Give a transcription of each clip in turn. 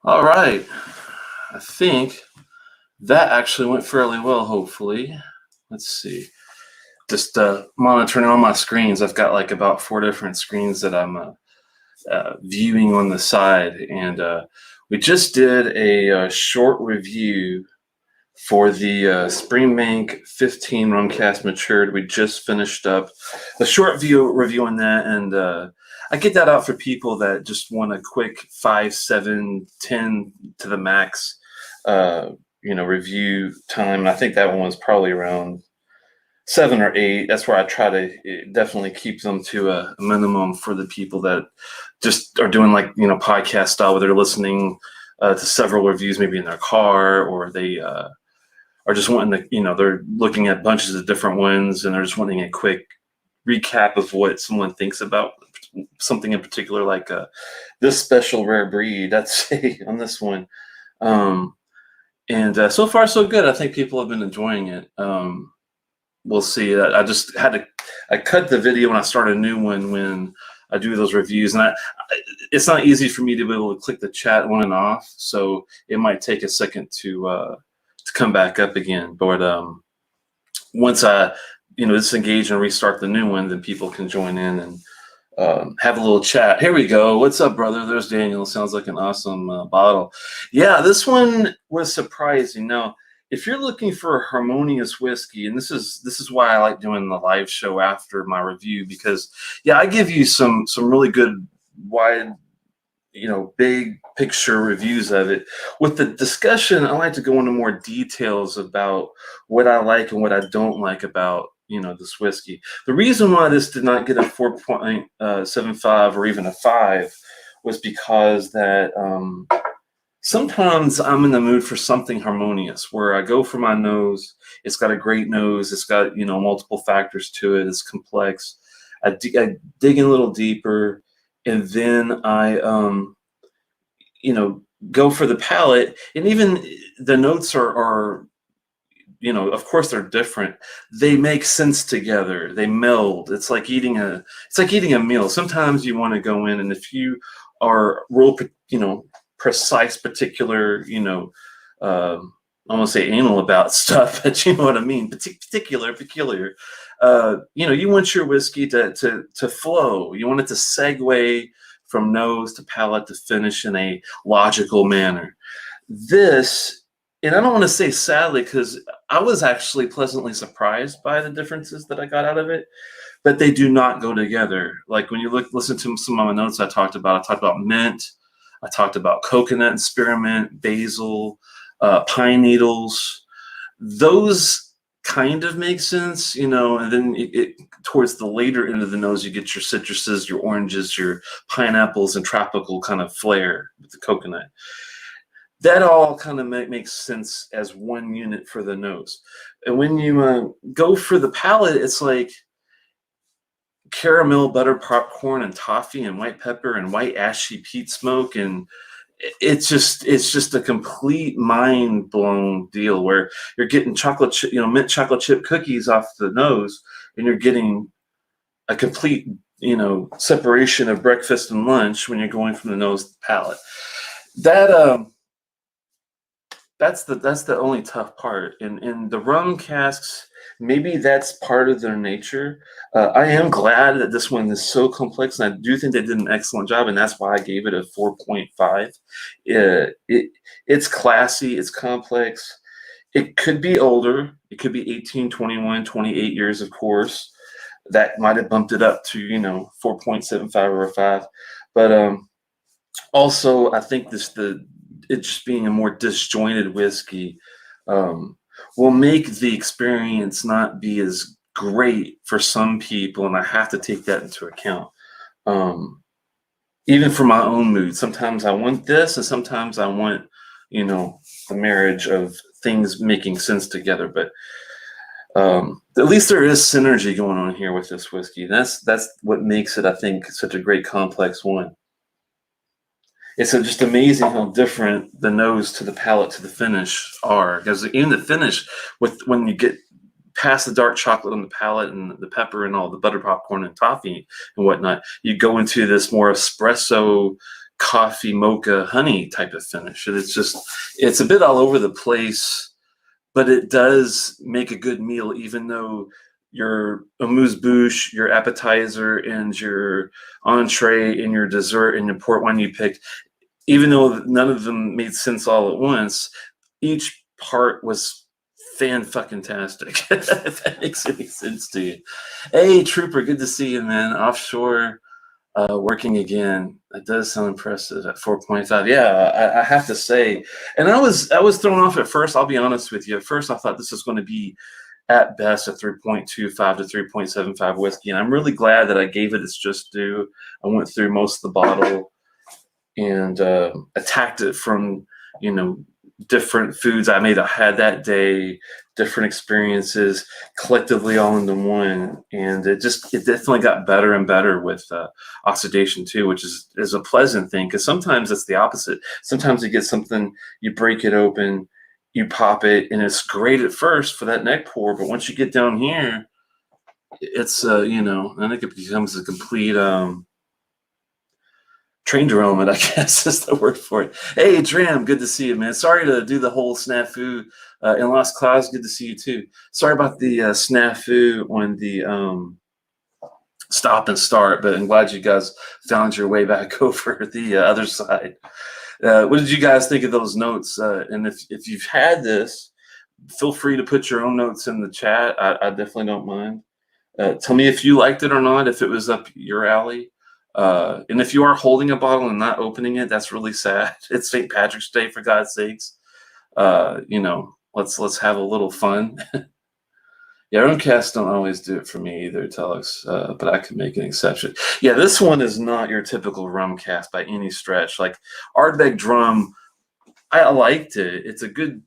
All right. I think that actually went fairly well, hopefully. Let's see. Just monitoring all my screens. I've got like about 4 different screens that I'm viewing on the side. And we just did a short review for the Springbank 15 Rum Cask Matured. We just finished up a short review on that. And I get that out for people that just want a quick 5, 7, 10 to the max review time. And I think that one was probably around 7 or 8. That's where I try to definitely keep them to a minimum for the people that just are doing like podcast style, where they're listening to several reviews, maybe in their car, or they are just wanting to, they're looking at bunches of different ones and they're just wanting a quick recap of what someone thinks about something in particular, like this special rare breed, I'd say, on this one. And so far, so good. I think people have been enjoying it. We'll see. I just I cut the video when I start a new one when I do those reviews, and it's not easy for me to be able to click the chat on and off, so it might take a second to come back up again. But once I disengage and restart the new one, then people can join in and have a little chat. Here we go. What's up, brother? There's Daniel. Sounds like an awesome bottle. Yeah, this one was surprising. Now, if you're looking for a harmonious whiskey, and this is why I like doing the live show after my review, because I give you some really good wide, big picture reviews of it. With the discussion, I like to go into more details about what I like and what I don't like about this whiskey. The reason why this did not get a 4.75 or even a 5 was because that sometimes I'm in the mood for something harmonious, where I go for my nose. It's got a great nose. It's got multiple factors to it. It's complex. I dig in a little deeper, and then I go for the palate. And even the notes are of course they're different. They make sense together. They meld. It's like eating a meal. Sometimes you want to go in, and if you are real, precise, particular, I won't say anal about stuff, but you know what I mean, particular, peculiar. You want your whiskey to flow. You want it to segue from nose to palate to finish in a logical manner. This, and I don't want to say sadly, because I was actually pleasantly surprised by the differences that I got out of it, but they do not go together. Like when you listen to some of my notes, I talked about mint, I talked about coconut and spearmint, basil, pine needles. Those kind of make sense, and then it towards the later end of the nose, you get your citruses, your oranges, your pineapples, and tropical kind of flair with the coconut. That all kind of makes sense as one unit for the nose. And when you go for the palate, it's like caramel, butter, popcorn, and toffee, and white pepper, and white ashy peat smoke, and it's just a complete mind blown deal, where you're getting chocolate chip, mint chocolate chip cookies off the nose, and you're getting a complete separation of breakfast and lunch when you're going from the nose to the palate. That's the only tough part. In the rum casks, maybe that's part of their nature. I am glad that this one is so complex, and I do think they did an excellent job, and that's why I gave it a 4.5. It's classy, it's complex. It could be older. It could be 18, 21, 28 years, of course. That might have bumped it up to 4.75 or a 5. But also, I think it just being a more disjointed whiskey will make the experience not be as great for some people, and I have to take that into account. Even for my own mood, sometimes I want this, and sometimes I want, the marriage of things making sense together. But at least there is synergy going on here with this whiskey. That's what makes it, I think, such a great complex one. It's just amazing how different the nose to the palate to the finish are. Because in the finish, when you get past the dark chocolate on the palate and the pepper and all the butter, popcorn, and toffee and whatnot, you go into this more espresso coffee, mocha, honey type of finish. And it's a bit all over the place, but it does make a good meal, even though your amuse-bouche, your appetizer, and your entree, and your dessert, and your port wine you picked, even though none of them made sense all at once, each part was fan-fucking-tastic, if that makes any sense to you. Hey, Trooper, good to see you, man. Offshore, working again. That does sound impressive at 4.5. Yeah, I have to say. And I was thrown off at first, I'll be honest with you. At first, I thought this was going to be, at best, a 3.25 to 3.75 whiskey. And I'm really glad that I gave it its just due. I went through most of the bottle and attacked it from, different foods I may have had that day, different experiences, collectively all into one. And it definitely got better and better with oxidation too, which is a pleasant thing, because sometimes it's the opposite. Sometimes you get something, you break it open, you pop it, and it's great at first for that neck pour, but once you get down here, it's I think it becomes a complete train derailment, I guess is the word for it. Hey, Dram, good to see you, man. Sorry to do the whole snafu in Las Clouds. Good to see you too. Sorry about the snafu on the stop and start, but I'm glad you guys found your way back over the other side. What did you guys think of those notes? And if you've had this, feel free to put your own notes in the chat. I definitely don't mind. Tell me if you liked it or not, if it was up your alley. And if you are holding a bottle and not opening it, that's really sad. It's St. Patrick's Day, for God's sakes. Let's have a little fun. Yeah, Rum Cask don't always do it for me either, Telex, but I can make an exception. Yeah, this one is not your typical Rum Cask by any stretch. Like Ardbeg Drum, I liked it. It's a good,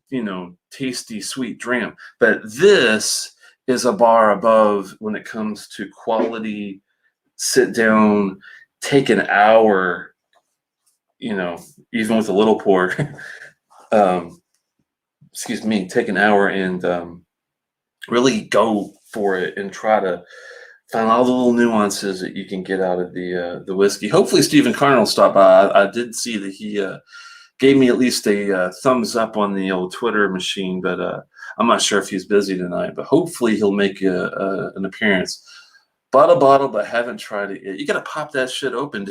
tasty, sweet dram. But this is a bar above when it comes to quality, sit down, take an hour, even with a little pour. Excuse me, take an hour and really go for it and try to find all the little nuances that you can get out of the whiskey. Hopefully Stephen Carnell will stop by. I did see that he gave me at least a thumbs up on the old Twitter machine, but I'm not sure if he's busy tonight, but hopefully he'll make an appearance. Bought a bottle, but haven't tried it yet. You got to pop that shit open.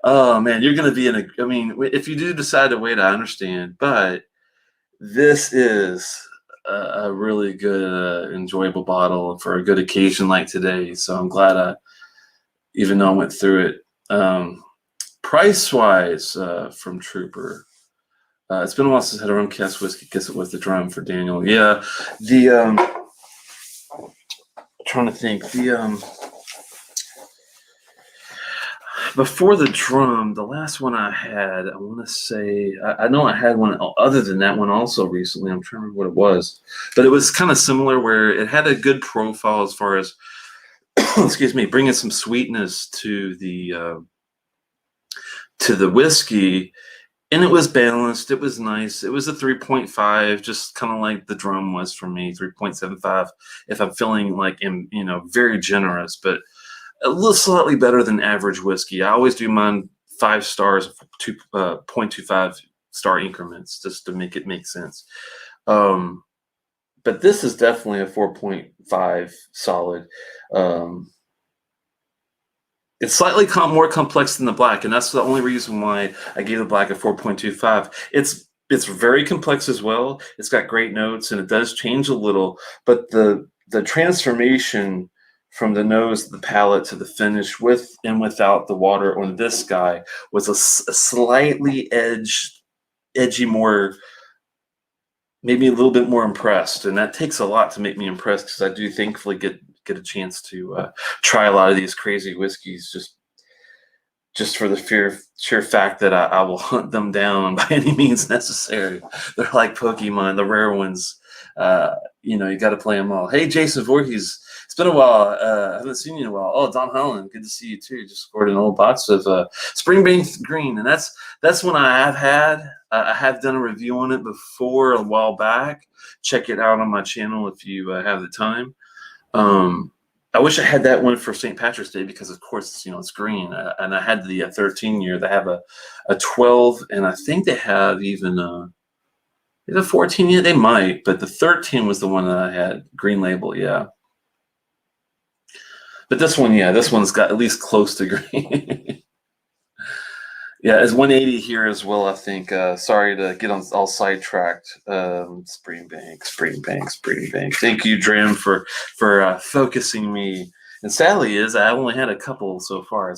Oh, man, you're going to be if you do decide to wait, I understand, but this is a really good, enjoyable bottle for a good occasion like today. So I'm glad even though I went through it. Price-wise, from Trooper, it's been a while since I had a Rum Cask whiskey. Guess it was the drum for Daniel. Yeah, trying to think. Before the drum, the last one I had, I want to say, I know I had one other than that one also recently. I'm trying to remember what it was, but it was kind of similar where it had a good profile as far as, excuse me, bringing some sweetness to the whiskey, and it was balanced. It was nice. It was a 3.5, just kind of like the drum was for me, 3.75 if I'm feeling like very generous, but a little slightly better than average whiskey. I always do mine 5 stars, 2.25 star increments, just to make it make sense. But this is definitely a 4.5 solid. It's slightly more complex than the black, and that's the only reason why I gave the black a 4.25. It's very complex as well. It's got great notes, and it does change a little, but the transformation from the nose to the palate to the finish, with and without the water on this guy, was a slightly edgy, more, maybe a little bit more impressed. And that takes a lot to make me impressed, because I do thankfully get a chance to try a lot of these crazy whiskeys just for the sheer fact that I will hunt them down by any means necessary. They're like Pokemon, the rare ones. You got to play them all. Hey, Jason Voorhees. It's been a while. I haven't seen you in a while. Oh, Don Holland, good to see you too. Just scored an old box of Springbank Green, and that's one I have had. I have done a review on it before a while back. Check it out on my channel if you have the time. I wish I had that one for St. Patrick's Day because, of course, it's green. And I had the 13 year. They have a 12, and I think they have even a 14 year. They might, but the 13 was the one that I had, green label. Yeah. But this one, yeah, this one's got at least close to green. Yeah, it's 180 here as well, I think. Sorry to get all sidetracked. Springbank. Thank you, Dram, for focusing me. And sadly, I only had a couple so far.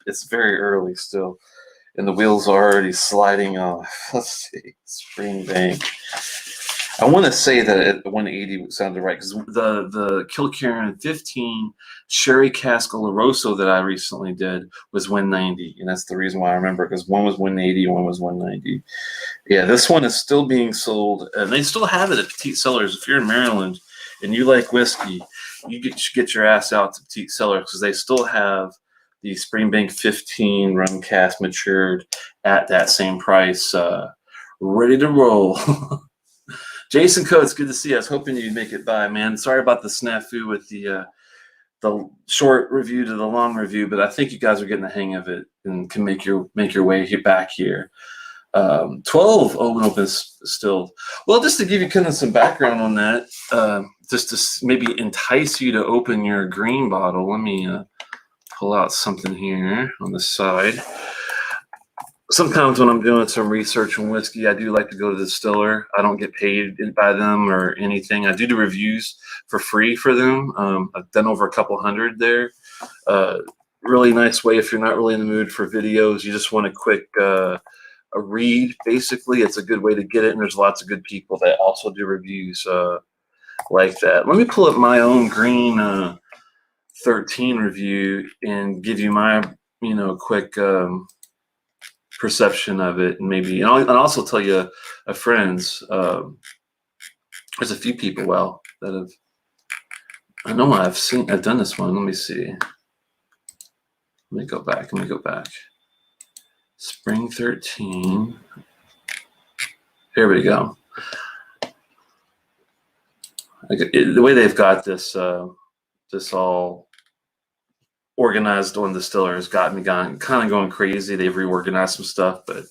It's very early still, and the wheels are already sliding off. Let's see, Springbank. I want to say that at 180 sounded right because the Kilkerran 15 Sherry Cask Oloroso that I recently did was 190, and that's the reason why I remember, because one was 180 and one was 190. Yeah, this one is still being sold, and they still have it at Petite Cellars. If you're in Maryland and you like whiskey, should get your ass out to Petite Cellars because they still have the Springbank 15 rum cask matured at that same price, ready to roll. Jason Coates, good to see you. I was hoping you'd make it by, man. Sorry about the snafu with the short review to the long review, but I think you guys are getting the hang of it and can make your way back here. 12 open still. Well, just to give you kind of some background on that, just to maybe entice you to open your green bottle, let me pull out something here on the side. Sometimes when I'm doing some research on whiskey, I do like to go to the distiller. I don't get paid by them or anything. I do the reviews for free for them. I've done over a couple hundred there. Really nice way if you're not really in the mood for videos. You just want a quick a read. Basically, it's a good way to get it, and there's lots of good people that also do reviews like that. Let me pull up my own green 13 review and give you my quick perception of it, and maybe and also tell you a friend's. There's a few people that have. I know I've done this one. Let me see. Let me go back. Spring 13. Here we go. The way they've got this all organized on the distiller has got me kind of going crazy. They've reorganized some stuff, but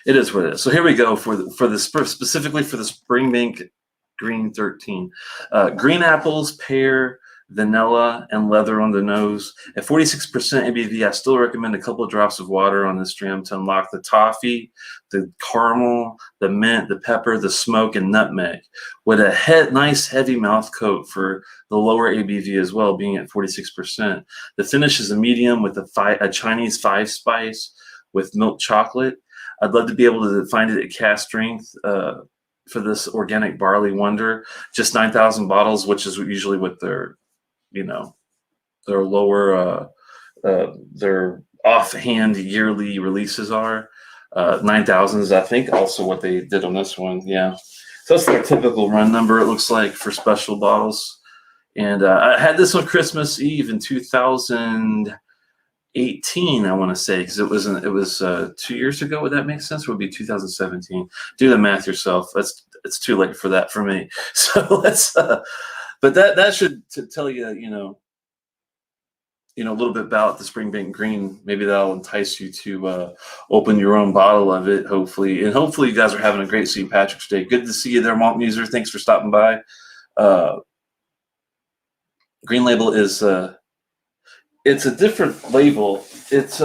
it is what it is. So here we go specifically for the Springbank Green 13. Green apples, pear, vanilla, and leather on the nose. At 46% ABV, I still recommend a couple of drops of water on this dram to unlock the toffee, the caramel, the mint, the pepper, the smoke, and nutmeg, with a nice heavy mouth coat for the lower ABV as well, being at 46%. The finish is a medium with a Chinese 5-spice with milk chocolate. I'd love to be able to find it at cask strength for this organic barley wonder. Just 9,000 bottles, which is usually what their lower, their offhand yearly releases are. 9,000 is, I think, also what they did on this one. Yeah. So that's their typical run number, it looks like, for special bottles. And I had this on Christmas Eve in 2018, I want to say, because it was 2 years ago. Would that make sense? It would be 2017. Do the math yourself. It's too late for that for me. So let's. But that should tell you, a little bit about the Springbank Green. Maybe that'll entice you to open your own bottle of it, hopefully. And hopefully you guys are having a great St. Patrick's Day. Good to see you there, Malt Muser. Thanks for stopping by. Green label is it's a different label. It's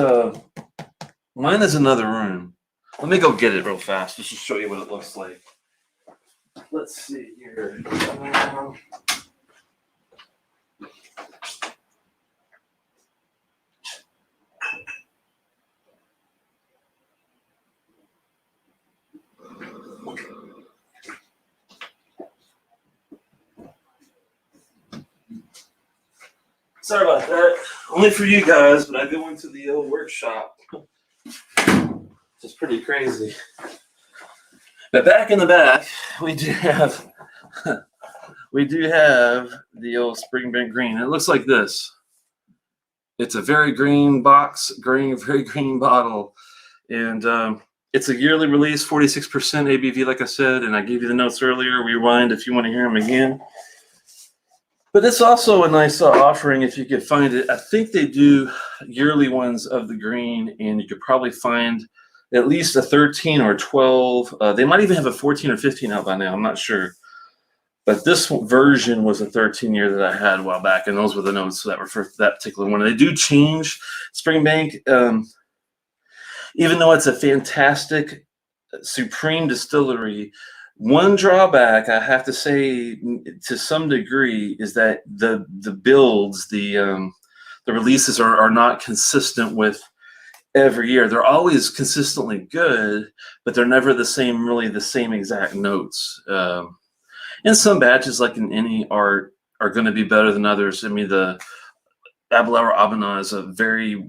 mine is another room. Let me go get it real fast just to show you what it looks like. Let's see here. Sorry about that. Only for you guys, but I go into the old workshop. It's pretty crazy. But back in the back, we do have the old Springbank Green. It looks like this. It's a very green box, very green bottle, and it's a yearly release, 46% ABV, like I said, and I gave you the notes earlier. Rewind if you want to hear them again. But it's also a nice offering if you could find it. I think they do yearly ones of the green, and you could probably find at least a 13 or 12. They might even have a 14 or 15 out by now. I'm not sure. But this version was a 13-year that I had a while back, and those were the notes that were for that particular one. They do change Springbank, even though it's a fantastic, supreme distillery. One drawback I have to say, to some degree, is that the builds, the releases are not consistent with every year. They're always consistently good, but they're never the same, really the same exact notes. And some batches, like in any art, are going to be better than others. I mean, the Abelauer Abana is a very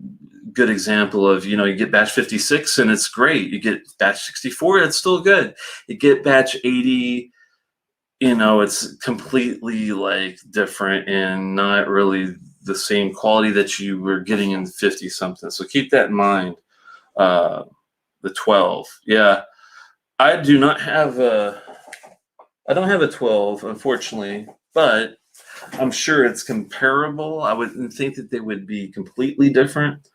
good example of, you get batch 56 and it's great. You get batch 64, it's still good. You get batch 80, it's completely like different and not really the same quality that you were getting in 50 something. So keep that in mind. The 12. Yeah. I don't have a 12, unfortunately, but I'm sure it's comparable. I wouldn't think that they would be completely different.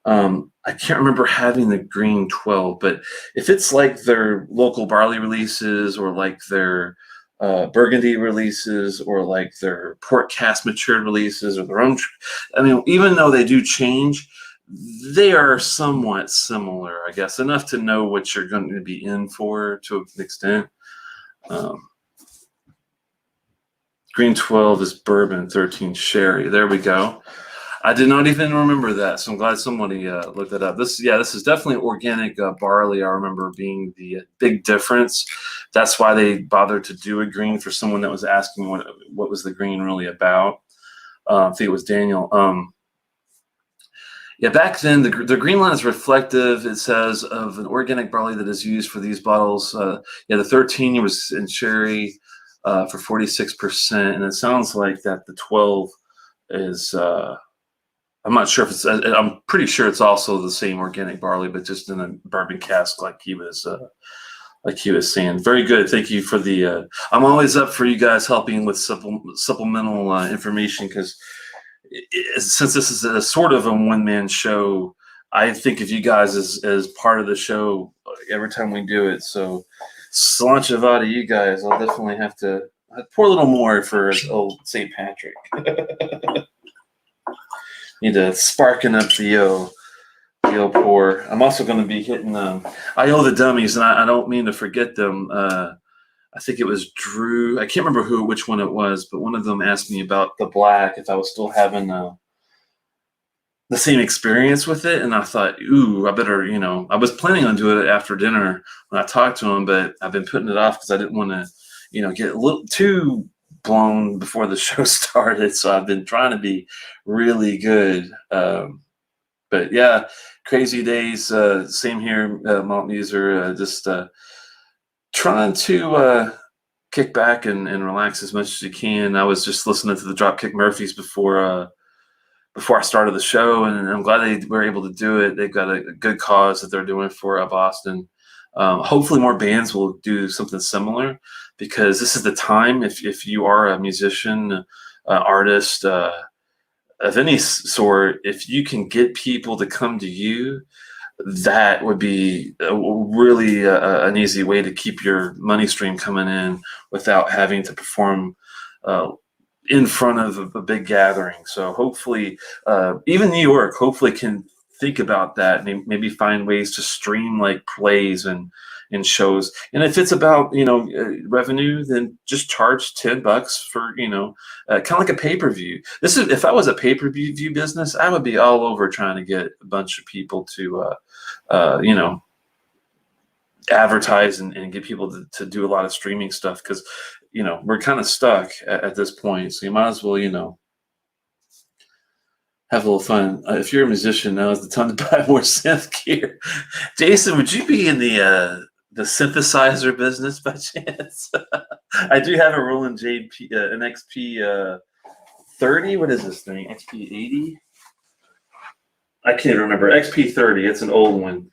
I can't remember having the green 12, but if it's like their local barley releases, or like their Burgundy releases, or like their port cask matured releases, or their own, I mean, even though they do change, they are somewhat similar, I guess, enough to know what you're going to be in for to an extent. Green 12 is bourbon, 13 sherry. There we go. I did not even remember that, so I'm glad somebody looked that up. This is definitely organic barley. I remember being the big difference. That's why they bothered to do a green for someone that was asking what was the green really about. I think it was Daniel. Yeah, back then the green line is reflective. It says of an organic barley that is used for these bottles. The 13 was in sherry for 46%, and it sounds like that the 12 is. I'm not sure if it's. I'm pretty sure it's also the same organic barley, but just in a bourbon cask, like he was saying. Very good. Thank you for the. I'm always up for you guys helping with supplemental information, because since this is a sort of a one-man show, I think of you guys as part of the show every time we do it. So, Slancha to you guys. I'll definitely have to pour a little more for old St. Patrick. Need to sparken up the pour. I'm also going to be hitting. I owe the dummies, and I don't mean to forget them. I think it was Drew. I can't remember which one it was, but one of them asked me about the black, if I was still having the same experience with it, and I thought, ooh, I better. I was planning on doing it after dinner when I talked to him, but I've been putting it off because I didn't want to, get a little too blown before the show started. So I've been trying to be really good. But yeah, crazy days. Same here, Malt Muser. Just trying to kick back and relax as much as you can. I was just listening to the Dropkick Murphys before I started the show, and I'm glad they were able to do it. They've got a good cause that they're doing for Boston. Hopefully more bands will do something similar, because this is the time, if you are a musician, artist of any sort, if you can get people to come to you, that would be really an easy way to keep your money stream coming in without having to perform in front of a big gathering. So hopefully, even New York, hopefully can think about that and maybe find ways to stream like plays and shows. And if it's about revenue, then just charge $10 for kind of like a pay-per-view. This is, if I was a pay-per-view business, I would be all over trying to get a bunch of people to advertise and get people to do a lot of streaming stuff, because we're kind of stuck at this point. So you might as well have a little fun. If you're a musician, now is the time to buy more synth gear. Jason, would you be in the synthesizer business by chance? I do have a Roland JP, an XP 30. What is this thing? XP 80? I can't remember. XP 30. It's an old one.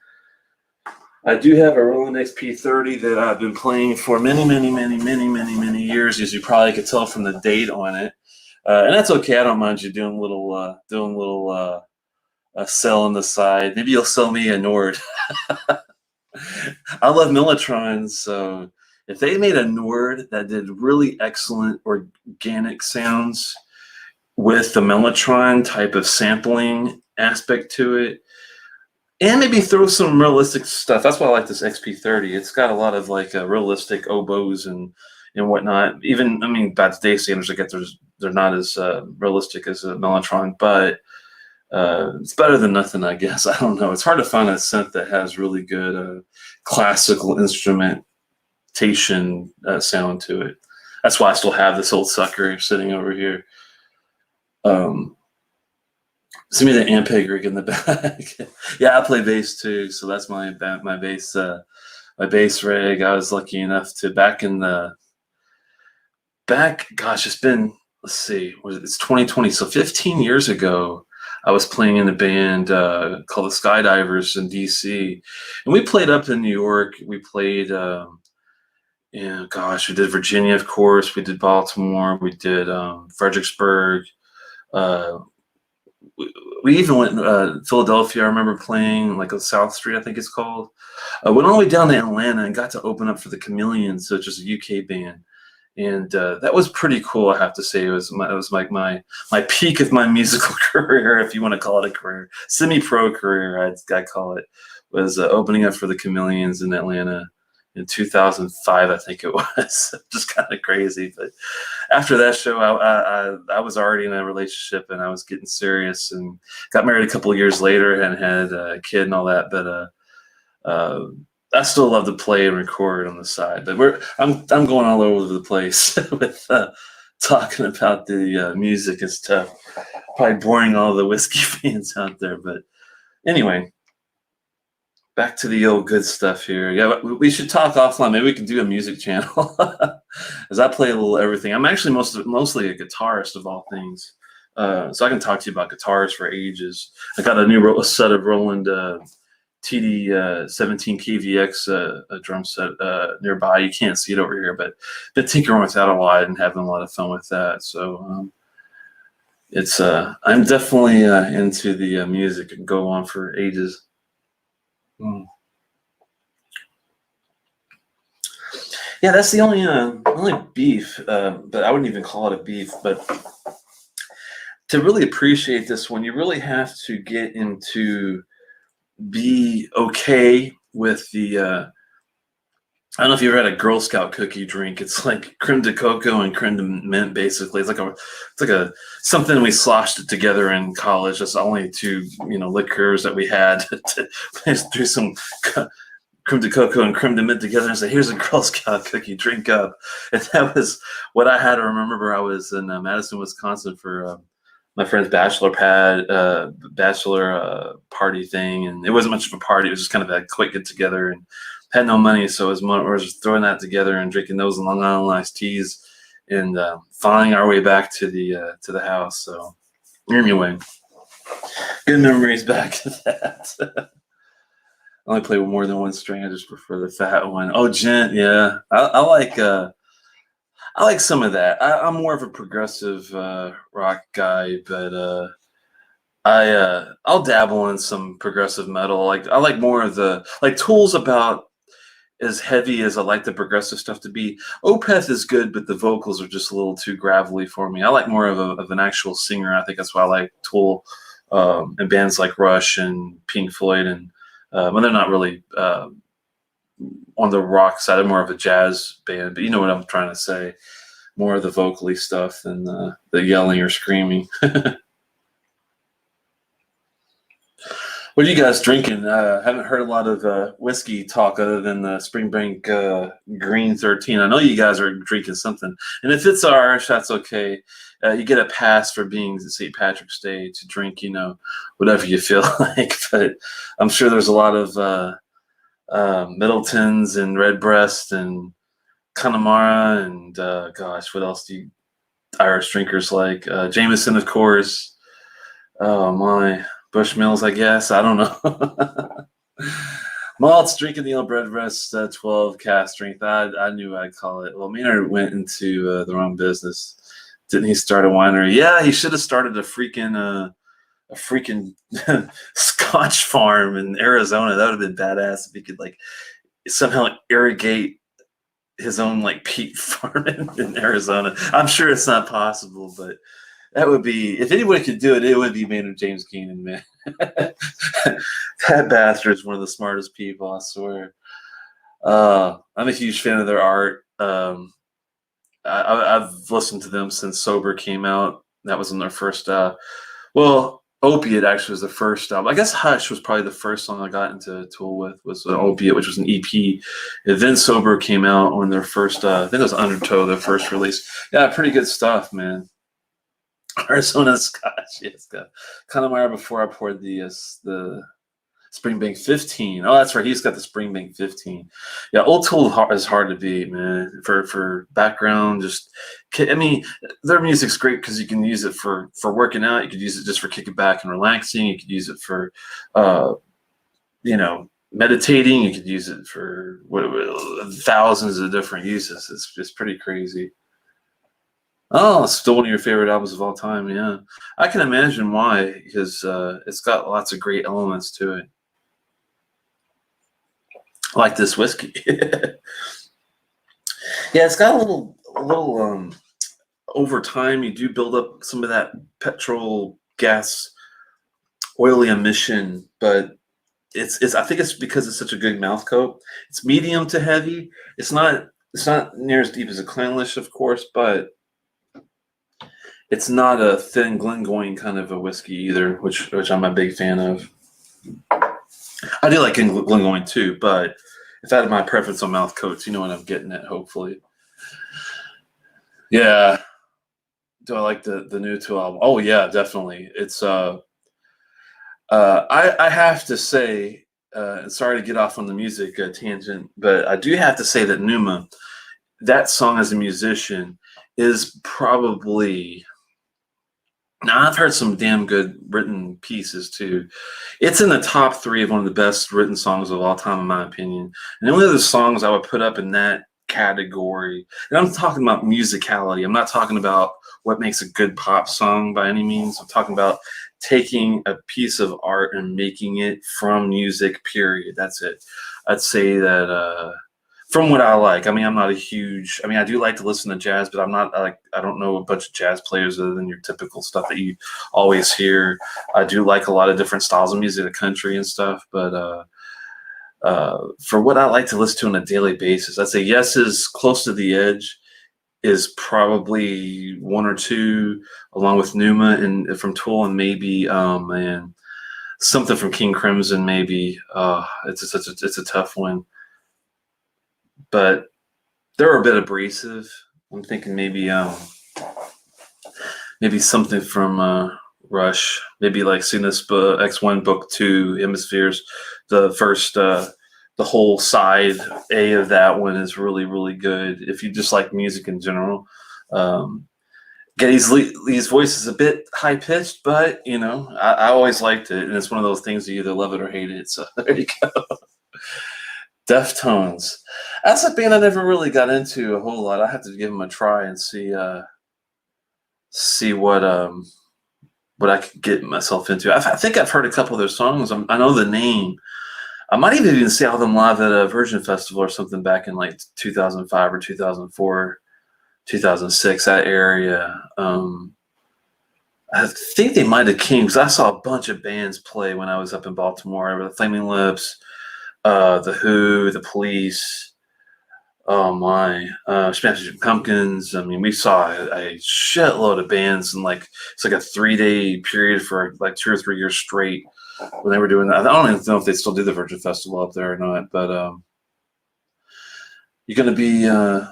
I do have a Roland XP 30 that I've been playing for many years, as you probably could tell from the date on it. And that's okay. I don't mind you doing a little sell on the side. Maybe you'll sell me a Nord. I love Mellotrons, so if they made a Nord that did really excellent organic sounds with the Mellotron type of sampling aspect to it, and maybe throw some realistic stuff. That's why I like this XP30. It's got a lot of like realistic oboes and whatnot. Even I mean, by today's standards, I get they're not as realistic as a Mellotron, but it's better than nothing, I guess. I don't know. It's hard to find a synth that has really good classical instrumentation sound to it. That's why I still have this old sucker sitting over here. Send me the Ampeg rig in the back. Yeah, I play bass too, so that's my bass rig. I was lucky enough to gosh, it's been, let's see, it's 2020, so 15 years ago. I was playing in a band called the Skydivers in DC, and we played up in New York. We played, gosh, we did Virginia, of course. We did Baltimore. We did Fredericksburg. We even went Philadelphia. I remember playing like on South Street, I think it's called. Went all the way down to Atlanta and got to open up for the Chameleons, which is a UK band. And that was pretty cool, I have to say. It was like my peak of my musical career, if you want to call it a career, semi-pro career, I'd call it. Was opening up for the Chameleons in Atlanta in 2005, I think it was. Just kind of crazy. But after that show, I was already in a relationship and I was getting serious and got married a couple of years later and had a kid and all that. But I still love to play and record on the side, but I'm going all over the place with talking about the music and stuff. Probably boring all the whiskey fans out there, but anyway, back to the old good stuff here. Yeah, we should talk offline. Maybe we can do a music channel, as I play a little everything. I'm actually mostly a guitarist of all things, so I can talk to you about guitars for ages. I got a new set of Roland TD 17 KVX a drum set nearby. You can't see it over here, but been tinkering with that a lot and having a lot of fun with that. So it's I'm definitely into the music and go on for ages. Yeah, that's the only beef, but I wouldn't even call it a beef. But to really appreciate this one, you really have to get into be okay with the I don't know if you've ever had a Girl Scout cookie drink. It's like creme de cocoa and creme de mint, basically. It's like a something we sloshed it together in college. That's only two liquors that we had to do some creme de cocoa and creme de mint together and say, here's a Girl Scout cookie, drink up. And that was what I had to remember. I was in Madison, Wisconsin for my friend's bachelor party thing, and it wasn't much of a party. It was just kind of a quick get together, and had no money, so it was just throwing that together and drinking those Long Island iced teas, and finding our way back to the house. So anyway, good memories back to that. I only play with more than one string. I just prefer the fat one. Oh, gent, yeah, I like some of that. I'm more of a progressive rock guy, but I'll dabble in some progressive metal. Like I like more of the Tool's about as heavy as I like the progressive stuff to be. Opeth is good, but the vocals are just a little too gravelly for me. I like more of an actual singer. I think that's why I like Tool and bands like Rush and Pink Floyd, and when they're not really on the rock side, I'm more of a jazz band, but you know what I'm trying to say. More of the vocally stuff than the yelling or screaming. What are you guys drinking? Haven't heard a lot of whiskey talk other than the Springbank Green 13. I know you guys are drinking something. And if it's Irish, that's okay. You get a pass for being St. Patrick's Day to drink, whatever you feel like. But I'm sure there's a lot of Middletons and Redbreast and Connemara and gosh, what else do you Irish drinkers like? Jameson, of course. Oh my, Bushmills, I guess. I don't know. Malt's drinking the old Redbreast 12 cask strength. I knew I'd call it. Well, Maynard went into the rum business Didn't he start a winery? Yeah, he should have started a freaking Scotch farm in Arizona. That would have been badass if he could like somehow irrigate his own like peat farm in Arizona. I'm sure it's not possible, but that would be, if anybody could do it, it would be Maynard James Keenan, man. That bastard is one of the smartest people, I swear. I'm a huge fan of their art. I've listened to them since Sober came out. That was on their first, well, Opiate actually was the first album. I guess Hush was probably the first song I got into Tool with, was Opiate, which was an EP. And then Sober came out on their first, I think it was Undertow, their first release. Yeah, pretty good stuff, man. Arizona Scotch, yes. Connemara before I poured the Springbank 15. Oh, that's right. He's got the Springbank 15. Yeah, Old Tool is hard to beat, man. For background, just I mean, their music's great because you can use it for working out. You could use it just for kicking back and relaxing. You could use it for, meditating. You could use it for thousands of different uses. It's pretty crazy. Oh, it's still one of your favorite albums of all time. Yeah, I can imagine why, because it's got lots of great elements to it. Like this whiskey. Yeah, it's got a little over time you do build up some of that petrol gas oily emission, but it's I think it's because it's such a good mouth coat. It's medium to heavy. It's not near as deep as a Clynelish, of course, but it's not a thin Glengoyne kind of a whiskey either, which I'm a big fan of. I do like Glengoyne too, but if I had my preference on mouth coats, you know what I'm getting at, hopefully. Yeah. Do I like the new Tool album? Oh yeah, definitely. It's I have to say, and sorry to get off on the music tangent, but I do have to say that Numa, that song as a musician, is probably. Now, I've heard some damn good written pieces too. It's in the top 3 of one of the best written songs of all time, in my opinion. And the only other songs I would put up in that category, and I'm talking about musicality. I'm not talking about what makes a good pop song by any means. I'm talking about taking a piece of art and making it from music, period. That's it. I'd say that from what I like. I mean, I'm not a huge. I mean, I do like to listen to jazz, but I'm not like I don't know a bunch of jazz players other than your typical stuff that you always hear. I do like a lot of different styles of music, the country and stuff. But for what I like to listen to on a daily basis, I'd say Yes is Close to the Edge is probably 1 or 2, along with Numa and from Tool, and maybe man, something from King Crimson. Maybe it's a tough one. But they're a bit abrasive. I'm thinking maybe something from Rush, maybe like seeing this X1 Book 2 Hemispheres. The first, the whole side A of that one is really, really good. If you just like music in general, Geddy's voice is a bit high pitched, but I always liked it, and it's one of those things you either love it or hate it. So there you go. Deftones. That's a band I never really got into a whole lot. I have to give them a try and see what I could get myself into. I think I've heard a couple of their songs. I know the name. I might even see them live at a Virgin Festival or something back in like 2005 or 2004, 2006, that area. I think they might have came because I saw a bunch of bands play when I was up in Baltimore. The Flaming Lips, The Who, The Police, oh my, Smashing Pumpkins. I mean, we saw a shitload of bands in it's like a 3-day period for like 2 or 3 years straight when they were doing that. I don't even know if they still do the Virgin Festival up there or not, but you're going to be on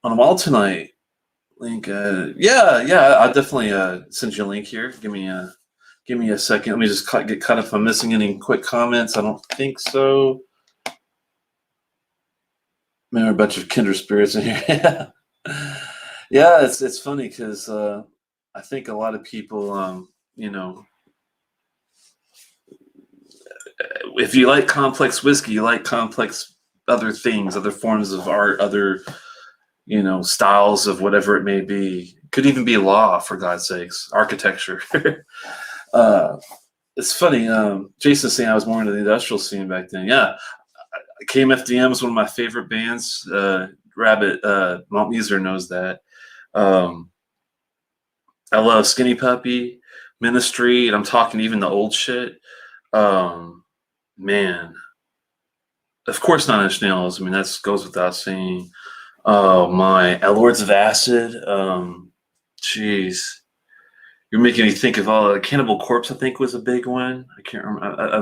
the mall tonight, Link. Yeah, I'll definitely send you a link here. Give me a second. Let me just get caught up if I'm missing any quick comments. I don't think so. Maybe a bunch of kindred spirits in here. Yeah, it's funny because I think a lot of people, if you like complex whiskey, you like complex other things, other forms of art, other styles of whatever it may be. Could even be law, for God's sakes, architecture. uh, it's funny. Jason's saying I was more into the industrial scene back then. Yeah, KMFDM is one of my favorite bands. Rabbit, Malt Muser knows that. Um, I love Skinny Puppy, Ministry, and I'm talking even the old shit. Man, of course, Nine Inch Nails. I mean, that goes without saying. Oh my, Lords of Acid. Jeez, you're making me think of all. Cannibal Corpse, I think, was a big one. I can't remember. I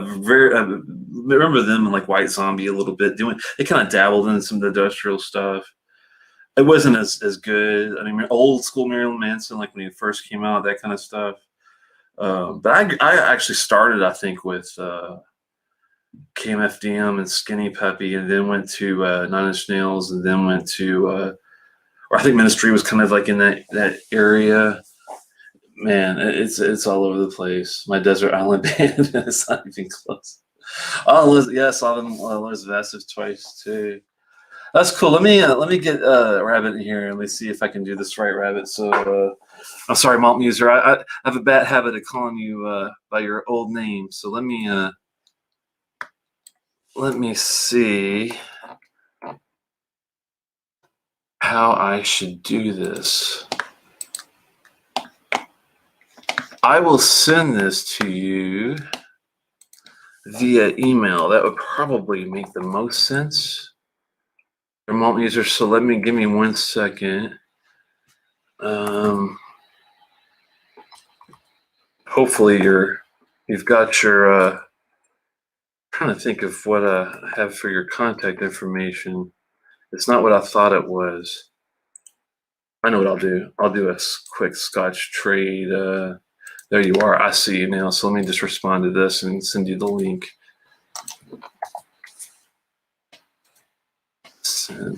remember them in like White Zombie a little bit. They kind of dabbled in some of the industrial stuff. It wasn't as good. I mean, old school Marilyn Manson, like when he first came out, that kind of stuff. But I actually started, I think, with KMFDM and Skinny Puppy, and then went to Nine Inch Nails, and then went to, or I think Ministry was kind of like in that area. Man, it's all over the place. My Desert Island Band is not even close. Oh, yeah, I saw them Lords of Acid twice too. That's cool. Let me get Rabbit in here and let's see if I can do this right, Rabbit. So I'm sorry, Malt Muser. I have a bad habit of calling you by your old name. So let me see how I should do this. I will send this to you via email. That would probably make the most sense. Malt Muser. So give me 1 second. Hopefully you've got your. Trying to think of what I have for your contact information. It's not what I thought it was. I know what I'll do. I'll do a quick Scotch trade. There you are. I see you now. So let me just respond to this and send you the link.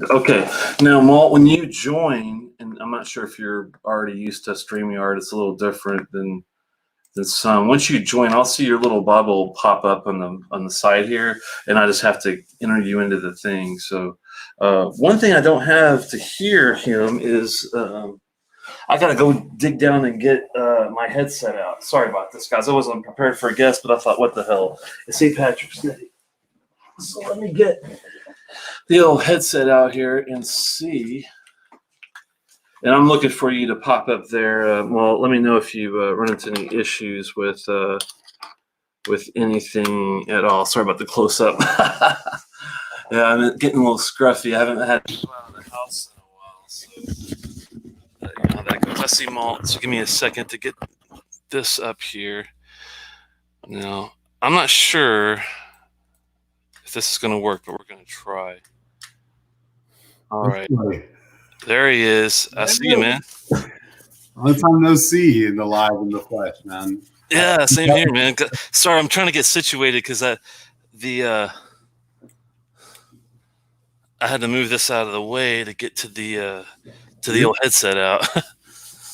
Okay. Now, Malt, when you join, and I'm not sure if you're already used to StreamYard, it's a little different than some. Once you join, I'll see your little bubble pop up on the side here, and I just have to enter you into the thing. So one thing I don't have to hear him is I got to go dig down and get my headset out. Sorry about this, guys. I wasn't prepared for a guest, but I thought, what the hell? It's St. Patrick's Day. So let me get the old headset out here and see. And I'm looking for you to pop up there. Well, let me know if you run into any issues with anything at all. Sorry about the close-up. Yeah, I'm getting a little scruffy. I haven't had people out of the house in a while, so you know how that goes. I see Malt, so give me a second to get this up here. Now, I'm not sure if this is going to work, but we're going to try. All right. There he is. I see you, man. Long time no see in the flesh, man. Yeah, same here, man. Sorry, I'm trying to get situated because I had to move this out of the way to get to the old headset out.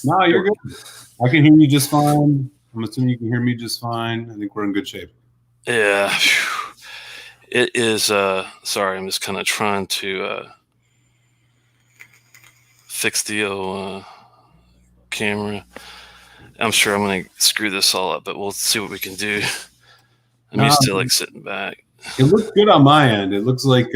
No, you're good. I can hear you just fine. I'm assuming you can hear me just fine. I think we're in good shape. Yeah. It is sorry, I'm just kind of trying to fix the old camera. I'm sure I'm going to screw this all up, but we'll see what we can do. I'm used to like sitting back. It looks good on my end. It looks like,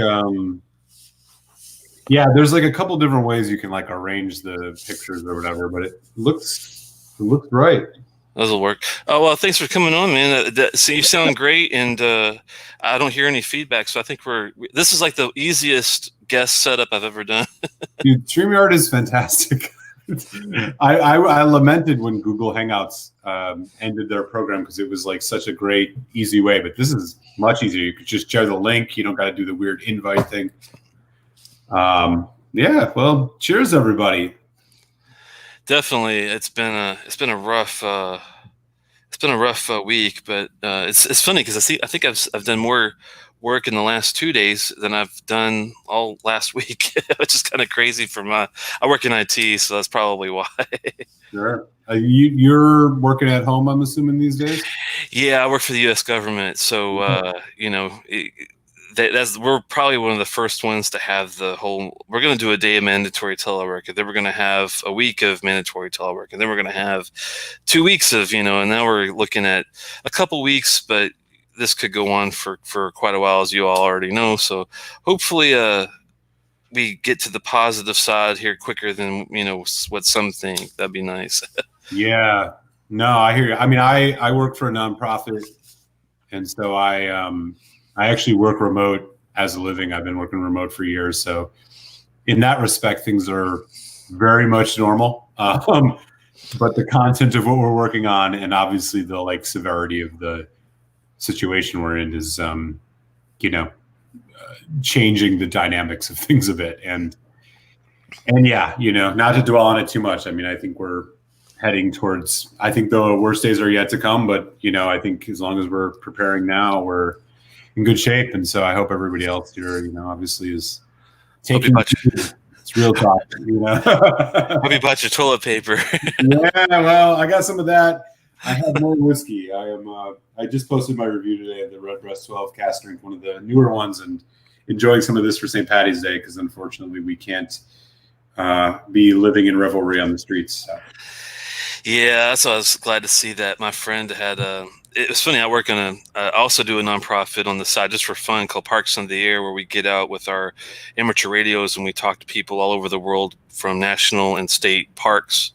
yeah, there's like a couple different ways you can like arrange the pictures or whatever, but it looks right. That'll work. Oh, well, thanks for coming on, man. So you sound great, and I don't hear any feedback, so I think this is like the easiest guest setup I've ever done. Dude, StreamYard is fantastic. I lamented when Google Hangouts ended their program because it was like such a great, easy way, but this is much easier. You could just share the link. You don't got to do the weird invite thing. Yeah, well, cheers, everybody. Definitely, it's been a rough week, but it's funny because I think I've done more work in the last 2 days than I've done all last week, which is kind of crazy I work in IT, so that's probably why. Sure. You're working at home, I'm assuming, these days? Yeah, I work for the U.S. government, so we're probably one of the first ones to have the whole. We're going to do a day of mandatory telework, and then we're going to have a week of mandatory telework, and then we're going to have 2 weeks of, and now we're looking at a couple weeks, but this could go on for quite a while, as you all already know. So hopefully, we get to the positive side here quicker than what some think. That'd be nice. Yeah, no, I hear you. I mean, I work for a nonprofit, and so I actually work remote as a living. I've been working remote for years, so in that respect, things are very much normal. But the content of what we're working on, and obviously the severity of the situation we're in, is changing the dynamics of things a bit. And yeah, not to dwell on it too much. I mean, I think we're heading towards. I think the worst days are yet to come, but I think as long as we're preparing now, we're in good shape. And so I hope everybody else here, obviously is taking it's real talk. Hope you bought your toilet paper. Yeah, well, I got some of that. I have more whiskey. I just posted my review today of the Redbreast 12 cask drink, one of the newer ones, and enjoying some of this for St. Patty's Day, because unfortunately we can't be living in revelry on the streets. So. Yeah, so I was glad to see that. My friend had it was funny. I work on also do a nonprofit on the side just for fun called Parks in the Air, where we get out with our amateur radios and we talk to people all over the world from national and state parks.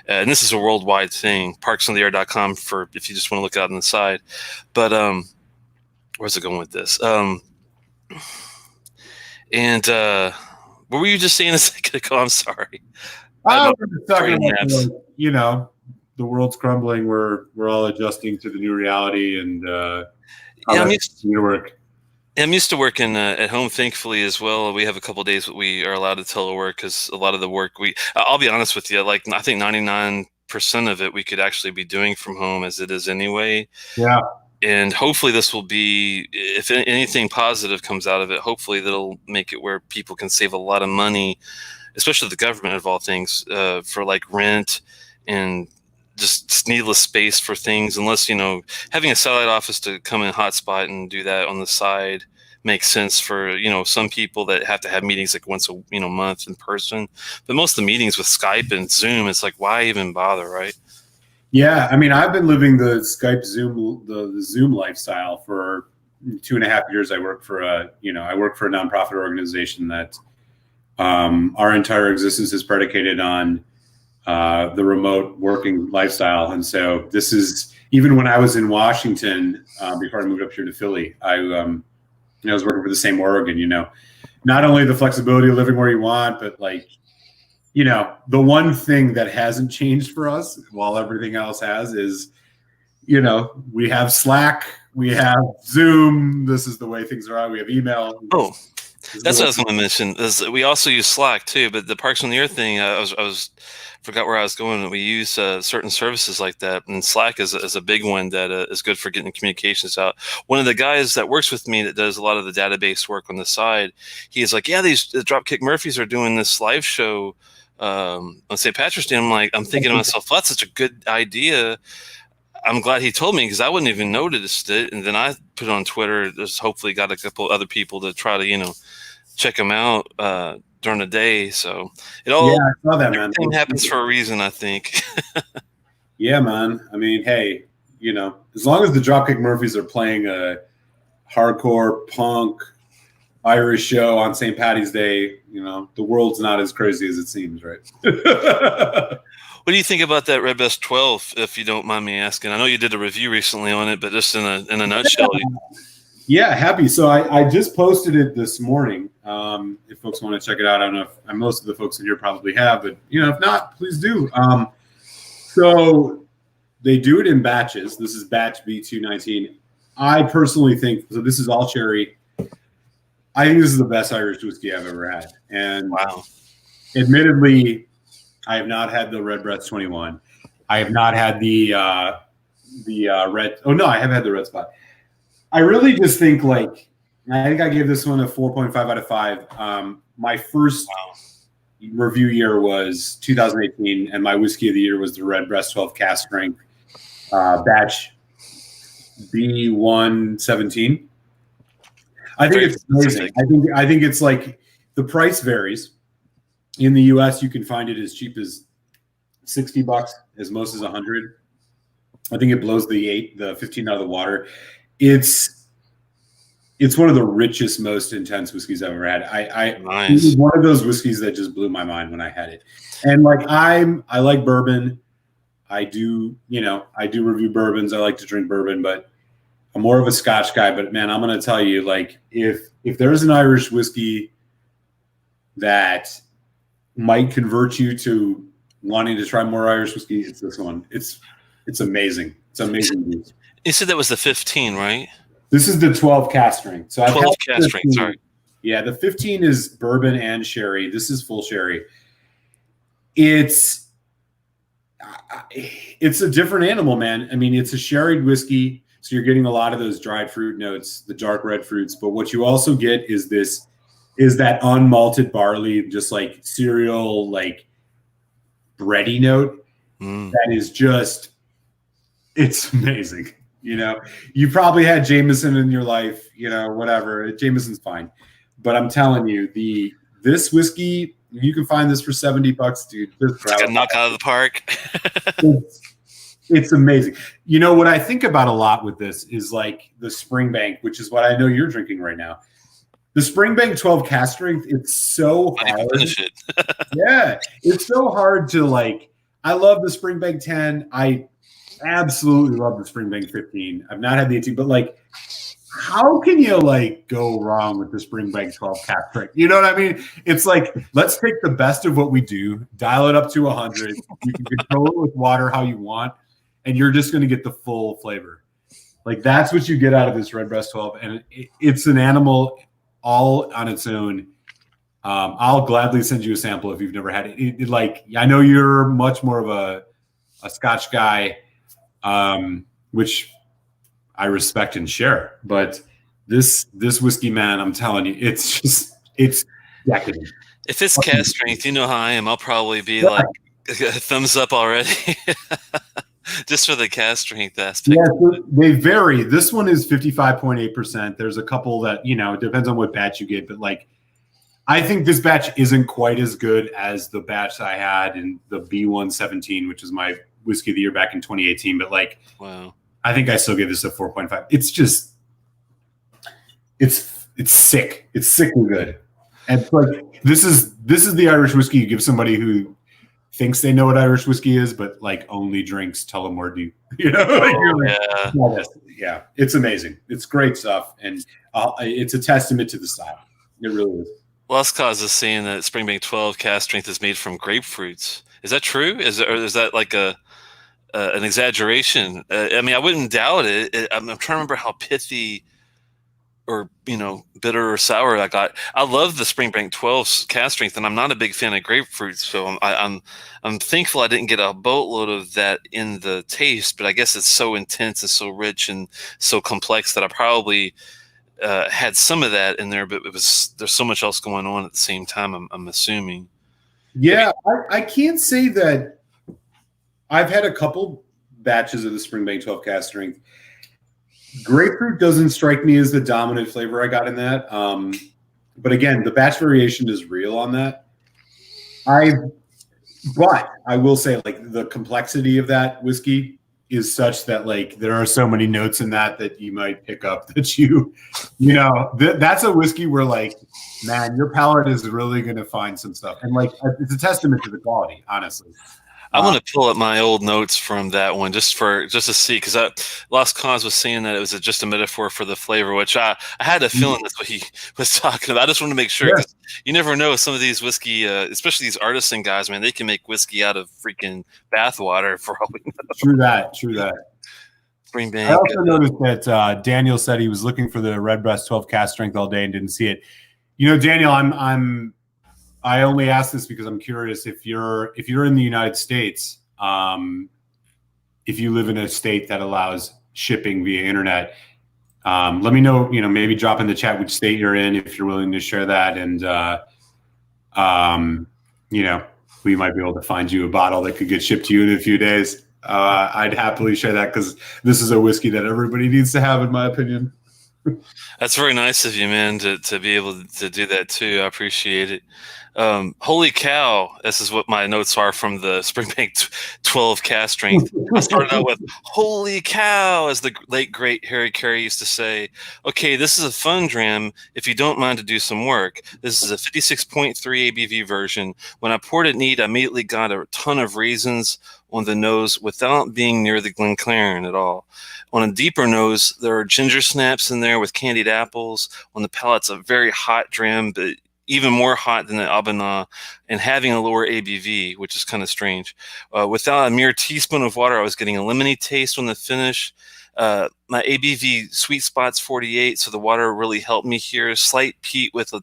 And this is a worldwide thing, parksintheair.com for if you just want to look out on the side. But where's it going with this? And what were you just saying a second ago? I'm sorry. I was talking about, the world's crumbling. We're all adjusting to the new reality, and I'm used to work. I'm used to working at home, thankfully, as well. We have a couple of days that we are allowed to telework, because a lot of the work I'll be honest with you, I think 99% of it we could actually be doing from home as it is anyway. Yeah. And hopefully this will be, if anything positive comes out of it, hopefully that'll make it where people can save a lot of money, especially the government of all things, for rent and just needless space for things, unless, having a satellite office to come in hotspot and do that on the side makes sense for, some people that have to have meetings once a month in person. But most of the meetings with Skype and Zoom, it's why even bother, right? Yeah, I mean, I've been living the Skype Zoom, the Zoom lifestyle for 2.5 years. I work for a nonprofit organization that our entire existence is predicated on the remote working lifestyle. And so this is, even when I was in Washington, before I moved up here to Philly, I was working for the same organ, not only the flexibility of living where you want, but the one thing that hasn't changed for us while everything else has is, we have Slack, we have Zoom. This is the way things are. We have email. Oh, that's what I was going to mention. Is we also use Slack too, but the Parks on the Air thing, I forgot where I was going. We use certain services like that, and Slack is a big one that is good for getting communications out. One of the guys that works with me that does a lot of the database work on the side, he's like, yeah, these Dropkick Murphys are doing this live show on St. Patrick's Day. I'm thinking to myself, that's such a good idea. I'm glad he told me, because I wouldn't even noticed it. And then I put it on Twitter. Just hopefully got a couple other people to try to, check them out during the day. So it all, I saw that, man. Everything happens for a reason, I think. Yeah, man. I mean, hey, as long as the Dropkick Murphys are playing a hardcore punk Irish show on St. Patty's Day, the world's not as crazy as it seems, right? What do you think about that Redbreast 12, if you don't mind me asking? I know you did a review recently on it, but just in a nutshell. Yeah, happy. So I just posted it this morning. If folks want to check it out, I don't know if most of the folks in here probably have, but if not, please do. So they do it in batches. This is batch B219. I personally think, so this is all cherry. I think this is the best Irish whiskey I've ever had. And wow. Admittedly, I have not had the Redbreast 21. I have not had the red. Oh no, I have had the red spot. I really just think I think I gave this one a 4.5 out of 5. My first review year was 2018, and my whiskey of the year was the Redbreast 12 cask strength batch B117. I think Very it's amazing. specific. I think it's like the price varies. In the US, you can find it as cheap as $60, as most as 100. I think it blows the 15 out of the water. It's one of the richest, most intense whiskeys I've ever had. It was Nice. one of those whiskeys that just blew my mind when I had it. And like I like bourbon. I do review bourbons. I like to drink bourbon, but I'm more of a Scotch guy. But man, I'm gonna tell you, like, if there's an Irish whiskey that might convert you to wanting to try more Irish whiskey, it's this one. It's amazing. It's amazing. You said that was the 15, right? This is the 12 cask strength. So 12 cask strength. Sorry. Yeah, the 15 is bourbon and sherry. This is full sherry. It's a different animal, man. I mean, it's a sherried whiskey, so you're getting a lot of those dried fruit notes, the dark red fruits. But what you also get is that unmalted barley, just like cereal, like bready note. That is just, it's amazing. You know, you probably had Jameson in your life, you know, whatever. Jameson's fine. But I'm telling you, this whiskey, you can find this for $70, dude. Just grab It's a knock out of the park. It's amazing. You know, what I think about a lot with this is like the Springbank, which is what I know you're drinking right now. The Springbank 12 cask strength, it's so hard. Finish it. Yeah, it's so hard to like. I love the Springbank 10. I absolutely love the Springbank 15. I've not had the 18, but like, how can you like go wrong with the Springbank 12 cask strength? You know what I mean? It's like, let's take the best of what we do, dial it up to 100. You can control it with water how you want, and you're just going to get the full flavor. Like, that's what you get out of this Redbreast 12, and it's an animal all on its own. I'll gladly send you a sample if you've never had it. Like, I know you're much more of a Scotch guy, which I respect and share. But this whiskey, man, I'm telling you, it's decadent. If it's cask strength, you know how I am. I'll probably be like a thumbs up already. Just for the cask strength aspect. Yeah, so they vary. This one is 55.8%. There's a couple that, you know, it depends on what batch you get, but like, I think this batch isn't quite as good as the batch I had in the B117, which is my whiskey of the year back in 2018. But like, wow, I think I still give this a 4.5. It's just, it's sick. It's sickly good. And it's like, this is the Irish whiskey you give somebody who thinks they know what Irish whiskey is, but like only drinks Tullamore Dew. You know, yeah, it's amazing. It's great stuff, and it's a testament to the style. It really is. Lost Cause is saying that Springbank 12 cask strength is made from grapefruits. Is that true? Is that like an exaggeration? I mean, I wouldn't doubt it. I'm trying to remember how pithy or, you know, bitter or sour I got. I love the Springbank 12 cask strength, and I'm not a big fan of grapefruit, so I'm thankful I didn't get a boatload of that in the taste. But I guess it's so intense and so rich and so complex that I probably had some of that in there, but there's so much else going on at the same time. I'm assuming. Yeah, I can't say that. I've had a couple batches of the Springbank 12 cask strength. Grapefruit doesn't strike me as the dominant flavor I got in that. But again, the batch variation is real on that. But I will say, like, the complexity of that whiskey is such that, like, there are so many notes in that you might pick up that you know, that's a whiskey where, like, man, your palate is really going to find some stuff. And, like, it's a testament to the quality, honestly. I want to pull up my old notes from that one just to see, because Lost Cause was saying that it was just a metaphor for the flavor, which I had a feeling that's what he was talking about. I just want to make sure, because you never know, some of these whiskey, especially these artisan guys, man, they can make whiskey out of freaking bathwater for all we know. True that. Springbank. I also noticed that Daniel said he was looking for the Redbreast 12 cask strength all day and didn't see it. You know, Daniel, I only ask this because I'm curious if you're in the United States, if you live in a state that allows shipping via internet, let me know, you know, maybe drop in the chat which state you're in if you're willing to share that. And, you know, we might be able to find you a bottle that could get shipped to you in a few days. I'd happily share that because this is a whiskey that everybody needs to have, in my opinion. That's very nice of you, man, to be able to do that too. I appreciate it. Holy cow! This is what my notes are from the Springbank 12 cast strength. I started out with "Holy cow," as the late great Harry Carey used to say. Okay, this is a fun dram if you don't mind to do some work. This is a 56.3 ABV version. When I poured it neat, I immediately got a ton of raisins on the nose without being near the Glencairn at all. On a deeper nose, there are ginger snaps in there with candied apples. On the palate, it's a very hot dram, but even more hot than the Abanah, and having a lower ABV, which is kind of strange. Without a mere teaspoon of water, I was getting a lemony taste on the finish. My ABV sweet spot's 48, so the water really helped me here. Slight peat with a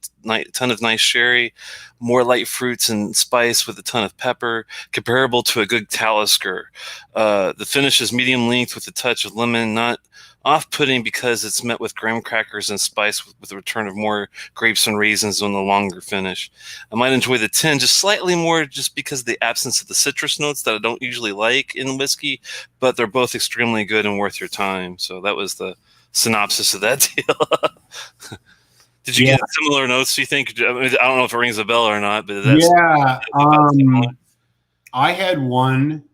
ton of nice sherry, more light fruits and spice with a ton of pepper, comparable to a good Talisker. The finish is medium length with a touch of lemon, not off-putting because it's met with graham crackers and spice with the return of more grapes and raisins on the longer finish. I might enjoy the 10 just slightly more just because of the absence of the citrus notes that I don't usually like in whiskey, but they're both extremely good and worth your time. So that was the synopsis of that deal. Did you get similar notes, do you think? I mean, I don't know if it rings a bell or not, but that's I had one.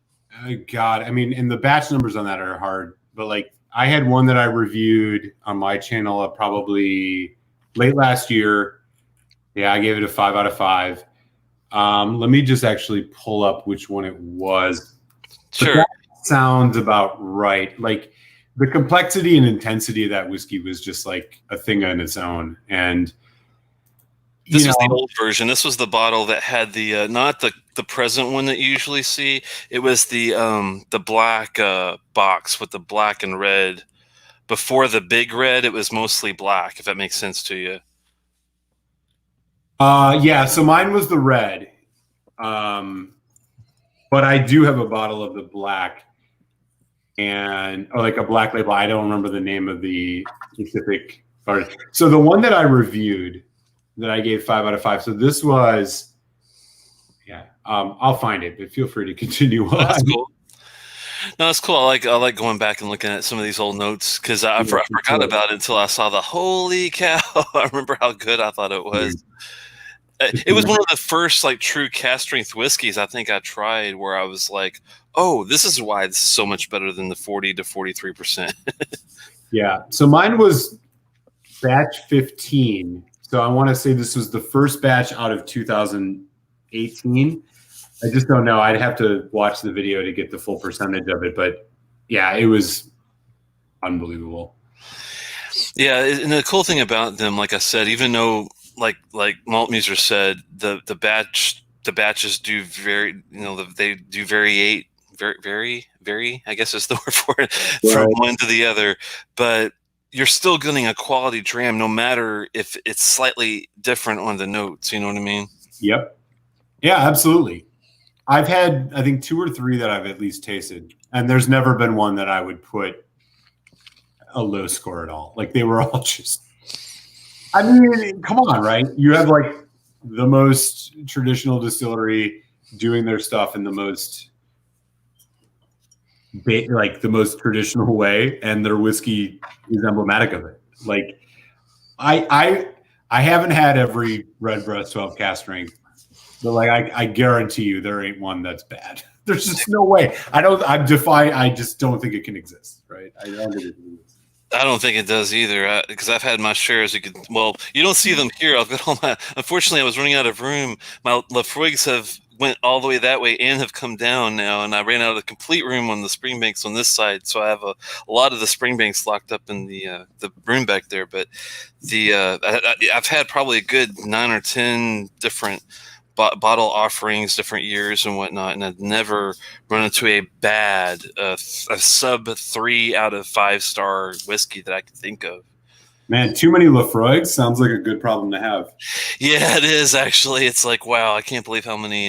God, I mean, and the batch numbers on that are hard, but like I had one that I reviewed on my channel probably late last year. Yeah, I gave it a 5 out of 5. Let me just actually pull up which one it was. Sure. That sounds about right. Like the complexity and intensity of that whiskey was just like a thing on its own. And this was the old version. This was the bottle that had the not the present one that you usually see. It was the black box with the black and red. Before the big red, it was mostly black, if that makes sense to you. Yeah, so mine was the red. But I do have a bottle of the black and like a black label. I don't remember the name of the specific artist. So the one that I reviewed that I gave 5 out of 5. So this was, I'll find it, but feel free to continue. That's cool. No, that's cool. I like going back and looking at some of these old notes because I forgot about it until I saw the holy cow. I remember how good I thought it was. It was one of the first like true cast strength whiskeys I think I tried where I was like, oh, this is why this is so much better than the 40 to 43%. Yeah. So mine was batch 15. So I want to say this was the first batch out of 2018. I just don't know. I'd have to watch the video to get the full percentage of it. But yeah, it was unbelievable. Yeah. And the cool thing about them, like I said, even though like Malt Muser said, the batches do very, they do variate very, I guess is the word for it, from one to the other. But you're still getting a quality dram no matter if it's slightly different on the notes. You know what I mean? Yep. Yeah, absolutely. I've had, I think, 2 or 3 that I've at least tasted, and there's never been one that I would put a low score at all. Like they were all just, I mean, come on, right? You have like the most traditional distillery doing their stuff in the most traditional way, and their whiskey is emblematic of it. Like I haven't had every Redbreast 12 cast strength, but like I guarantee you there ain't one that's bad. There's just no way. I just don't think it can exist, right? I don't think it can exist. I don't think it does either, because I've had my shares. You don't see them here. I've got all my. Unfortunately, I was running out of room. My Lafroigs have went all the way that way and have come down now, and I ran out of the complete room on the Springbanks on this side. So I have a lot of the Springbanks locked up in the room back there. But I've had probably a good 9 or 10 different bottle offerings, different years and whatnot, and I've never run into a bad a sub 3 out of 5 star whiskey that I can think of. Man, too many Lafroigs sounds like a good problem to have. Yeah, it is actually. It's like, wow, I can't believe how many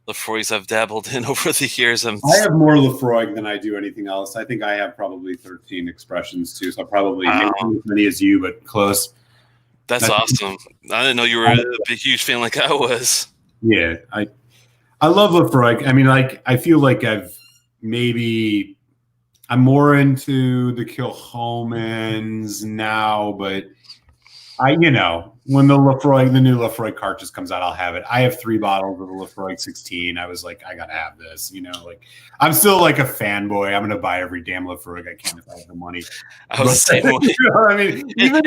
Lafroigs I've dabbled in over the years. I have more Lafroig than I do anything else. I think I have probably 13 expressions too, so probably maybe as many as you, but close. That's awesome. I didn't know you were a huge fan like I was. Yeah, I love Lafroig. I mean, like I feel like I've maybe I'm more into the Kilchoman's now, but when the new Lafroig cartridge comes out, I'll have it. I have 3 bottles of the Lafroig 16. I was like, I gotta have this. I'm still like a fanboy. I'm gonna buy every damn Lafroig I can if I have the money. I was the same way. I mean, and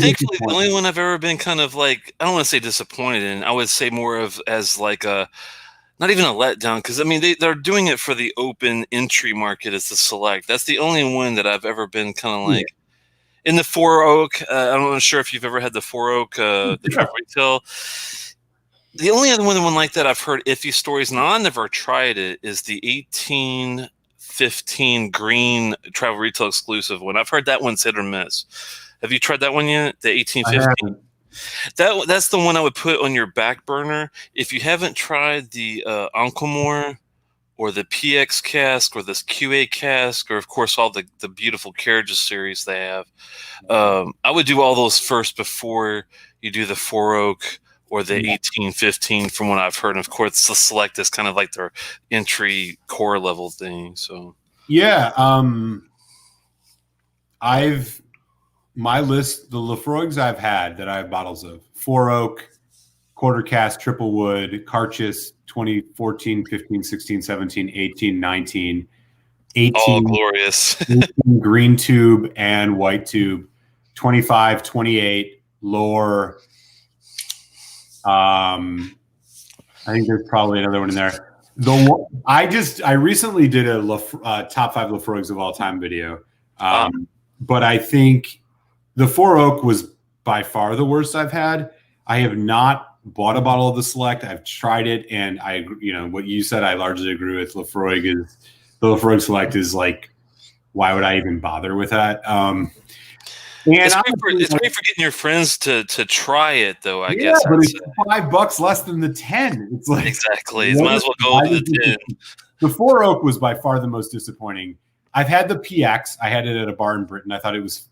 thankfully, the only one I've ever been kind of like, I don't want to say disappointed in. I would say more of as like a, not even a letdown, because I mean they're doing it for the open entry market as the Select. That's the only one that I've ever been kind of like. Yeah. In the 4 Oak, I'm not sure if you've ever had the 4 Oak, the travel retail. The only other one like that I've heard iffy stories, and I never tried it, is the 1815 green travel retail exclusive one. I've heard that one's hit or miss. Have you tried that one yet? The 1815. That's the one I would put on your back burner. If you haven't tried the Anklemore or the PX cask or this QA cask, or of course all the beautiful Carriages series they have, I would do all those first before you do the 4 Oak or the 1815 from what I've heard. And of course the Select is kind of like their entry core level thing. So yeah, my list, the Lafroigs I've had that I have bottles of: 4 Oak, Quarter Cask, Triple Wood, Cartridge 2014, 15, 16, 17, 18, 19, 18. Oh, glorious. 18 green tube and white tube, 25, 28, Lore. I think there's probably another one in there. I recently did a top 5 Lafroigs of all time video. But I think the 4 Oak was by far the worst I've had. I have not bought a bottle of the Select. I've tried it, and what you said, I largely agree with. The Lafroig Select is like, why would I even bother with that? It's great for getting your friends to try it, though. I guess, but it's $5 less than the 10. It's like, exactly. Might as well go to the 10. The 4 Oak was by far the most disappointing. I've had the PX. I had it at a bar in Britain. I thought it was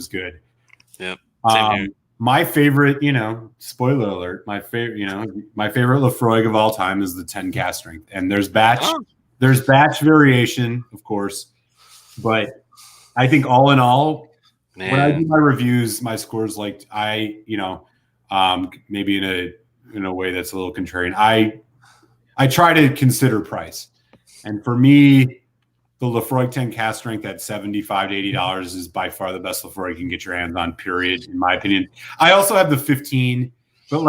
good. Yep. My favorite, spoiler alert, my favorite Lafroig of all time is the 10 cask strength. And there's batch variation, of course, but I think all in all, when I do my reviews, my scores, like maybe in a way that's a little contrarian, I try to consider price. And for me, the Lafroig 10 cask strength at $75 to $80 is by far the best Lafroig you can get your hands on, period, in my opinion. I also have the 15, but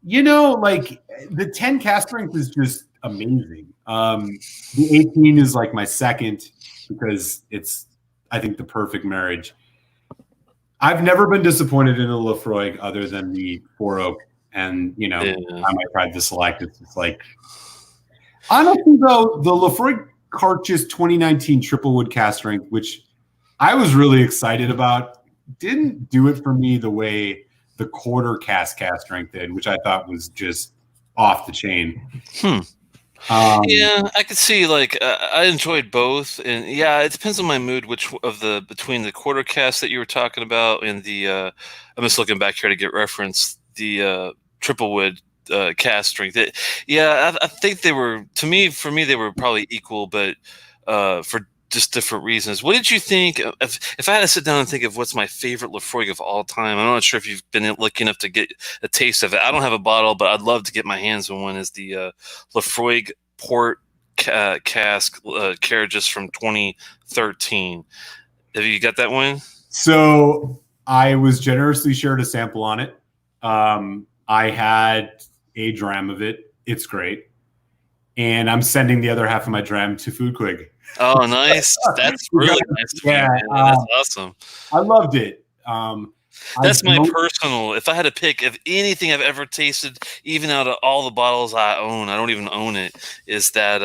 the 10 cask strength is just amazing. The 18 is like my second because it's, I think, the perfect marriage. I've never been disappointed in a Lafroig other than the 4 Oak. And, I might try the Select. It's just like, honestly, though, the Lafroig Cartridge 2019 Triple Wood Cask Strength, which I was really excited about, didn't do it for me the way the Quarter Cask Strength did, which I thought was just off the chain. Yeah, I could see, I enjoyed both, and yeah, it depends on my mood which of between the Quarter Cask that you were talking about and the I'm just looking back here to get reference, the Triple Wood cask strength. I think they were, for me they were probably equal, but for just different reasons. What did you think if I had to sit down and think of what's my favorite Lafroig of all time? I'm not sure if you've been lucky enough to get a taste of it. I don't have a bottle, but I'd love to get my hands on one. Is the Lafroig Port Cask Carriages from 2013. Have you got that one? So I was generously shared a sample on it. I had a dram of it. It's great. And I'm sending the other half of my dram to Foodquig. Oh, nice. That's really nice. Yeah, that's awesome. I loved it. That's my personal, if I had to pick, if anything I've ever tasted, even out of all the bottles I own, I don't even own it, is that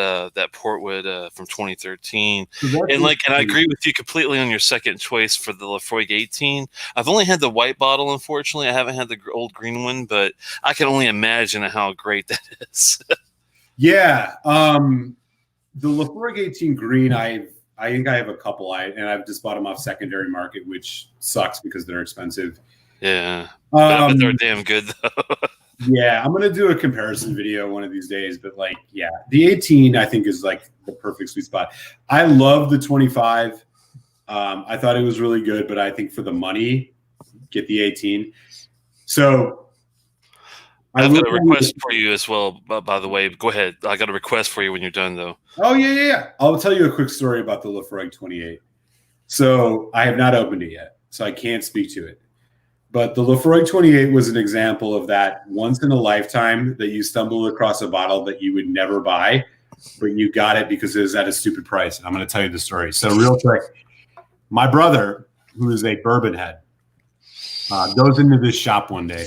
Portwood from 2013. And I agree with you completely on your second choice for the Lafroig 18. I've only had the white bottle, unfortunately. I haven't had the old green one, but I can only imagine how great that is. Yeah. The Lafroig 18 green, I think I have a couple, and I've just bought them off secondary market, which sucks because they're expensive. Yeah, but they're damn good though. Yeah, I'm gonna do a comparison video one of these days, but like, yeah, the 18 I think is like the perfect sweet spot. I love the 25. I thought it was really good, but I think for the money, get the 18. So I've got a request for you as well. By the way, go ahead. I got a request for you when you're done, though. Oh yeah. I'll tell you a quick story about the Lafroig 28. So I have not opened it yet, so I can't speak to it. But the Lafroig 28 was an example of that once in a lifetime that you stumble across a bottle that you would never buy, but you got it because it was at a stupid price. And I'm going to tell you the story. So real quick, my brother, who is a bourbon head, goes into this shop one day,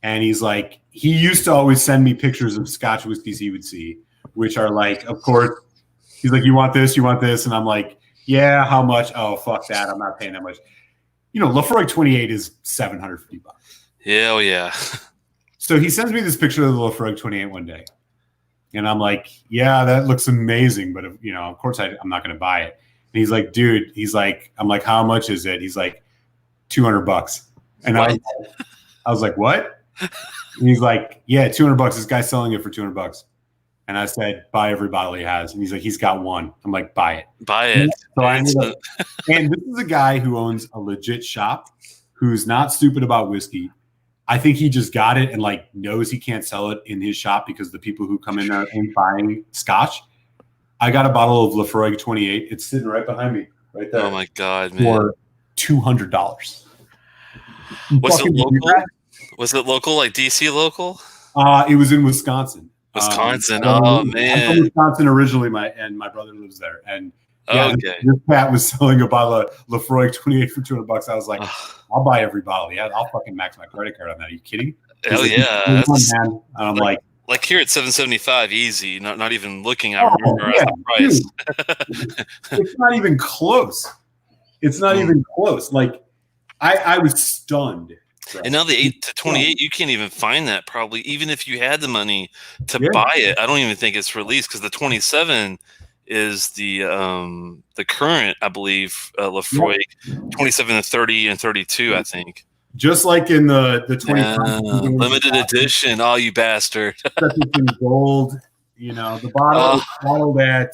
and he's like, he used to always send me pictures of Scotch whiskeys he would see, which are like, of course, he's like, you want this? And I'm like, yeah, how much? Oh, fuck that. I'm not paying that much. You know, Lafroig 28 is $750. Hell yeah. So he sends me this picture of the Lafroig 28 one day. And I'm like, yeah, that looks amazing. But, of course I'm not going to buy it. And he's like, dude, I'm like, how much is it? He's like, $200. And I was like, what? And he's like, yeah, $200. This guy's selling it for $200. And I said, buy every bottle he has. And he's like, he's got one. I'm like, buy it. Buy it. So I ended up, and this is a guy who owns a legit shop who's not stupid about whiskey. I think he just got it and like knows he can't sell it in his shop because the people who come in there and buying Scotch. I got a bottle of Lafroig 28. It's sitting right behind me, right there. Oh my God, man. For $200. Was it local? Was it local, like DC local? It was in Wisconsin. Wisconsin. Man. I'm from Wisconsin originally, my brother lives there. And yeah, okay. This Pat was selling a bottle of Lafroig 28 for $200. I was like, I'll buy every bottle. Yeah, I'll fucking max my credit card on that. Are you kidding? Hell yeah. Man. I'm like here at $775, easy. Not even looking. I remember the price. It's not even close. It's not even close. Like I was stunned. And now the 8 to 28, you can't even find that probably, even if you had the money to buy it. I don't even think it's released because the 27 is the current, I believe, Lafroig 27 to 30 and 32, I think. Just like in the 25 limited edition. Oh, you bastard! In gold, the bottle is bottled at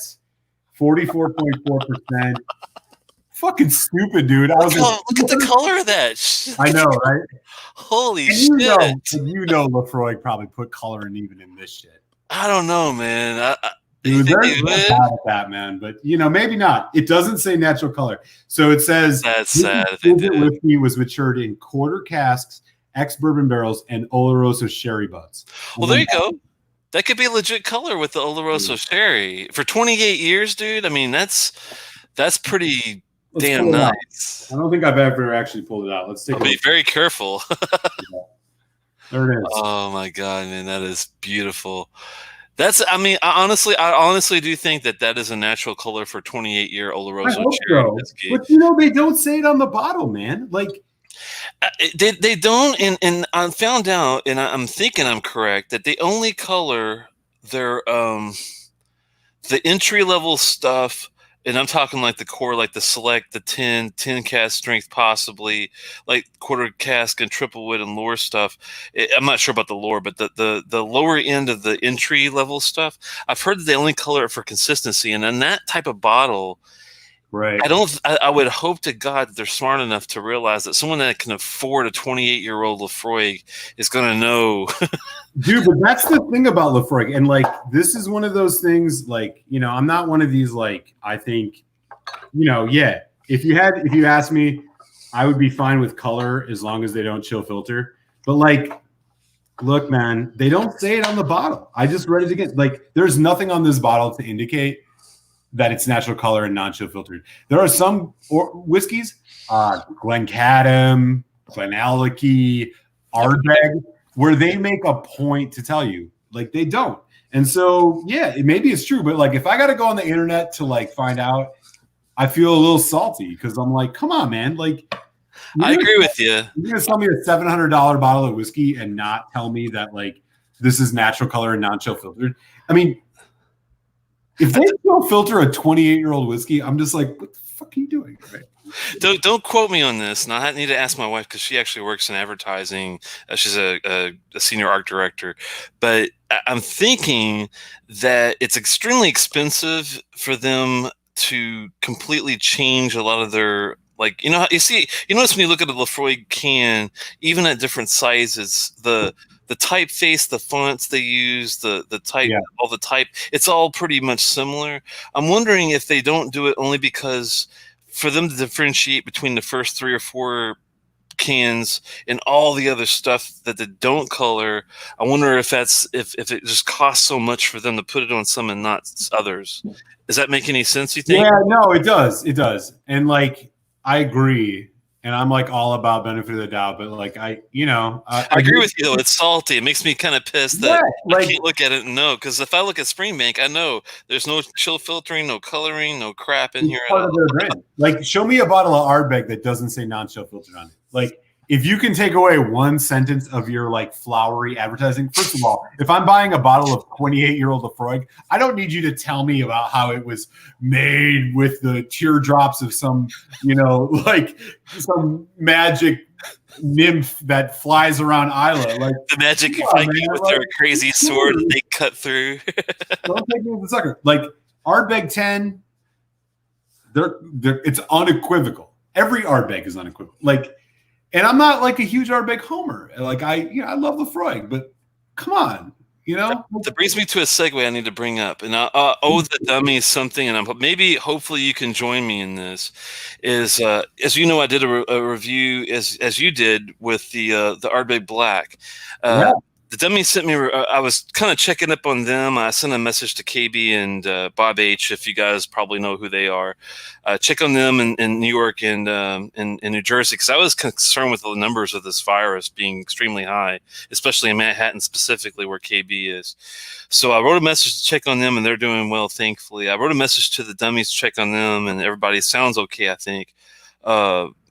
44.4%. Fucking stupid, dude. Look at the color of that. I know, right? Holy shit. Lafroig probably put color even in this shit. I don't know, man. Dude, they're bad at that, man. But, maybe not. It doesn't say natural color. So it says that's sad if they did. Whiskey was matured in quarter casks, ex-bourbon barrels, and Oloroso sherry butts. Well, there you go. That could be a legit color with the Oloroso sherry. For 28 years, dude, I mean, that's pretty... damn nice. I don't think I've ever actually pulled it out. Let's take a look. Be very careful. There it is. Oh my God, man, that is beautiful. I honestly do think that is a natural color for 28-year Oloroso cherry. But they don't say it on the bottle, man. Like they don't, and I found out, and I'm thinking I'm correct, that they only color their the entry level stuff. And I'm talking like the core, like the select, the 10 cask strength, possibly like quarter cask and triple wood and lore stuff. I'm not sure about the lore, but the lower end of the entry level stuff, I've heard that they only color it for consistency. And in that type of bottle, right? I would hope to God that they're smart enough to realize that someone that can afford a 28-year-old Lafroig is going to know. Dude, but that's the thing about Lafroig. And like, this is one of those things, like, I'm not one of these, like, I think, if you asked me, I would be fine with color as long as they don't chill filter. But like, look, man, they don't say it on the bottle. I just read it again. Like, there's nothing on this bottle to indicate that it's natural color and non-chill filtered. There are some whiskeys, Glencadam, Glenallachie, Ardbeg, where they make a point to tell you, like, they don't. And so, yeah, maybe it's true, but like, if I got to go on the internet to like find out, I feel a little salty because I'm like, come on, man. Like, I agree with you. You're going to sell me a $700 bottle of whiskey and not tell me that like this is natural color and non-chill filtered. I mean, if they don't filter a 28-year-old whiskey, I'm just like, what the fuck are you doing? Right? Don't quote me on this. And I need to ask my wife because she actually works in advertising. She's a senior art director. But I'm thinking that it's extremely expensive for them to completely change a lot of their, like, you know, you notice when you look at a Lefroy can, even at different sizes, the typeface, the fonts they use, the type, all the type, it's all pretty much similar. I'm wondering if they don't do it only because for them to differentiate between the first 3 or 4 cans and all the other stuff that they don't color. I wonder if that's if it just costs so much for them to put it on some and not others. Does that make any sense, you think? Yeah, no, it does. It does. And like, I agree. And I'm like all about benefit of the doubt, but like I agree with you though. It's salty. It makes me kind of pissed that I can't look at it and know, because if I look at Springbank, I know there's no chill filtering, no coloring, no crap in here. Part of their brand. Like, show me a bottle of Ardbeg that doesn't say non-chill filtered on it. Like, if you can take away one sentence of your like flowery advertising, first of all, if I'm buying a bottle of 28-year-old Lefroy, I don't need you to tell me about how it was made with the teardrops of some, like some magic nymph that flies around Isla. Like the magic Viking with their crazy sword that they cut through. Don't take me as a sucker. Like Ardbeg 10, it's unequivocal. Every Ardbeg is unequivocal. Like. And I'm not like a huge Ardbeg homer. Like I love Lefroy, but come on, That brings me to a segue I need to bring up, and owe the dummies something, and hopefully you can join me in this. Is as you know, I did a review as you did with the Ardbeg Black. The dummies sent me. I was kind of checking up on them. I sent a message to KB and Bob H. If you guys probably know who they are, check on them in New York and in New Jersey, because I was concerned with the numbers of this virus being extremely high, especially in Manhattan specifically where KB is. So I wrote a message to check on them, and they're doing well, thankfully. I wrote a message to the dummies to check on them, and everybody sounds okay, I think.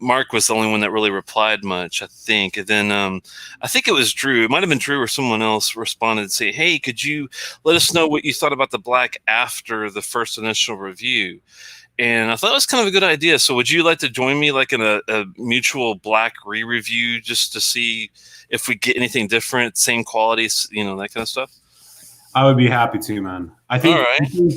Mark was the only one that really replied much, I think. And then I think it was Drew. It might have been Drew or someone else responded and say, hey, could you let us know what you thought about the Black after the first initial review? And I thought it was kind of a good idea. So would you like to join me like in a mutual Black re-review just to see if we get anything different, same qualities, that kind of stuff? I would be happy to, man. I think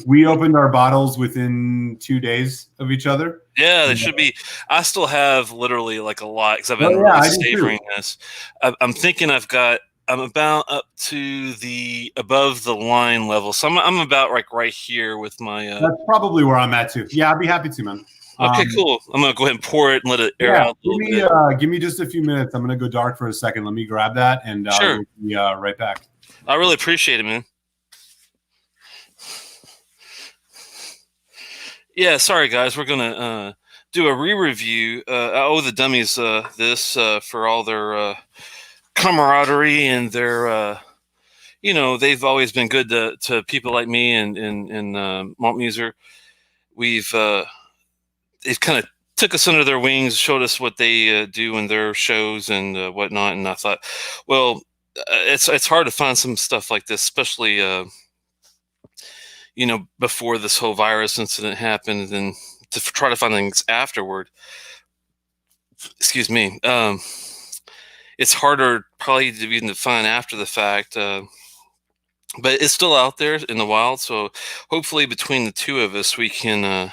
we opened our bottles within 2 days of each other. Yeah, they should be. I still have literally like a lot because I've been really savoring this. I'm thinking I'm about up to the above the line level. So I'm about like right here with my. That's probably where I'm at too. Yeah, I'd be happy to, man. Okay, cool. I'm going to go ahead and pour it and let it air out a little bit. Give me just a few minutes. I'm going to go dark for a second. Let me grab that and sure. We'll be right back. I really appreciate it, man. Yeah, sorry guys, we're gonna do a re-review. I owe the dummies this for all their camaraderie and their, they've always been good to people like me and Malt Muser. They've kind of took us under their wings, showed us what they do in their shows and whatnot. And I thought, well, it's hard to find some stuff like this, especially. Before this whole virus incident happened, and to try to find things afterward. Excuse me. It's harder probably to even find after the fact, but it's still out there in the wild. So hopefully between the two of us, we can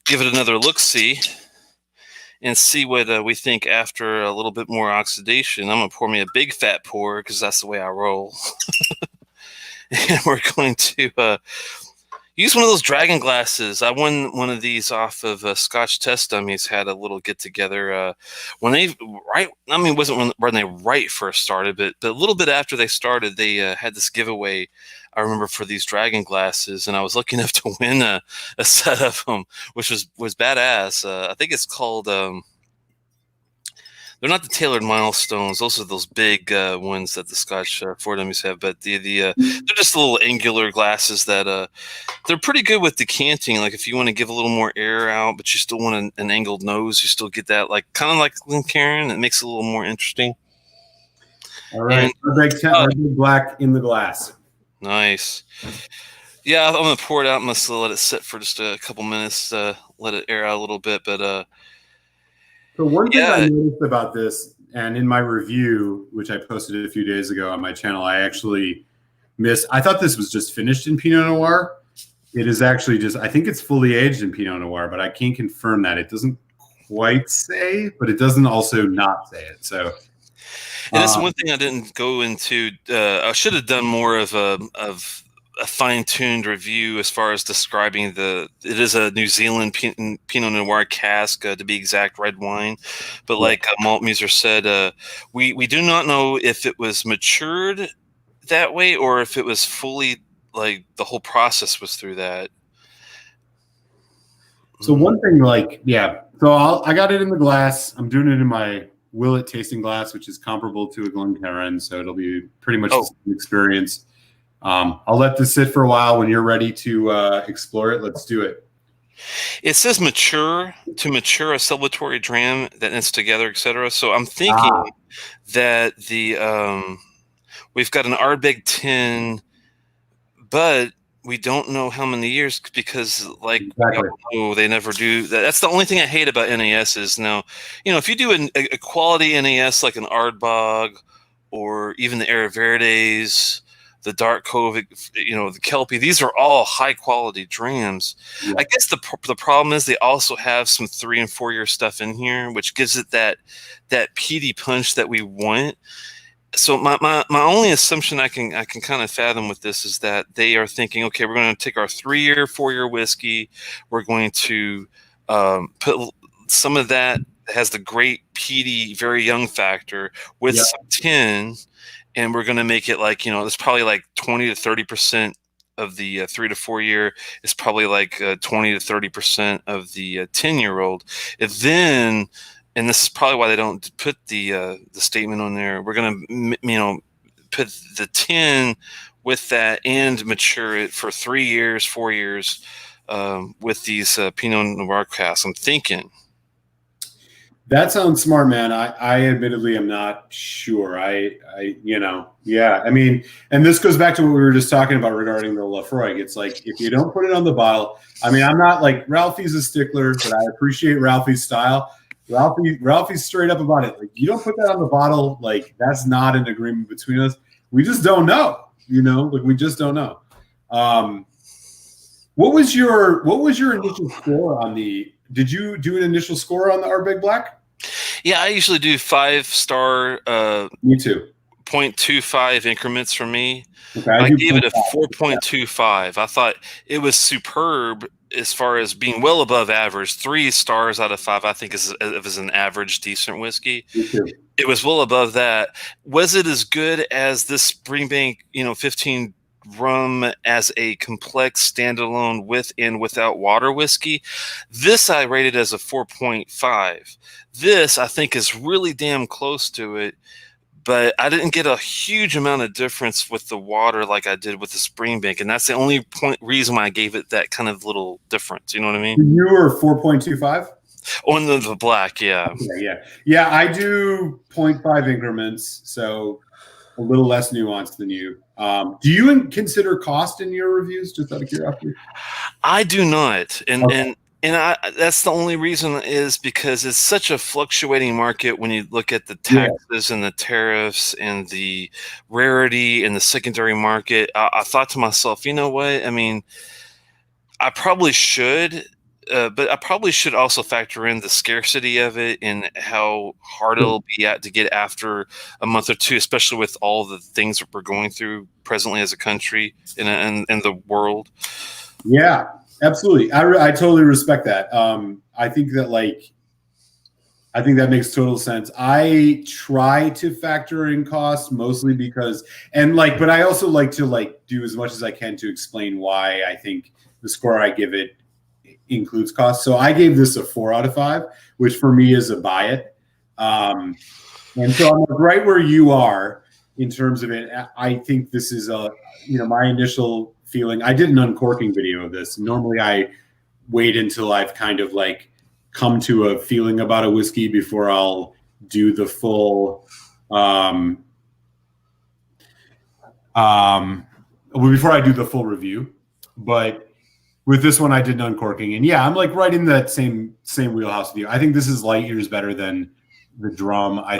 give it another look-see and see what we think after a little bit more oxidation. I'm going to pour me a big fat pour because that's the way I roll. And we're going to use one of those dragon glasses. I won one of these off of Scotch Test Dummies. Had a little get together when they it wasn't when they first started, but a little bit after they started, they had this giveaway. I remember for these dragon glasses, and I was lucky enough to win a set of them, which was badass. I think it's called. They're not the tailored milestones. Those are those big ones that the Scotch Four Dummies have. But they're just little angular glasses that they're pretty good with decanting. Like if you want to give a little more air out, but you still want an angled nose, you still get that kind of like Glencairn. It makes it a little more interesting. All right, Ardbeg Black in the glass. Nice. Yeah, I'm gonna pour it out. I'm gonna let it sit for just a couple minutes, let it air out a little bit. But So one thing I yeah, noticed about this, and in my review, which I posted a few days ago on my channel, I actually I thought this was just finished in Pinot Noir. It is actually just, I think it's fully aged in Pinot Noir, but I can't confirm that. It doesn't quite say, but it doesn't also not say it. So, and that's one thing I didn't go into. I should have done more of a fine-tuned review as far as describing it is a New Zealand Pinot Noir cask, to be exact, red wine. But like Malt Muser said, we do not know if it was matured that way or if it was fully, like, the whole process was through that. So one thing, so I got it in the glass. I'm doing it in my Willet tasting glass, which is comparable to a Glencairn, so it'll be pretty much the same experience. I'll let this sit for a while. When you're ready to explore it, let's do it. It says to mature a celebratory dram that knits together, etc. So I'm thinking that we've got an Ardbeg tin, but we don't know how many years because, like, they never do. That's the only thing I hate about NAS is now, if you do a quality NAS like an Ardbeg or even the Era Verdes, the Dark Cove, the Kelpie, these are all high quality drams. Yeah. I guess the problem is they also have some 3 and 4 year stuff in here, which gives it that peaty punch that we want. So my only assumption I can kind of fathom with this is that they are thinking, okay, we're going to take our 3 year, 4 year whiskey, we're going to put some of that has the great peaty, very young factor with some tin, and we're going to make it like, it's probably like 20 to 30% of the 3 to 4 year is probably like 20 to 30% of the 10-year-old. And this is probably why they don't put the statement on there. We're going to, put the tin with that and mature it for 3 years, 4 years with these Pinot Noir casks. I'm thinking. That sounds smart, man. I admittedly am not sure. I mean, and this goes back to what we were just talking about regarding the Lafroig. It's like, if you don't put it on the bottle, I mean, I'm not like, Ralphie's a stickler, but I appreciate Ralphie's style. Ralphie's straight up about it. Like, you don't put that on the bottle, like, that's not an agreement between us. We just don't know, like, we just don't know. What was your initial score on did you do an initial score on the Ardbeg Black? Yeah, I usually do 5-star. Me too. 0.25 increments for me. Okay, I gave it a 4.25. I thought it was superb as far as being well above average. 3 stars out of 5, I think, is an average decent whiskey. It was well above that. Was it as good as this Springbank, 15 rum as a complex standalone with and without water whiskey? This I rated as a 4.5. This I think is really damn close to it. But I didn't get a huge amount of difference with the water like I did with the Springbank, and that's the only reason why I gave it that kind of little difference. You know what I mean? You were 4.25 on the black, yeah. Yeah. I do 0.5 increments, so a little less nuanced than you. Do you consider cost in your reviews, just out of curiosity? I do not, and that's the only reason is because it's such a fluctuating market when you look at the taxes and the tariffs and the rarity and the secondary market. I thought to myself, you know what? I mean, I probably should, but I probably should also factor in the scarcity of it and how hard it'll be to get after a month or two, especially with all the things that we're going through presently as a country and the world. Yeah. Absolutely. I totally respect that. I think that makes total sense. I try to factor in costs mostly because, but I also like to do as much as I can to explain why I think the score I give it includes costs. So I gave this a 4 out of 5, which for me is a buy it. And so I'm right where you are in terms of it. I think this is my initial feeling. I did an uncorking video of this. Normally I wait until I've kind of come to a feeling about a whiskey before I'll do the full before I do the full review. but with this one I did an uncorking, and yeah, I'm like right in that same wheelhouse with you. I think this is light years better than the drum. I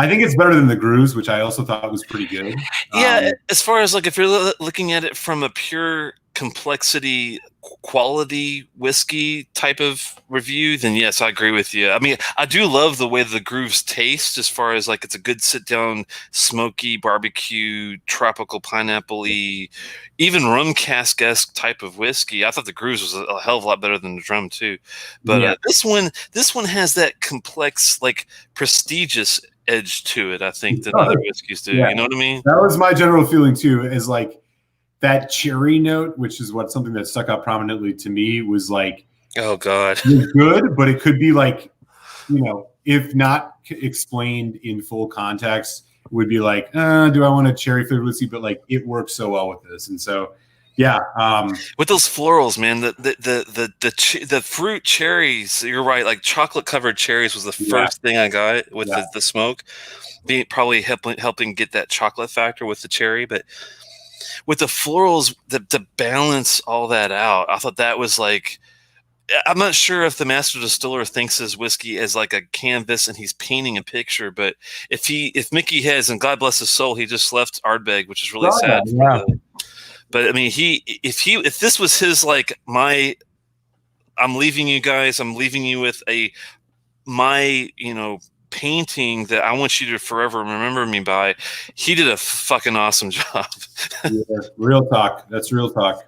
think it's better than the Grooves, which I also thought was pretty good. Yeah, as far as like if you're looking at it from a pure complexity quality whiskey type of review, then yes, I agree with you. I mean, I do love the way the Grooves taste, as far as like it's a good sit down, smoky barbecue, tropical pineapple-y, even rum cask-esque type of whiskey. I thought the Grooves was a hell of a lot better than the drum too. But this one has that complex, like prestigious edge to it, I think, than other whiskeys do. Yeah. You know what I mean? That was my general feeling too, is like that cherry note, which is something that stuck out prominently to me, was like, oh God, good, but it could be like, if not explained in full context, would be like, do I want a cherry flavored whiskey? But like, it works so well with this, and so yeah. With those florals, man, the fruit cherries, you're right. Like chocolate covered cherries was the first thing I got with the smoke, being probably helping get that chocolate factor with the cherry, but with the florals, to balance all that out, I thought that was like, I'm not sure if the master distiller thinks his whiskey is like a canvas and he's painting a picture, but if Mickey has, and God bless his soul, he just left Ardbeg, which is really sad. But I mean, if this was his, like, I'm leaving you guys, I'm leaving you with my painting that I want you to forever remember me by, he did a fucking awesome job. Yeah, real talk. That's real talk.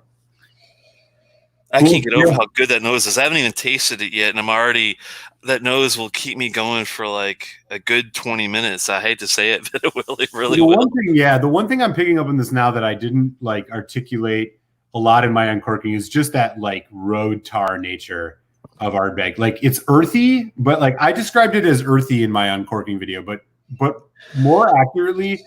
I can't get over how good that nose is. I haven't even tasted it yet, and that nose will keep me going for like a good 20 minutes. I hate to say it, but it really will. The one thing I'm picking up on this now that I didn't like articulate a lot in my uncorking is just that like road tar nature of Ardbeg. Like it's earthy, but like I described it as earthy in my uncorking video, but more accurately,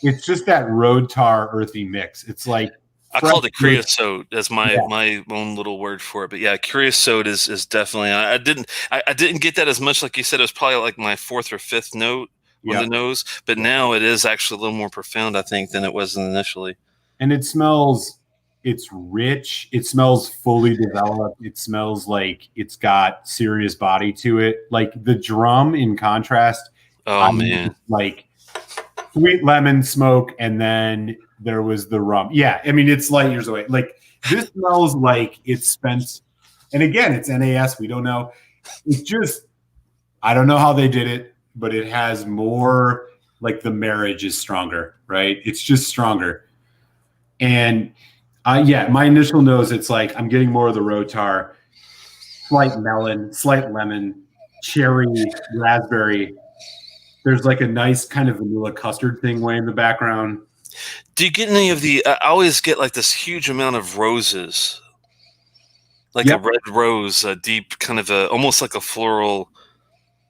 it's just that road tar earthy mix. It's like I called it creosote as my own little word for it, but yeah, creosote is definitely. I didn't get that as much, like you said. It was probably like my fourth or fifth note on the nose, but now it is actually a little more profound, I think, than it was initially. And it smells. It's rich. It smells fully developed. It smells like it's got serious body to it. Like the drum, in contrast. Oh man! Like sweet lemon smoke, and then there was the rum. Yeah, I mean, it's light years away. Like this smells like it's spent. And again, it's NAS. We don't know. It's just, I don't know how they did it, but it has more, like the marriage is stronger, right? It's just stronger. And my initial nose, it's like I'm getting more of the road tar, slight melon, slight lemon, cherry, raspberry. There's like a nice kind of vanilla custard thing way in the background. Do you get any of the? I always get like this huge amount of roses, like a red rose, a deep kind of almost like a floral.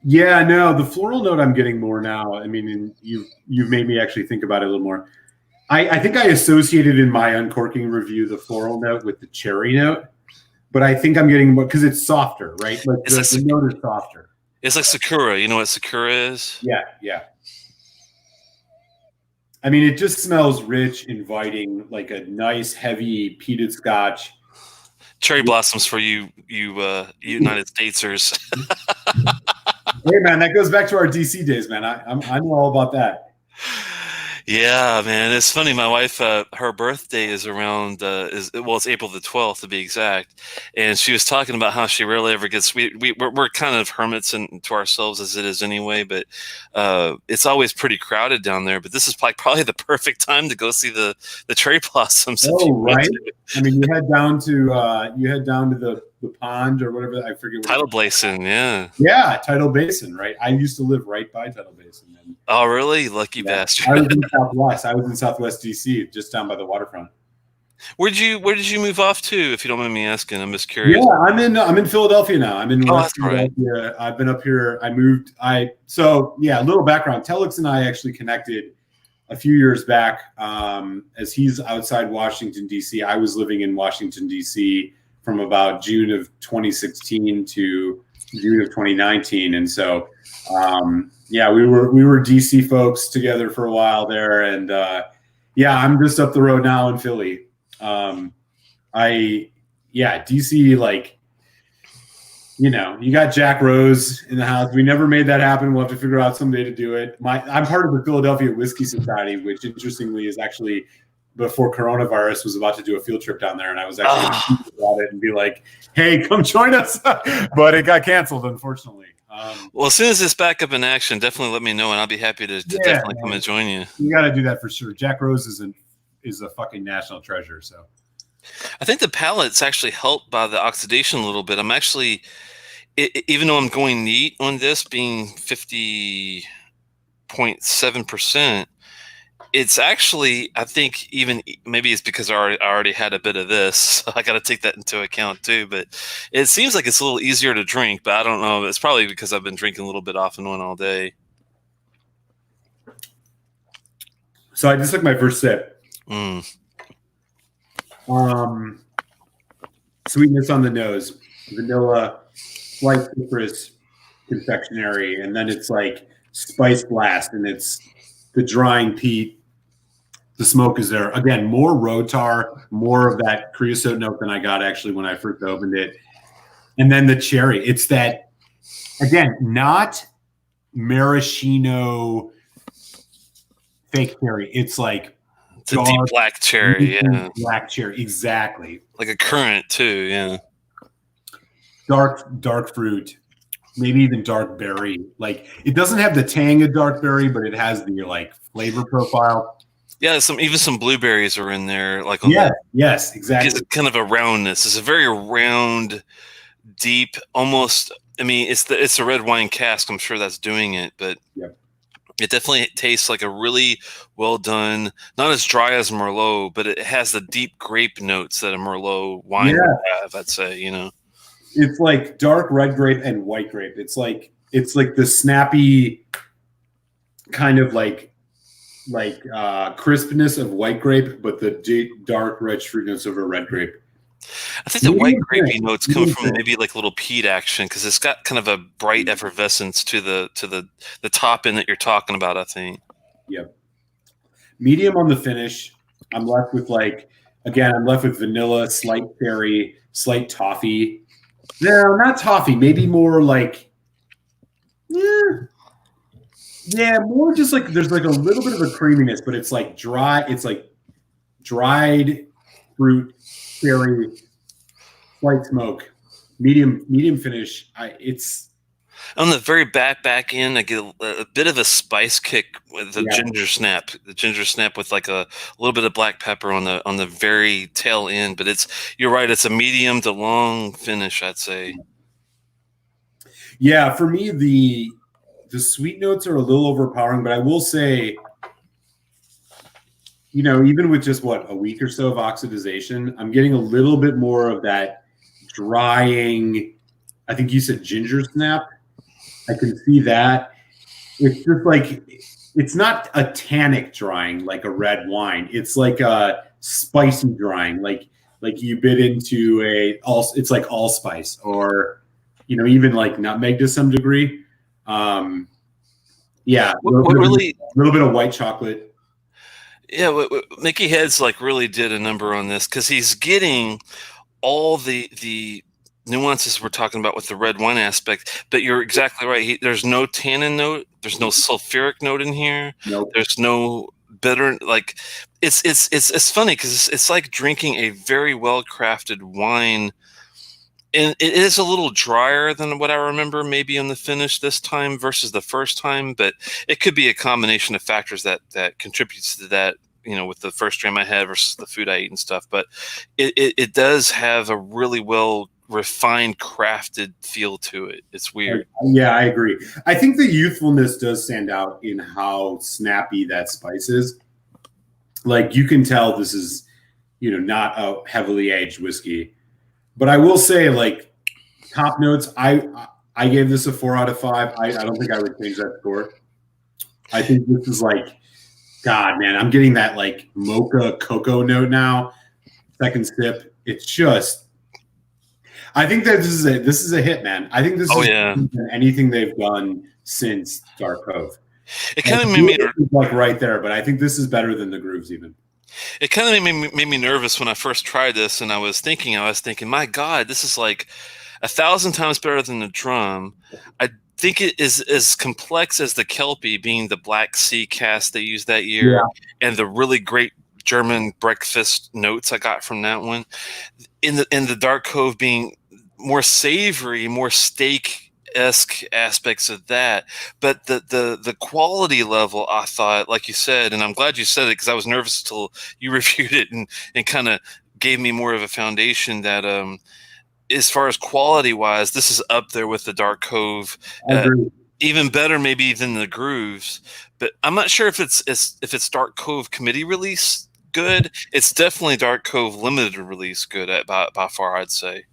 Yeah, no, the floral note I'm getting more now. I mean, you've made me actually think about it a little more. I think I associated in my uncorking review the floral note with the cherry note, but I think I'm getting more because it's softer, right? Like the note is softer. It's like Sakura. You know what Sakura is? Yeah. I mean, it just smells rich, inviting, like a nice, heavy peated Scotch. Cherry blossoms for you United Statesers. Hey, man, that goes back to our DC days, man. I know all about that. Yeah, man, it's funny. My wife, her birthday is around it's April the 12th to be exact, and she was talking about how she rarely ever gets. We're kind of hermits to ourselves as it is anyway, but it's always pretty crowded down there. But this is probably the perfect time to go see the cherry blossoms. Oh, right. I mean, you head down to the pond or whatever. I forget. Tidal Basin, yeah. Yeah, Tidal Basin, right? I used to live right by Tidal Basin. Oh, really? Lucky bastard. I was in Southwest. I was in Southwest DC, just down by the waterfront. Where did you move off to, if you don't mind me asking? I'm just curious. Yeah, I'm in Philadelphia now. I'm in West Philadelphia. Right. I've been up here. A little background. Telex and I actually connected a few years back. As he's outside Washington DC, I was living in Washington DC from about June of 2016 to June of 2019, and so. We were DC folks together for a while there, and I'm just up the road now in Philly. DC, like, you know, you got Jack Rose in the house. We never made that happen. We'll have to figure out someday to do it. I'm part of the Philadelphia Whiskey Society, which interestingly is actually before coronavirus was about to do a field trip down there, and I was actually going to speak about it and be like, "Hey, come join us," but it got canceled, unfortunately. Well, as soon as it's back up in action, definitely let me know, and I'll be happy to definitely come and join you. You got to do that for sure. Jack Rose is a fucking national treasure. So, I think the palate's actually helped by the oxidation a little bit. I'm actually, even though I'm going neat on this, being 50.7%. It's actually, I think, even maybe it's because I already had a bit of this, so I got to take that into account too. But it seems like it's a little easier to drink, but I don't know. It's probably because I've been drinking a little bit off and on all day. So I just took my first sip. Sweetness on the nose, vanilla, slight citrus, confectionery, and then it's like spice blast, and it's the drying peat. The smoke is there. Again, more road tar, more of that creosote note than I got actually when I first opened it. And then the cherry. It's that, again, not maraschino fake cherry. It's like it's a deep black cherry. Yeah. Black cherry. Exactly. Like a currant too. Yeah. Dark fruit. Maybe even dark berry. Like, it doesn't have the tang of dark berry, but it has the like flavor profile. Yeah, even some blueberries are in there. Like yes, exactly. It's kind of a roundness. It's a very round, deep, almost. I mean, it's a red wine cask. I'm sure that's doing it, but it definitely tastes like a really well done. Not as dry as Merlot, but it has the deep grape notes that a Merlot wine would have. I'd say, you know. It's like dark red grape and white grape. It's like the snappy kind of like crispness of white grape, but the deep, dark rich fruit notes of a red grape. I think the white grapey notes come from maybe like a little peat action because it's got kind of a bright effervescence to the top end that you're talking about. I think. Yep. Medium on the finish. I'm left with vanilla, slight cherry, slight toffee. No, not toffee. Maybe more like, more just like there's like a little bit of a creaminess, but it's like dry. It's like dried fruit, cherry, slight smoke, medium finish. It's on the very back end. I get a bit of a spice kick with the ginger snap. The ginger snap with like a little bit of black pepper on the very tail end. But you're right. It's a medium to long finish, I'd say. Yeah, for me the sweet notes are a little overpowering, but I will say, you know, even with just a week or so of oxidization, I'm getting a little bit more of that drying. I think you said ginger snap. I can see that. It's just like, it's not a tannic drying like a red wine. It's like a spicy drying, like you bit into it's like allspice, or, you know, even like nutmeg to some degree. A little bit of white chocolate. Yeah, Mickey Heads like really did a number on this because he's getting all the nuances we're talking about with the red wine aspect. But you're exactly right. There's no tannin note. There's no sulfuric note in here. Nope. There's no bitter. Like it's funny because it's like drinking a very well crafted wine. And it is a little drier than what I remember maybe on the finish this time versus the first time, but it could be a combination of factors that contributes to that, you know, with the first dram I had versus the food I eat and stuff. But it does have a really well refined, crafted feel to it. It's weird. Yeah, I agree. I think the youthfulness does stand out in how snappy that spice is. Like, you can tell this is, you know, not a heavily aged whiskey. But I will say, like, top notes, I gave this a 4 out of 5. I don't think I would change that score. I think this is like, God, man, I'm getting that like mocha cocoa note now. Second sip, it's just, I think that this is a hit, man. I think this is better than anything they've done since Dark Cove. It kind of made me like right there, but I think this is better than the Grooves even. It kind of made me nervous when I first tried this, and I was thinking, my God, this is like 1,000 times better than the drum. I think it is as complex as the Kelpie, being the Black Sea cask they used that year, and the really great German breakfast notes I got from that one. In the Dark Cove being more savory, more steak-esque aspects of that, but the quality level, I thought, like you said, and I'm glad you said it because I was nervous until you reviewed it and kind of gave me more of a foundation that as far as quality wise, this is up there with the Dark Cove. Even better maybe than the Grooves, but I'm not sure if it's Dark Cove committee release good. It's definitely Dark Cove limited release good by far, I'd say.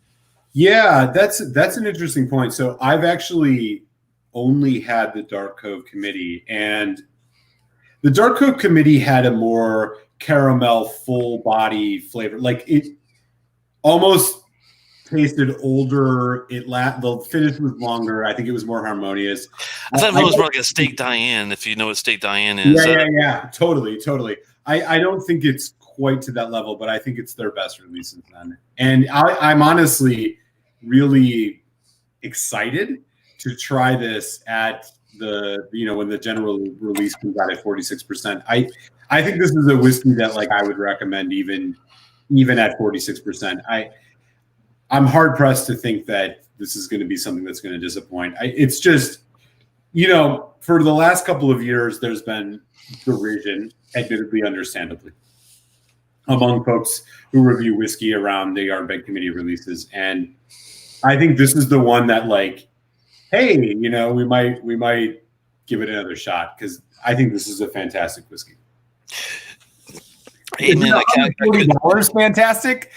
Yeah, that's an interesting point. So I've actually only had the Dark Cove committee, and the Dark Cove committee had a more caramel, full body flavor. Like it almost tasted older. The finish was longer. I think it was more harmonious. I thought it was more like a Steak Diane, if you know what Steak Diane is. Yeah. Totally. I don't think it's quite to that level, but I think it's their best release since then. And I'm honestly really excited to try this at when the general release comes out at 46%. I think this is a whiskey that like I would recommend even at 46%. I'm hard pressed to think that this is going to be something that's going to disappoint. It's just, for the last couple of years, there's been derision, admittedly, understandably, among folks who review whiskey around the Ardbeg Committee releases. And I think this is the one that, like, hey, we might give it another shot because I think this is a fantastic whiskey. Hey, man, $40 fantastic?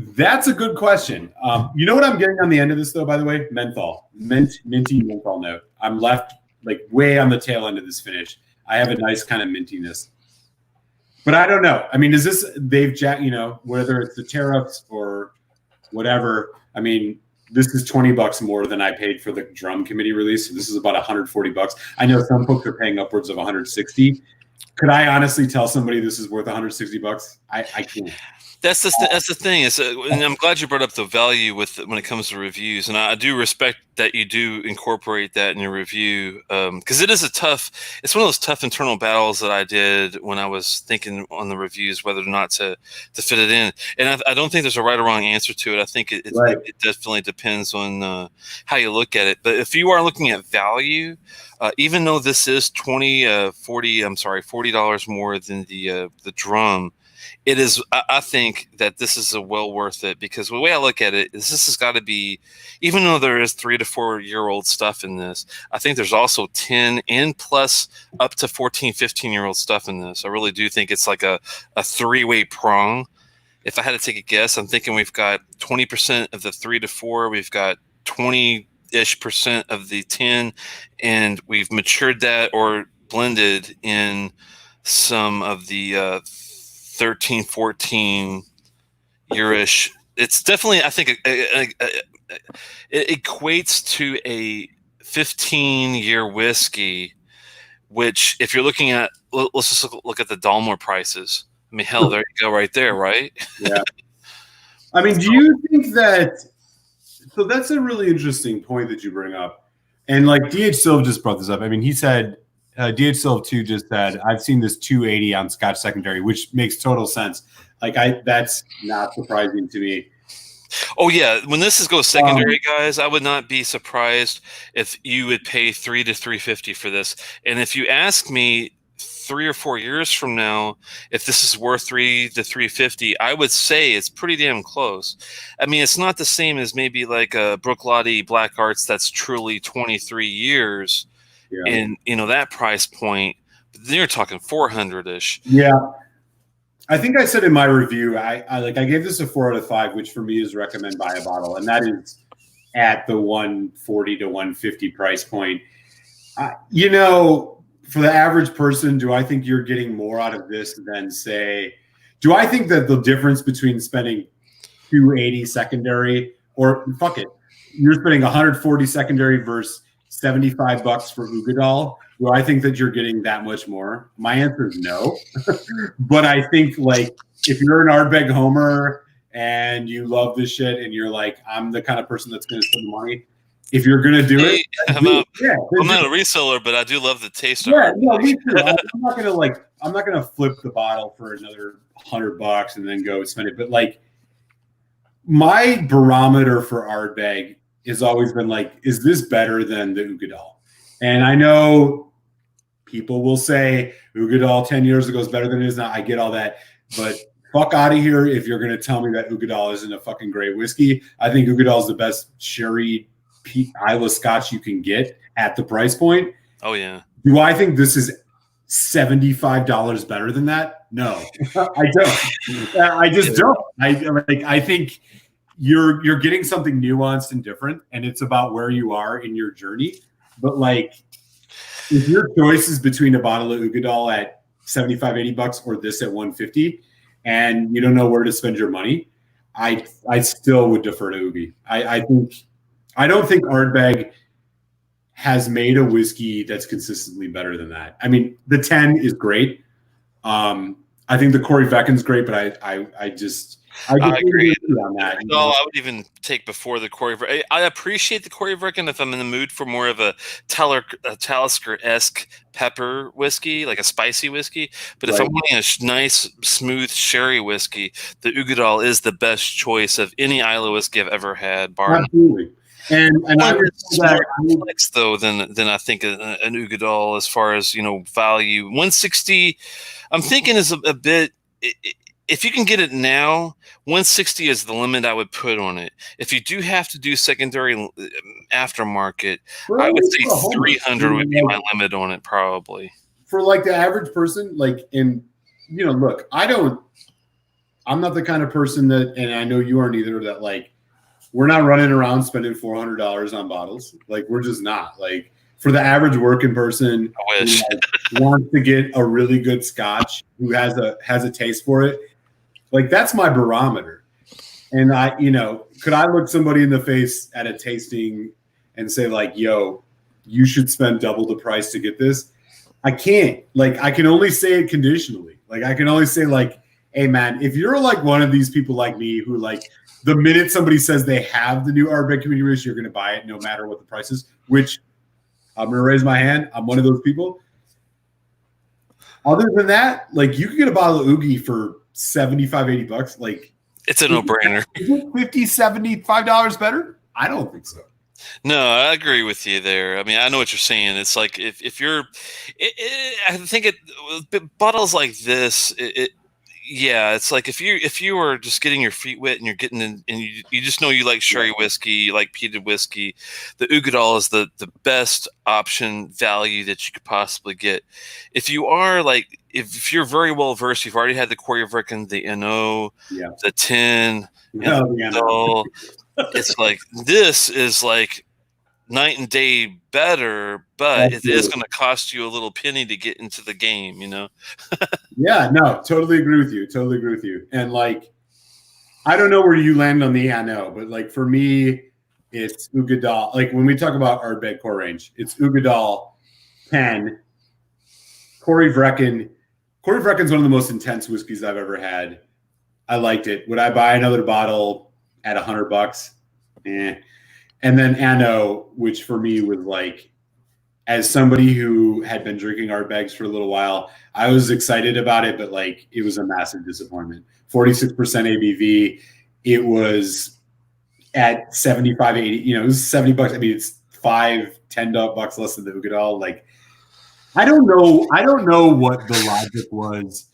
That's a good question. You know what I'm getting on the end of this, though, by the way? Menthol. Minty menthol note. I'm left like way on the tail end of this finish. I have a nice kind of mintiness. But I don't know. I mean, is this, whether it's the tariffs or whatever, I mean, this is $20 more than I paid for the drum committee release. So this is about $140. I know some folks are paying upwards of $160. Could I honestly tell somebody this is worth $160? I can't. That's the thing. And I'm glad you brought up the value when it comes to reviews, and I do respect that you do incorporate that in your review, because it's one of those tough internal battles that I did when I was thinking on the reviews whether or not to fit it in. And I don't think there's a right or wrong answer to it. I think it definitely depends on how you look at it. But if you are looking at value, even though this is $40 more than the drum, it is. I think that this is well worth it because the way I look at it is this has got to be, even though there is 3 to 4 year old stuff in this, I think there's also 10 and plus up to 14, 15-year-old stuff in this. I really do think it's like a three-way prong. If I had to take a guess, I'm thinking we've got 20% of the 3 to 4, we've got 20-ish% of the 10, and we've matured that or blended in some of the 13, 14 yearish. It's definitely, I think, it equates to a 15-year whiskey, which if you're looking at, let's just look at the Dalmore prices. I mean, hell, there you go right there, right? Yeah. I mean, do you think that, so that's a really interesting point that you bring up. And like D.H. Silv just brought this up. I mean, he said, D.H. Silv too just said, I've seen this 280 on Scotch secondary, which makes total sense. Like that's not surprising to me. Oh yeah, when this goes secondary, guys, I would not be surprised if you would pay $300 to $350 for this. And if you ask me 3 or 4 years from now, if this is worth $300 to $350, I would say it's pretty damn close. I mean, it's not the same as maybe like a Bruichladdich Black Arts that's truly 23 years. Yeah. And that price point, you're talking 400-ish. Yeah, I think I said in my review, I gave this a 4 out of 5, which for me is recommend buy a bottle, and that is at the 140 to 150 price point. For the average person, do I think you're getting more out of this than say? Do I think that the difference between spending $280 secondary or fuck it, you're spending $140 secondary versus $75 for Ugadal, Do I think that you're getting that much more? My answer is no. But I think like if you're an Ardbeg homer and you love this shit and you're like, I'm the kind of person that's going to spend the money. If you're going to do it, I'm not a reseller, but I do love the taste. Yeah, no, me too. I'm not gonna flip the bottle for another $100 and then go spend it. But like, my barometer for Ardbeg has always been like, is this better than the Ugadal? And I know people will say Ugadal 10 years ago is better than it is now. I get all that, but fuck out of here if you're gonna tell me that Ugadal isn't a fucking great whiskey. I think Ugadal is the best sherry Islay Scotch you can get at the price point. Oh yeah. Do I think this is $75 better than that? No, I don't. I just don't. I think you're getting something nuanced and different, and it's about where you are in your journey. But like, if your choice is between a bottle of Ugadal at $75-$80 or this at $150, and you don't know where to spend your money, I still would defer to Ugi. I don't think Ardbeg has made a whiskey that's consistently better than that. I mean, the 10 is great. I think the Corey Vecken's great, but I agree on that. No, I would even take before the Corey. I appreciate the Corey Vrecken if I'm in the mood for more of a Talisker-esque pepper whiskey, like a spicy whiskey. But if I'm wanting a nice, smooth sherry whiskey, the Ugadal is the best choice of any Islay whiskey I've ever had. Absolutely. And I would say that complex though than I think an Ugadal as far as value. 160, I'm thinking is a bit. If you can get it now, 160 is the limit I would put on it. If you do have to do secondary aftermarket, I would say 300 would be my limit on it probably. For like the average person, like look, I'm not the kind of person that, and I know you aren't either, that like. We're not running around spending $400 on bottles. Like, we're just not. Like, for the average working person who wants to get a really good scotch, who has a taste for it, like, that's my barometer. And could I look somebody in the face at a tasting and say like, yo, you should spend double the price to get this? I can't. Like, I can only say it conditionally. Like, I can only say like, hey man, if you're like one of these people like me who like, the minute somebody says they have the new Ardbeg Community Whiskey, you're going to buy it no matter what the price is, which I'm going to raise my hand. I'm one of those people. Other than that, like, you can get a bottle of Oogie for $75-$80. Like, it's a no-brainer. Is it $50-$75 better? I don't think so. No, I agree with you there. I mean, I know what you're saying. It's like if you're I think bottles like this, yeah, it's like if you are just getting your feet wet and you're getting in, and you just know you like sherry whiskey, you like peated whiskey, the Ugadal is the best option value that you could possibly get. If you are like, if you're very well versed, you've already had the Corey Vrecken, the NO, the 10, and the Ugadal. It's like, this is like night and day better, but it is going to cost you a little penny to get into the game, Yeah, no, totally agree with you. And like, I don't know where you land on the NO, but like for me, it's Ugadal. Like when we talk about Ardbeg core range, it's Ugadal 10, Corey Vrecken. Corey Vrecken's one of the most intense whiskeys I've ever had. I liked it. Would I buy another bottle at $100? And then NO, which for me was like, as somebody who had been drinking Ardbegs for a little while, I was excited about it, but like, it was a massive disappointment. 46% ABV. It was at 75, 80, it was $70. I mean, it's $5-10 less than the Ugadal. Like, I don't know what the logic was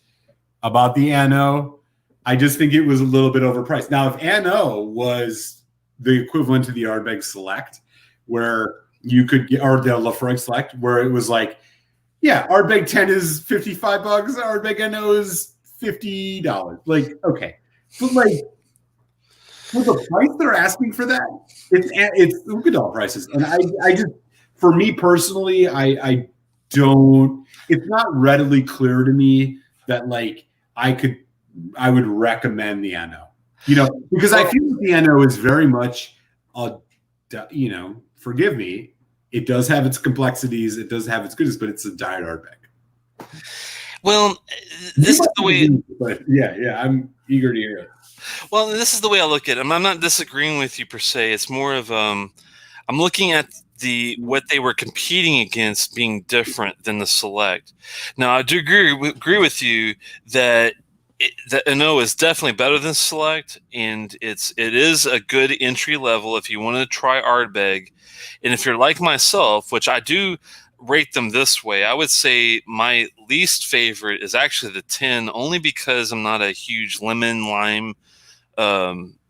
about the NO. I just think it was a little bit overpriced. Now, if NO was the equivalent to the Ardbeg Select, where you could get, or the Lafroig Select, where it was like, yeah, Ardbeg 10 is $55, Ardbeg NO is $50. Like, okay. But like, for the price they're asking for that, it's Ugadal prices. And I just, for me personally, I don't, it's not readily clear to me that like, I would recommend the NO, because I feel like the NO is very much forgive me, it does have its complexities. It does have its goodness, but it's a diet Ardbeg. Well, this is the way. But yeah, I'm eager to hear it. Well, this is the way I look at it. I'm not disagreeing with you per se. It's more of I'm looking at what they were competing against being different than the Select. Now, I do agree with you that the NO is definitely better than Select, and it is a good entry level if you want to try Ardbeg. And if you're like myself, which I do rate them this way, I would say my least favorite is actually the 10, only because I'm not a huge lemon lime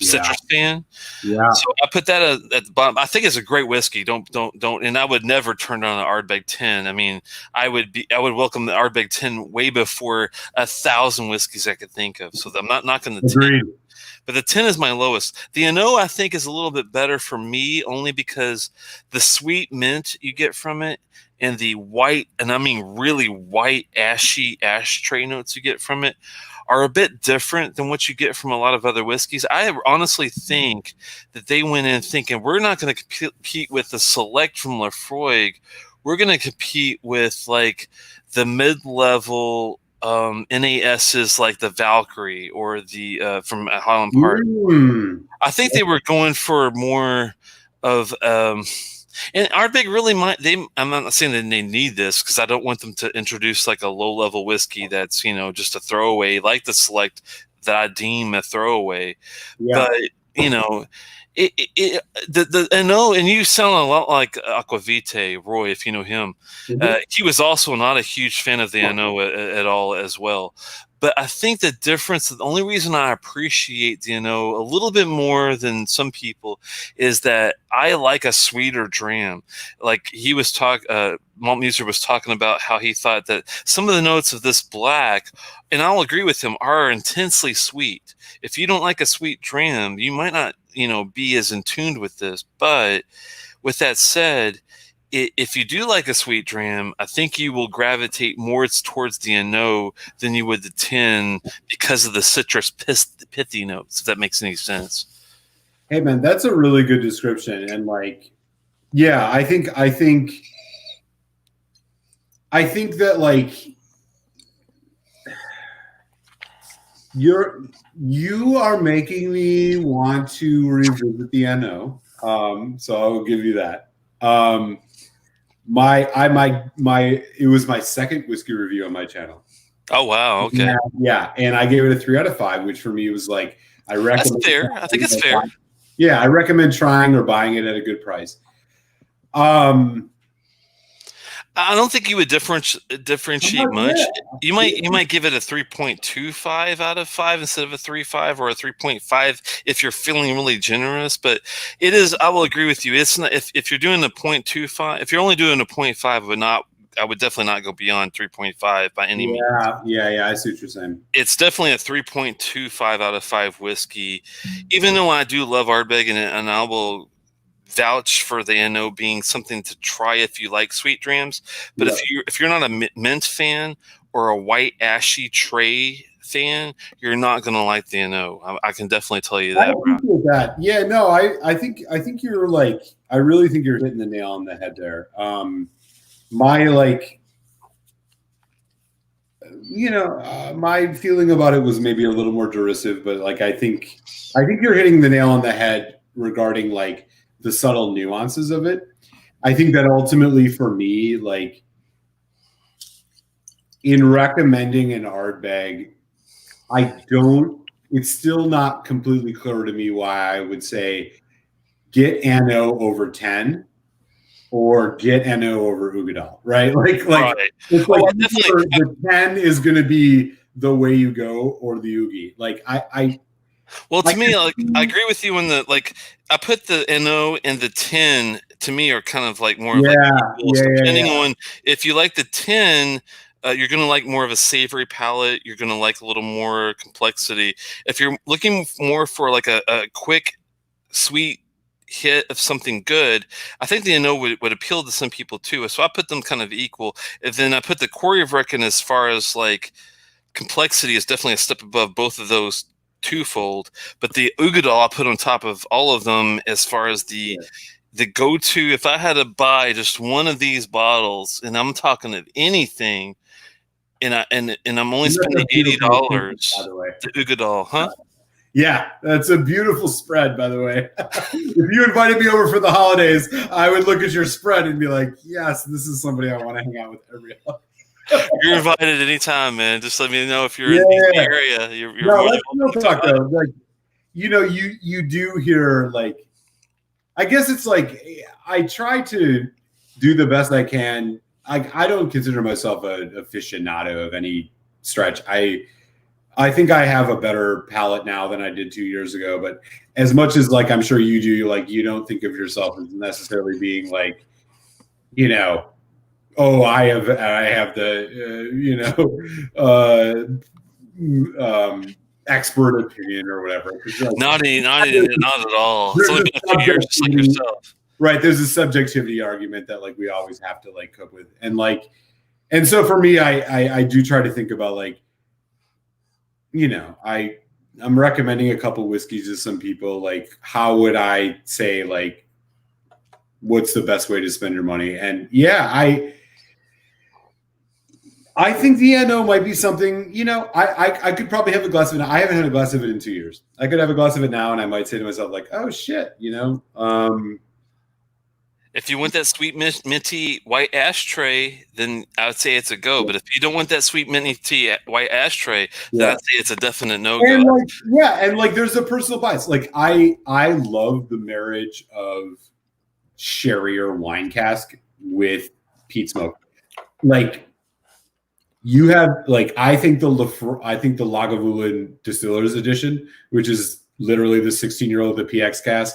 citrus fan. Yeah. So I put that at the bottom. I think it's a great whiskey. Don't. And I would never turn down an Ardbeg 10. I mean, I would welcome the Ardbeg 10 way before 1,000 whiskeys I could think of. So I'm not knocking the 10. Agreed. But the 10 is my lowest. The NO, I think, is a little bit better for me, only because the sweet mint you get from it and the white, and I mean really white, ashy ashtray notes you get from it are a bit different than what you get from a lot of other whiskeys. I honestly think that they went in thinking, we're not going to compete with the Select from Lafroig. We're going to compete with like the mid-level NASs like the Valkyrie or the from Highland Park. I think they were going for more of and Ardbeg really might. I'm not saying that they need this because I don't want them to introduce like a low-level whiskey that's just a throwaway, like the Select that I deem a throwaway. Yeah. But the NO, and you sound a lot like Aquavite Roy, if you know him. Mm-hmm. He was also not a huge fan of the NO at all as well. But I think the difference, the only reason I appreciate the NO a little bit more than some people is that I like a sweeter dram. Like he was Malt Muser was talking about how he thought that some of the notes of this black, and I'll agree with him, are intensely sweet. If you don't like a sweet dram, you might not, be as in tuned with this. But with that said, if you do like a sweet dram, I think you will gravitate more towards the NO than you would the 10 because of the citrus pithy notes, if that makes any sense. Hey man, that's a really good description. And like, yeah, I think that like you are making me want to revisit the NO. So I will give you that. It was my second whiskey review on my channel. Oh wow, okay. Yeah, and I gave it a 3 out of 5, which for me was like I recommend. That's fair. I think it's fair. Yeah, I recommend trying or buying it at a good price. I don't think you would differentiate much. You might give it a 3.25 out of 5 instead of a 3.5 or a 3.5 if you're feeling really generous. But it is. I will agree with you. It's not if you're doing a 0.25. If you're only doing a 0.5, I would definitely not go beyond 3.5 by any means. Yeah. I see what you're saying. It's definitely a 3.25 out of 5 whiskey. Even though I do love Ardbeg and I will vouch for the NO being something to try if you like sweet drams, but if you're not a mint fan or a white ashy tray fan, you're not going to like the NO. I can definitely tell you that. Yeah, no, I think you're like, I really think you're hitting the nail on the head there. My feeling about it was maybe a little more derisive, but like I think you're hitting the nail on the head regarding like the subtle nuances of it. I think that ultimately for me, like in recommending an Ardbeg, it's still not completely clear to me why I would say get NO over 10 or get NO over Ugadal, right? Like right. It's like the 10 is going to be the way you go or the Ugi. Like Well, to me, like I agree with you when I put the NO and the 10 to me are kind of like more depending on if you like the 10, you're going to like more of a savory palate. You're going to like a little more complexity. If you're looking more for like a quick, sweet hit of something good, I think the NO would appeal to some people too. So I put them kind of equal. And then I put the Quarry of Reckon as far as like complexity is definitely a step above both of those twofold, but the Ugadal I put on top of all of them as far as the the go-to, if I had to buy just one of these bottles, and I'm talking of anything, and I'm only spending $80, by the way. the Ugadal, huh? Yeah, that's a beautiful spread, by the way. If you invited me over for the holidays, I would look at your spread and be like, yes, this is somebody I want to hang out with every holiday. You're invited anytime, man. Just let me know if you're in the area. You're let's talk though. Like, you do hear, like, I guess it's like, I try to do the best I can. I don't consider myself an aficionado of any stretch. I think I have a better palate now than I did 2 years ago. But as much as, like, I'm sure you do, like, you don't think of yourself as necessarily being like, oh, I have the expert opinion or whatever. Like, not at all. It's only been a few years, just like yourself. Right. There's a subjectivity argument that, like, we always have to, like, cope with. And so for me, I do try to think about, like, I'm recommending a couple whiskeys to some people. Like, how would I say, like, what's the best way to spend your money? And yeah, I think the NO might be something, I could probably have a glass of it. I haven't had a glass of it in 2 years. I could have a glass of it now, and I might say to myself, like, oh shit, If you want that sweet minty white ashtray, then I would say it's a go. But if you don't want that sweet minty white ashtray, then I'd say it's a definite no-go. And there's a personal bias. Like, I love the marriage of sherry or wine cask with peat smoke. Like, you have, like, I think the Lagavulin Distillers Edition, which is literally the 16-year-old, the PX cask.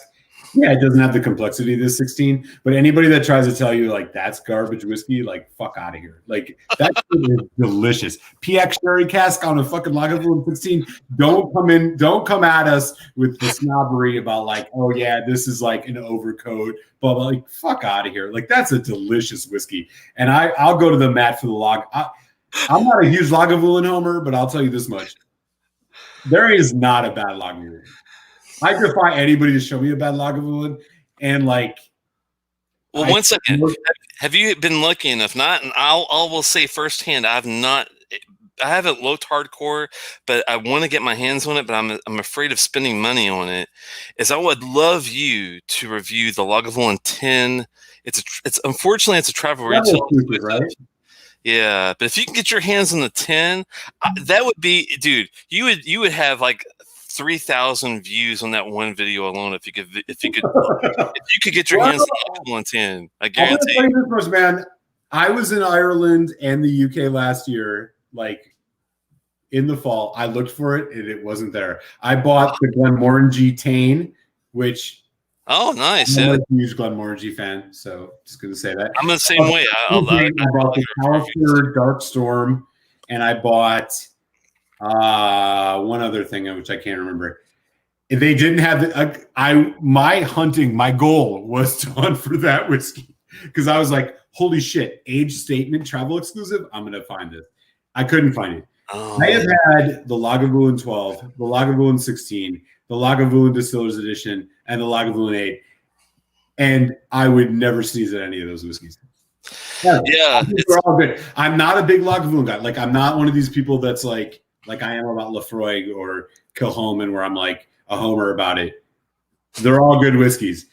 Yeah, it doesn't have the complexity of this 16, but anybody that tries to tell you, like, that's garbage whiskey, like, fuck out of here. Like, that shit is delicious. PX sherry cask on a fucking Lagavulin 16. Don't come at us with the snobbery about, like, oh yeah, this is like an overcoat, blah, blah. Like, fuck out of here. Like, that's a delicious whiskey. And I'll go to the mat for the log. I'm not a huge Lagavulin homer, but I'll tell you this much. There is not a bad Lagavulin. I defy anybody to show me a bad Lagavulin, and, like. Well, one second. Have you been lucky enough? Not, and I will say firsthand, I haven't looked hardcore, but I want to get my hands on it. But I'm afraid of spending money on it. I would love you to review the Lagavulin 10. It's unfortunately it's a travel retail, right? Yeah, but if you can get your hands on the 10, that would be, dude. You would have like 3,000 views on that one video alone if you could get your hands on the 10. I guarantee you. This much, man. I was in Ireland and the UK last year, like, in the fall. I looked for it and it wasn't there. I bought the Glenmorangie Tane, which. Oh, nice! I'm a huge Glenmorangie fan, so just gonna say that. I'm the same way. I bought the Palliser Dark Storm, and I bought one other thing which I can't remember. They didn't have my goal was to hunt for that whiskey because I was like, holy shit, age statement travel exclusive. I'm gonna find this. I couldn't find it. Oh. I have had the Lagavulin 12, the Lagavulin 16, the Lagavulin Distillers Edition, and the Lagavulin 8, and I would never sneeze at any of those whiskeys. Yeah, they're all good. I'm not a big Lagavulin guy. Like, I'm not one of these people that's like I am about Lefroy or Kilchoman, where I'm like a homer about it. They're all good whiskeys.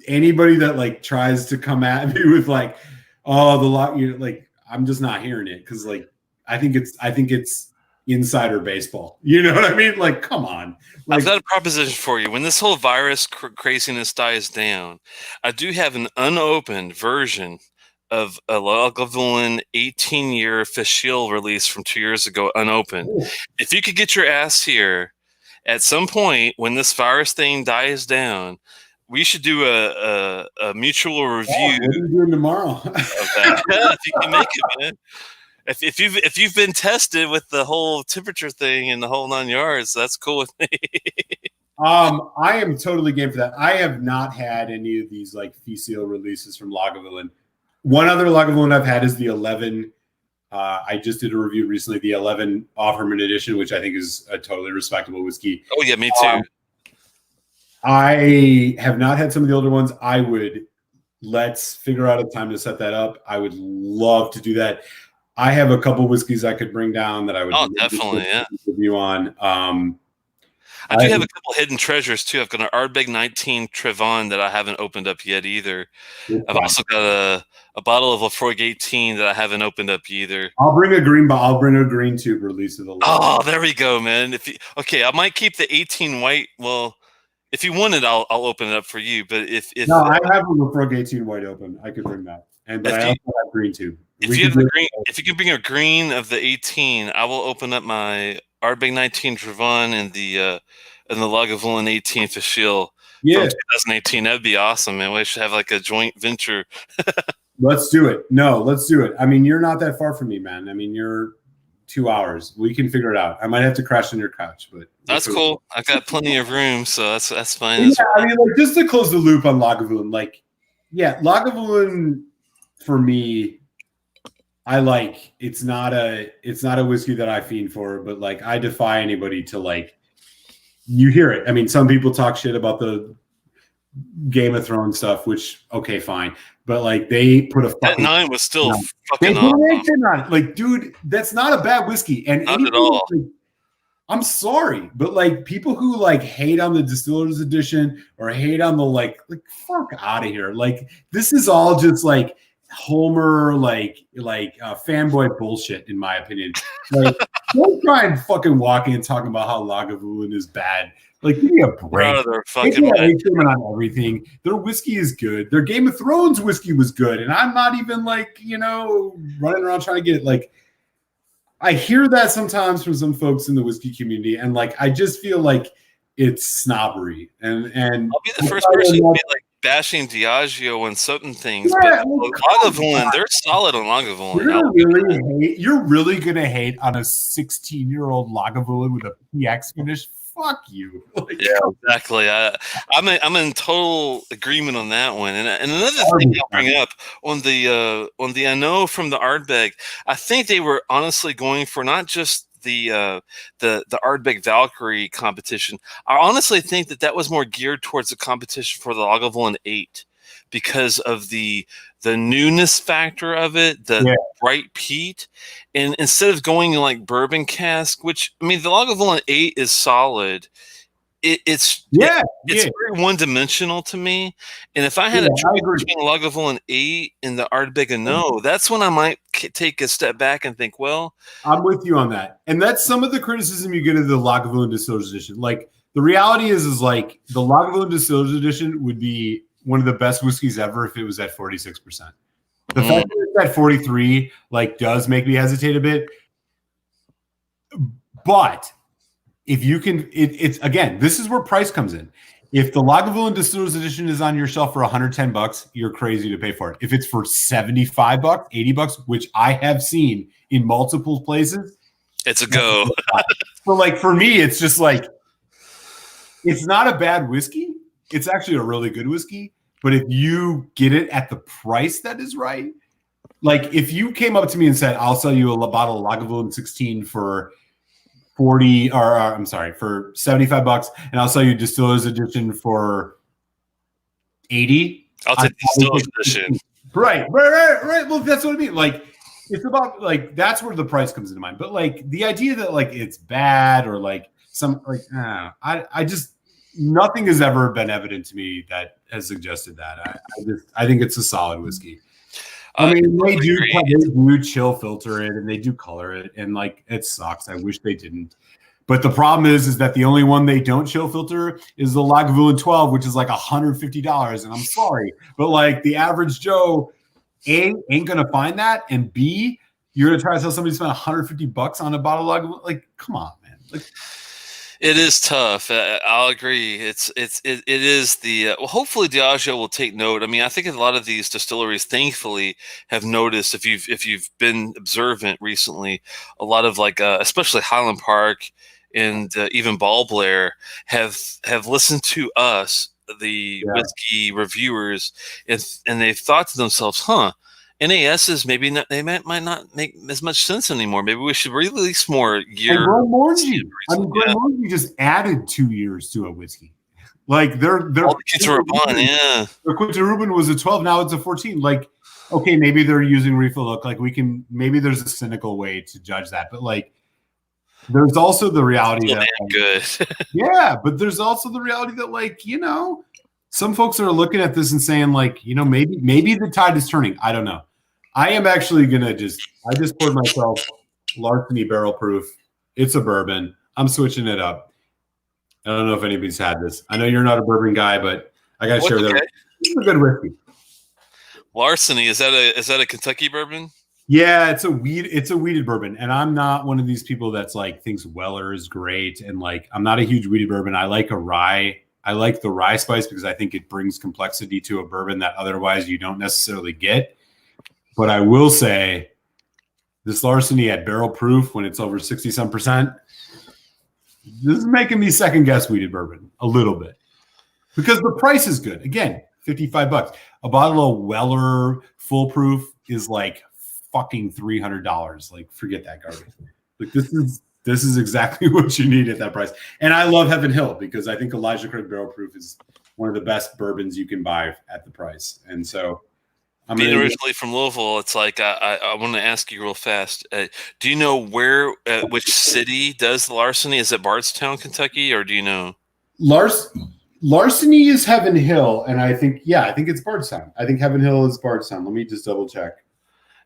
Anybody that, like, tries to come at me with, like, oh, I'm just not hearing it because, like, I think it's insider baseball. You know what I mean? Like, come on. Like, I've got a proposition for you. When this whole virus craziness dies down, I do have an unopened version of a Lagavulin 18-year Fishel release from 2 years ago, unopened. Ooh. If you could get your ass here at some point when this virus thing dies down, we should do a mutual review. What are you doing tomorrow? Of that. Yeah, if you can make it, man. If you've been tested with the whole temperature thing and the whole 9 yards, that's cool with me. I am totally game for that. I have not had any of these, like, Fishel releases from Lagavulin. One other Lagavulin I've had is the 11. I just did a review recently, the 11 Offerman edition, which I think is a totally respectable whiskey. Oh yeah, me too. I have not had some of the older ones. Let's figure out a time to set that up. I would love to do that. I have a couple whiskeys I could bring down that I would definitely, yeah. review on. I do have a couple hidden treasures too. I've got an Ardbeg 19 Trevon that I haven't opened up yet either. I've also got a bottle of Lafroig 18 that I haven't opened up either. I'll bring a green tube release of the. Oh, there we go, man. Okay, I might keep the 18 white. Well, if you want it, I'll open it up for you. But if no, I have a Lafroig 18 white open. I could bring that, but I also have green tube. If you can bring a green of the 18, I will open up my Ardbeg 19 Trevon and the Lagavulin 18 Fischl from 2018. That'd be awesome, man. We should have like a joint venture. Let's do it. No, let's do it. I mean, you're not that far from me, man. I mean, you're 2 hours. We can figure it out. I might have to crash on your couch, but that's cool. I've got plenty of room, so that's fine. Yeah, I mean, like, just to close the loop on Lagavulin, like, yeah, Lagavulin for me, I like. It's not a whiskey that I fiend for, but like, I defy anybody to like. You hear it. I mean, some people talk shit about the Game of Thrones stuff, which okay, fine, but like they put a that 9 was still fucking awesome. Like, dude, that's not a bad whiskey, and not at all. Like, I'm sorry, but like people who like hate on the Distillers Edition or hate on the like fuck out of here. Like this is all just like Homer fanboy bullshit, in my opinion. Like, don't try and fucking walk in talking about how Lagavulin is bad. Like, give me a break. On everything. Their whiskey is good. Their Game of Thrones whiskey was good, and I'm not even like running around trying to get it. Like, I hear that sometimes from some folks in the whiskey community, and like I just feel like it's snobbery. And I'll be the first person to be like bashing Diageo on certain things, but Lagavulin, they're solid on Lagavulin. You're really gonna hate on a 16-year-old Lagavulin with a PX finish? Fuck you. Like, yeah, exactly. I'm in total agreement on that one. And another thing I'll bring up on the I know from the Ardbeg, I think they were honestly going for not just the Ardbeg Valkyrie competition. I honestly think that was more geared towards the competition for the Lagavulin 8 because of the newness factor of it, the bright peat, and instead of going like bourbon cask, which I mean the Lagavulin 8 is solid. It's very one-dimensional to me, and if I had a choice between Lagavulin 8 and the Ardbeg No, that's when I might take a step back and think, well, I'm with you on that, and that's some of the criticism you get of the Lagavulin Distillers Edition. Like the reality is like the Lagavulin Distillers Edition would be one of the best whiskeys ever if it was at 46%. The fact that it's at 43 like does make me hesitate a bit, but if you can, it's again, this is where price comes in. If the Lagavulin Distillers Edition is on your shelf for $110, you're crazy to pay for it. If it's for $75, $80, which I have seen in multiple places, it's a go. So like for me, it's just like it's not a bad whiskey. It's actually a really good whiskey. But if you get it at the price that is right, like if you came up to me and said, "I'll sell you a bottle of Lagavulin 16 for for $75, and I'll sell you Distillers Edition for 80." I'll take Distillers Edition. Right. Well, that's what I mean. Like it's about like that's where the price comes into mind. But like the idea that like it's bad or like some like I just. Nothing has ever been evident to me that has suggested that. I think it's a solid whiskey. I mean, they do chill filter it and they do color it, and like it sucks. I wish they didn't. But the problem is that the only one they don't chill filter is the Lagavulin 12, which is like $150. And I'm sorry, but like the average Joe ain't gonna find that, and B, you're gonna try to tell somebody to spend $150 on a bottle of Lagavulin. Like, come on, man. Like. It is tough. I'll agree. It is the well. Hopefully, Diageo will take note. I mean, I think a lot of these distilleries, thankfully, have noticed. If you've been observant recently, a lot of like, especially Highland Park and even Ball Blair have listened to us, the whiskey reviewers, and they've thought to themselves, "Huh." NASs maybe not, they might not make as much sense anymore. Maybe we should release more year. Glenmorangie just added 2 years to a whiskey. Like they're all the kids were on, yeah. Their Quinta Ruben was a 12, now it's a 14. Like, okay, maybe they're using refill look. Like maybe there's a cynical way to judge that, but like, there's also the reality that like, good. yeah, but there's also the reality that like, some folks are looking at this and saying like, maybe the tide is turning. I don't know. I am actually gonna I just poured myself Larceny barrel proof. It's a bourbon. I'm switching it up. I don't know if anybody's had this. I know you're not a bourbon guy, but I gotta share that. It's a good whiskey. Larceny, is that a Kentucky bourbon? Yeah, it's a weeded bourbon, and I'm not one of these people that's like thinks Weller is great, and like I'm not a huge weeded bourbon. I like a rye. I like the rye spice because I think it brings complexity to a bourbon that otherwise you don't necessarily get. But I will say, this Larceny at barrel proof when it's over 60-some%. This is making me second guess weeded bourbon a little bit because the price is good. Again, $55. A bottle of Weller full proof is like fucking $300. Like, forget that garbage. Like, this is exactly what you need at that price. And I love Heaven Hill because I think Elijah Craig barrel proof is one of the best bourbons you can buy at the price. And so, being originally from Louisville, it's like I want to ask you real fast. Do you know which city does the Larceny? Is it Bardstown, Kentucky, or do you know? Larceny is Heaven Hill, and I think it's Bardstown. I think Heaven Hill is Bardstown. Let me just double check.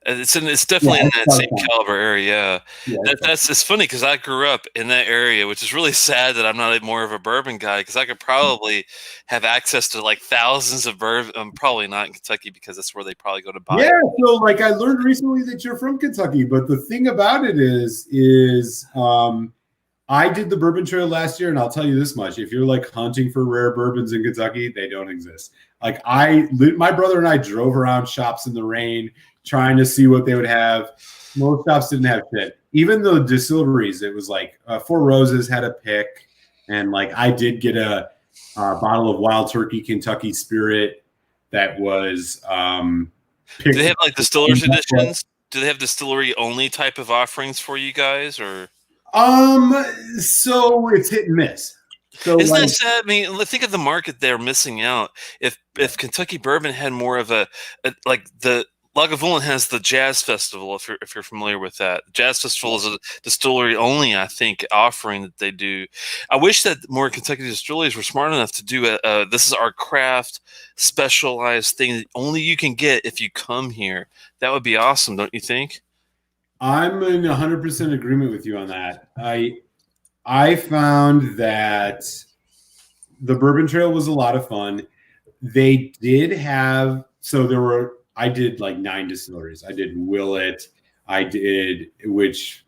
It's definitely in that same caliber area. It's funny because I grew up in that area, which is really sad that I'm not more of a bourbon guy because I could probably have access to like thousands of bourbon. Probably not in Kentucky because that's where they probably go to buy. Yeah, so like I learned recently that you're from Kentucky, but the thing about it is I did the Bourbon Trail last year, and I'll tell you this much: if you're like hunting for rare bourbons in Kentucky, they don't exist. Like my brother and I drove around shops in the rain, trying to see what they would have. Most shops didn't have shit. Even the distilleries, it was like Four Roses had a pick, and like I did get a bottle of Wild Turkey Kentucky Spirit that was. Do they have like distillers editions? Do they have distillery only type of offerings for you guys, or? So it's hit and miss. So isn't that sad? I mean, think of the market they're missing out. If Kentucky bourbon had more of a like the Lagavulin has the Jazz Festival. If you're familiar with that, Jazz Festival is a distillery only, I think, offering that they do. I wish that more Kentucky distilleries were smart enough to do this is our craft specialized thing that only you can get if you come here. That would be awesome, don't you think? I'm in 100% agreement with you on that. I found that the Bourbon Trail was a lot of fun. They did have I did like 9 distilleries. I did Willet. Which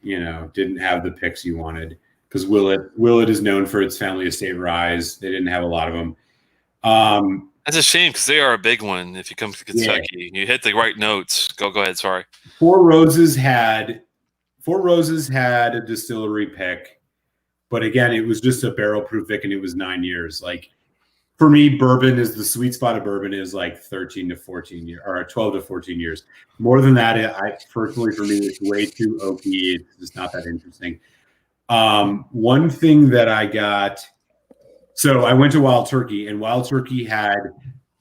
didn't have the picks you wanted because Willet is known for its family estate ryes. They didn't have a lot of them. That's a shame because they are a big one. If you come to Kentucky, you hit the right notes. Go ahead. Sorry. Four Roses had a distillery pick, but again, it was just a barrel proof Vic, and it was 9 years. Like for me, bourbon is the sweet spot of bourbon is like 13 to 14 years or 12 to 14 years. More than that, personally for me, it's way too oaky. It's just not that interesting. One thing that I got. So I went to Wild Turkey, and Wild Turkey had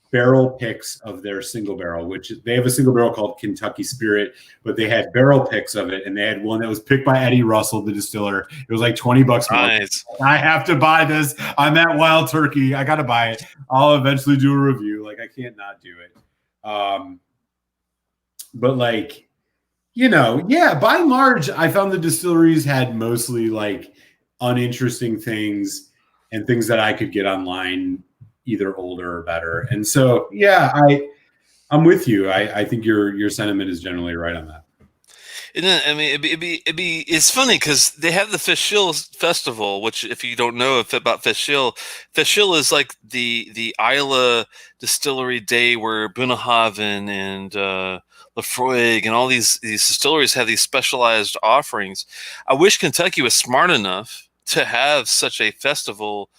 barrel picks of their single barrel, which they have a single barrel called Kentucky Spirit, but they had barrel picks of it, and they had one that was picked by Eddie Russell, the distiller. It was like $20 more. Nice. I have to buy this. I'm at Wild Turkey. I got to buy it. I'll eventually do a review. Like I can't not do it. But like, by and large, I found the distilleries had mostly like uninteresting things and things that I could get online, either older or better. And so, yeah, I'm with you. I think your sentiment is generally right on that. And then, I mean, it's funny because they have the Fish Hill Festival, which if you don't know about Fish Hill is like the Isla Distillery Day where Bunnahabhain and Lafroig and all these distilleries have these specialized offerings. I wish Kentucky was smart enough to have such a festival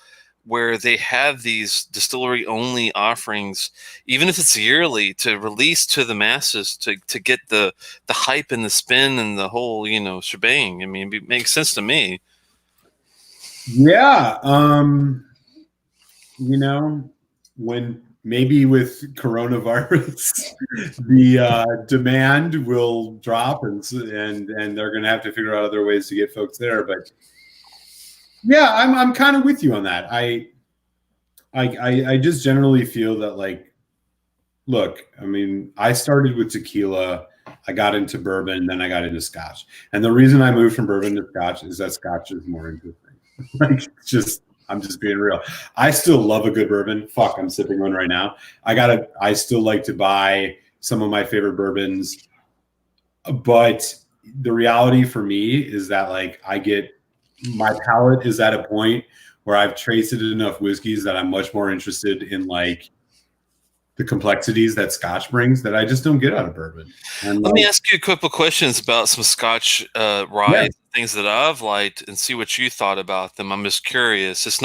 where they have these distillery only offerings, even if it's yearly, to release to the masses to get the hype and the spin and the whole, shebang. I mean, it makes sense to me. Yeah. when maybe with coronavirus, the demand will drop, and they're going to have to figure out other ways to get folks there. But yeah, I'm kind of with you on that. I just generally feel that, like, look, I mean, I started with tequila, I got into bourbon, then I got into scotch. And the reason I moved from bourbon to scotch is that scotch is more interesting. Like, I'm just being real. I still love a good bourbon. Fuck, I'm sipping one right now. I still like to buy some of my favorite bourbons. But the reality for me is that, like, my palate is at a point where I've tasted enough whiskeys that I'm much more interested in, like, the complexities that Scotch brings that I just don't get out of bourbon. And let me ask you a couple questions about some Scotch rye, things that I've liked, and see what you thought about them. I'm just curious. There's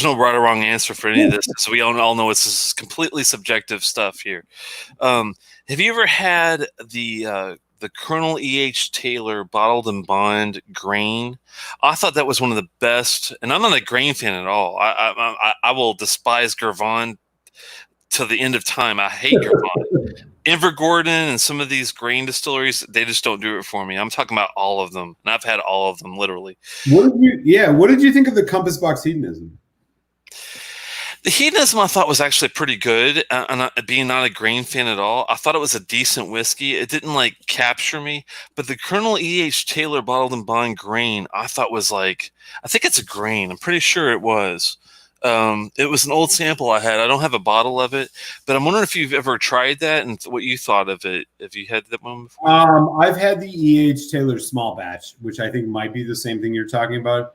no right or wrong answer for any of this. So we all know it's completely subjective stuff here. Have you ever had the Colonel E.H. Taylor Bottled and Bond grain? I thought that was one of the best, and I'm not a grain fan at all. I will despise Gurvan to the end of time. I hate Gurvan. Invergordon and some of these grain distilleries, they just don't do it for me. I'm talking about all of them, and I've had all of them literally. What did you think of the Compass Box Hedonism? The Hedonism I thought was actually pretty good, and being not a grain fan at all, I thought it was a decent whiskey. It didn't, like, capture me, but the Colonel E.H. Taylor Bottled and Bond grain I thought was, like, I think it's a grain. I'm pretty sure it was. It was an old sample I had. I don't have a bottle of it, but I'm wondering if you've ever tried that and what you thought of it. Have you had that one before? I've had the E.H. Taylor small batch, which I think might be the same thing you're talking about.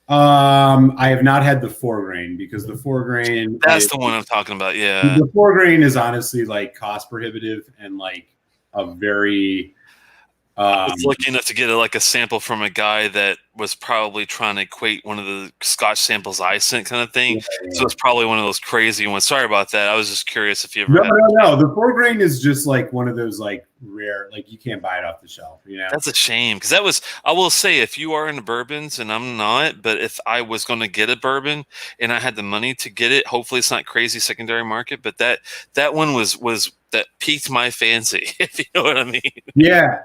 I have not had the 4-grain, because the 4-grain, that's the one I'm talking about. Yeah, the 4-grain is honestly, like, cost prohibitive and, like, a very I was lucky enough to get a sample from a guy that was probably trying to equate one of the Scotch samples I sent, kind of thing. Yeah. So it's probably one of those crazy ones. Sorry about that. I was just curious if you ever. No. The 4-grain is just, like, one of those, like, rare, like, you can't buy it off the shelf. That's a shame, because I will say, if you are into bourbons, and I'm not, but if I was going to get a bourbon and I had the money to get it, hopefully it's not crazy secondary market, but that one was that piqued my fancy, if you know what I mean. Yeah,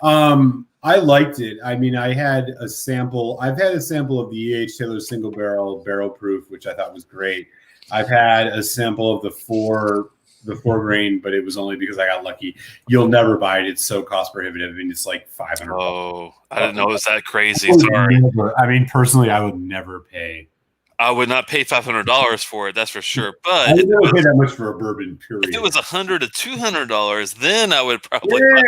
I liked it. I mean, I've had a sample of the E.H. Taylor single barrel proof, which I thought was great. I've had a sample of the 4-grain, but it was only because I got lucky. You'll never buy it. It's so cost prohibitive. I mean, it's like $500. Oh, I didn't know it was that crazy. Sorry. Personally, I would never pay. I would not pay $500 for it, that's for sure. But I would never pay that much for a bourbon, period. If it was $100 to $200, then I would probably buy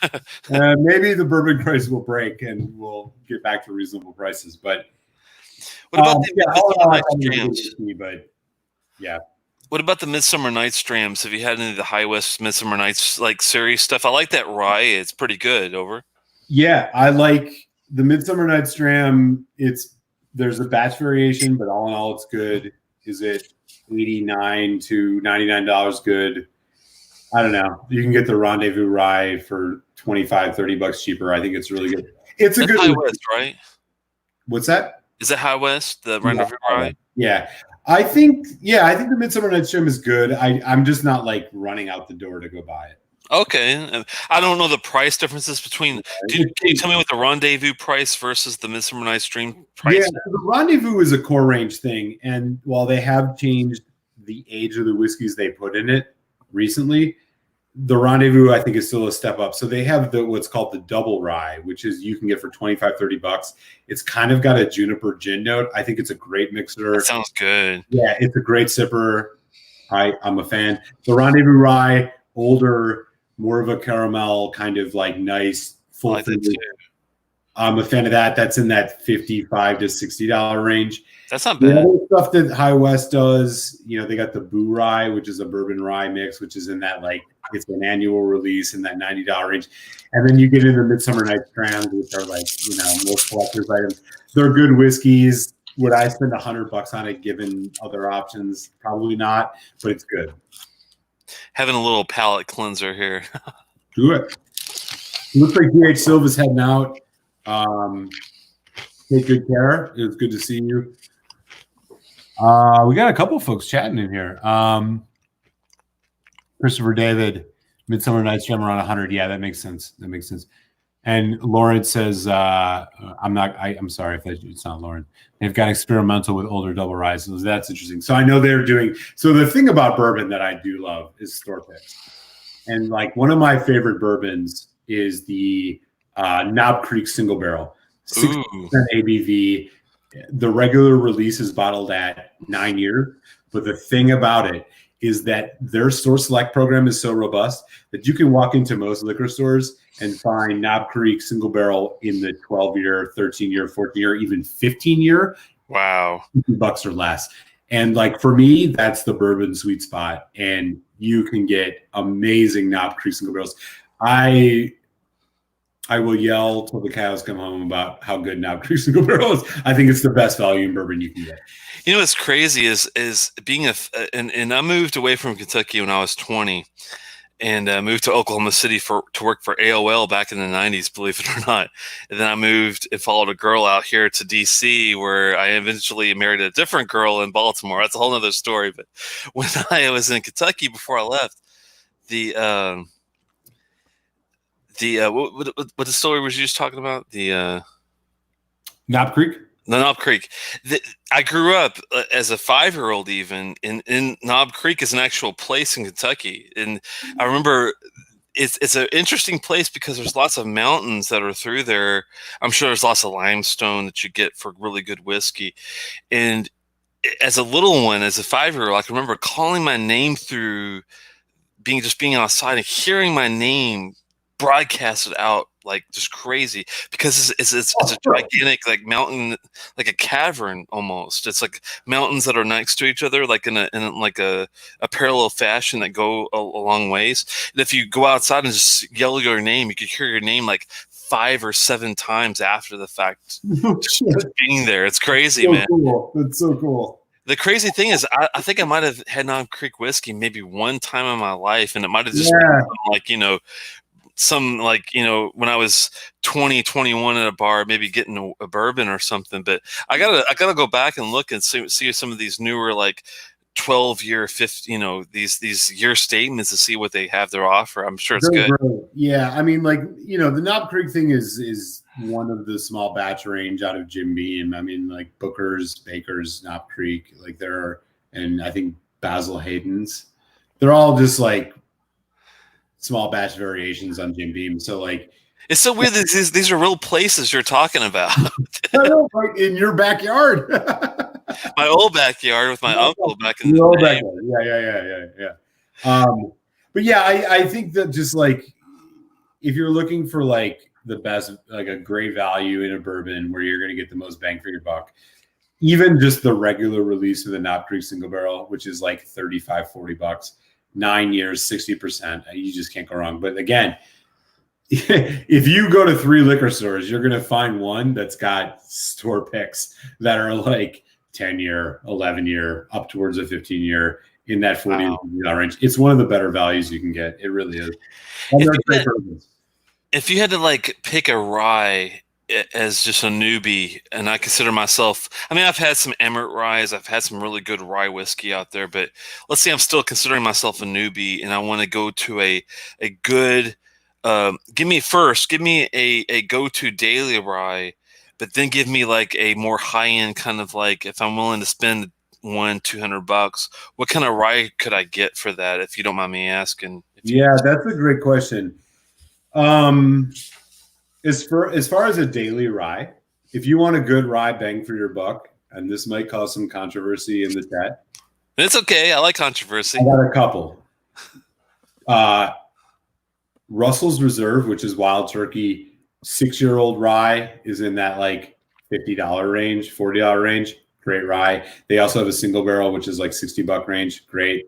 it. Maybe the bourbon price will break and we'll get back to reasonable prices. But what about what about the Midsummer Night's Drams? Have you had any of the High West Midsummer Night's, like, series stuff? I like that rye. It's pretty good. Over. Yeah, I like the Midsummer Night's Dram. There's a batch variation, but all in all, it's good. Is it $89 to $99 good? I don't know. You can get the Rendezvous Rye for $25-$30 cheaper. I think it's really good. It's a good High West, right? What's that? Is it High West, the Rendezvous Rye? Yeah. I think the Midsummer Night's Dram is good. I'm just not, like, running out the door to go buy it. Okay. I don't know the price differences between. Can you tell me what the Rendezvous price versus the Midsummer Night's Dream price? Yeah, the Rendezvous is a core range thing, and while they have changed the age of the whiskeys they put in it recently, the Rendezvous, I think, is still a step up. So they have what's called the double rye, which is you can get for $25-$30. It's kind of got a juniper gin note. I think it's a great mixer. That sounds good. Yeah, it's a great sipper. I'm a fan. The Rendezvous Rye, older, more of a caramel, kind of, like, nice full. I like that too. I'm a fan of that. That's in that $55 to $60 range. That's not bad. The other stuff that High West does, they got the Boo Rye, which is a bourbon rye mix, which is in that, like, it's an annual release in that $90 range. And then you get into Midsummer Night's Drams, which are, like, most collector's items. They're good whiskeys. Would I spend $100 on it given other options? Probably not, but it's good. Having a little palate cleanser here. Do it. Looks like DH Silva's heading out. Take good care. It was good to see you. We got a couple folks chatting in here. Christopher David, Midsummer Night's Dream around 100. Yeah, that makes sense. And Lauren says, I'm sorry if it's not Lauren. They've got experimental with older double rye. So that's interesting. So I know they're doing, so the thing about bourbon that I do love is store picks. And like one of my favorite bourbons is the Knob Creek Single Barrel, 6% ABV. The regular release is bottled at 9 years. But the thing about it is that their store select program is so robust that you can walk into most liquor stores and find Knob Creek Single Barrel in the 12-year, 13-year, 14-year, even 15-year. Wow. $50 or less. And like for me, that's the bourbon sweet spot. And you can get amazing Knob Creek Single Barrels. I will yell till the cows come home about how good Knob Creek Single Barrel is. I think it's the best volume bourbon you can get. You know what's crazy is being and I moved away from Kentucky when I was 20, and moved to Oklahoma City to work for AOL back in the 90s, believe it or not. And then I moved and followed a girl out here to DC, where I eventually married a different girl in Baltimore. That's a whole other story. But when I was in Kentucky before I left, what distillery was you just talking about? The Knob Creek? The Knob Creek. I grew up as a 5-year-old even in Knob Creek is an actual place in Kentucky. And I remember it's an interesting place because there's lots of mountains that are through there. I'm sure there's lots of limestone that you get for really good whiskey. And as a little one, as a 5-year-old, I can remember calling my name through being outside and hearing my name broadcasted out like just crazy, because it's a gigantic like mountain, like a cavern almost. It's like mountains that are next to each other, like in a parallel fashion that go a long ways. And if you go outside and just yell your name, you could hear your name like 5 or 7 times after the fact. just being there, it's crazy, man. Cool. That's so cool. The crazy thing is, I think I might have had Knob Creek whiskey maybe one time in my life, and it might have just been like, when I was 20, 21 at a bar, maybe getting a bourbon or something. But I gotta go back and look and see some of these newer like 12-year, 50, these year statements to see what they have to offer. I'm sure it's good. Yeah, I mean, like the Knob Creek thing is one of the small batch range out of Jim Beam. I mean, like Booker's, Baker's, Knob Creek, like and I think Basil Hayden's. They're all just like small batch variations on Jim Beam. So like, it's so weird that these are real places you're talking about. I know, right in your backyard. My old backyard with my uncle back in the old day. Yeah. But yeah, I think that just like if you're looking for like the best, like a great value in a bourbon where you're going to get the most bang for your buck, even just the regular release of the Knob Creek Single Barrel, which is like $35-$40, 9 years, 60%. You just can't go wrong. But again, if you go to 3 liquor stores, you're going to find one that's got store picks that are like 10-year, 11-year, up towards a 15-year in that $40 range. It's one of the better values you can get. It really is. If you had to like pick a rye as just a newbie, and I consider myself, I mean, I've had some Emmert ryes, I've had some really good rye whiskey out there, but let's say I'm still considering myself a newbie and I want to go to a good, give me a go-to daily rye, but then give me like a more high-end kind of like, if I'm willing to spend $100-$200, what kind of rye could I get for that, if you don't mind me asking? Yeah, that's a great question. As far as a daily rye, if you want a good rye bang for your buck, and this might cause some controversy in the chat. It's okay. I like controversy. I got a couple. Russell's Reserve, which is Wild Turkey, 6-year-old rye, is in that like $50 range, $40 range. Great rye. They also have a single barrel, which is like $60 range. Great.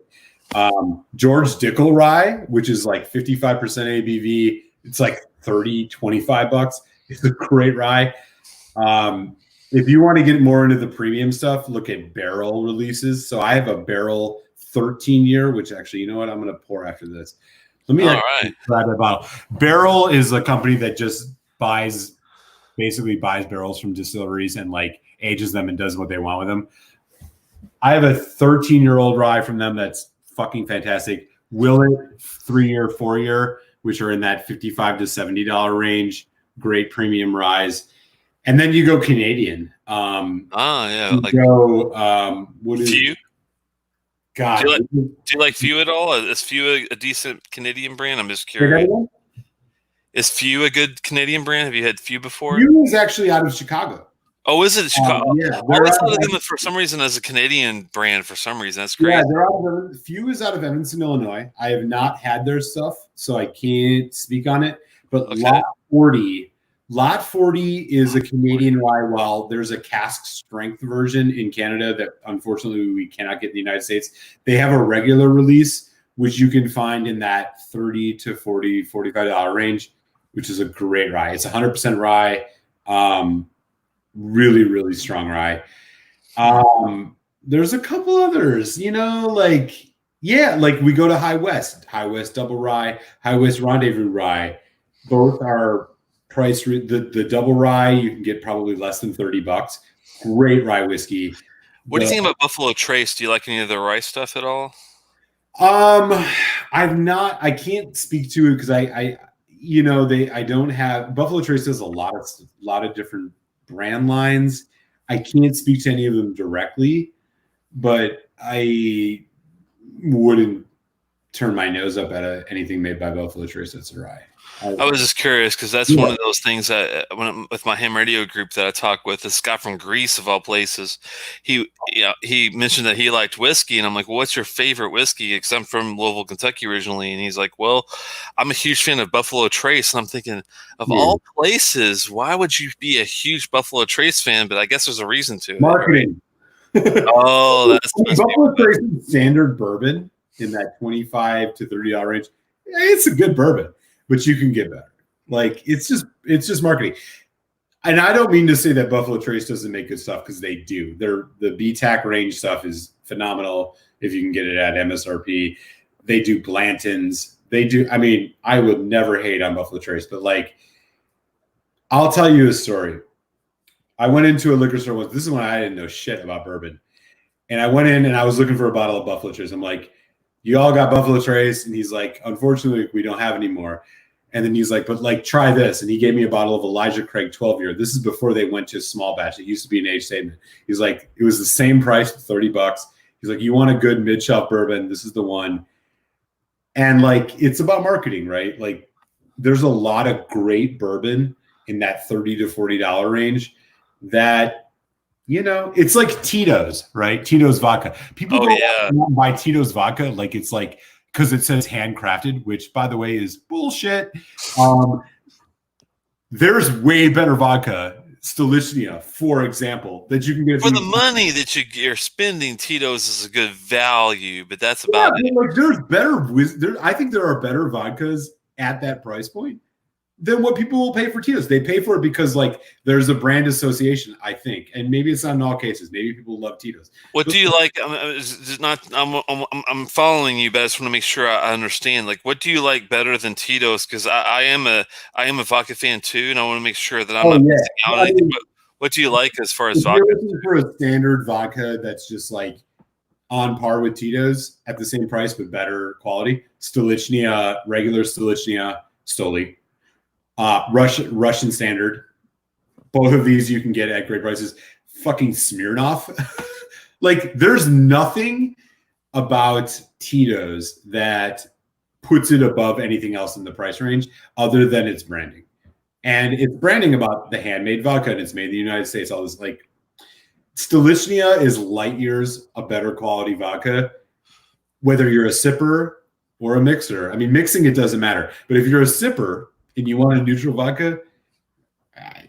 George Dickel rye, which is like 55% ABV. It's like $25. It's a great rye. If you want to get more into the premium stuff, look at barrel releases. So I have a barrel 13-year, which actually, you know what? I'm going to pour after this. Let me grab that bottle. Barrel is a company that just buys barrels from distilleries and like ages them and does what they want with them. I have a 13-year-old rye from them that's fucking fantastic. Willet 3-year, 4-year, which are in that $55 to $70 range. Great premium ryes. And then you go Canadian. What is Few? God? Do you like Few at all? Is Few a decent Canadian brand? I'm just curious. Is Few a good Canadian brand? Have you had Few before? Few is actually out of Chicago. Oh, is it Chicago? Yeah, I always thought of them for some reason as a Canadian brand. For some reason, that's great. Yeah, Few is out of Evanston, Illinois. I have not had their stuff, so I can't speak on it. But okay. Lot 40 is a Canadian rye. While there's a cask strength version in Canada that unfortunately we cannot get in the United States, they have a regular release, which you can find in that $30 to $45 range, which is a great rye. It's 100% rye. Really, really strong rye. There's a couple others, like we go to High West Double Rye, High West Rendezvous Rye. Both are priced. The Double Rye you can get probably less than $30. Great rye whiskey. What do you think about Buffalo Trace? Do you like any of the rye stuff at all? I can't speak to it because I don't have. Buffalo Trace does a lot of different brand lines. I can't speak to any of them directly, but I wouldn't turn my nose up at anything made by Buffalo Trace that's a rye. I was just curious because that's one of those things that with my ham radio group that I talk with, this guy from Greece of all places, he mentioned that he liked whiskey, and I'm like, well, what's your favorite whiskey? Because I'm from Louisville, Kentucky originally, and he's like, well, I'm a huge fan of Buffalo Trace, and I'm thinking, of all places, why would you be a huge Buffalo Trace fan? But I guess there's a reason to. Marketing. Oh, that's Buffalo Trace standard bourbon in that $25 to $30 range. It's a good bourbon. But you can get better. Like it's just marketing. And I don't mean to say that Buffalo Trace doesn't make good stuff because they do. The BTAC range stuff is phenomenal if you can get it at MSRP. They do Blantons. They do. I mean, I would never hate on Buffalo Trace, but like, I'll tell you a story. I went into a liquor store once. This is when I didn't know shit about bourbon, and I went in and I was looking for a bottle of Buffalo Trace. I'm like, you all got Buffalo Trace? And he's like, unfortunately, we don't have any more. And then he's like, but like, try this. And he gave me a bottle of Elijah Craig 12-year. This is before they went to small batch. It used to be an age statement. He's like, it was the same price, $30. He's like, you want a good mid-shelf bourbon? This is the one. And like, it's about marketing, right? Like, there's a lot of great bourbon in that $30 to $40 range that, it's like Tito's, right? Tito's vodka. People don't buy Tito's vodka like it's like, because it says handcrafted, which, by the way, is bullshit. There's way better vodka, Stolichnaya, for example, that you can get for the money that you're spending. Tito's is a good value, but that's about it. Like there's better. I think there are better vodkas at that price point than what people will pay for Tito's. They pay for it because like there's a brand association, I think, and maybe it's not in all cases. Maybe people love Tito's. What do you like? I'm following you, but I just want to make sure I understand. Like, what do you like better than Tito's? Because I am a vodka fan too, and I want to make sure that I'm not missing out on anything. What do you like as far as vodka? You're looking for a standard vodka that's just like on par with Tito's at the same price but better quality. Stolichnaya, regular Stolichnaya, Stoli. Russian standard. Both of these you can get at great prices. Fucking Smirnoff. Like, there's nothing about Tito's that puts it above anything else in the price range other than its branding. And it's branding about the handmade vodka, and it's made in the United States. All this, like, Stolichnaya is light years a better quality vodka, whether you're a sipper or a mixer. I mean, mixing, it doesn't matter. But if you're a sipper and you want a neutral vodka,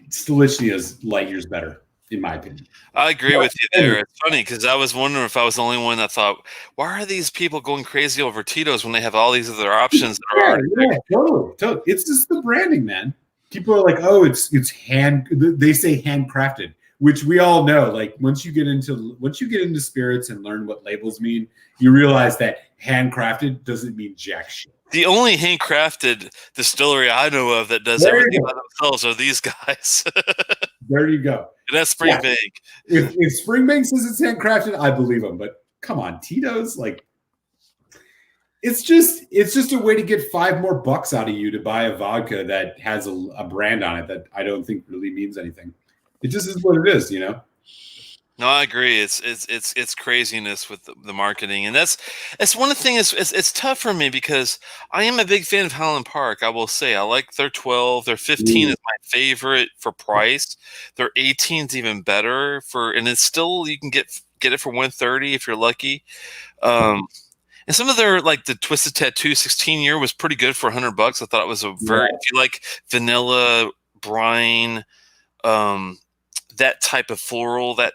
Stolichnaya is light years better, in my opinion. I agree with you there. It's funny because I was wondering if I was the only one that thought, why are these people going crazy over Tito's when they have all these other options that are already there? Totally. It's just the branding, man. People are like, oh, it's they say handcrafted, which we all know. Like, once you get into spirits and learn what labels mean, you realize that handcrafted doesn't mean jack shit. The only handcrafted distillery I know of that does everything by themselves are these guys. There you go. And that's Springbank. If Springbank says it's handcrafted, I believe him. But come on, Tito's, like, it's just a way to get $5 more out of you to buy a vodka that has a brand on it that I don't think really means anything. It just is what it is, you know. No, I agree. It's craziness with the marketing, and that's one of the things. It's tough for me because I am a big fan of Highland Park. I will say I like their 12. Their 15 is my favorite for price. Their 18 is even better and it's still, you can get it for $130 if you're lucky. And some of their, like the Twisted Tattoo 16-year was pretty good for $100. I thought it was a very, if you like vanilla, brine, that type of floral, that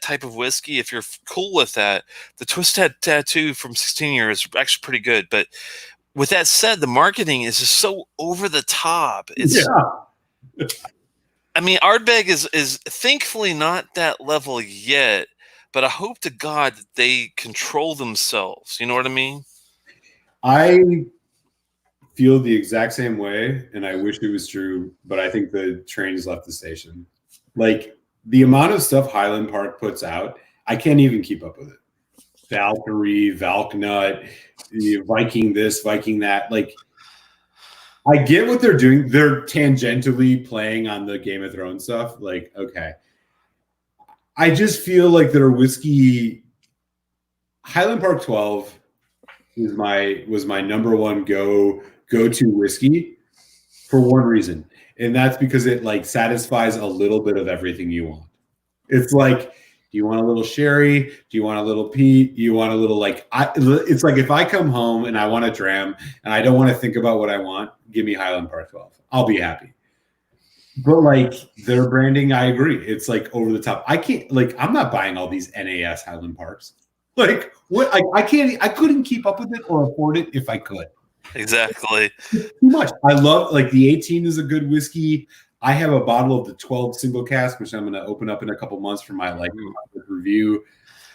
type of whiskey, if you're cool with that, the Twisted Tattoo from 16-year is actually pretty good. But with that said, the marketing is just so over the top. I mean, Ardbeg is thankfully not that level yet, but I hope to God that they control themselves. You know what I mean? I feel the exact same way, and I wish it was true, but I think the train's left the station. Like, the amount of stuff Highland Park puts out, I can't even keep up with it. Valkyrie, Valknut, Viking this, Viking that. Like, I get what they're doing. They're tangentially playing on the Game of Thrones stuff. Like, okay. I just feel like their whiskey, Highland Park 12 was my number one go-to whiskey for one reason. And that's because it like satisfies a little bit of everything you want. It's like, do you want a little sherry? Do you want a little peat? Do you want a little it's like if I come home and I want a dram and I don't want to think about what I want, give me Highland Park 12. I'll be happy. But like their branding, I agree. It's like over the top. I can't, like, I'm not buying all these NAS Highland Parks. Like what? I couldn't keep up with it or afford it if I could. Exactly. Too much. I love, like, the 18 is a good whiskey. I have a bottle of the 12 single cask, which I'm going to open up in a couple months for my review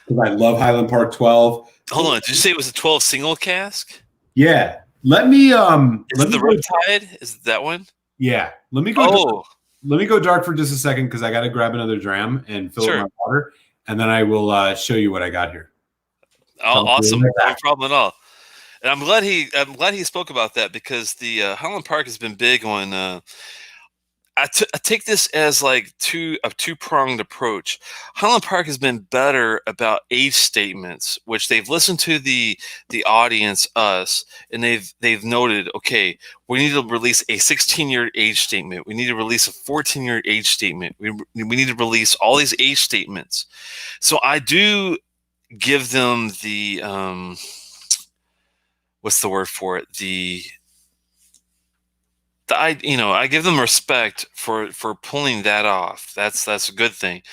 because I love Highland Park 12. Hold on, did you say it was a 12 single cask? Yeah. Let me is it the Riptide? Is it that one? Yeah. Let me go dark for just a second because I got to grab another dram and fill up my water, and then I will show you what I got here. Oh, awesome! No problem at all. And I'm glad he spoke about that because the Highland Park has been big on. I take this as like a two-pronged approach. Highland Park has been better about age statements, which they've listened to the audience, us, and they've noted, okay, we need to release a 16-year age statement. We need to release a 14-year age statement. We need to release all these age statements. So I do give them the what's the word for it? I give them respect for pulling that off. That's a good thing.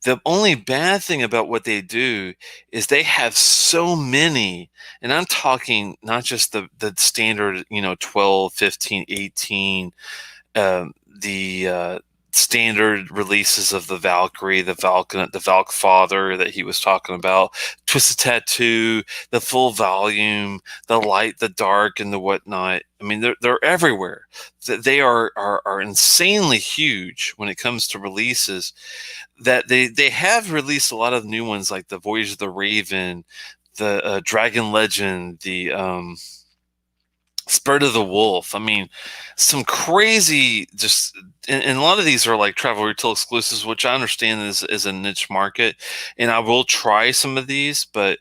The only bad thing about what they do is they have so many, and I'm talking not just the standard, 12, 15, 18, the standard releases of the Valkyrie, the Valknut, the Valk Father that he was talking about, Twisted Tattoo, the full volume, the light, the dark, and the whatnot. I mean, they're everywhere. They are insanely huge when it comes to releases. That they have released a lot of new ones like the Voyage of the Raven, the Dragon Legend, the Spirit of the Wolf. I mean, some crazy and a lot of these are like travel retail exclusives, which I understand is a niche market, and I will try some of these, but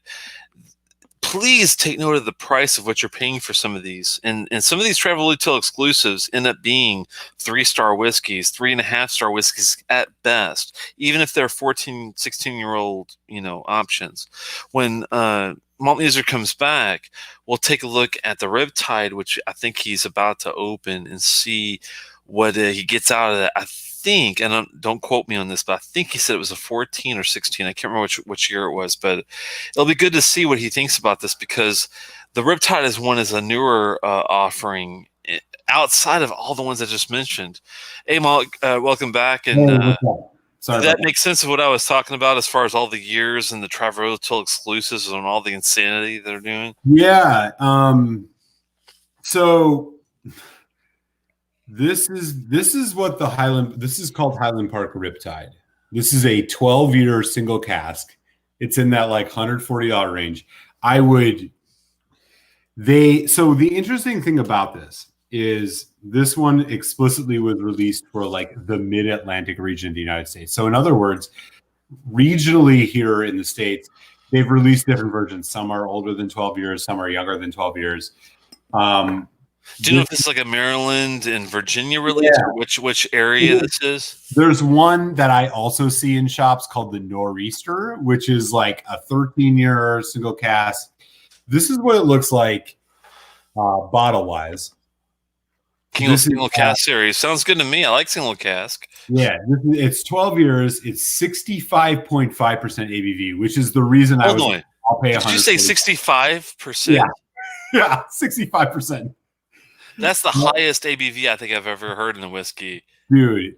please take note of the price of what you're paying for some of these. And some of these travel retail exclusives end up being 3-star whiskeys, 3.5-star whiskeys at best, even if they're 14, 16-year-old, options. When Malt Muser comes back, we'll take a look at the Riptide, which I think he's about to open, and see what he gets out of that. I think, and don't quote me on this, but I think he said it was a 14 or 16. I can't remember which year it was, but it'll be good to see what he thinks about this because the Riptide is a newer offering outside of all the ones I just mentioned. Hey, Malt, welcome back. And Sorry, did that make sense of what I was talking about as far as all the years and the travel retail exclusives and all the insanity they're doing? Yeah. So This is what the Highland. This is called Highland Park Riptide. This is a 12-year single cask. It's in that like $140 range. I would. So the interesting thing about this is this one explicitly was released for like the mid-Atlantic region of the United States. So in other words, regionally here in the States, they've released different versions. Some are older than 12 years, some are younger than 12 years. Do you know if it's like a Maryland and Virginia release, or which area this is? There's one that I also see in shops called the Nor'easter, which is like a 13-year single cask. This is what it looks like bottle-wise. Single cask series. Sounds good to me. I like single cask. Yeah, it's 12 years. It's 65.5% ABV, which is the reason I'll pay 100. Did you say 65%? Yeah, 65%. That's the highest ABV I think I've ever heard in a whiskey. Dude,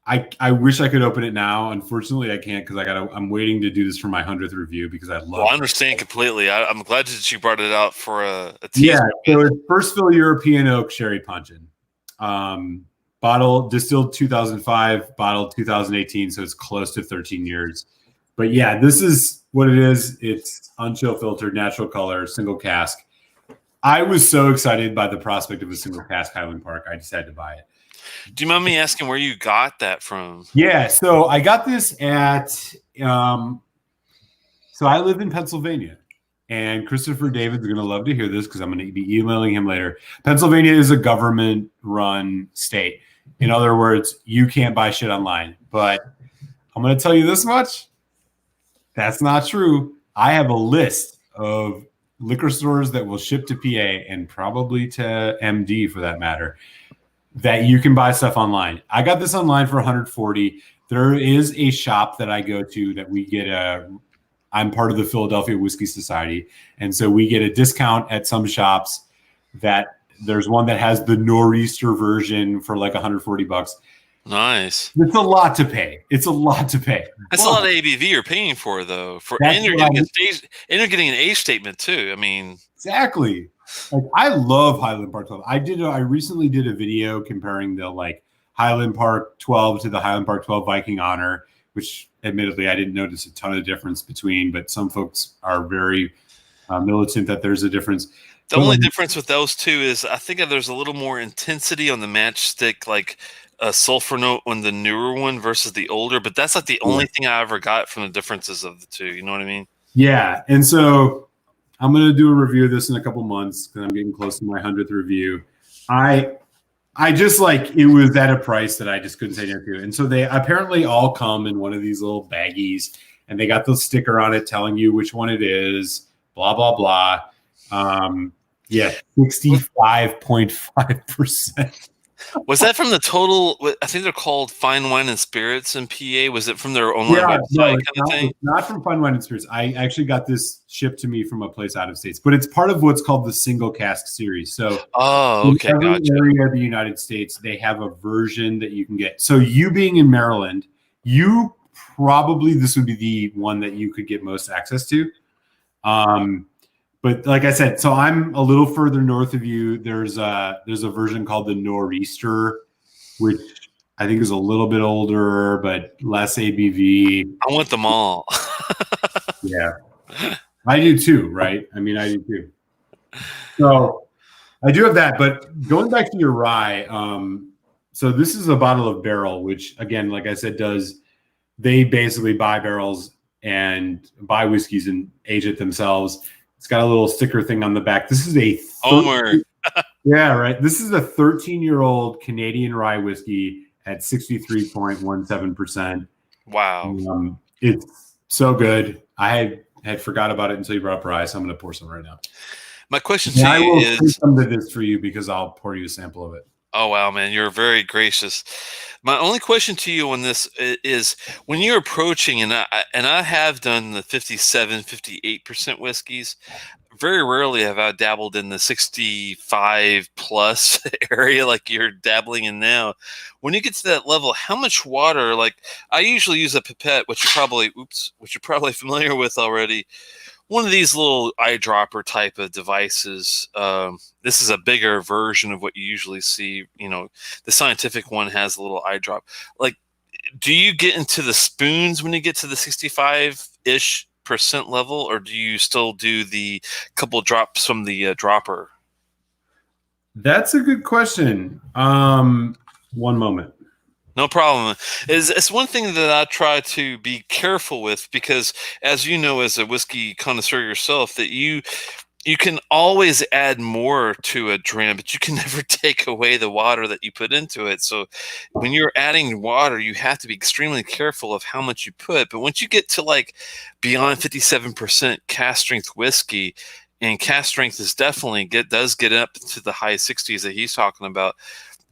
I wish I could open it now. Unfortunately, I can't because I'm waiting to do this for my 100th review because I love I understand completely. I'm glad that you brought it out for a teaser. Yeah, so it's first fill European oak sherry puncheon. Bottle distilled 2005, bottled 2018, so it's close to 13 years. But yeah, this is what it is. It's unchill filtered, natural color, single cask. I was so excited by the prospect of a single cask Highland Park, I decided to buy it. Do you mind me asking where you got that from? Yeah, so I got this at so I live in Pennsylvania, and Christopher David's going to love to hear this because I'm going to be emailing him later. Pennsylvania is a government-run state. In other words, you can't buy shit online. But I'm going to tell you this much. That's not true. I have a list of liquor stores that will ship to PA and probably to MD for that matter, that you can buy stuff online. I got this online for $140. There is a shop that I go to that we get I'm part of the Philadelphia Whiskey Society. And so we get a discount at some shops that there's one that has the Nor'easter version for like $140. Nice. It's a lot to pay. That's a lot of ABV you're paying for, though. And you're getting an age statement too. I mean, exactly. Like I love Highland Park 12. I recently did a video comparing the like Highland Park 12 to the Highland Park 12 Viking Honor, which admittedly I didn't notice a ton of difference between, but some folks are very militant that there's a difference. The only difference with those two is I think there's a little more intensity on the matchstick, like a sulfur note on the newer one versus the older, but that's like the only thing I ever got from the differences of the two. You know what I mean? Yeah. And so I'm going to do a review of this in a couple months because I'm getting close to my 100th review. I just like, it was at a price that I just couldn't say no to. And so they apparently all come in one of these little baggies and they got the sticker on it telling you which one it is, blah, blah, blah. 65.5%. Was that from the total? I think they're called Fine Wine and Spirits in PA. Was it from their online website kind of thing? It's not from Fine Wine and Spirits. I actually got this shipped to me from a place out of states, but it's part of what's called the single cask series. So, in every area of the United States, they have a version that you can get. So, you being in Maryland, this would be the one that you could get most access to. But like I said, so I'm a little further north of you. There's a version called the Nor'easter, which I think is a little bit older, but less ABV. I want them all. Yeah, I do too, right? I mean, I do too. So I do have that, but going back to your rye, so this is a bottle of barrel, which again, like I said, they basically buy barrels and buy whiskeys and age it themselves. It's got a little sticker thing on the back. This is a yeah, right. This is a 13-year-old Canadian rye whiskey at 63.17%. Wow. It's so good. I had forgot about it until you brought up rye, so I'm going to pour some right now. My question to you is, I will some of this for you because I'll pour you a sample of it. Oh, wow, man. You're very gracious. My only question to you on this is when you're approaching, and I have done the 57, 58% whiskeys, very rarely have I dabbled in the 65 plus area like you're dabbling in now. When you get to that level, how much water, like I usually use a pipette, which you're probably familiar with already. one of these little eyedropper type of devices. This is a bigger version of what you usually see. The scientific one has a little eyedrop. Like, do you get into the spoons when you get to the 65-ish% level, or do you still do the couple drops from the dropper? That's a good question. One moment. No problem. It's one thing that I try to be careful with, because, as you know, as a whiskey connoisseur yourself, that you can always add more to a dram, but you can never take away the water that you put into it. So when you're adding water, you have to be extremely careful of how much you put. But once you get to like beyond 57% cask strength whiskey, and cask strength is definitely does get up to the high 60s that he's talking about.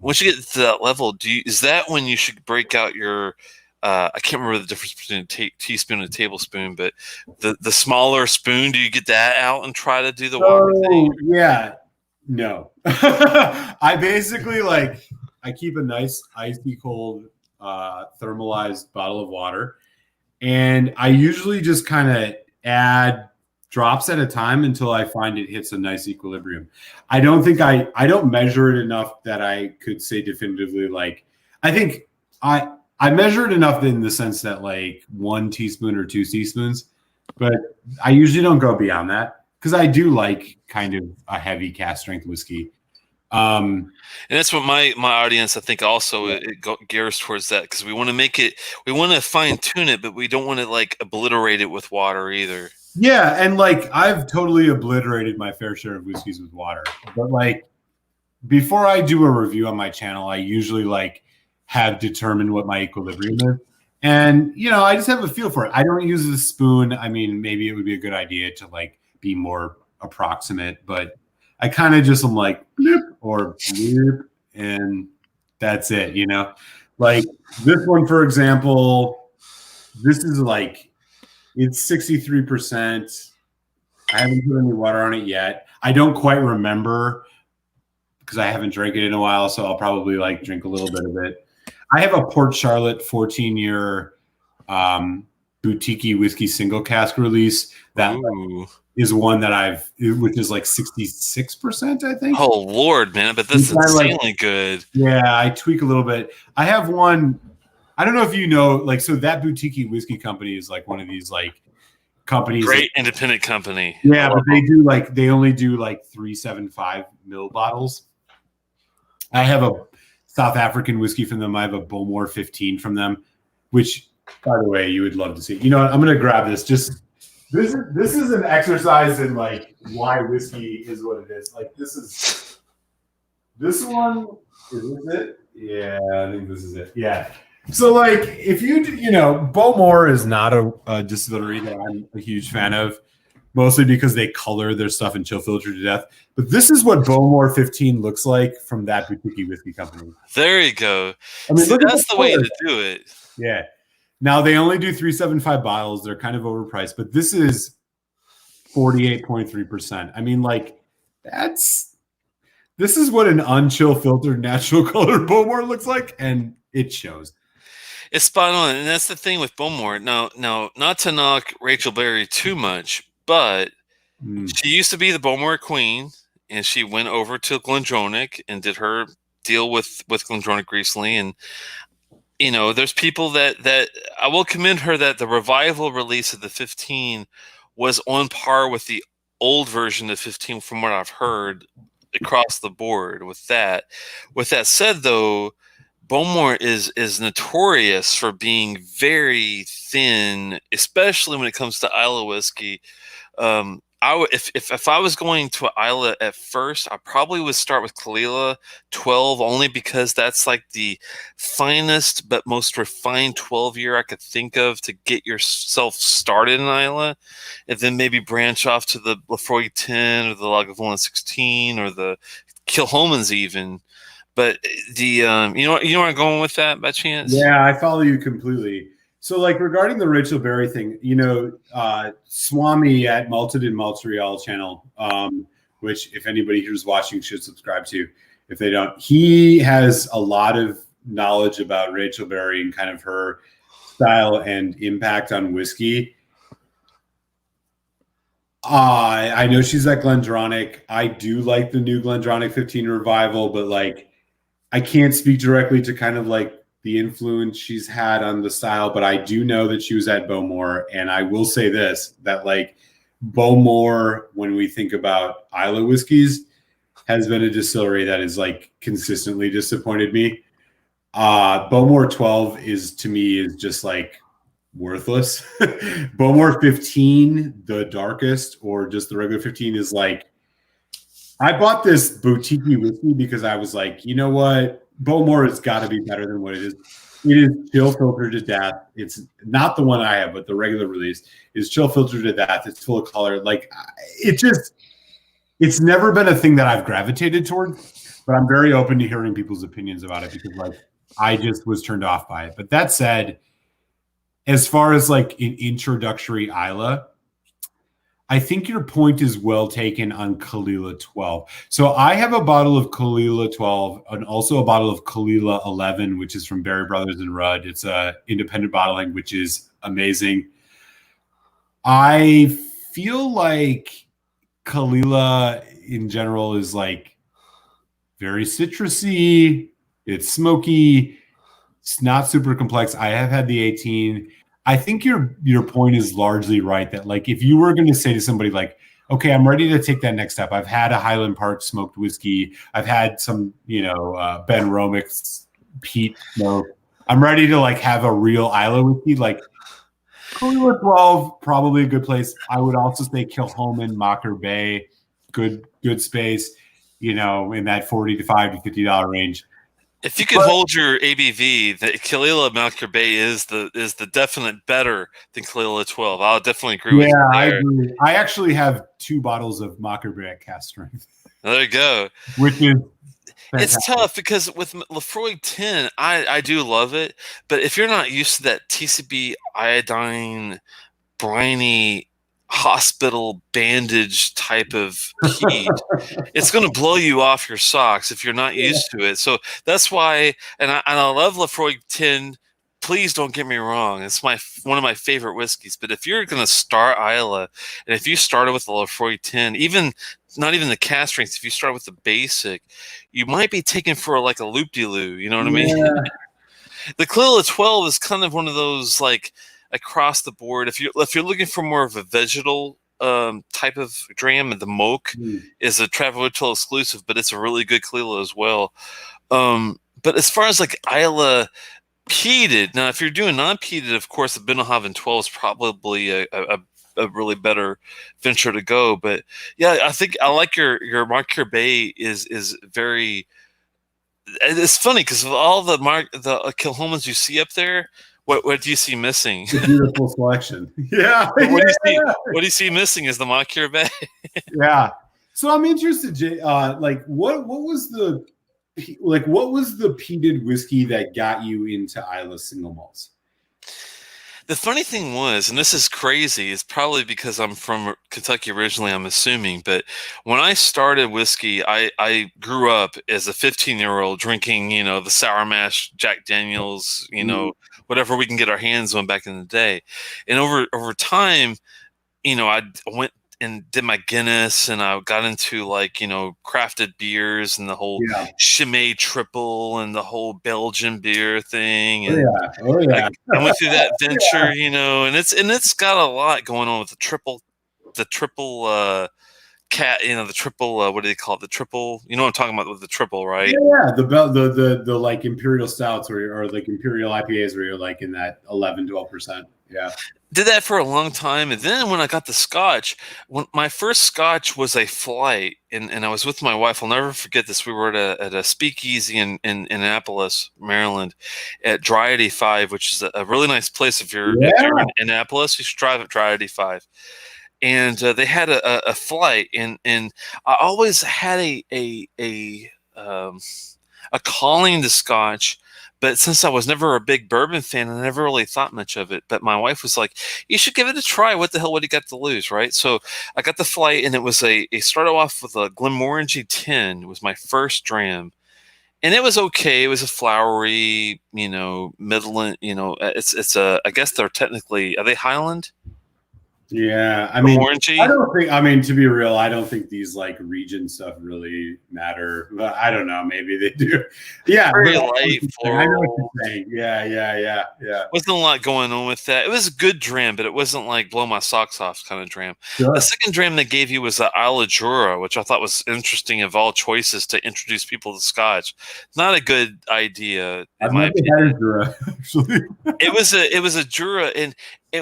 Once you get to that level, is that when you should break out your I can't remember the difference between a teaspoon and a tablespoon, but the smaller spoon, do you get that out and try to do the water thing? Yeah. No. I basically I keep a nice icy cold thermalized bottle of water, and I usually just kind of add drops at a time until I find it hits a nice equilibrium. I don't measure it enough that I could say definitively, I think I measure it enough in the sense that 1 teaspoon or 2 teaspoons, but I usually don't go beyond that, because I do like kind of a heavy cask strength whiskey. And that's what my audience, I think, also it gears towards that, because we want to fine tune it, but we don't want to obliterate it with water either. Yeah, and I've totally obliterated my fair share of whiskeys with water. But before I do a review on my channel, I usually have determined what my equilibrium is. And I just have a feel for it. I don't use a spoon. I mean, maybe it would be a good idea to be more approximate, but I kind of just am bloop or bloop, and that's it, this one, for example, this is it's 63%. I haven't put any water on it yet. I don't quite remember because I haven't drank it in a while, so I'll probably drink a little bit of it. I have a Port Charlotte 14-year boutique whiskey single cask release that is one that which is 66%, I think. Oh Lord, man! But this is insanely good. Yeah, I tweak a little bit. I have one. I don't know if you know, so that boutique whiskey company is one of these companies. Great independent company. Yeah, but they do they only do 375 ml bottles. I have a South African whiskey from them. I have a Bowmore 15 from them, which, by the way, you would love to see. You know what? I'm going to grab this. This is an exercise in why whiskey is what it is. This one, is this it? Yeah, I think this is it. Yeah. So if Bowmore is not a distillery that I'm a huge fan of, mostly because they color their stuff and chill filter to death. But this is what Bowmore 15 looks like from that boutique whiskey company. There you go. I mean, that's the way to do it. Yeah. Now they only do 375 bottles. They're kind of overpriced, but this is 48.3%. I mean, this is what an unchill filtered natural colored Bowmore looks like, and it shows. It's spot on, and that's the thing with Bowmore. Now, not to knock Rachel Berry too much, but she used to be the Bowmore queen, and she went over to Glendronach and did her deal with Glendronach recently. And there's people that I will commend her that the revival release of the 15 was on par with the old version of 15, from what I've heard across the board. With that said, though, Bowmore is notorious for being very thin, especially when it comes to Islay whiskey. If I was going to Islay at first, I probably would start with Kalila 12, only because that's the finest but most refined 12-year I could think of to get yourself started in Islay, and then maybe branch off to the Lafroy 10 or the Lagavulin 16 or the Kilholmans even. But you know where I'm going with that by chance? Yeah, I follow you completely. So regarding the Rachel Berry thing, Swami at Malted in Montreal channel, which if anybody who's watching should subscribe to, if they don't, he has a lot of knowledge about Rachel Berry and kind of her style and impact on whiskey. I know she's at Glendronach. I do like the new Glendronach 15 revival, but like I can't speak directly to kind of like the influence she's had on the style, but I do know that she was at Bowmore, and I will say this, that like Bowmore, when we think about Islay whiskeys, has been a distillery that has like consistently disappointed me. Bowmore 12 is to me is just like worthless. Bowmore 15, the darkest, or just the regular 15 is like, I bought this boutique whiskey because I was like, you know what? Bowmore has got to be better than what it is. It is chill filtered to death. It's not the one I have, but the regular release is chill filtered to death. It's full of color. Like it's never been a thing that I've gravitated toward, but I'm very open to hearing people's opinions about it because like I just was turned off by it. But that said, as far as like an introductory Islay, I think your point is well taken on Kalila 12. So I have a bottle of Kalila 12 and also a bottle of Kalila 11, which is from Berry Brothers and Rudd. It's a independent bottling, which is amazing. I feel like Kalila in general is like very citrusy. It's smoky. It's not super complex. I have had the 18. I think your point is largely right that like if you were going to say to somebody like, okay, I'm ready to take that next step. I've had a Highland Park smoked whiskey. I've had some, Ben Romick's peat smoke. I'm ready to like have a real Islay whiskey. Like Kalila 12, probably a good place. I would also say Kilchoman, Mocker Bay, good space, in that $45 to $50 range. If you could hold your ABV, the Kalila Malker Bay is the definite better than Kalila 12. I'll definitely agree with you. Yeah, I agree. I actually have 2 bottles of Mocker Bay at cast strength. There you go. Which is fantastic. It's tough because with Lefroy 10, I do love it, but if you're not used to that TCB iodine, briny, hospital bandage type of heat, it's going to blow you off your socks if you're not used to it. So that's why, and I love Lefroy 10. Please don't get me wrong; it's one of my favorite whiskeys. But if you're going to start Islay, and if you started with the Lefroy 10, not even the cast strength, if you start with the basic, you might be taken for like a loop-de-loo. You know what I mean? The Kalila 12 is kind of one of those like across the board. If you're looking for more of a vegetal type of dram, and the Moke is a Travel Ritual exclusive, but it's a really good Kalila as well. But as far as like Islay peated, now if you're doing non-peated, of course the Benelhaven 12 is probably a really better venture to go. But yeah, I think I like your Marqueur Bay is very. It's funny because of all the Kilhomans you see up there, what do you see missing? It's a beautiful selection. Yeah. What do you see missing is the Marqueur Bay. Yeah. So I'm interested, Jay. What was the peated whiskey that got you into Islay single malts? The funny thing was, and this is crazy, it's probably because I'm from Kentucky originally, I'm assuming, but when I started whiskey, I grew up as a 15-year-old drinking, the Sour Mash, Jack Daniels, whatever we can get our hands on back in the day. And over time, I went and did my Guinness, and I got into crafted beers and the whole Chimay triple and the whole Belgian beer thing. And I went through that venture, and it's got a lot going on with the triple cat, the triple, what do they call it? The triple, you know what I'm talking about with the triple, right? Yeah, the like imperial stouts or like imperial IPAs where you're like in that 11-12%. Yeah. Did that for a long time, and then when I got the Scotch, my first Scotch was a flight, and I was with my wife. I'll never forget this. We were at a speakeasy in Annapolis, Maryland, at Dry 85, which is a really nice place. If you're in Annapolis, you should drive at Dry 85. And they had a flight, and I always had a calling to Scotch. But since I was never a big bourbon fan, I never really thought much of it. But my wife was like, you should give it a try. What the hell would you got to lose, right? So I got the flight, and it was it started off with a Glenmorangie 10. It was my first dram. And it was okay. It was a flowery, Midland, it's I guess they're technically, are they Highland? Yeah, I From mean, Orangey? I don't think. I mean, to be real, I don't think these like region stuff really matter. But I don't know. Maybe they do. Yeah, Very but light, I know what floral. you're saying. Yeah. Wasn't a lot going on with that. It was a good dram, but it wasn't like blow my socks off kind of dram. Sure. The second dram they gave you was the Isla Jura, which I thought was interesting of all choices to introduce people to Scotch. Not a good idea, in I've my never opinion. had a Jura, actually. It was a Jura, and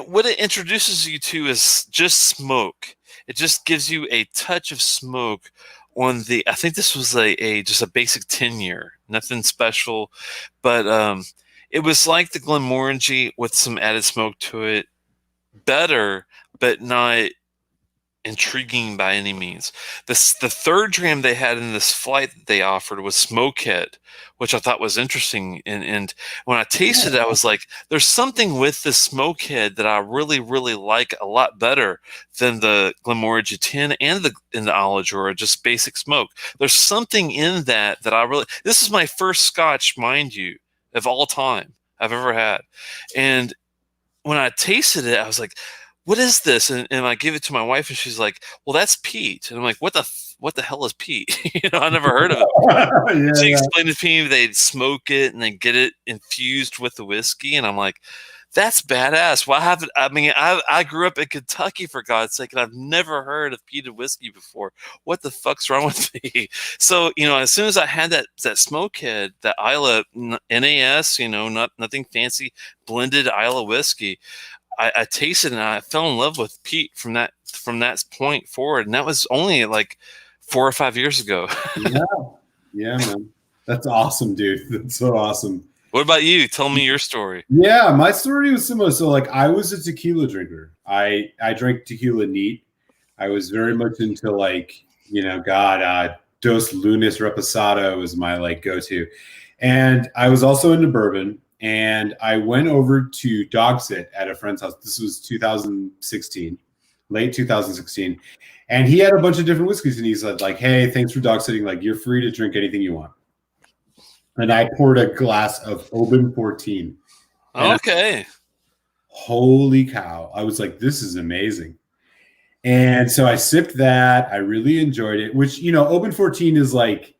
what it introduces you to is just smoke. It just gives you a touch of smoke on the. I think this was a just a basic 10-year, nothing special, but it was like the Glenmorangie with some added smoke to it. Better, but not intriguing by any means. The third dram they had in this flight that they offered was Smokehead, which I thought was interesting. And when I tasted it, I was like, there's something with the Smokehead that I really, really like a lot better than the Glenmorangie 10 and the Isla Jura, just basic smoke. There's something in that I really, this is my first Scotch, mind you, of all time I've ever had. And when I tasted it, I was like, what is this? And I give it to my wife, and she's like, well, that's peat. And I'm like, what the hell is peat? I never heard of it. She explained it to me. They'd smoke it and then get it infused with the whiskey. And I'm like, that's badass. Why haven't I grew up in Kentucky, for God's sake, and I've never heard of peated whiskey before. What the fuck's wrong with me? So, as soon as I had that Smokehead, that Isla NAS, nothing fancy, blended Isla whiskey, I tasted it and I fell in love with peat from that point forward. And that was only like 4 or 5 years ago. Yeah, man. That's awesome, dude. That's so awesome. What about you? Tell me your story. Yeah, my story was similar. So like I was a tequila drinker. I drank tequila neat. I was very much into like, Dos Lunas Reposado was my like go-to. And I was also into bourbon. And I went over to dog sit at a friend's house. This was 2016, late 2016. And he had a bunch of different whiskeys. And he said, like, hey, thanks for dog sitting. Like, you're free to drink anything you want. And I poured a glass of Oban 14. Okay. Holy cow. I was like, this is amazing. And so I sipped that. I really enjoyed it, which, Oban 14 is like,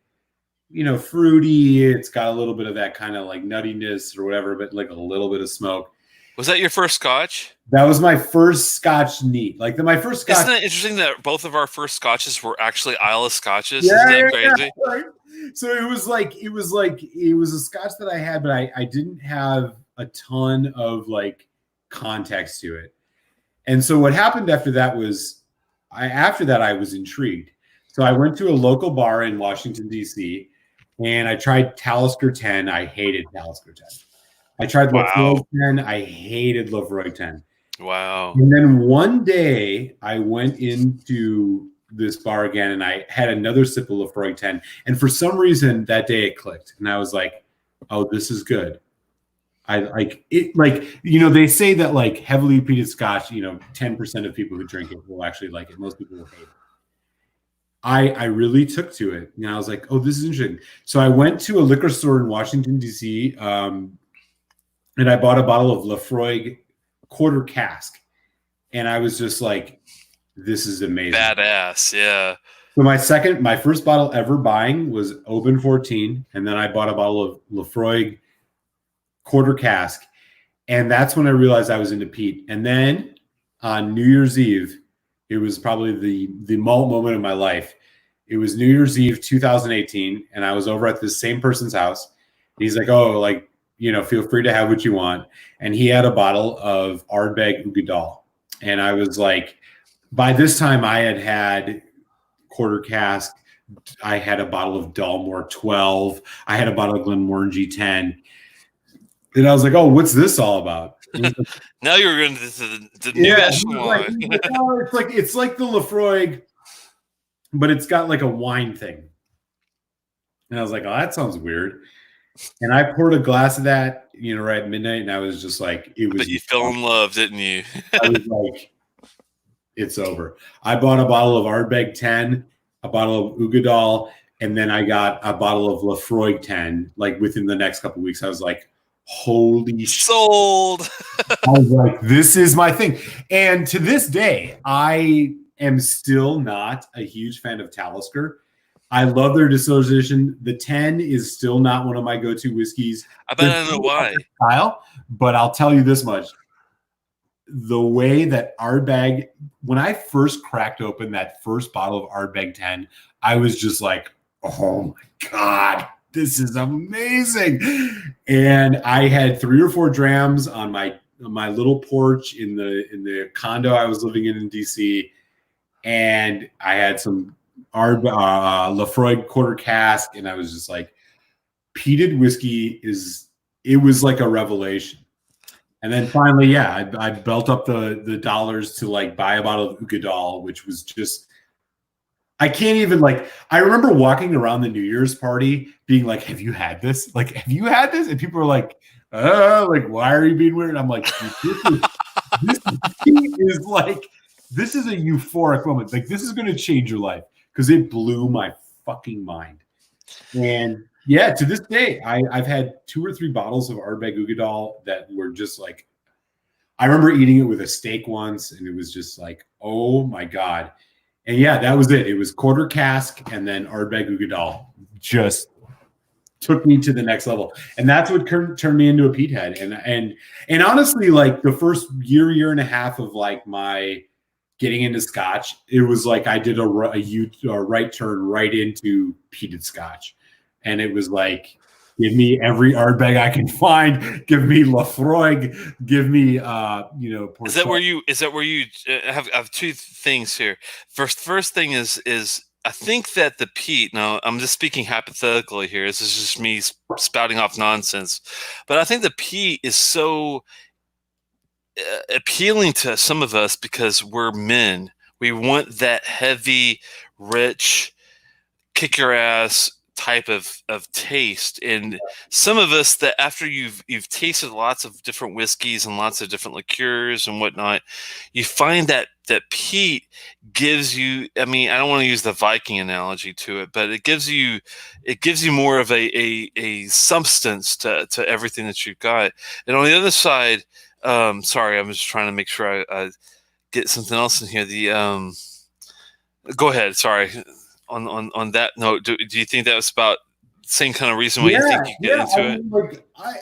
fruity. It's got a little bit of that kind of like nuttiness or whatever, but like a little bit of smoke. Was that your first Scotch? That was my first Scotch neat. Like my first Scotch. Isn't it interesting that both of our first Scotches were actually Isla Scotches? Isn't that crazy? Yeah, right. So it was a Scotch that I had, but I didn't have a ton of like context to it. And so what happened after that was I was intrigued. So I went to a local bar in Washington, D.C., and I tried Talisker 10. I hated Talisker 10. I tried Lefroy 10. I hated Lefroy 10. Wow. And then one day I went into this bar again and I had another sip of Lefroy 10. And for some reason that day it clicked. And I was like, oh, this is good. I like it. Like, they say that like heavily peated Scotch, 10% of people who drink it will actually like it. Most people will hate it. I really took to it. And I was like, oh, this is interesting. So I went to a liquor store in Washington, D.C., and I bought a bottle of Lefroy quarter cask. And I was just like, this is amazing. Badass, yeah. So my first bottle ever buying was Oban 14. And then I bought a bottle of Lefroy quarter cask. And that's when I realized I was into peat. And then on New Year's Eve, it was probably the malt moment of my life. It was New Year's Eve 2018, and I was over at this same person's house. He's like, oh, like, feel free to have what you want. And he had a bottle of Ardbeg Ugadal. And I was like, by this time I had quarter cask. I had a bottle of Dalmore 12. I had a bottle of Glenmorangie 10. And I was like, oh, what's this all about? Now you're going to the new echelon. It's like the Lefroy, but it's got like a wine thing. And I was like, oh, that sounds weird. And I poured a glass of that, right at midnight, and I was just like, But you fell in love, didn't you? I was like, it's over. I bought a bottle of Ardbeg 10, a bottle of Ugadal, and then I got a bottle of Lefroy 10. Like within the next couple of weeks, I was like, holy sold. I was like, this is my thing. And to this day, I am still not a huge fan of Talisker. I love their distillers edition. The 10 is still not one of my go-to whiskeys. I bet I know why. Style, but I'll tell you this much. The way that Ardbeg, when I first cracked open that first bottle of Ardbeg 10, I was just like, oh my God, this is amazing. And I had 3 or 4 drams on my little porch in the condo I was living in DC. And I had some Lafroy quarter cask, and I was just like, peated whiskey it was like a revelation. And then finally, yeah, I built up the dollars to like buy a bottle of Ugadal, which was just, I can't even like, I remember walking around the New Year's party being like, have you had this? Like, have you had this? And people are like, like, why are you being weird? And I'm like, this is like, this is a euphoric moment. Like, this is going to change your life, because it blew my fucking mind. And yeah, to this day, I've had 2 or 3 bottles of Ardbeg Ugadal that were just like, I remember eating it with a steak once, and it was just like, oh my God. And yeah, that was it. It was quarter cask, and then Ardbeg Ugadal just took me to the next level. And that's what turned me into a peat head. And honestly, like the first year and a half of like my getting into Scotch, it was like I did a right turn right into peated Scotch. And it was like, give me every Ardbeg I can find. Give me Lafroig. Give me, Is that where you I have 2 things here. First thing is I think that the peat, now I'm just speaking hypothetically here. This is just me spouting off nonsense. But I think the peat is so appealing to some of us because we're men. We want that heavy, rich, kick your ass type of taste. And some of us, that after you've tasted lots of different whiskeys and lots of different liqueurs and whatnot, you find that peat gives you, I mean, I don't want to use the Viking analogy to it, but it gives you more of a substance to everything that you've got. And on the other side, sorry, I'm just trying to make sure I get something else in here. Go ahead. Sorry. On that note, do you think that was about the same kind of reason why you think you get into it? Like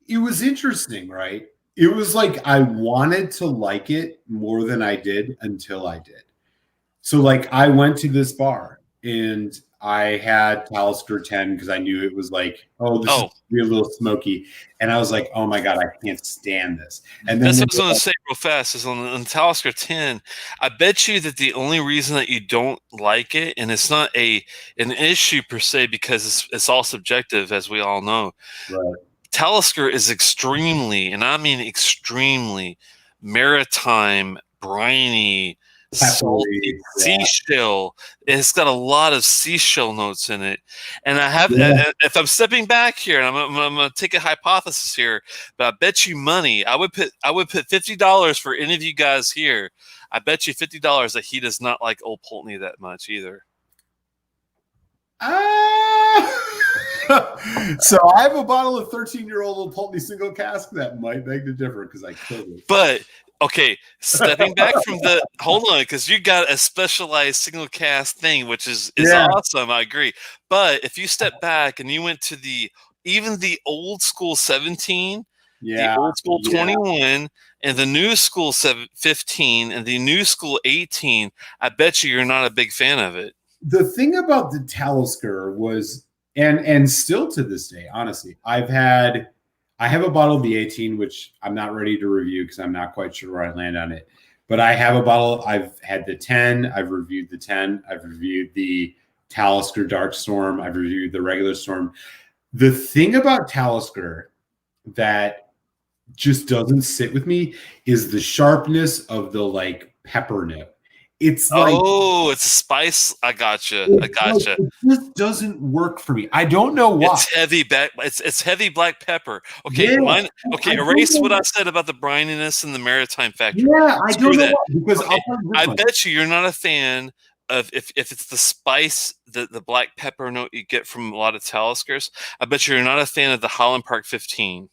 it was interesting, right? It was like I wanted to like it more than I did until I did. So like I went to this bar and I had Talisker 10 because I knew it was like, this is be a little smoky. And I was like, oh my God, I can't stand this. And then that's what I was going to say real fast is on Talisker 10, I bet you that the only reason that you don't like it, and it's not an issue per se because it's all subjective, as we all know. Right. Talisker is extremely, and I mean extremely, maritime, briny, salty, seashell. It's got a lot of seashell notes in it. And I have, if I'm stepping back here, and I'm going to take a hypothesis here, but I bet you money, I would put $50 for any of you guys here. I bet you $50 that he does not like Old Pulteney that much either. So I have a bottle of 13-year-old Old Pulteney single cask that might beg to differ because I killed it. But okay, stepping back from hold on, because you got a specialized single cask thing, which is awesome. I agree. But if you step back and you went to even the old school 17, the old school 21, and the new school 15, and the new school 18, I bet you're not a big fan of it. The thing about the Talisker was, and still to this day, honestly, I have a bottle of the 18, which I'm not ready to review because I'm not quite sure where I land on it. But I have a bottle. I've had the 10. I've reviewed the 10. I've reviewed the Talisker Dark Storm. I've reviewed the regular Storm. The thing about Talisker that just doesn't sit with me is the sharpness of the like pepper note. It's like, it's a spice. I gotcha. It just doesn't work for me. I don't know why. It's heavy it's heavy black pepper. Okay, erase what I said about the brininess and the maritime factor. Yeah, I don't know why, because I bet you're not a fan of if it's the spice, the black pepper note you get from a lot of Taliskers, I bet you're not a fan of the Highland Park 15.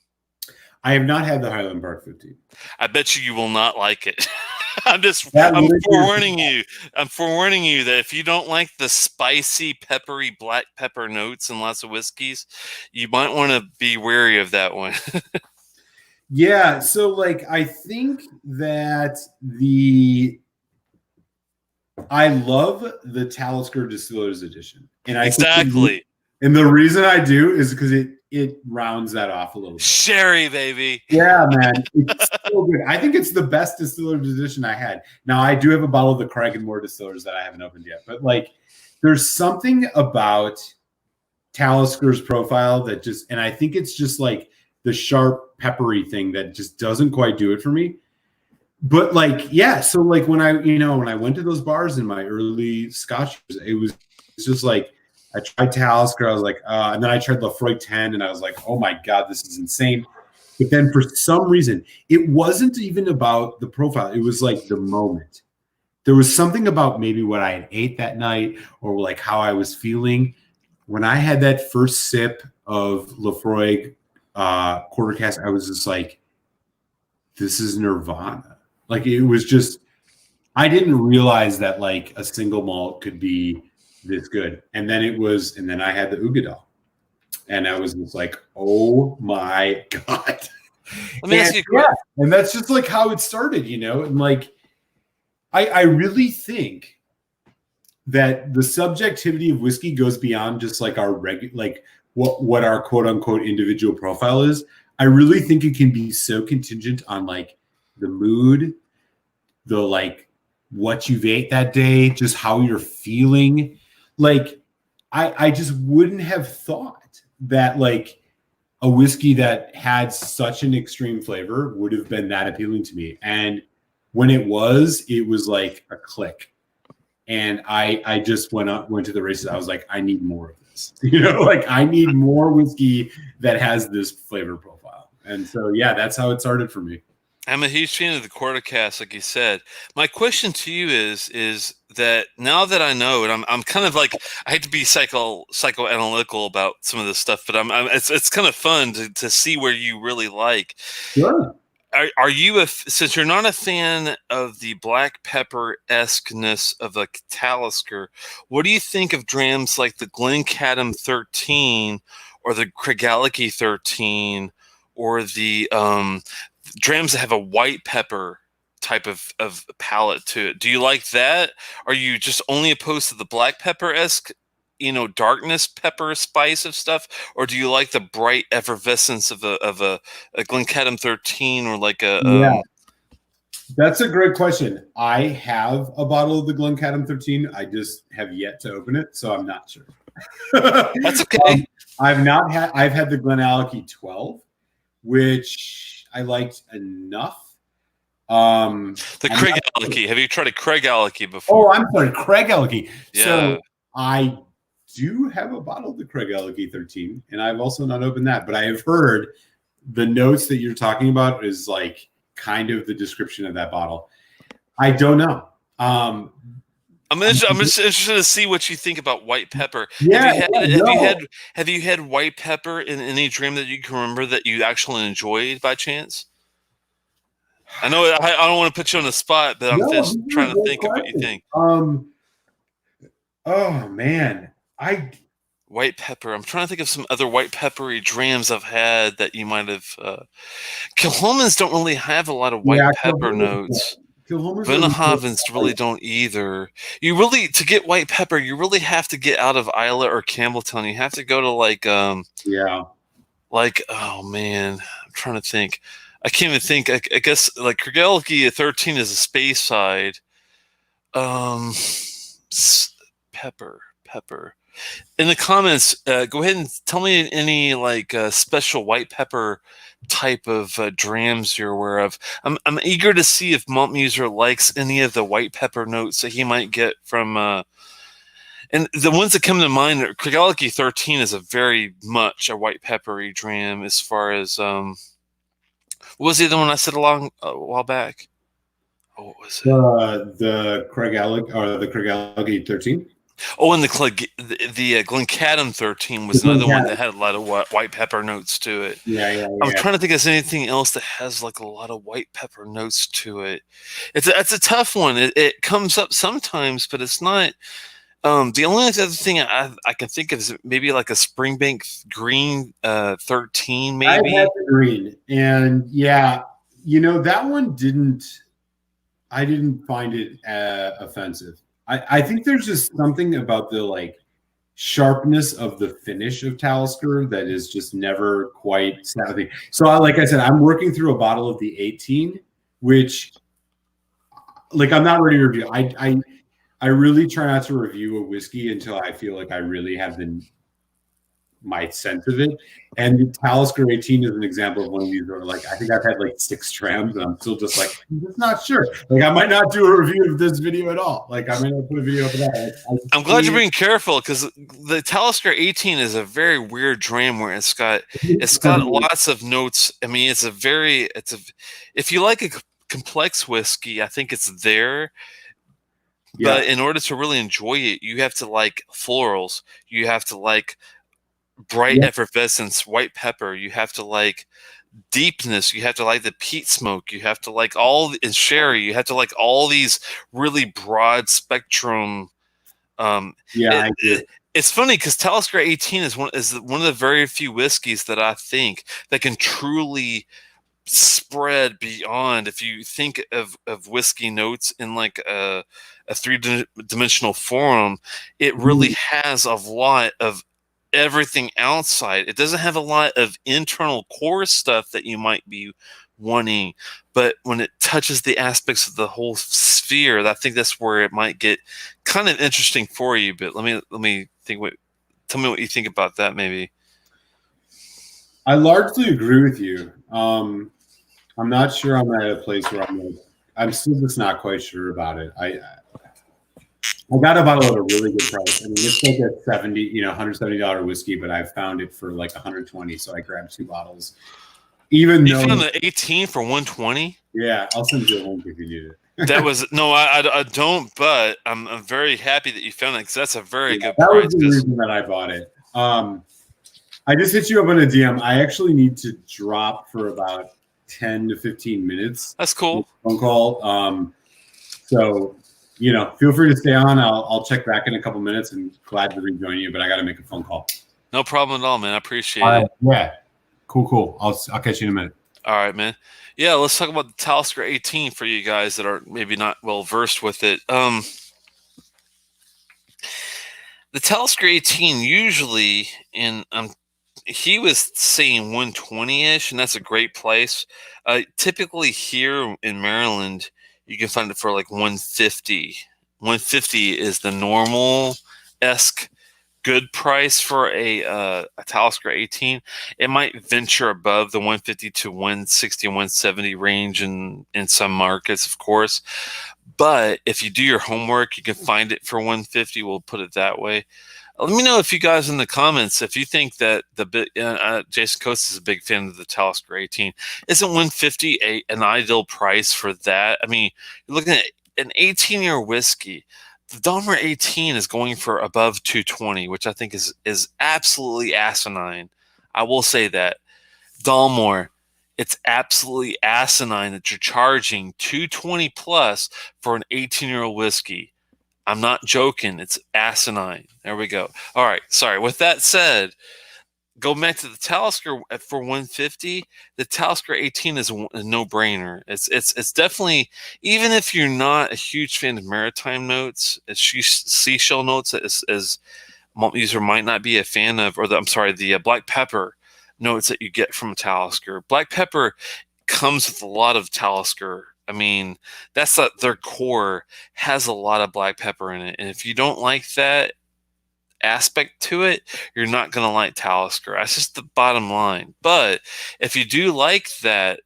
I have not had the Highland Park 15. I bet you will not like it. I'm forewarning you. I'm forewarning you that if you don't like the spicy, peppery black pepper notes in lots of whiskeys, you might want to be wary of that one. Yeah, so like I think that I love the Talisker Distillers Edition, and exactly. And the reason I do is because it rounds that off a little bit. Sherry, baby. Yeah, man, it's so good. I think it's the best Distillers Edition I had. Now I do have a bottle of the Craig and Moore Distillers that I haven't opened yet, but like, there's something about Talisker's profile that just, and I think it's just like the sharp peppery thing that just doesn't quite do it for me. But like, yeah, so like when I went to those bars in my early Scotch, it was just like I tried Talisker, I was like, and then I tried Lafroy 10, and I was like, oh my god, this is insane. But then for some reason, it wasn't even about the profile; it was like the moment. There was something about maybe what I had ate that night, or like how I was feeling when I had that first sip of Lafroy quarter cask. I was just like, this is nirvana. Like, it was just, I didn't realize that like a single malt could be this good. And then I had the Ugadal, and I was just like, oh my god. Let me ask you a question. Yeah, and that's just like how it started, and like I really think that the subjectivity of whiskey goes beyond just like our what our quote unquote individual profile is. I really think it can be so contingent on like the mood, the like what you've ate that day, just how you're feeling. Like I just wouldn't have thought that like a whiskey that had such an extreme flavor would have been that appealing to me. And when it was like a click. And I just went to the races. I was like, I need more of this. Like I need more whiskey that has this flavor profile. And so, yeah, that's how it started for me. I'm a huge fan of the quarter cask, like you said. My question to you is that now that I know it, I'm kind of like, I hate to be psychoanalytical about some of this stuff, but it's kind of fun to see where you really like. Sure. Are you since you're not a fan of the black pepper-esque-ness of a Talisker, what do you think of drams like the Glencadam 13 or the Craigellachie 13 or the drams that have a white pepper type of palate to it? Do you like that? Are you just only opposed to the black pepper-esque, darkness, pepper, spice of stuff, or do you like the bright effervescence of a Glencadam 13 or like a? Yeah, that's a great question. I have a bottle of the Glencadam 13. I just have yet to open it, so I'm not sure. That's okay. I've had the Glenallachie 12, which I liked enough. The Craigellachie. Have you tried a Craigellachie before? Oh, I'm sorry, Craigellachie. Yeah. So I do have a bottle of the Craigellachie 13, and I've also not opened that, but I have heard the notes that you're talking about is like kind of the description of that bottle. I don't know. I'm just interested to see what you think about white pepper. Yeah, have you had white pepper in any dram that you can remember that you actually enjoyed by chance? I know I don't want to put you on the spot, but I'm just trying to think of what you think. Oh man, white pepper. I'm trying to think of some other white peppery drams I've had that you might have. Kilholmans don't really have a lot of white pepper notes. Bunnahavens really don't either. You really, to get white pepper, you really have to get out of Isla or Campbelltown. You have to go to like oh man, I'm trying to think. I can't even think. I guess like Craigellachie 13 is a space side. Pepper. In the comments, go ahead and tell me any like special white pepper type of drams you're aware of. I'm eager to see if Malt Muser likes any of the white pepper notes that he might get from. And the ones that come to mind, Craigellachie 13 is a very much a white peppery dram. As far as what was the other one I said a while back? Oh, what was it? The Craig Allegate 13. Oh, and the Glencadam 13 was another one that had a lot of white pepper notes to it. Yeah. I was trying to think of anything else that has like a lot of white pepper notes to it. It's a tough one. It comes up sometimes, but it's not. The only other thing I can think of is maybe like a Springbank Green 13, maybe. I had the green, and yeah, that one didn't. I didn't find it offensive. I think there's just something about the like sharpness of the finish of Talisker that is just never quite satisfying. So, like I said, I'm working through a bottle of the 18, which, like, I'm not ready to review. I really try not to review a whiskey until I feel like I really have my sense of it. And the Talisker 18 is an example of one of these where, like, I think I've had like 6 trams and I'm still just like, I'm just not sure. Like, I might not do a review of this video at all. Like, I might not put a video of that. I'm glad you're being careful because the Talisker 18 is a very weird dram where it's got lots of notes. I mean, if you like a complex whiskey, I think it's there. Yeah. But in order to really enjoy it, you have to like florals. You have to like bright effervescence, white pepper. You have to like deepness. You have to like the peat smoke. You have to like and sherry. You have to like all these really broad spectrum. It's funny because Talisker 18 is one of the very few whiskeys that I think that can truly spread beyond. If you think of whiskey notes in like a 3-dimensional form, it really has a lot of everything outside. It doesn't have a lot of internal core stuff that you might be wanting, but when it touches the aspects of the whole sphere, I think that's where it might get kind of interesting for you. But let me think. Tell me what you think about that, maybe. I largely agree with you. I'm not sure I'm at a place where I'm still just not quite sure about it. I got a bottle at a really good price. I mean, it's like a $170 whiskey, but I found it for like $120, so I grabbed 2 bottles. You found the 18 for $120? Yeah, I'll send you a link if you need it. That was I don't, but I'm very happy that you found it because that's a very good that price. That was the reason that I bought it. I just hit you up on a DM. I actually need to drop for about 10 to 15 minutes. That's cool. Phone call. So, feel free to stay on. I'll check back in a couple minutes and glad to rejoin you, but I got to make a phone call. No problem at all, man. I appreciate it. Yeah. Cool. I'll catch you in a minute. All right, man. Yeah, let's talk about the Talisker 18 for you guys that are maybe not well versed with it. The Talisker 18 usually, he was saying 120-ish, and that's a great price. Typically here in Maryland, you can find it for like 150. 150 is the normal-esque good price for a Talisker 18. It might venture above the 150 to 160 and 170 range in some markets, of course. But if you do your homework, you can find it for 150. We'll put it that way. Let me know if you guys in the comments, if you think that Jason Coates is a big fan of the Talisker 18. Isn't 150 an ideal price for that? I mean, you're looking at an 18-year whiskey. The Dalmor 18 is going for above 220, which I think is absolutely asinine. I will say that. Dalmor, it's absolutely asinine that you're charging 220 plus for an 18-year-old whiskey. I'm not joking. It's asinine. There we go. All right. Sorry. With that said, go back to the Talisker for 150. The Talisker 18 is a no-brainer. It's definitely, even if you're not a huge fan of maritime notes, seashell notes, as Malt Muser might not be a fan of, or the black pepper notes that you get from Talisker. Black pepper comes with a lot of Talisker. I mean, that's their core has a lot of black pepper in it. And if you don't like that aspect to it, you're not going to like Talisker. That's just the bottom line. But if you do like that,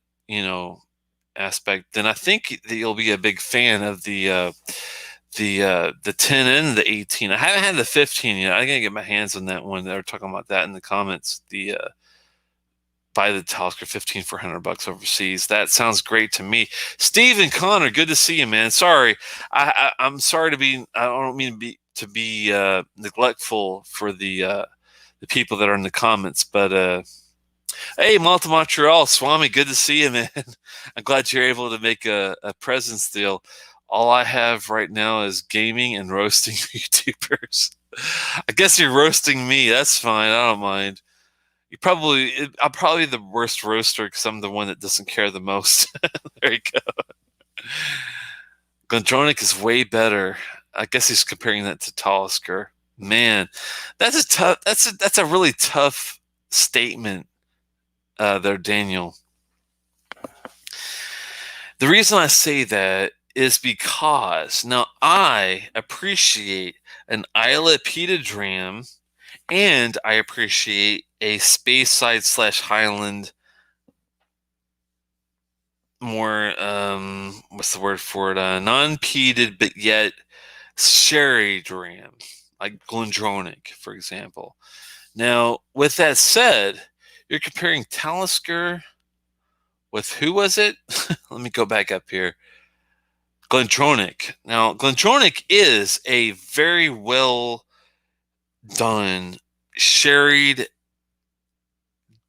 aspect, then I think that you'll be a big fan of the 10 and the 18. I haven't had the 15 yet. I gotta get my hands on that one. They were talking about that in the comments. buy the Talisker 15 for $100 overseas. That sounds great to me. Stephen Connor, good to see you, man. Sorry, I'm sorry to be. I don't mean to be neglectful for the people that are in the comments, but hey, Malta Montreal, Swami, good to see you, man. I'm glad you're able to make a presence deal. All I have right now is gaming and roasting YouTubers. I guess you're roasting me. That's fine. I don't mind. I'm probably the worst roaster because I'm the one that doesn't care the most. There you go. Glendronach is way better. I guess he's comparing that to Talisker. Man, that's a tough. That's a really tough statement there, Daniel. The reason I say that is because now I appreciate an Isla peated dram, and I appreciate a Speyside / Highland more what's the word for it? Non-peated but yet sherry dram, like Glendronach, for example. Now, with that said, you're comparing Talisker with who was it? Let me go back up here. Glendronach. Now, Glendronach is a very well done sherried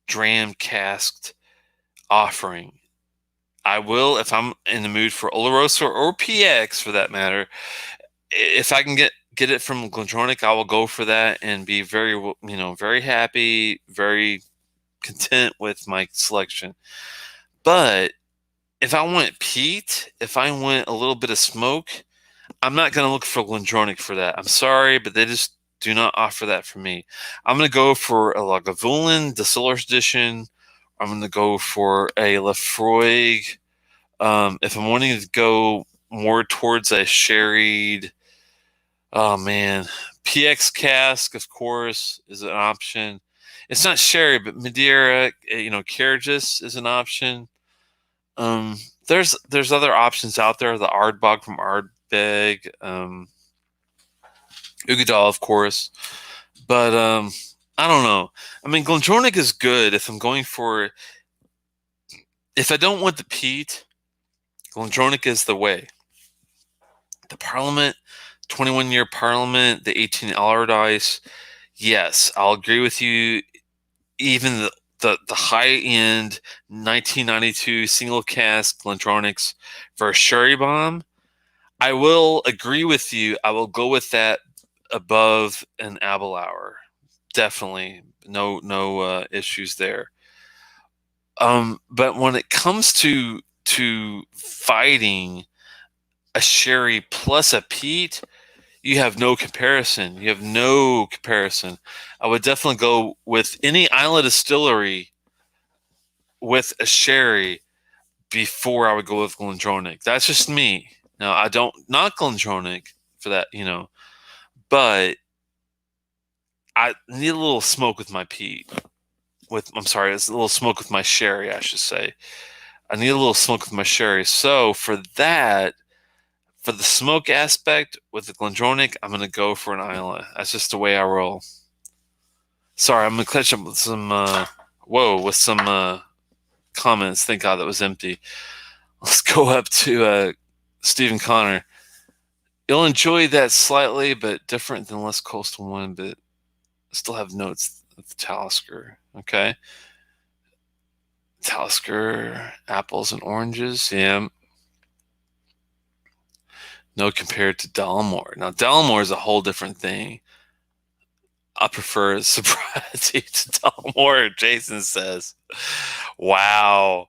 dram casked offering. I will, if I'm in the mood for Oloroso or PX for that matter, if I can get it from Glendronach, I will go for that and be very, very happy, very content with my selection. But if I want peat, if I want a little bit of smoke, I'm not going to look for Glendronach for that. I'm sorry, but they just do not offer that for me. I'm going to go for a Lagavulin Distillers Edition. I'm going to go for a Laphroaig. If I'm wanting to go more towards a sherried, oh man, PX cask, of course, is an option. It's not sherry, but Madeira, Carriages is an option. There's other options out there. The Ardbeg from Ardbeg, Ugadal, of course, but I don't know. I mean, Glendronach is good if I'm going for. If I don't want the peat, Glendronach is the way. The Parliament, 21-year Parliament, the 18 Allardyce. Yes, I'll agree with you. Even the high-end 1992 single cask Glendronachs for a sherry bomb, I will agree with you. I will go with that above an Abelauer. Definitely. No issues there. But when it comes to fighting a sherry plus a peat, you have no comparison. I would definitely go with any Isla distillery with a sherry before I would go with Glendronach. That's just me. Now, I don't not Glendronach for that, but I need a little smoke with my peat. It's a little smoke with my sherry, I should say. I need a little smoke with my sherry. So for that, for the smoke aspect with the Glendronach, I'm going to go for an Isla. That's just the way I roll. Sorry, I'm going to catch up with some, comments. Thank God that was empty. Let's go up to Stephen Connor. You'll enjoy that slightly, but different than less coastal one, but still have notes of the Talisker. Okay. Talisker, apples and oranges. Yeah. No compared to Dalmore. Now, Dalmore is a whole different thing. I prefer sobriety to Dalmore, Jason says. Wow.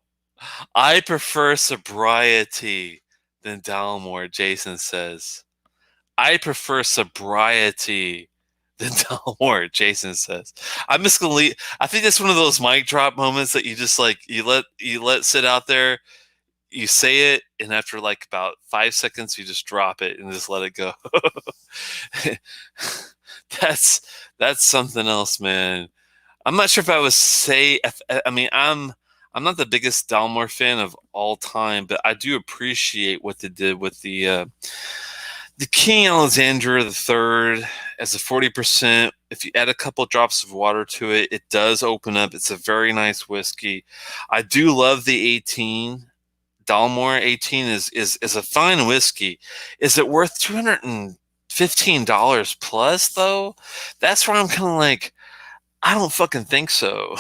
I prefer sobriety than Dalmore, Jason says. I prefer sobriety than Dalmore, Jason says. I'm just gonna leave. I think that's one of those mic drop moments that you just you let sit out there. You say it, and after about 5 seconds, you just drop it and just let it go. That's something else, man. I'm not sure if I would say. I'm not the biggest Dalmore fan of all time, but I do appreciate what they did with the the King Alexander III as a 40%. If you add a couple drops of water to it, it does open up. It's a very nice whiskey. I do love the 18. Dalmore 18 is a fine whiskey. Is it worth $215 plus though? That's where I'm kind of like, I don't fucking think so.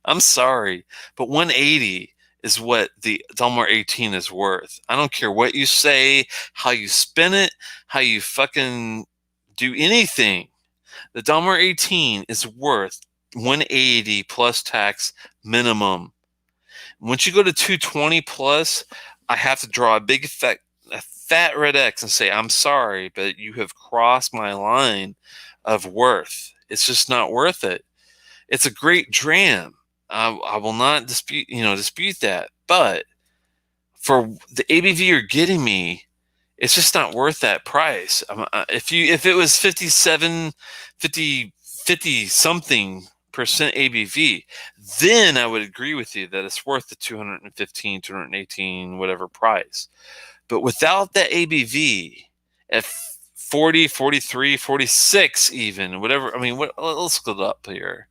I'm sorry, but 180 is what the Dalmore 18 is worth. I don't care what you say, how you spin it, how you fucking do anything. The Dalmore 18 is worth 180 plus tax minimum. Once you go to 220 plus, I have to draw a fat red X and say, I'm sorry, but you have crossed my line of worth. It's just not worth it. It's a great dram. I will not dispute that. But for the ABV you're getting me, it's just not worth that price. If it was 50 something percent ABV, then I would agree with you that it's worth the 215, 218, whatever price. But without that ABV at 40, 43, 46 even, whatever, let's look it up here.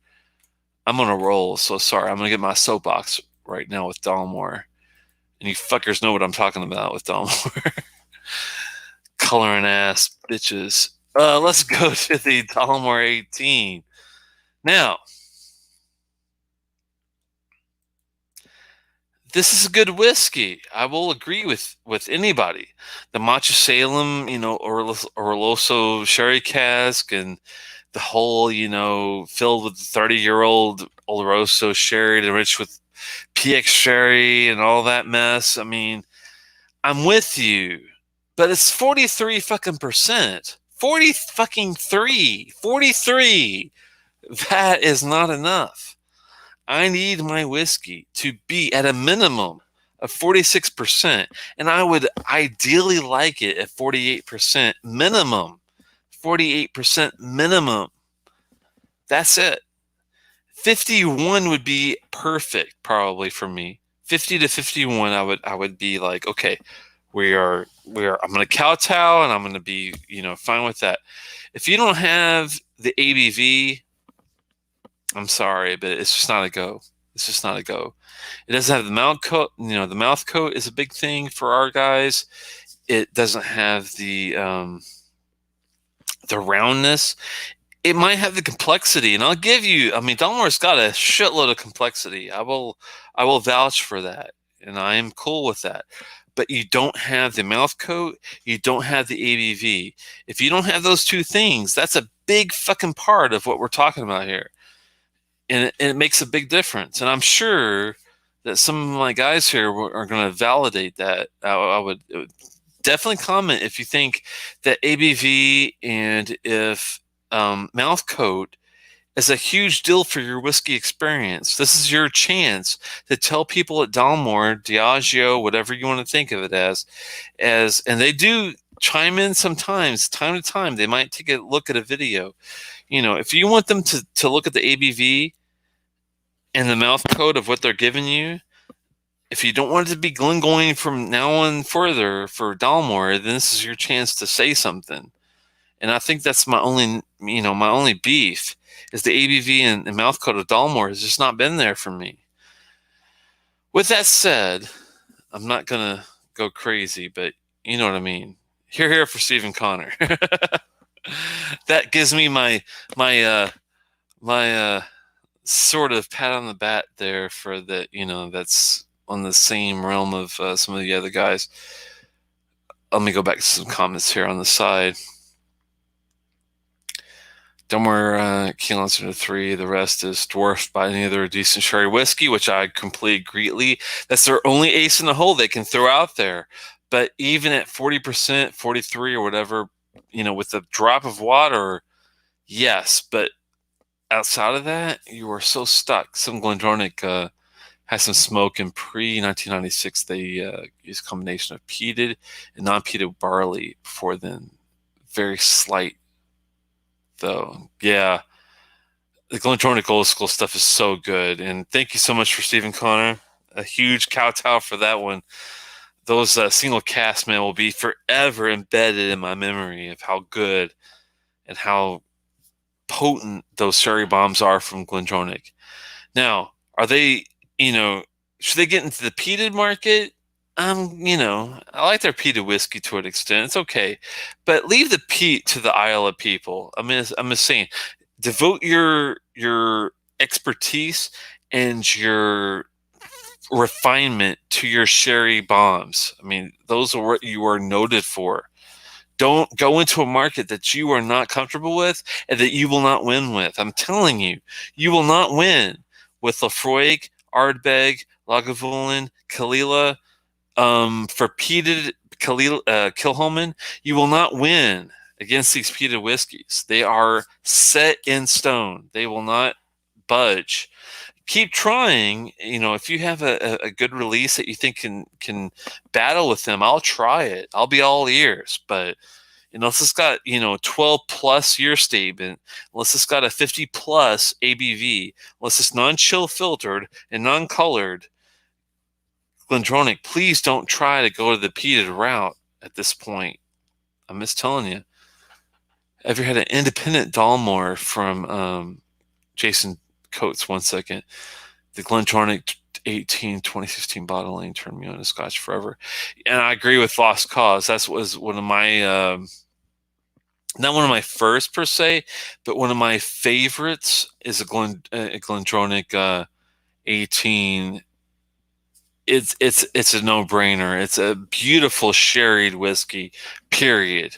I'm on a roll, so sorry. I'm going to get my soapbox right now with Dalmore. And you fuckers know what I'm talking about with Dalmore. Coloring ass bitches. Let's go to the Dalmore 18. Now, this is a good whiskey. I will agree with anybody. The Monticello, Orloso sherry cask and the whole, filled with 30-year-old Oloroso sherry enriched with PX sherry and all that mess. I mean, I'm with you, but it's 43 fucking percent. 43. That is not enough. I need my whiskey to be at a minimum of 46%, and I would ideally like it at 48% minimum. 48% minimum. That's it. 51 would be perfect, probably for me. 50 to 51, I would be like, okay, I'm gonna kowtow and I'm gonna be, fine with that. If you don't have the ABV, I'm sorry, but it's just not a go. It's just not a go. It doesn't have the mouth coat. The mouth coat is a big thing for our guys. It doesn't have the roundness. It might have the complexity, and I'll give you. Dalmore's got a shitload of complexity. I will vouch for that, and I am cool with that. But you don't have the mouth coat. You don't have the ABV. If you don't have those two things, that's a big fucking part of what we're talking about here, and it makes a big difference. And I'm sure that some of my guys here are going to validate that. I would definitely comment if you think that ABV and if mouth coat is a huge deal for your whiskey experience. This is your chance to tell people at Dalmore, Diageo, whatever you want to think of it as, and they do chime in sometimes, time to time. They might take a look at a video. If you want them to look at the ABV and the mouth coat of what they're giving you, if you don't want it to be going from now on further for Dalmore, then this is your chance to say something. And I think that's my only beef is the ABV and mouth coat of Dalmore has just not been there for me. With that said, I'm not going to go crazy, but you know what I mean. Here for Stephen Connor. That gives me my sort of pat on the back there for that, that's on the same realm of some of the other guys. Let me go back to some comments here on the side. Dalmore King Alexander 3, the rest is dwarfed by any other decent sherry whiskey, which I completely agree. That's their only ace in the hole they can throw out there. But even at 40%, 43 or whatever, with a drop of water, yes. But outside of that, you are so stuck. Some Glendronach has some smoke in pre-1996. They used a combination of peated and non-peated barley before then. Very slight, though. Yeah. The Glendronach old school stuff is so good. And thank you so much for Stephen Connor. A huge kowtow for that one. those single cast, man, will be forever embedded in my memory of how good and how potent those sherry bombs are from Glendronach. Now, are they, should they get into the peated market? I like their peated whiskey to an extent. It's okay, but leave the peat to the Isle people. I mean, I'm just saying, devote your expertise and your refinement to your sherry bombs. I mean, those are what you are noted for. Don't go into a market that you are not comfortable with and that you will not win with. I'm telling you, you will not win with Lafroig, Ardbeg, Lagavulin, Kalila, for peated Kilhoman. You will not win against these peated whiskeys. They are set in stone. They will not budge. Keep trying. If you have a good release that you think can battle with them, I'll try it. I'll be all ears. But unless it's got 12 plus year statement, unless it's got a 50 plus ABV, unless it's non-chill filtered and non-colored, Glendronach, please don't try to go to the peated route at this point. I'm just telling you. Have you had an independent Dalmore from Jason Coates? 1 second. The Glendronach 2016 bottling turned me on to Scotch forever. And I agree with Lost Cause. That was one of my, not one of my first per se, but one of my favorites is a Glendronach 18. It's a no-brainer. It's a beautiful sherried whiskey, period.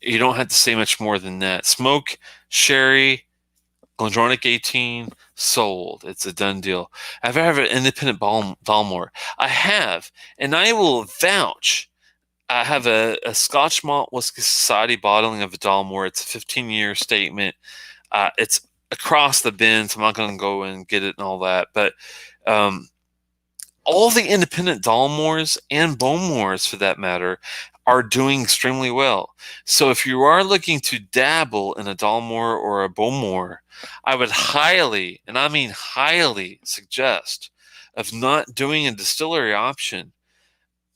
You don't have to say much more than that. Smoke, sherry, Glendronach 18, sold. It's a done deal. Have I ever an independent Balmore? I have, and I will vouch. I have a Scotch Malt Whisky Society bottling of a Dalmore. It's a 15-year statement. It's across the bin, so I'm not going to go and get it and all that. But all the independent Dalmores and Bowmores, for that matter, are doing extremely well. So if you are looking to dabble in a Dalmore or a Bowmore, I would highly, and I mean highly, suggest of not doing a distillery option.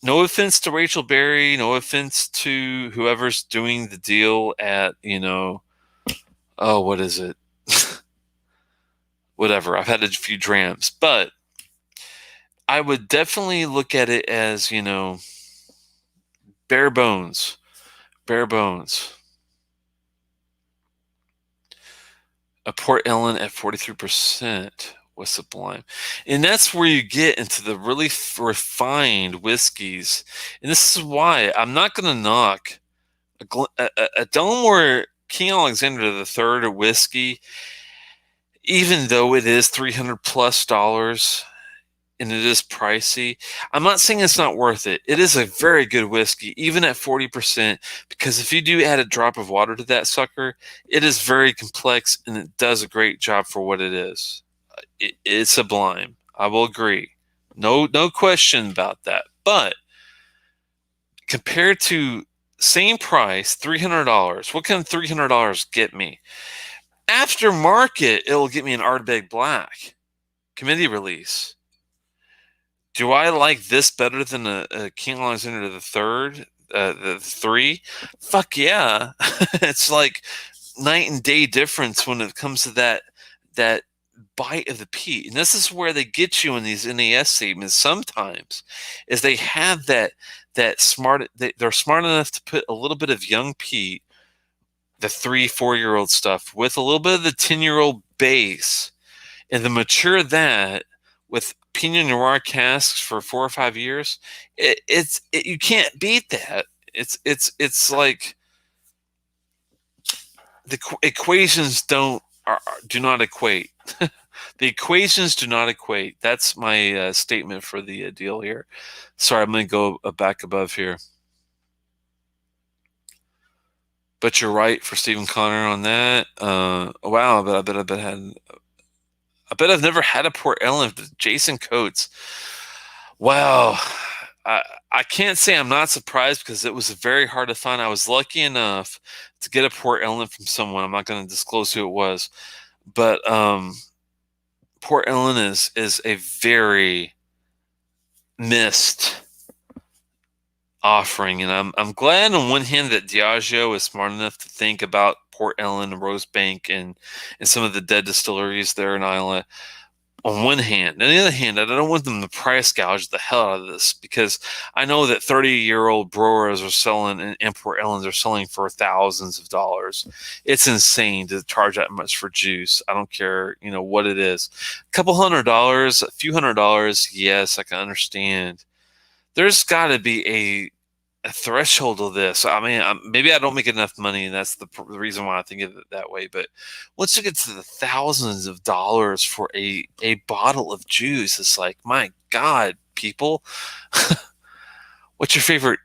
No offense to Rachel Berry, no offense to whoever's doing the deal at, what is it? Whatever. I've had a few drams, but I would definitely look at it as, bare bones. A Port Ellen at 43% was sublime. And that's where you get into the really refined whiskeys. And this is why I'm not going to knock a Delmore King Alexander III whiskey, even though it is $300 plus and it is pricey. I'm not saying it's not worth it. It is a very good whiskey, even at 40%, because if you do add a drop of water to that sucker, it is very complex and it does a great job for what it is. It's sublime. I will agree. No question about that. But compared to same price, $300, what can $300 get me? After market, it'll get me an Ardbeg Black committee release. Do I like this better than a King Alexander III? The 3? Fuck yeah. It's like night and day difference when it comes to that bite of the peat. And this is where they get you in these NAS statements sometimes, is they have that smart, they're smart enough to put a little bit of young peat, the 3-4-year-old stuff, with a little bit of the 10-year-old base, and the mature that with Pinot Noir casks for 4 or 5 years, you can't beat that. It's like the equations do not equate. The equations do not equate. That's my statement for the deal here. Sorry, I'm going to go back above here. But you're right for Stephen Connor on that. Wow, I bet I've never had a Port Ellen. Jason Coates. Wow. I can't say I'm not surprised because it was very hard to find. I was lucky enough to get a Port Ellen from someone. I'm not going to disclose who it was. But Port Ellen is a very missed offering, and I'm glad on one hand that Diageo is smart enough to think about Port Ellen and Rosebank and some of the dead distilleries there in Islay. On one hand, on the other hand, I don't want them to price gouge the hell out of this, because I know that 30-year-old brewers are selling and Port Ellens are selling for thousands of dollars. It's insane to charge that much for juice. I don't care, what it is. A couple $100, a few $100, yes, I can understand. There's got to be a threshold of this. I mean, maybe I don't make enough money, and that's the reason why I think of it that way. But once you get to the thousands of dollars for a bottle of juice, it's like, my God, people, what's your favorite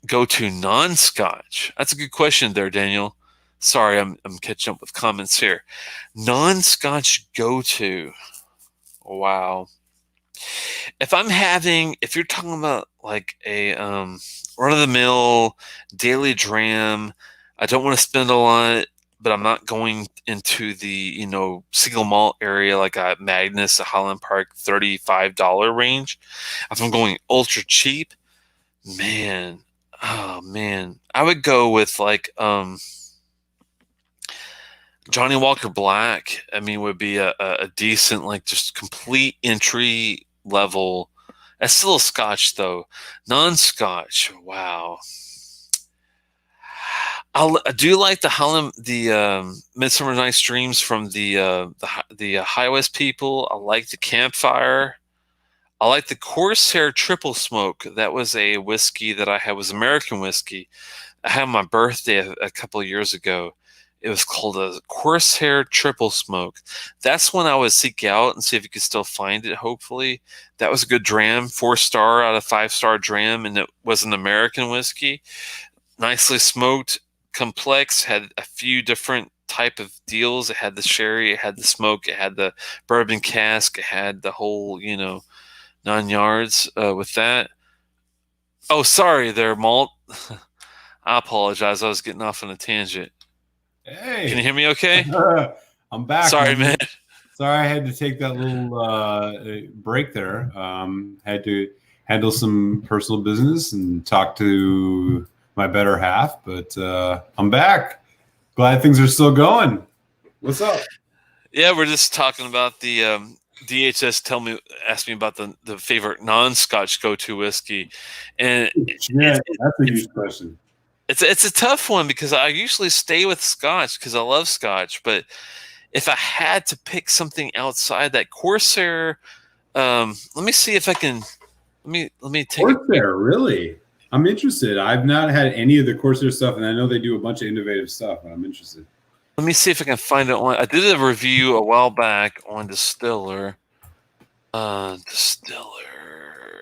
go-to non-Scotch? That's a good question there, Daniel. Sorry, I'm catching up with comments here. Non-Scotch go-to. Wow. If you're talking about like a run-of-the-mill daily dram, I don't want to spend a lot, but I'm not going into the single malt area like a Magnus, a Highland Park $35 range. If I'm going ultra cheap, man, I would go with like Johnny Walker Black. I mean, would be a decent, like, just complete entry level. That's still a Scotch though, non-Scotch. Wow. I do like the Midsummer Night's Dreams from the High West people. I like the Campfire. I like the Corsair Triple Smoke. That was a whiskey that I had, was American whiskey. I had my birthday a couple of years ago. It was called a Corsair Triple Smoke. That's one I would seek out and see if you could still find it, hopefully. That was a good dram, 4-star out of 5-star dram, and it was an American whiskey. Nicely smoked, complex, had a few different type of deals. It had the sherry, it had the smoke, it had the bourbon cask, it had the whole, 9 yards with that. Oh, sorry there, Malt. I apologize. I was getting off on a tangent. Hey, can you hear me okay? I'm back. Sorry, man. Sorry, I had to take that little break there. Had to handle some personal business and talk to my better half, but I'm back. Glad things are still going. What's up? Yeah, we're just talking about the DHS asked me about the favorite non-Scotch go-to whiskey, and that's a huge question. It's a tough one because I usually stay with Scotch because I love Scotch. But if I had to pick something outside that, Corsair, let me see if I can. Let me take Corsair. Really, I'm interested. I've not had any of the Corsair stuff, and I know they do a bunch of innovative stuff. And I'm interested. Let me see if I can find it on. I did a review a while back on Distiller. Distiller.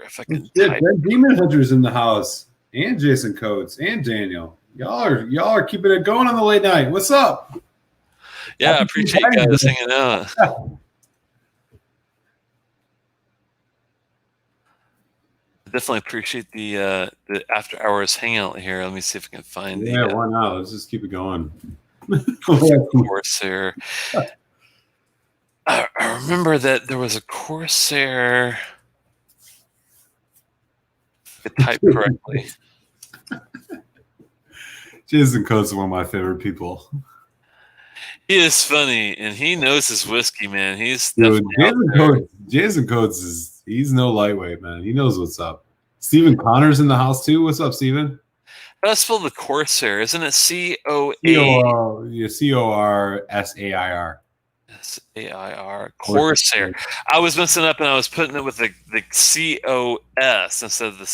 If I can. Demon Hunter's in the house. And Jason Coates and Daniel, y'all are keeping it going on the late night. What's up? Yeah, I appreciate you guys hanging out. Definitely appreciate the after hours hangout here. Let me see if I can find the. Yeah, why not? Let's just keep it going. Corsair. I remember that there was a Corsair. Type correctly. Jason Coates is one of my favorite people. He is funny, and he knows his whiskey, man. He's Jason Coates he's no lightweight, man. He knows what's up. Stephen Connor's in the house too. What's up, Stephen? How do I spell the Corsair? Isn't it COA? CORSAIR. SAIR. Corsair. I was messing up and I was putting it with the COS instead of the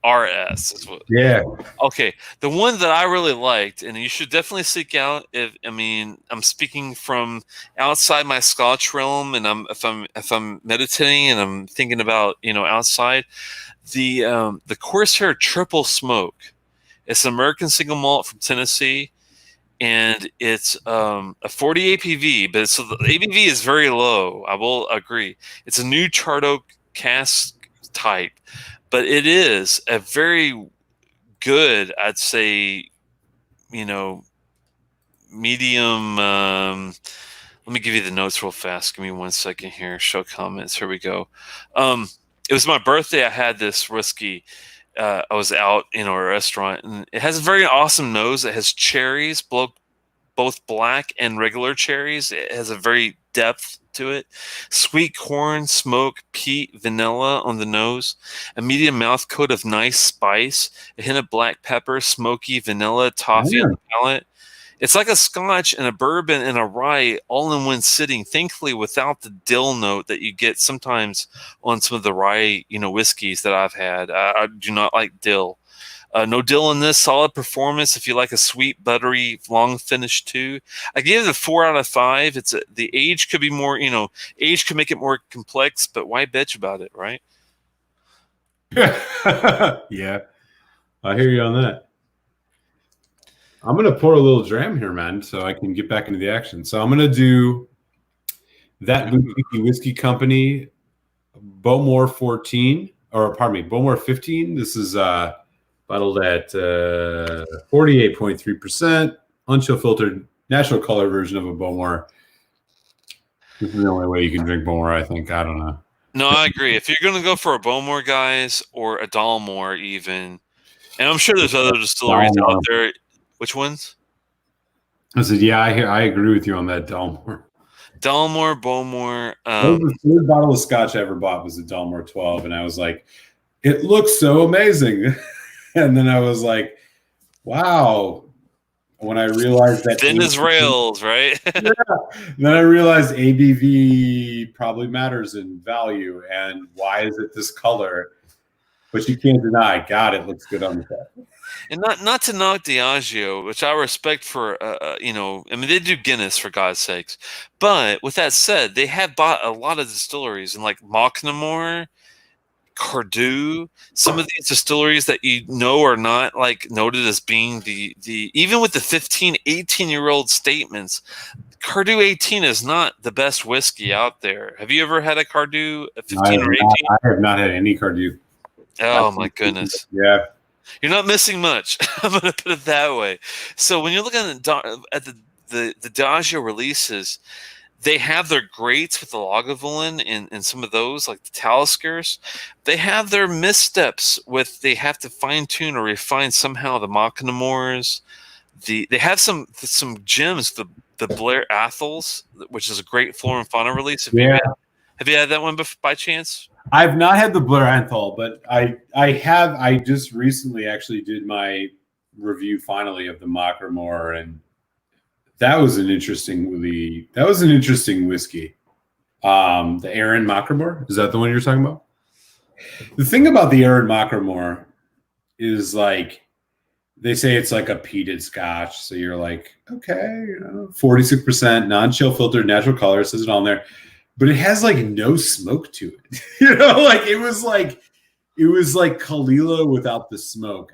CORS. Yeah. Okay. The one that I really liked, and you should definitely seek out. I'm speaking from outside my Scotch realm, and if I'm meditating and I'm thinking about outside, the Corsair Triple Smoke. It's an American single malt from Tennessee. And it's a 40 APV, but so the ABV is very low. I will agree. It's a new charred oak cask type, but it is a very good, I'd say, medium. Let me give you the notes real fast. Give me 1 second here. Show comments. Here we go. It was my birthday. I had this whiskey. I was out in a restaurant, and it has a very awesome nose. It has cherries, both black and regular cherries. It has a very depth to it. Sweet corn, smoke, peat, vanilla on the nose. A medium mouth coat of nice spice. A hint of black pepper, smoky vanilla, toffee on the palate. It's like a scotch and a bourbon and a rye all in one sitting, thankfully without the dill note that you get sometimes on some of the rye, whiskeys that I've had. I do not like dill. No dill in this. Solid performance. If you like a sweet, buttery, long finish too, I give it a 4 out of 5. The age could be more. Age could make it more complex, but why bitch about it, right? Yeah, I hear you on that. I'm gonna pour a little dram here, man, so I can get back into the action. So I'm gonna do that Boutique Whiskey Company Bowmore 14, or pardon me, Bowmore 15. This is bottled at 48.3%, unchill filtered, natural color version of a Bowmore. This is the only way you can drink Bowmore, I think. I don't know. No, I agree. If you're going to go for a Bowmore, guys, or a Dalmore even, and I'm sure there's other distilleries out there. Which ones? I said, yeah, I agree with you on that Dalmore. Dalmore, Bowmore. The third bottle of scotch I ever bought was a Dalmore 12, and I was like, it looks so amazing. And then I was like, wow. When I realized that thin as rails, right? Yeah. Then I realized ABV probably matters in value, and why is it this color? But you can't deny, God, it looks good on the tap. And not to knock Diageo, which I respect for, they do Guinness for God's sakes. But with that said, they have bought a lot of distilleries, and like Mocknamore, Cardew, some of these distilleries that are not like noted as being the even with the 15, 18-year-old statements, Cardew 18 is not the best whiskey out there. Have you ever had a Cardew 15 or 18? I have not had any Cardew. Oh my goodness. Yeah. You're not missing much. I'm going to put it that way. So when you're looking at the Diageo releases, they have their greats with the Lagavulin and some of those, like the Taliskers. They have their missteps with they have to fine tune or refine somehow the Mocknamores. They have some gems. The Blair Athels, which is a great flora and fauna release. Have you had that one by chance? I've not had the Blair Athol, but I just recently actually did my review finally of the Mocknamore, and that was an interesting whiskey. The Aaron Mocknamore, is that the one you're talking about? The thing about the Aaron Mocknamore is like they say it's like a peated scotch, so you're like, okay, 46% non-chill filtered, natural color, says it on there. But it has like no smoke to it. Like it was like Kalila without the smoke.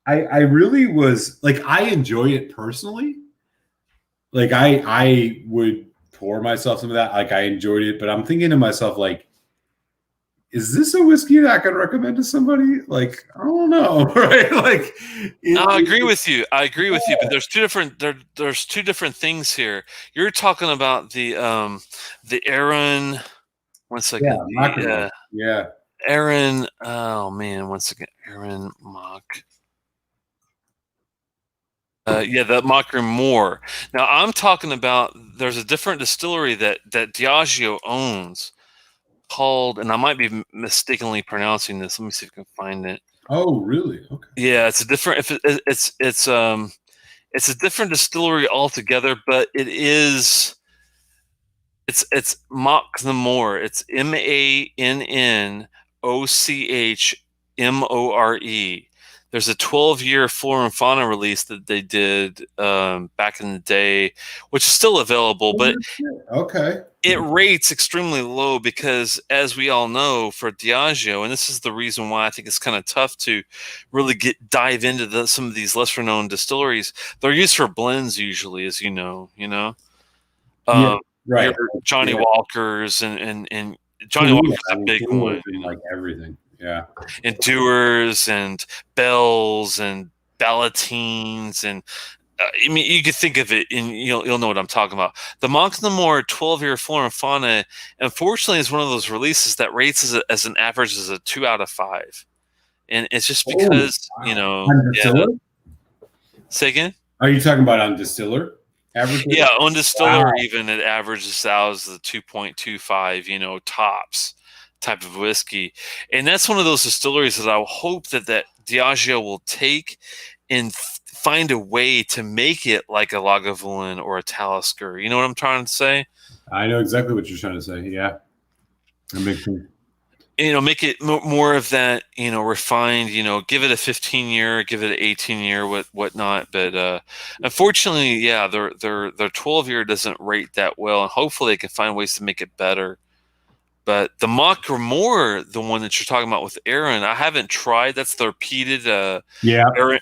I really was like, I enjoy it personally. Like I would pour myself some of that. Like I enjoyed it, but I'm thinking to myself, like, is this a whiskey that I could recommend to somebody? Like, I don't know, right? Like, I agree with you. But there's two different things here. You're talking about the Aaron. One second. Yeah. Aaron. Oh man. One second. Aaron Mock. The Mocknamore. Now I'm talking about. There's a different distillery that Diageo owns, called, and I might be mistakenly pronouncing this. Let me see if I can find it. Oh, really? Okay. Yeah, it's a different. It's a different distillery altogether, but it's Mocknamore. It's MANNOCHMORE. There's a 12-year flora and fauna release that they did back in the day, which is still available, but okay. It rates extremely low because, as we all know, for Diageo, and this is the reason why I think it's kind of tough to really dive into some of these lesser known distilleries. They're used for blends usually, as you know. Right. Your Johnny Walkers and Johnny Walker's a big one. Like everything. Yeah. And Dewars and Bells and Ballotines and you could think of it, and you'll know what I'm talking about. The Mocknamore 12-year flora and fauna, unfortunately, is one of those releases that rates as an average as a 2 out of 5. and it's just because On distiller? Say again. Are you talking about on distiller? Average? Yeah, on distiller, Wow. even it averages out as the 2.25, tops type of whiskey, and that's one of those distilleries that I hope that Diageo will take and find a way to make it like a Lagavulin or a Talisker. You know what I'm trying to say? I know exactly what you're trying to say. Yeah, that makes sense. Make it more of that, refined, give it a 15-year, give it an 18-year, whatnot. But unfortunately, yeah, their 12-year doesn't rate that well, and hopefully they can find ways to make it better. But the Mock More, the one that you're talking about with Aaron, I haven't tried. That's their peated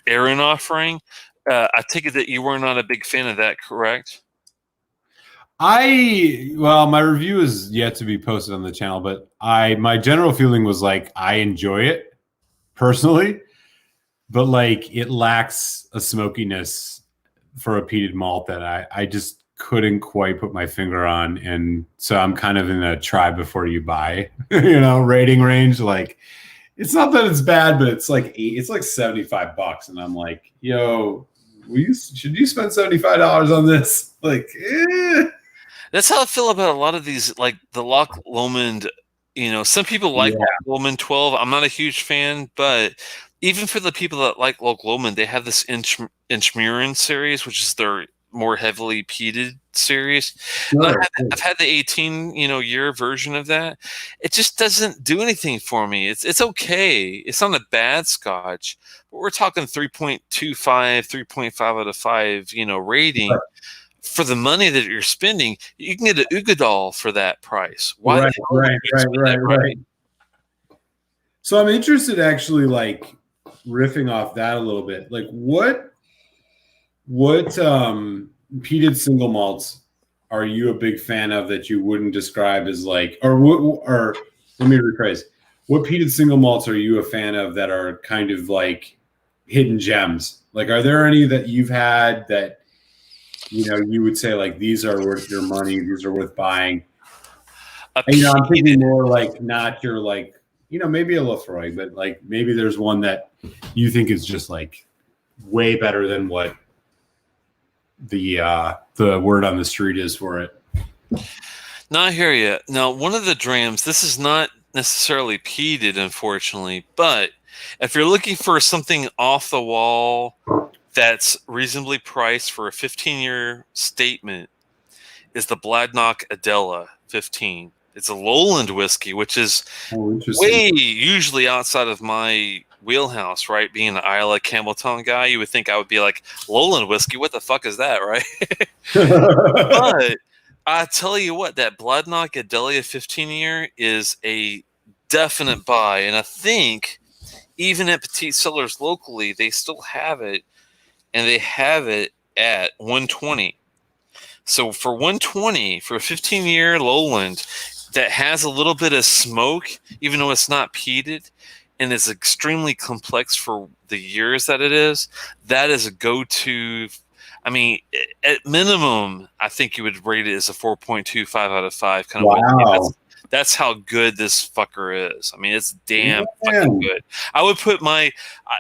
Aaron offering. I take it that you were not a big fan of that, correct? My review is yet to be posted on the channel, but my general feeling was like I enjoy it personally, but like it lacks a smokiness for a peated malt that I just couldn't quite put my finger on, and so I'm kind of in a try before you buy, rating range. Like it's not that it's bad, but it's like $75, and I'm like, yo, should you spend $75 on this? Like, That's how I feel about a lot of these, like the Loch Lomond. Some people like Loch Lomond 12. I'm not a huge fan, but even for the people that like Loch Lomond, they have this Inchmuren series, which is their more heavily peated series. Sure. I've had the 18 year version of that. It just doesn't do anything for me. It's okay. It's not a bad Scotch, but we're talking 3.25, 3.5 out of 5, rating. Sure. For the money that you're spending, you can get an Ugadal for that price. Why? Right. So I'm interested, actually, like riffing off that a little bit. Like, what peated single malts are you a big fan of that you wouldn't describe as like, or let me rephrase. What peated single malts are you a fan of that are kind of like hidden gems? Like, are there any that you've had that you would say like these are worth your money, these are worth buying? I'm thinking more like not your like, maybe a Lefroy, but like maybe there's one that you think is just like way better than what the word on the street is for it. No, I hear you. Now, one of the drams, this is not necessarily peated, unfortunately, but if you're looking for something off the wall that's reasonably priced for a 15-year statement, is the Bladnoch Adela 15. It's a lowland whiskey, which is way usually outside of my wheelhouse, right? Being an Isla Campbelltown guy, you would think I would be like, lowland whiskey, what the fuck is that, right? But I tell you what, that Bladnoch Adela 15-year is a definite buy, and I think even at Petite Cellars locally, they still have it, and they have it at $120. So for $120 for a 15-year lowland that has a little bit of smoke, even though it's not peated, and is extremely complex for the years that it is, that is a go-to. I mean, at minimum, I think you would rate it as a 4.25 out of 5 kind of wow. That's how good this fucker is. I mean, it's damn fucking good. I would put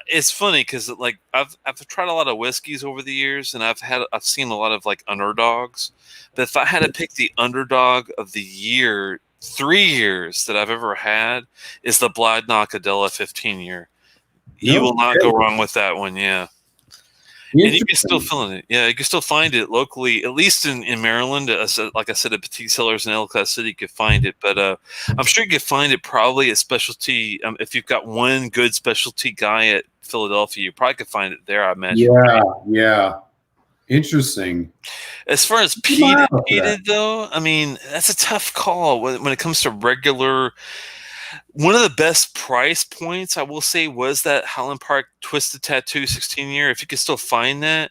it's funny because like I've tried a lot of whiskeys over the years, and I've seen a lot of like underdogs. But if I had to pick the underdog of the year, 3 years that I've ever had, is the Bladnoch Adela 15-year. You will not go wrong with that one. Yeah. And you can still find it. Yeah, you can still find it locally, at least in Maryland. Like I said, at Petite Cellars in Ellicott City, you could find it. But I'm sure you could find it probably at specialty. If you've got one good specialty guy at Philadelphia, you probably could find it there, I imagine. Yeah. Interesting. As far as peated though, I mean, that's a tough call when it comes to regular. One of the best price points, I will say, was that Highland Park Twisted Tattoo 16-year. If you can still find that,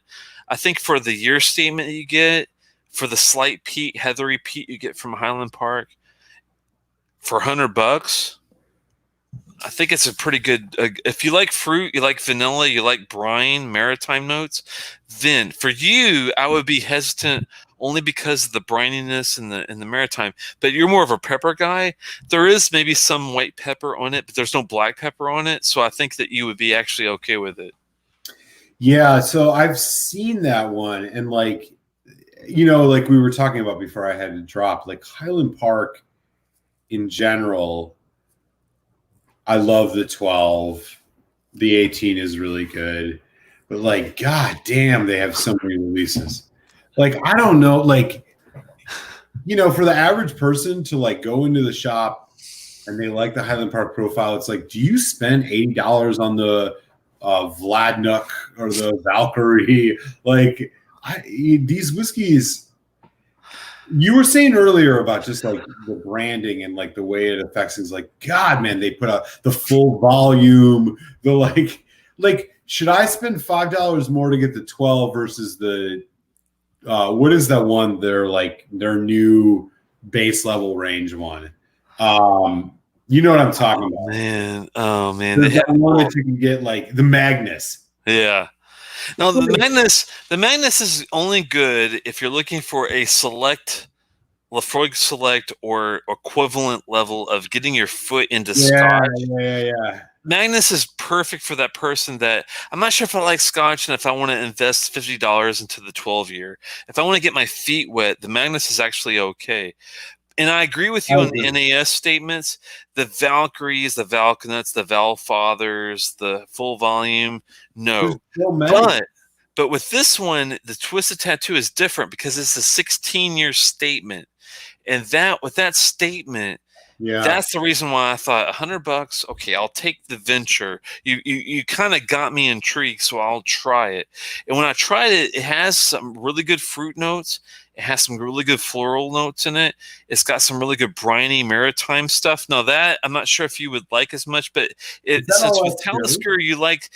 I think for the year statement that you get, for the slight peat, heathery peat you get from Highland Park, for $100, I think it's a pretty good. If you like fruit, you like vanilla, you like brine, maritime notes, then for you, I would be hesitant only because of the brininess and the maritime. But you're more of a pepper guy. There is maybe some white pepper on it, but there's no black pepper on it. So I think that you would be actually okay with it. Yeah, so I've seen that one, and like, you know, like we were talking about before I had to drop, like Highland Park in general, I love the 12. The 18 is really good. But like, god damn, they have so many releases. Like, I don't know, like, you know, for the average person to like go into the shop and they like the Highland Park profile, it's like, do you spend $80 on the Vladnuk or the Valkyrie? Like, these whiskeys. You were saying earlier about just like the branding and like the way it affects things. Like, God, man, they put out the full volume. The like, should I spend $5 more to get the 12 versus the what is that one? Their new base level range one. You know what I'm talking about? Man, oh man, There's that one that you can get, like the Magnus. Yeah. No, the Magnus is only good if you're looking for a select Lafroig Select or equivalent level of getting your foot into Scotch. Yeah. Magnus is perfect for that person that I'm not sure if I like Scotch and if I want to invest $50 into the 12-year. If I want to get my feet wet, the Magnus is actually okay. And I agree with you on the NAS statements. The Valkyries, the Valknuts, the Valfathers, the full volume, no. But with this one, the Twisted Tattoo is different because it's a 16-year statement. And with that statement, that's the reason why I thought $100. Okay, I'll take the venture. You kind of got me intrigued, so I'll try it. And when I tried it, it has some really good fruit notes. It has some really good floral notes in it. It's got some really good briny maritime stuff. Now that I'm not sure if you would like as much, but since with Talisker you like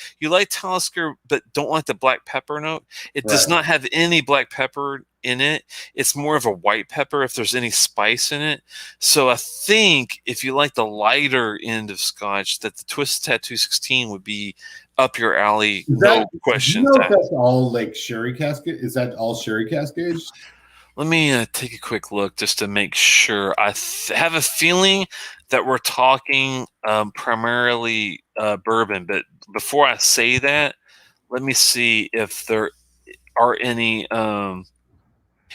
Talisker, but don't like the black pepper note. It does not have any black pepper in it. It's more of a white pepper if there's any spice in it. So I think if you like the lighter end of Scotch, that the Twisted Tattoo 16 would be up your alley. No question. You know if that's all like sherry cask? Is that all sherry cask aged? Let me take a quick look just to make sure. I have a feeling that we're talking primarily bourbon, but before I say that, let me see if there are any.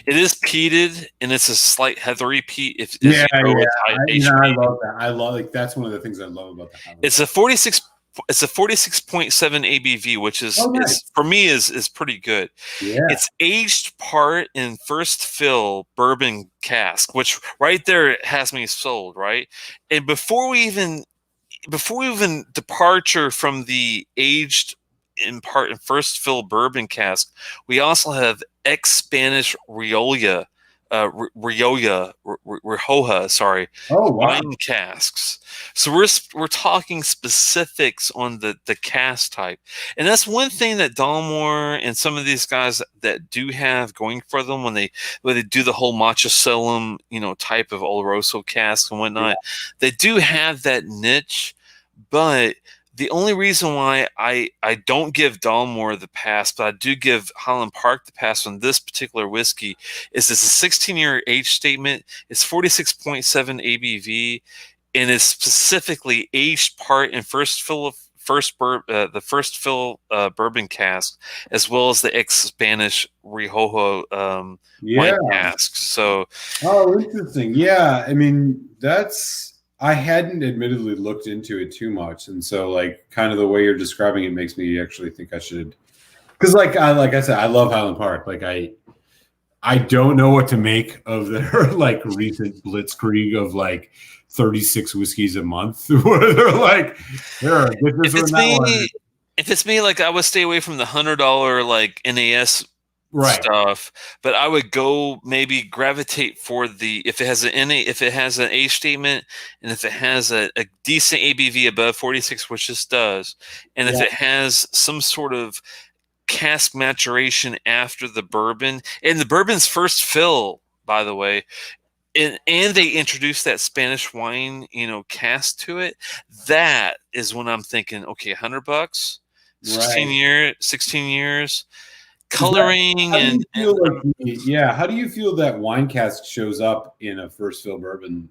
It is peated, and it's a slight heathery peat. I love that. I love that's one of the things I love about the house. It's a 46. It's a 46.7 ABV, which is, is for me is pretty good. Yeah. It's aged part in first fill bourbon cask, which right there has me sold, right? And before we even departure from the aged in part in first fill bourbon cask, we also have ex-Spanish Rioja, wine casks. So we're talking specifics on the cask type, and that's one thing that Dalmore and some of these guys that do have going for them when they do the whole Mochacelum, type of Oloroso cask and whatnot. They do have that niche, but the only reason why I don't give Dalmore the pass, but I do give Highland Park the pass on this particular whiskey, is it's a 16-year age statement. It's 46.7 ABV, and it's specifically aged part in first fill bourbon cask, as well as the ex-Spanish Rioja wine casks. So, interesting. Yeah, I mean I hadn't admittedly looked into it too much, and so like kind of the way you're describing it makes me actually think I should, because like I said, I love Highland Park. Like I don't know what to make of their like recent blitzkrieg of like 36 whiskeys a month, where they're like, if it's me, like I would stay away from the $100 like NAS stuff, but I would go maybe gravitate for if it has an age statement, and if it has a decent ABV above 46, which this does, and if it has some sort of cask maturation after the bourbon, and the bourbon's first fill, by the way, and they introduce that Spanish wine, cask to it, that is when I'm thinking, okay, $100, 16 years. coloring How do and, you feel how do you feel that wine cask shows up in a first fill bourbon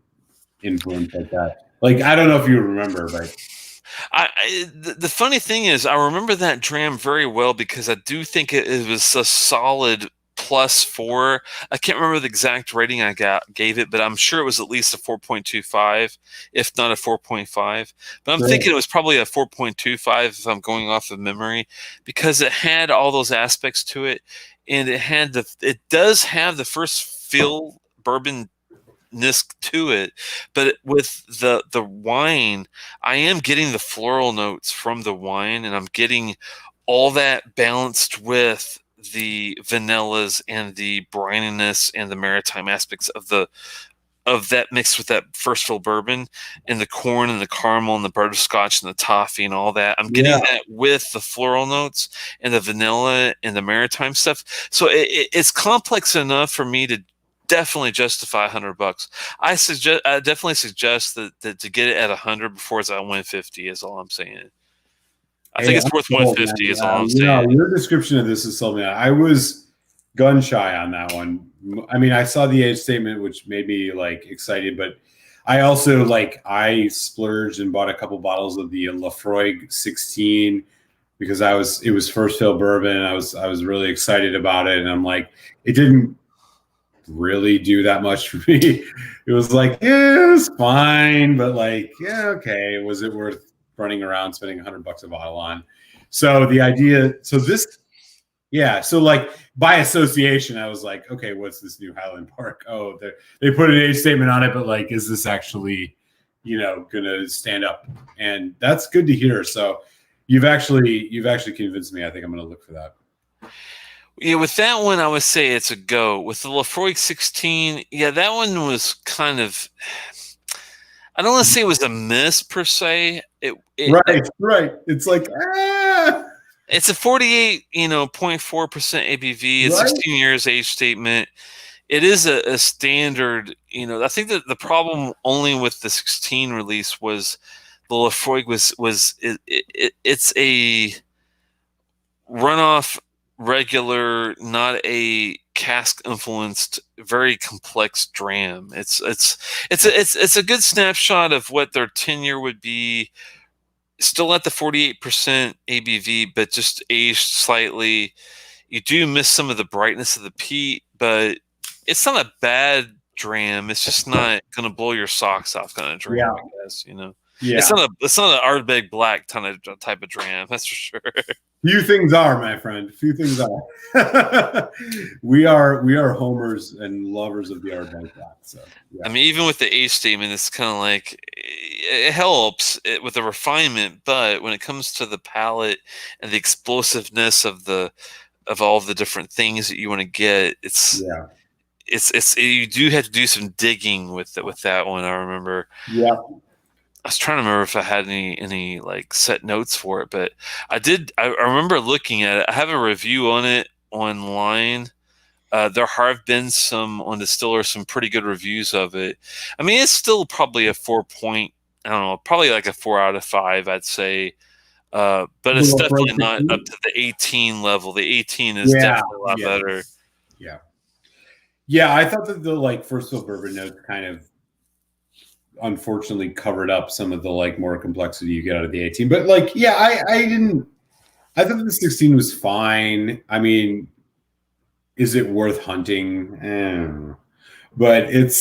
influence like that? Like, I don't know if you remember, but the funny thing is, I remember that dram very well because I do think it was a solid +4. I can't remember the exact rating gave it, but I'm sure it was at least a 4.25, if not a 4.5. But I'm thinking it was probably a 4.25 if I'm going off of memory, because it had all those aspects to it, and it does have the first fill bourbon to it, but with the wine, I am getting the floral notes from the wine, and I'm getting all that balanced with the vanillas and the brininess and the maritime aspects of that mixed with that first fill bourbon and the corn and the caramel and the butterscotch and the toffee and all that. I'm getting that with the floral notes and the vanilla and the maritime stuff. So it's complex enough for me to definitely justify $100. I definitely suggest that to get it at 100 before it's at 150 is all I'm saying. I think it's worth 150 is all I'm saying. Your description of this is something I was gun shy on that one. I mean, I saw the age statement, which made me like excited, but I also I splurged and bought a couple bottles of the Lafroig 16 because it was first fill bourbon. And I was really excited about it, and I'm like, it didn't really do that much for me. It was like, yeah, it was fine, but okay, was it worth running around spending $100 a bottle on? So the idea, so by association, I was like, okay, what's this new Highland Park? Oh, they put an age statement on it, but is this actually, gonna stand up? And that's good to hear. So you've actually convinced me. I think I'm gonna look for that. Yeah, with that one, I would say it's a go. With the Lafroig 16, yeah, that one was kind of, I don't want to say it was a miss per se. Right. It's like, it's a 48.4% ABV. It's 16 years age statement. It is a standard. I think that the problem only with the 16 release was the Lafroig it's a runoff regular, not a cask influenced, very complex dram. It's a good snapshot of what their tenure would be. Still at the 48% ABV, but just aged slightly. You do miss some of the brightness of the peat, but it's not a bad dram. It's just not going to blow your socks off kind of dram, I guess. Yeah. It's not an Ardbeg Black type of dram, that's for sure. Few things are, my friend. Few things are. we are homers and lovers of the Ardbeg Black. So yeah. I mean, even with the age statement, it's kind of like it helps with the refinement, but when it comes to the palate and the explosiveness of all the different things that you want to get, it's you do have to do some digging with that one. I remember. Yeah. I was trying to remember if I had any set notes for it, but I did. I remember looking at it. I have a review on it online. There have been some on Distiller, some pretty good reviews of it. I mean, it's still probably a 4 point. I don't know, probably like a 4 out of 5, I'd say. But it's definitely not up to the 18 level. The 18 is definitely a lot better. Yeah. Yeah, I thought that the first fill bourbon notes kind of unfortunately covered up some of the more complexity you get out of the 18. But I thought the 16 was fine. I mean, is it worth hunting? But it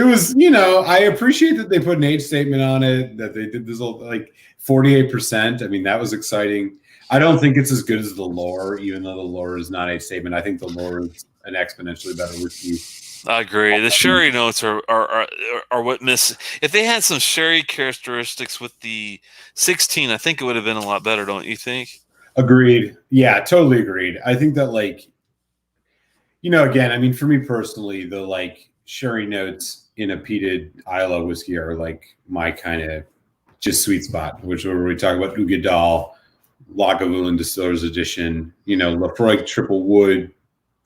was, I appreciate that they put an age statement on it, that they did this 48%. I mean, that was exciting. I don't think it's as good as the lore, even though the lore is not age statement. I think the lore is an exponentially better whiskey. I agree. The sherry notes are what miss. If they had some sherry characteristics with the 16, I think it would have been a lot better, don't you think? Agreed. Yeah, totally agreed. I think that again, I mean, for me personally, the sherry notes in a peated Islay whiskey are my kind of just sweet spot, which where we talk about Ugadal, Lagavulin Distillers Edition, Lafroig Triple Wood,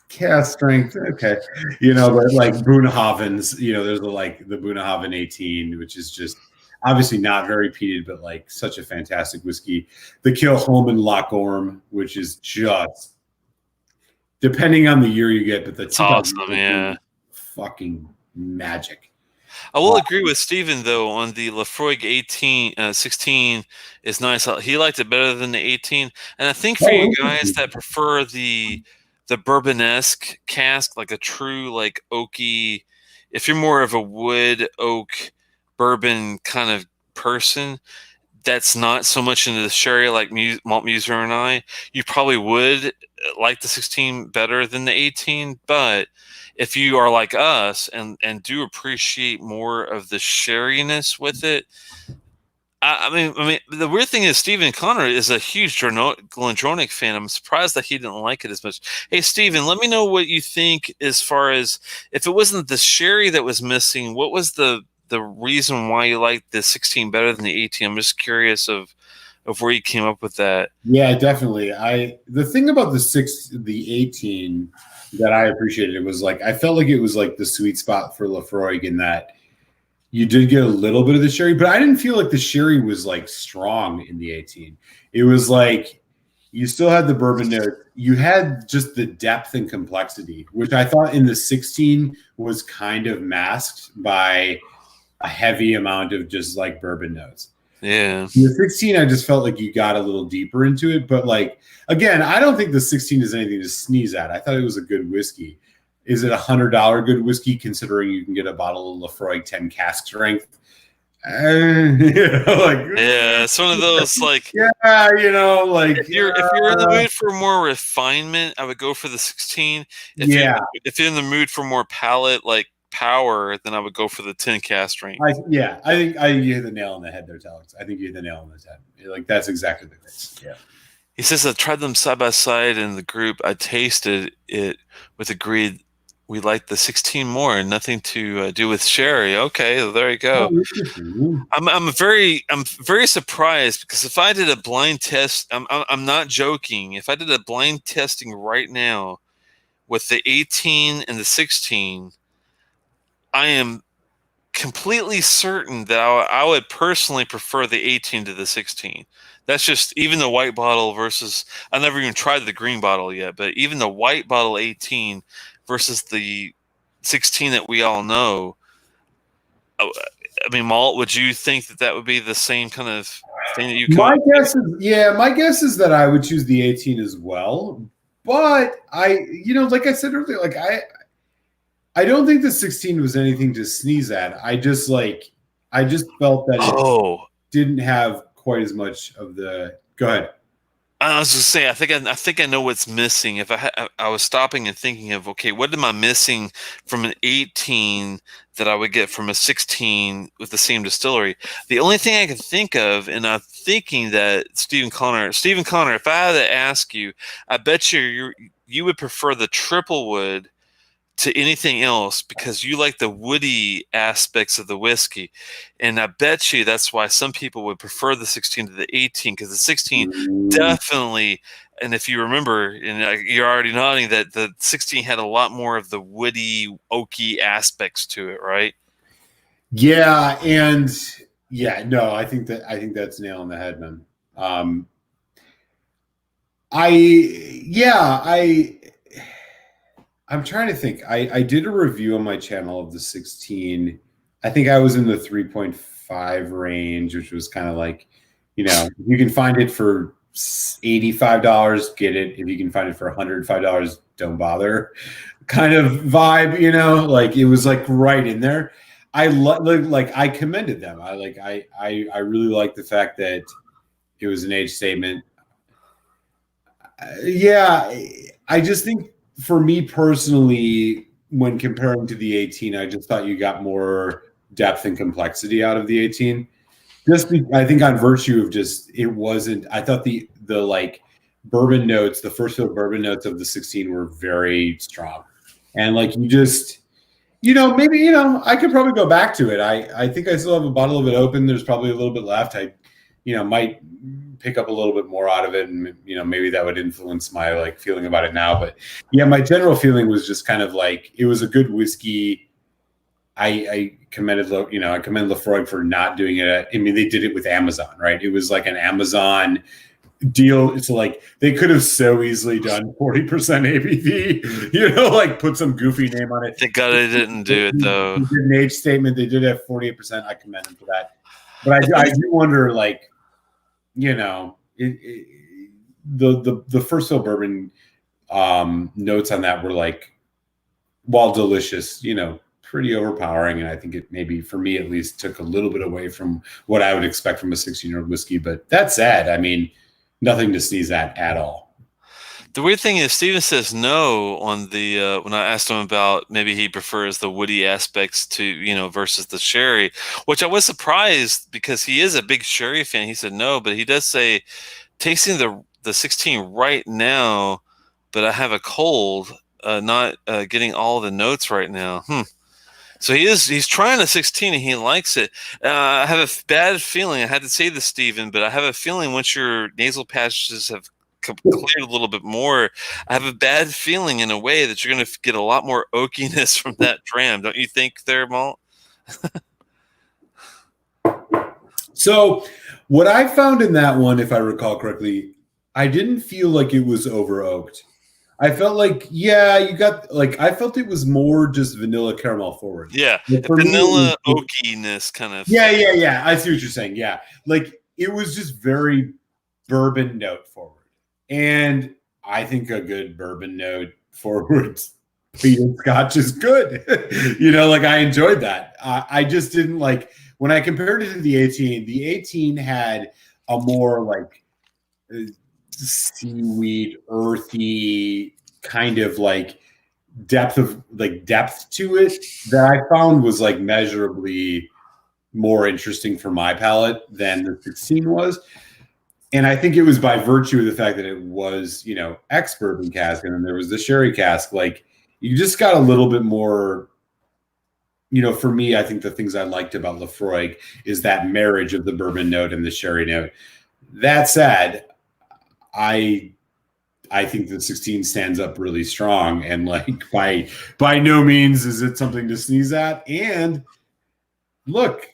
cast strength, okay, but Bunnahavens, there's the Bunnahaven 18, which is just obviously not very peated, but such a fantastic whiskey. The Kilchoman Loch Orm, which is just depending on the year you get, but the It's awesome, 2019 yeah. fucking magic. I will agree with Steven, though, on the Lafroig 16 is nice. He liked it better than the 18. And I think for Oh, you guys interesting. that prefer the bourbon-esque cask, like a true like oaky, if you're more of a wood oak bourbon kind of person, that's not so much into the sherry like Malt Muser and I, you probably would like the 16 better than the 18. But if you are like us and do appreciate more of the sherryness with it, I mean, the weird thing is Stephen Connor is a huge Glendronach fan. I'm surprised that he didn't like it as much. Hey, Stephen, let me know what you think as far as if it wasn't the sherry that was missing, what was the reason why you liked the 16 better than the 18? I'm just curious of where you came up with that. Yeah, definitely. The thing about the 18 that I appreciated, it was like I felt like it was like the sweet spot for Lafroig in that you did get a little bit of the sherry, but I didn't feel like the sherry was like strong in the 18. It was like you still had the bourbon note. You had just the depth and complexity, which I thought in the 16 was kind of masked by a heavy amount of just like bourbon notes. Yeah. The 16, I just felt like you got a little deeper into it. But like, again, I don't think the 16 is anything to sneeze at. I thought it was a good whiskey. Is it $100 good whiskey considering you can get a bottle of Lafroig 10 cask strength? Yeah, it's one of those like if you're in the mood for more refinement, I would go for the 16. If you're in the mood for more palate like power, then I would go for the 10 cask strength. I think you hit the nail on the head there, Telex. I think you hit the nail on the head. Like that's exactly the case. Yeah. He says I tried them side by side in the group. I tasted it with agreed. We like the 16 more, nothing to do with sherry. Okay, well, there you go. I'm very surprised because if I did a blind test, I'm not joking. If I did a blind testing right now with the 18 and the 16, I am completely certain that I would personally prefer the 18 to the 16. That's just even the white bottle versus. I never even tried the green bottle yet, but even the white bottle 18 versus the 16 that we all know. I mean, Malt, would you think that would be the same kind of thing that you? My guess is that I would choose the 18 as well. But like I said earlier, like I don't think the 16 was anything to sneeze at. I just felt that it didn't have quite as much of the. Go ahead. I was just saying, I think I know what's missing. If I was stopping and thinking of, okay, what am I missing from an 18 that I would get from a 16 with the same distillery? The only thing I can think of, and I'm thinking that Stephen Connor, if I had to ask you, I bet you would prefer the triple wood to anything else because you like the woody aspects of the whiskey. And I bet you that's why some people would prefer the 16 to the 18 because the 16 definitely, and if you remember, and you're already nodding, that the 16 had a lot more of the woody, oaky aspects to it, right? Yeah, and no, I think that's nail on the head, man. I'm trying to think. I did a review on my channel of the 16. I think I was in the 3.5 range, which was kind of like, if you can find it for $85, get it. If you can find it for $105, don't bother. Kind of vibe, like it was like right in there. I commended them. I really like the fact that it was an age statement. I just think. For me personally, when comparing to the 18, I just thought you got more depth and complexity out of the 18. I think on virtue of it wasn't. I thought the like bourbon notes, the first fill bourbon notes of the 16 were very strong, and like maybe I could probably go back to it. I think I still have a bottle of it open. There's probably a little bit left. I might pick up a little bit more out of it, and maybe that would influence my like feeling about it now. But yeah, my general feeling was just kind of like it was a good whiskey. I commend Lafroig for not doing it. They did it with Amazon, right? It was like an Amazon deal. It's like they could have so easily done 40% ABV, like put some goofy name on it. Thank God they didn't do it though. They did an age statement. They did have 48%. I commend them for that. But I do wonder, like, the first fill bourbon notes on that were like, while delicious, pretty overpowering, and I think it maybe, for me at least, took a little bit away from what I would expect from a 16-year-old whiskey. But that said, I mean, nothing to sneeze at all. The weird thing is, Steven says no on the when I asked him about maybe he prefers the woody aspects to versus the sherry, which I was surprised because he is a big sherry fan. He said no, but he does say tasting the 16 right now, but I have a cold, not getting all the notes right now. So he's trying a 16 and he likes it. I have a bad feeling. I had to say this, Steven, but I have a feeling once your nasal passages have cleared a little bit more, I have a bad feeling in a way that you're going to get a lot more oakiness from that dram. Don't you think there, Malt? So what I found in that one, if I recall correctly, I didn't feel like it was over oaked. I felt like, I felt it was more just vanilla caramel forward. Yeah, vanilla oakiness kind of. Yeah. I see what you're saying. Yeah, like it was just very bourbon note forward. And I think a good bourbon note forward peated scotch is good. I enjoyed that. I just didn't like, when I compared it to the 18 had a more like seaweed, earthy kind of like depth to it that I found was like measurably more interesting for my palate than the 16 was. And I think it was by virtue of the fact that it was, ex-bourbon cask, and then there was the sherry cask. Like, you just got a little bit more, for me, I think the things I liked about Laphroaig is that marriage of the bourbon note and the sherry note. That said, I think the 16 stands up really strong, and like by no means is it something to sneeze at. And look,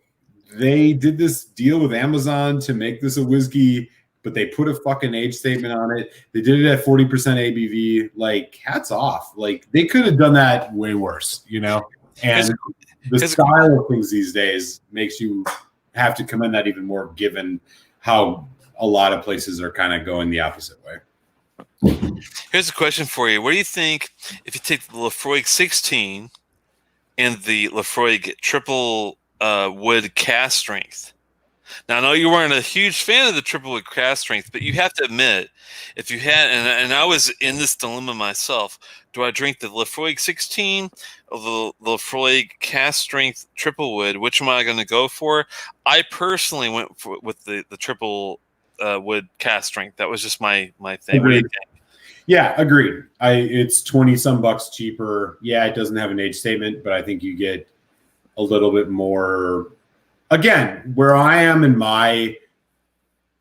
they did this deal with Amazon to make this a whiskey, but they put a fucking age statement on it. They did it at 40% ABV. Like, hats off. Like, they could have done that way worse, And the style of things these days makes you have to commend that even more, given how a lot of places are kind of going the opposite way. Here's a question for you. What do you think if you take the Laphroaig 16 and the Laphroaig triple wood cask strength? Now, I know you weren't a huge fan of the triple wood cask strength, but you have to admit, if you had, and I was in this dilemma myself, do I drink the Laphroaig 16 or the Laphroaig cask strength triple wood? Which am I going to go for? I personally went with the triple wood cask strength. That was just my thing. What do you think? Yeah, agreed. It's 20 some bucks cheaper. Yeah, it doesn't have an age statement, but I think you get a little bit more. Again, where I am in my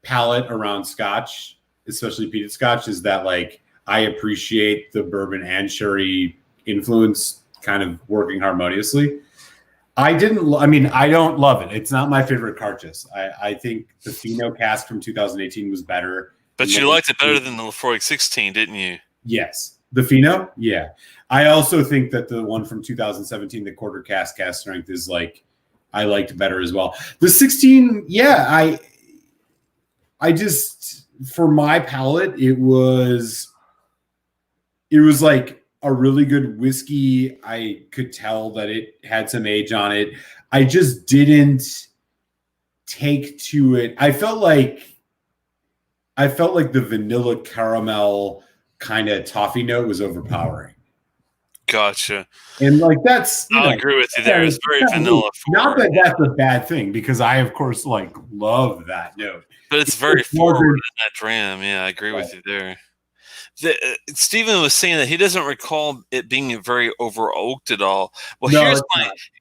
palate around Scotch, especially peated Scotch, is that like I appreciate the bourbon and sherry influence kind of working harmoniously. I don't love it. It's not my favorite Carchus. I think the Fino cask from 2018 was better. But you liked it better than the Laphroaig 16, didn't you? Yes. The Fino? Yeah. I also think that the one from 2017, the quarter cask strength, is like, I liked better as well. The 16, yeah, I just, for my palate, it was like a really good whiskey. I could tell that it had some age on it. I just didn't take to it. I felt like the vanilla caramel kind of toffee note was overpowering. Gotcha. And like I'll agree with you there. It's very vanilla. Not that that's a bad thing, because I, of course, like love that note. But it's very forward in that dram. Yeah, I agree with you there. Stephen was saying that he doesn't recall it being very over oaked at all. Well, no,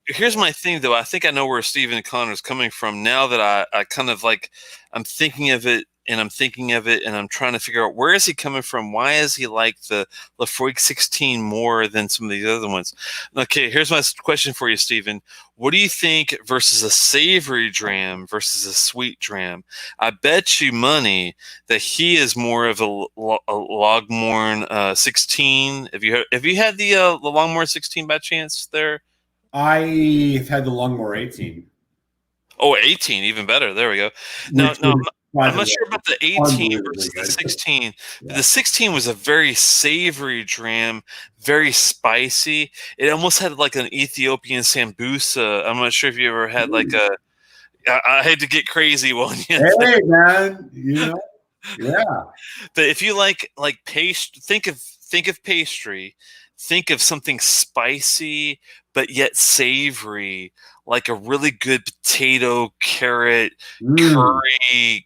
here's my thing, though. I think I know where Stephen Connor's coming from now that I kind of like, I'm thinking of it and I'm thinking of it, and I'm trying to figure out where is he coming from? Why is he like the Lafroig 16 more than some of these other ones? Okay, here's my question for you, Stephen. What do you think versus a savory dram versus a sweet dram? I bet you money that he is more of a Longmorn 16. Have you had the Longmorn 16 by chance there? I've had the Longmore 18. Oh, 18, even better. There we go. No, I'm not sure about the 18 versus the 16. Yeah. The 16 was a very savory dram, very spicy. It almost had like an Ethiopian sambusa. I'm not sure if you ever had like a. I had to get crazy one. Hey, man, yeah. But if you like pastry, think of pastry. Think of something spicy but yet savory, like a really good potato, carrot, curried,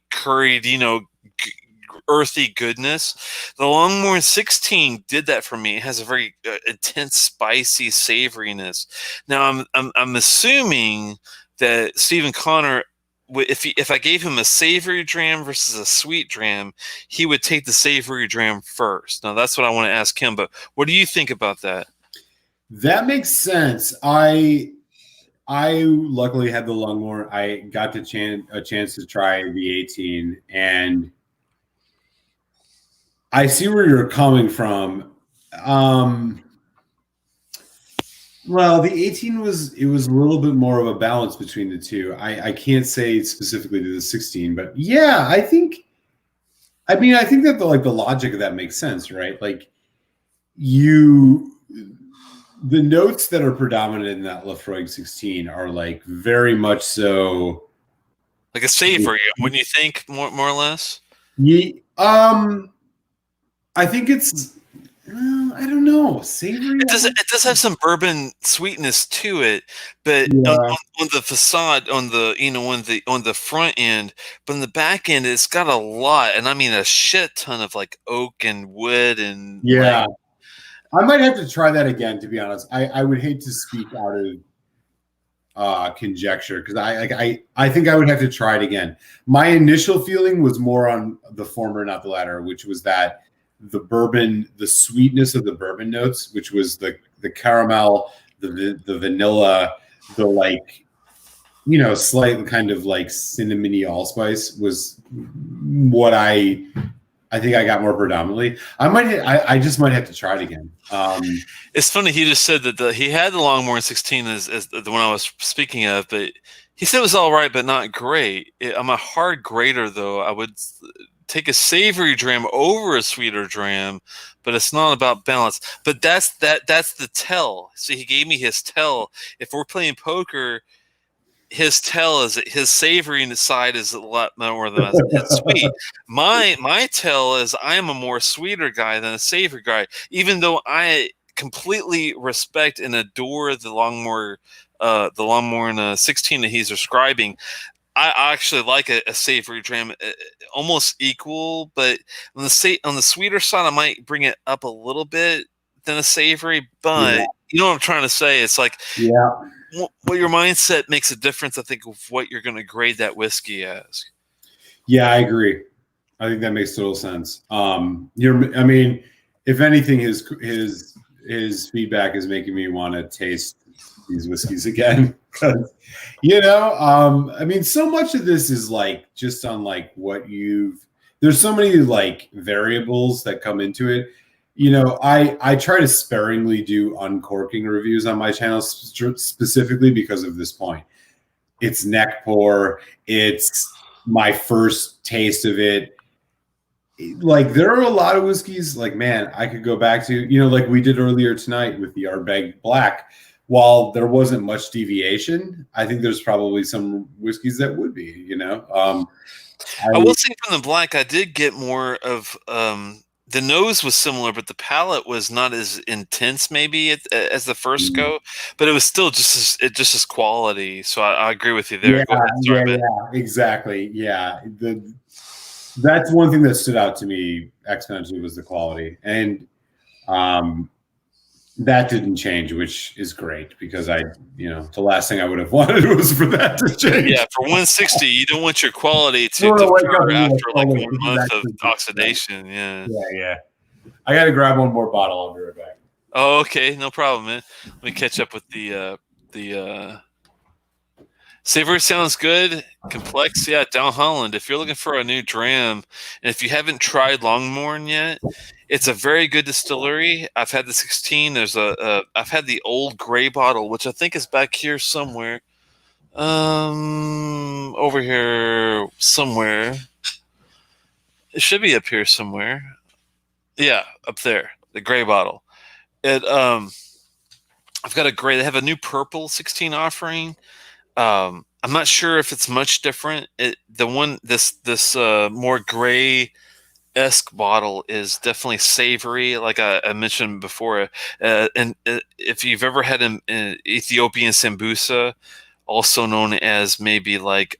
earthy goodness. The Longmorn 16 did that for me. It has a very intense, spicy savoriness. Now, I'm assuming that Stephen Connor, if I gave him a savory dram versus a sweet dram, he would take the savory dram first. Now, that's what I want to ask him. But what do you think about that? That makes sense. I luckily had the Longmore. I got a chance to try the 18, and I see where you're coming from. Well, the 18 was a little bit more of a balance between the two. I can't say specifically to the 16, but yeah, I think that the logic of that makes sense, right? Like the notes that are predominant in that Lafroig 16 are like very much so like a savory, wouldn't you think, more or less? Yeah, I think it's I don't know, savory. It does have some bourbon sweetness to it, but on the facade, on the front end, but on the back end, it's got a lot, and I mean a shit ton of like oak and wood and I might have to try that again, to be honest. I would hate to speak out of conjecture because I think I would have to try it again. My initial feeling was more on the former, not the latter, which was that the bourbon, the sweetness of the bourbon notes, which was the caramel, the vanilla, the like, slight kind of like cinnamony allspice was what I think I got more predominantly. I just might have to try it again. It's funny. He just said that he had the Longmorn 16 as the one I was speaking of, but he said it was all right, but not great. I'm a hard grader, though. I would take a savory dram over a sweeter dram, but it's not about balance. But that's the tell. So he gave me his tell. If we're playing poker, his tell is his savory side is a lot more than his sweet. My tell is I am a more sweeter guy than a savory guy, even though I completely respect and adore the Longmorn 16 that he's describing. I actually like a savory dram, almost equal, but on the sweeter side, I might bring it up a little bit than a savory. But you know what I'm trying to say? It's like what your mindset makes a difference, I think, of what you're going to grade that whiskey as. Yeah, I agree. I think that makes total sense. If anything, his feedback is making me want to taste these whiskeys again. So much of this is like just on like there's so many like variables that come into it. I try to sparingly do uncorking reviews on my channel specifically because of this point. It's neck pour. It's my first taste of it. Like there are a lot of whiskeys like, man, I could go back to, like we did earlier tonight with the Ardbeg Black. While there wasn't much deviation, I think there's probably some whiskeys that would be, I will say from the black, I did get more of the nose was similar, but the palate was not as intense maybe as the first go, but it was still just as quality. So I agree with you there. Yeah, exactly. Yeah. That's one thing that stood out to me exponentially was the quality. And That didn't change, which is great because the last thing I would have wanted was for that to change. Yeah, for 160, you don't want your quality to You wanna wake up defer and be after like, like "Oh, 1 wait, this is month of actually good." oxidation. Yeah. Yeah. I got to grab one more bottle. I'll be right back. Oh, okay, no problem, man. Let me catch up with the Savory sounds good. Complex, yeah. Down Holland. If you're looking for a new dram, and if you haven't tried Longmorn yet, it's a very good distillery. I've had the 16. I've had the old gray bottle, which I think is back here somewhere. Over here somewhere. It should be up here somewhere. Yeah, up there. The gray bottle. I've got a gray. They have a new purple 16 offering. I'm not sure if it's much different. This more gray-esque bottle is definitely savory, like I mentioned before. And if you've ever had an Ethiopian sambusa, also known as maybe like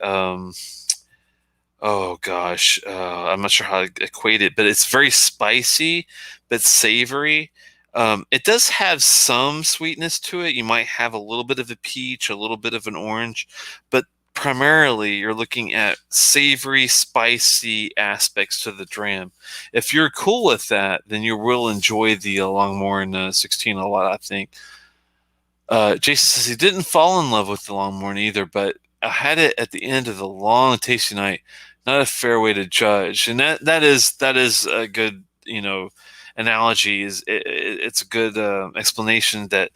oh gosh, I'm not sure how to equate it, but it's very spicy, but savory. It does have some sweetness to it. You might have a little bit of a peach, a little bit of an orange, but primarily you're looking at savory, spicy aspects to the dram. If you're cool with that, then you will enjoy the Longmorn 16 a lot, I think. Jason says he didn't fall in love with the Longmorn either, but I had it at the end of the long tasting night. Not a fair way to judge, and that is a good analogy. It's a good explanation that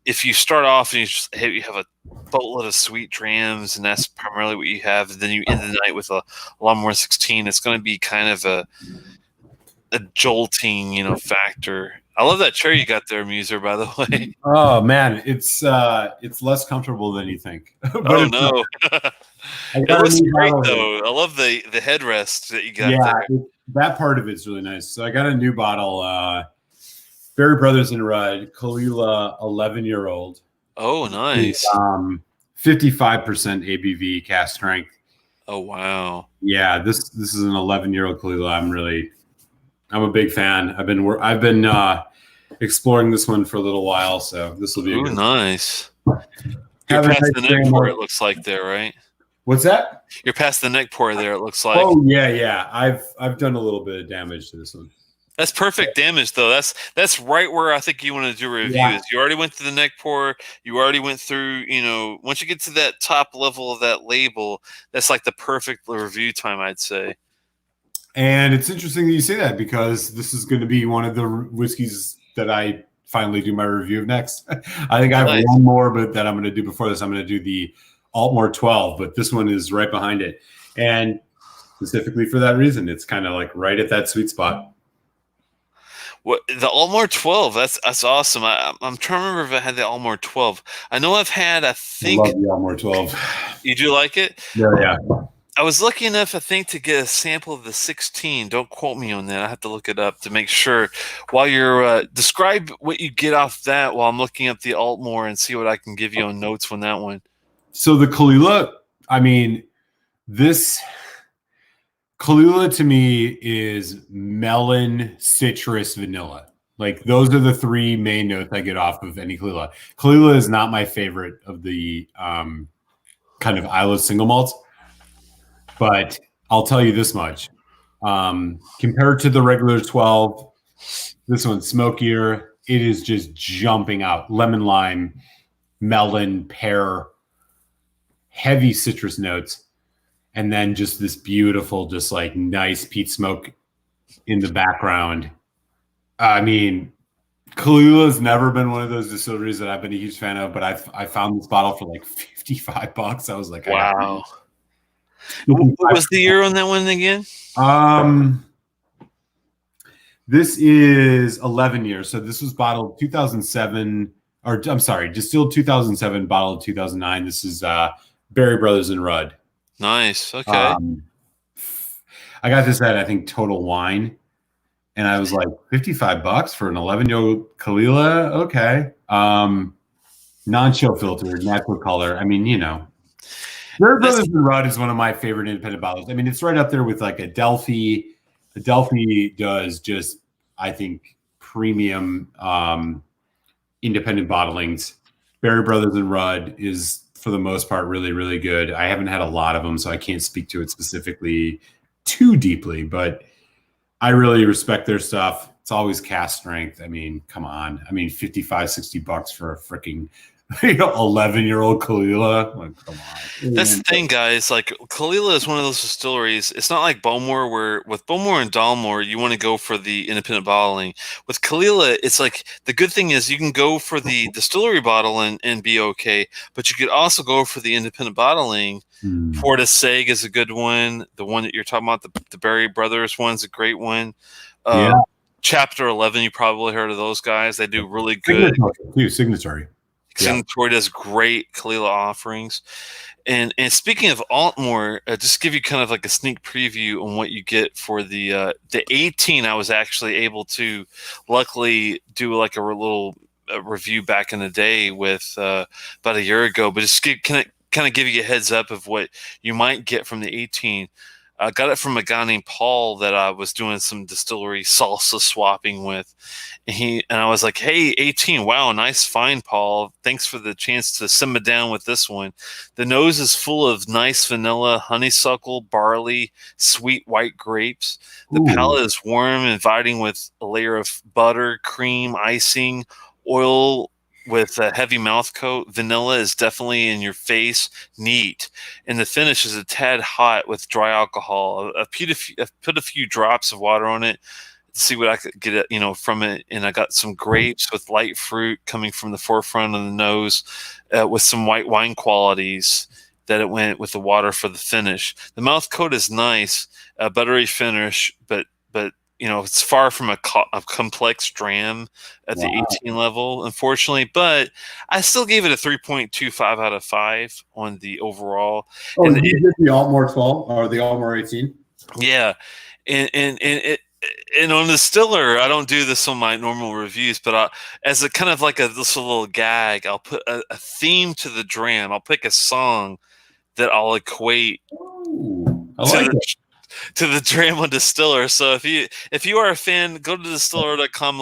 if you start off and you have a boatload of sweet drams and that's primarily what you have, and then you end the night with a Longmorn 16, it's going to be kind of a jolting factor. I love that chair you got there, Muser, by the way. Oh man, it's less comfortable than you think. Oh no. It looks great though. I love the headrest that you got there. That part of it's really nice. So I got a new bottle, Berry Brothers and Rudd, Kalila 11-year-old. Oh, nice. 55% ABV cask strength. Oh wow. Yeah, this is an 11-year-old Kalila. I'm a big fan. I've been exploring this one for a little while, so this will be a good nice. You're past the neck pour, it looks like there, right? What's that? You're past the neck pour there, it looks like. Oh yeah. I've done a little bit of damage to this one. That's perfect damage though. That's right where I think you want to do a review. Yeah. You already went through the neck pour. You already went through, once you get to that top level of that label, that's like the perfect review time, I'd say. And it's interesting that you say that because this is going to be one of the whiskeys that I finally do my review of next. I think I have one more, but that I'm going to do before this. I'm going to do the Altmore 12, but this one is right behind it. And specifically for that reason, it's kind of like right at that sweet spot. What the Altmore 12? That's awesome. I'm trying to remember if I had the Altmore 12. I know I've had. I think I love the Altmore 12. You do like it? Yeah. I was lucky enough, I think, to get a sample of the 16. Don't quote me on that. I have to look it up to make sure. While you're describe what you get off that, while I'm looking up the Altmore and see what I can give you on notes on that one. So the Kalila, this Kalila to me is melon, citrus, vanilla. Like those are the three main notes I get off of any Kalila. Kalila is not my favorite of the kind of Isla single malts. But I'll tell you this much. Compared to the regular 12, this one's smokier. It is just jumping out. Lemon, lime, melon, pear, heavy citrus notes. And then just this beautiful, just like nice peat smoke in the background. Kalila's never been one of those distilleries that I've been a huge fan of, but I found this bottle for like $55. I was like, wow. What was the year on that one again? This is 11 years. So this was bottled 2007, or I'm sorry, distilled 2007, bottled 2009. This is Berry Brothers and Rudd. Nice. Okay. I got this at, I think, Total Wine. And I was like, $55 for an 11-year-old Kalila? Okay. Non-chill filter, natural color. Berry Brothers and Rudd is one of my favorite independent bottles. It's right up there with like a Delphi. The Delphi does just, I think, premium independent bottlings. Berry Brothers and Rudd is, for the most part, really, really good. I haven't had a lot of them, so I can't speak to it specifically too deeply, but I really respect their stuff. It's always cask strength. I mean, come on. I mean, $55-$60 for a freaking 11-year-old Kalila. Like, come on. That's the thing, guys. Like, Kalila is one of those distilleries. It's not like Bowmore, where with Bowmore and Dalmore, you want to go for the independent bottling. With Kalila, it's like the good thing is you can go for the distillery bottle and be okay, but you could also go for the independent bottling. Porta Seg is a good one. The one that you're talking about, the Berry Brothers one's a great one. Chapter 11, you probably heard of those guys. They do really good. Signatory. Signatory does great Kalila offerings. And speaking of Altmore, just give you kind of like a sneak preview on what you get for the 18. I was actually able to luckily do like a little review back in the day with about a year ago, but just kind of give you a heads up of what you might get from the 18. I got it from a guy named Paul that I was doing some distillery salsa swapping with. And I was like, hey, 18, wow, nice find, Paul. Thanks for the chance to simmer down with this one. The nose is full of nice vanilla, honeysuckle, barley, sweet white grapes. The palate is warm, inviting with a layer of butter, cream, icing, oil, with a heavy mouth coat. Vanilla is definitely in your face, neat. And the finish is a tad hot with dry alcohol. I put a few drops of water on it to see what I could get from it. And I got some grapes with light fruit coming from the forefront of the nose with some white wine qualities that it went with the water for the finish. The mouth coat is nice, a buttery finish, but it's far from a complex dram at the 18 level, unfortunately. But I still gave it a 3.25 out of 5 on the overall. Oh, and you did the Altmore 12 or the Altmore 18? Yeah, and on the distiller, I don't do this on my normal reviews, but as a kind of like this little gag, I'll put a theme to the dram. I'll pick a song that I'll equate to the dram on distiller. So if you are a fan, go to distiller.com.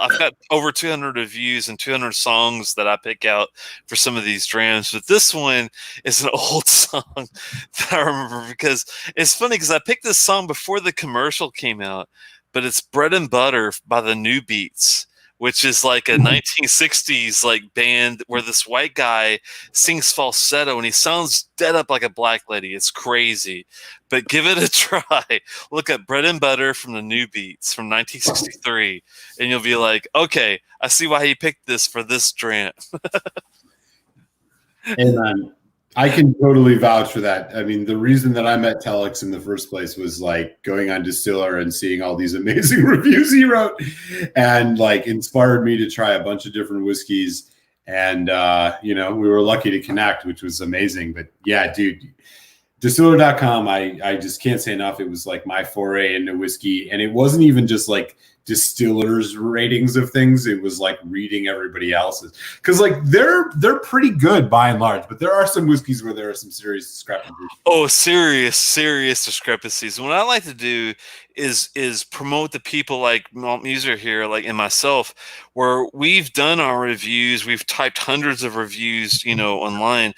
I've got over 200 reviews and 200 songs that I pick out for some of these drams. But this one is an old song that I remember because it's funny because I picked this song before the commercial came out, but it's Bread and Butter by the New Beats, which is like a 1960s like band where this white guy sings falsetto and he sounds dead up like a black lady. It's crazy, but give it a try. Look at Bread and Butter from the New Beats from 1963, and you'll be like, okay, I see why he picked this for this dram. And I can totally vouch for that. I mean, the reason that I met Telex in the first place was like going on Distiller and seeing all these amazing reviews he wrote and like inspired me to try a bunch of different whiskeys. And, we were lucky to connect, which was amazing. But yeah, dude, distiller.com, I just can't say enough. It was like my foray into whiskey. And it wasn't even just like distillers ratings of things. It was like reading everybody else's, because like they're pretty good by and large, but there are some whiskeys where there are some serious discrepancies. Oh, serious discrepancies. What I like to do is promote the people like Malt Muser here, like and myself, where we've done our reviews, we've typed hundreds of reviews, online.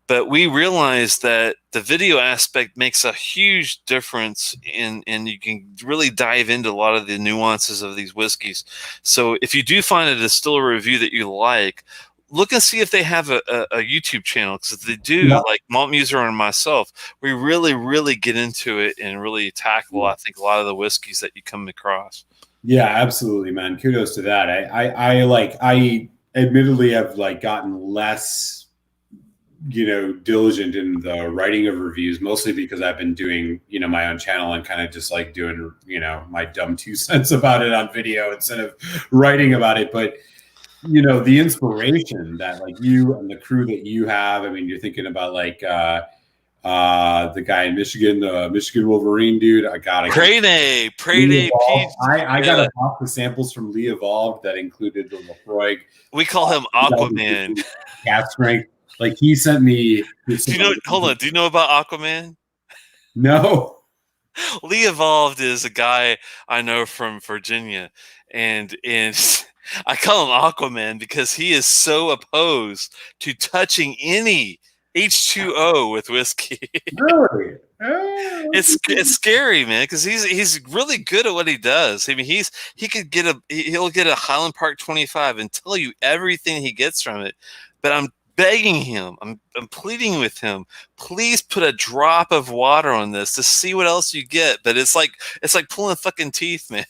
But we realize that the video aspect makes a huge difference and you can really dive into a lot of the nuances of these whiskeys. So if you do find a distiller review that you like, look and see if they have a YouTube channel, because if they do, like Malt Muser and myself, we really, really get into it and really tackle, I think, a lot of the whiskeys that you come across. Yeah, absolutely, man. Kudos to that. I admittedly have like gotten less diligent in the writing of reviews, mostly because I've been doing, my own channel and kind of just like doing, my dumb 2 cents about it on video instead of writing about it. But, the inspiration that like you and the crew that you have, I mean, you're thinking about like the guy in Michigan, the Michigan Wolverine dude. I Prady. I got a box of samples from Lee Evolved that included the Lafroig. We call him Aquaman. Cat strength. Like he sent me. Do you know about Aquaman? No. Lee Evolved is a guy I know from Virginia, and I call him Aquaman because he is so opposed to touching any H2O with whiskey. Really? It's scary, man, because he's really good at what he does. I mean, he'll get a Highland Park 25 and tell you everything he gets from it. But I'm begging him, I'm pleading with him, please put a drop of water on this to see what else you get. But it's like pulling fucking teeth, man.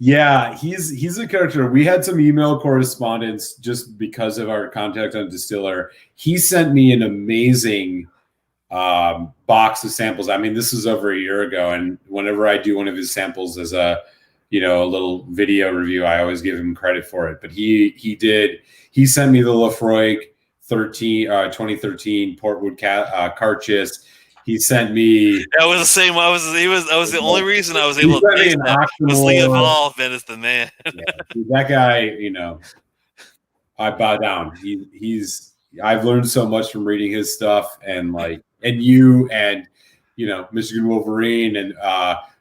Yeah, he's a character. We had some email correspondence just because of our contact on Distiller. He sent me an amazing box of samples. I mean, this is over a year ago, and whenever I do one of his samples as a little video review, I always give him credit for it. But he sent me the Lafroig 2013 Portwood Carchis. He sent me. That was the same. I was the only reason I was able to taste that was Lee Evolved, man, is the man. Yeah, that guy, I bow down. I've learned so much from reading his stuff, and you and Michigan Wolverine, and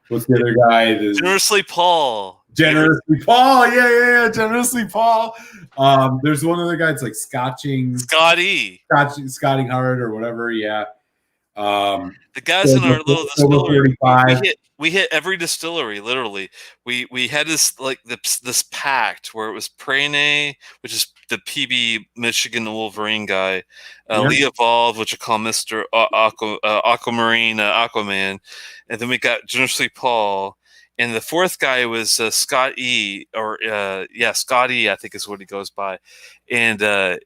what's the other guy? Generously Paul. Generously Paul. Yeah. Generously Paul. There's one other guy. It's like Scotching hard or whatever. Yeah. The guys in our little distillery, we hit every distillery. Literally, we had this pact where it was Prene, which is the PB Michigan Wolverine guy, Lee Evolved, which I call Mr. Aquamarine Aquaman, and then we got Generously Paul. And the fourth guy was Scott E, Scott E, I think is what he goes by. And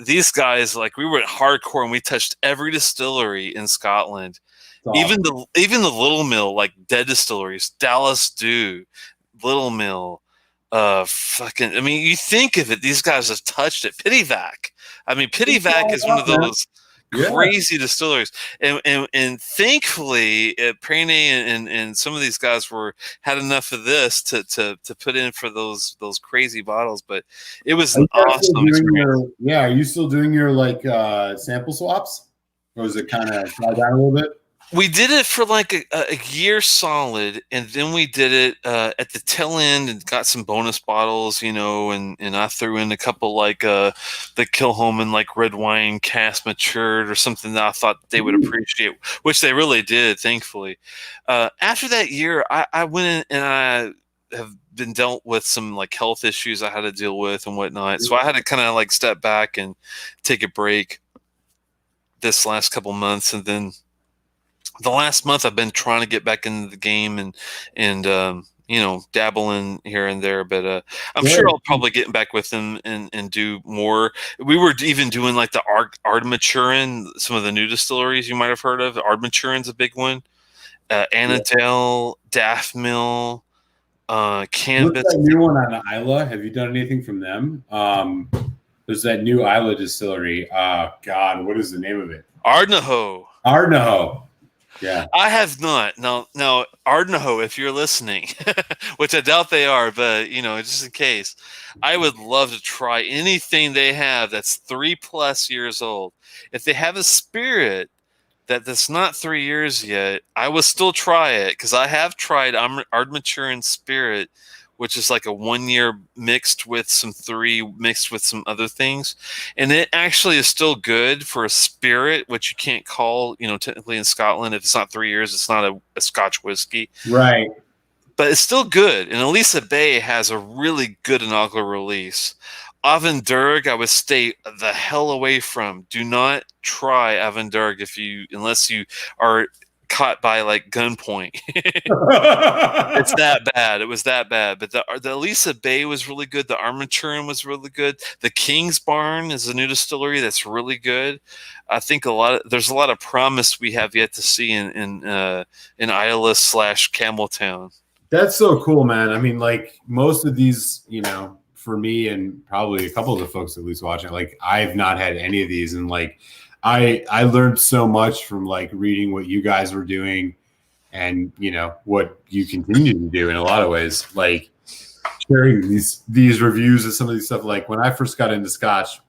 these guys, we went hardcore and we touched every distillery in Scotland, even the Little Mill, like Dead Distilleries, Dallas Dew, Little Mill, you think of it, these guys have touched it. Pittyvac. I mean, Pittyvac is one of those crazy distilleries, and thankfully Prene and some of these guys had enough of this to put in for those crazy bottles. But it was an awesome experience. Are you still doing your sample swaps, or is it kind of died down a little bit? We did it for a year solid, and then we did it at the tail end and got some bonus bottles, and I threw in a couple the Kilhoman red wine cask matured or something that I thought they would appreciate, which they really did, thankfully. After that year, I went in and I have been dealt with some health issues I had to deal with and whatnot, so I had to kind of step back and take a break this last couple months, and then the last month I've been trying to get back into the game and dabble in here and there, but I'm sure I'll probably get back with them and do more. We were even doing the Ardmaturin, some of the new distilleries you might have heard of. Ardmaturin's a big one. Annandale, Daft Mill, Canvas. What's that new one on Isla? Have you done anything from them? There's that new Isla distillery. God, what is the name of it? Ardnahoe. Yeah, I have not. Now, Ardnahoe, if you're listening, which I doubt they are, but just in case, I would love to try anything they have that's 3+ years old. If they have a spirit that's not 3 years yet, I will still try it, because I have tried Ardmaturin Spirit, which is a 1 year mixed with some 3 mixed with some other things. And it actually is still good for a spirit, which you can't call, technically in Scotland, if it's not 3 years, it's not a Scotch whiskey. Right. But it's still good. And Elisa Bay has a really good inaugural release. Avondurg, I would stay the hell away from. Do not try Avondurg unless you are caught by gunpoint. It's that bad. It was that bad. But the Elisa Bay was really good. The Armaturin was really good. The King's Barn is a new distillery that's really good. I think there's a lot of promise we have yet to see in Isla / Campbelltown. That's so cool, man. I mean, most of these, for me and probably a couple of the folks at least watching, I've not had any of these, and I learned so much from reading what you guys were doing, and what you continue to do in a lot of ways, sharing these reviews of some of these stuff. When I first got into Scotch,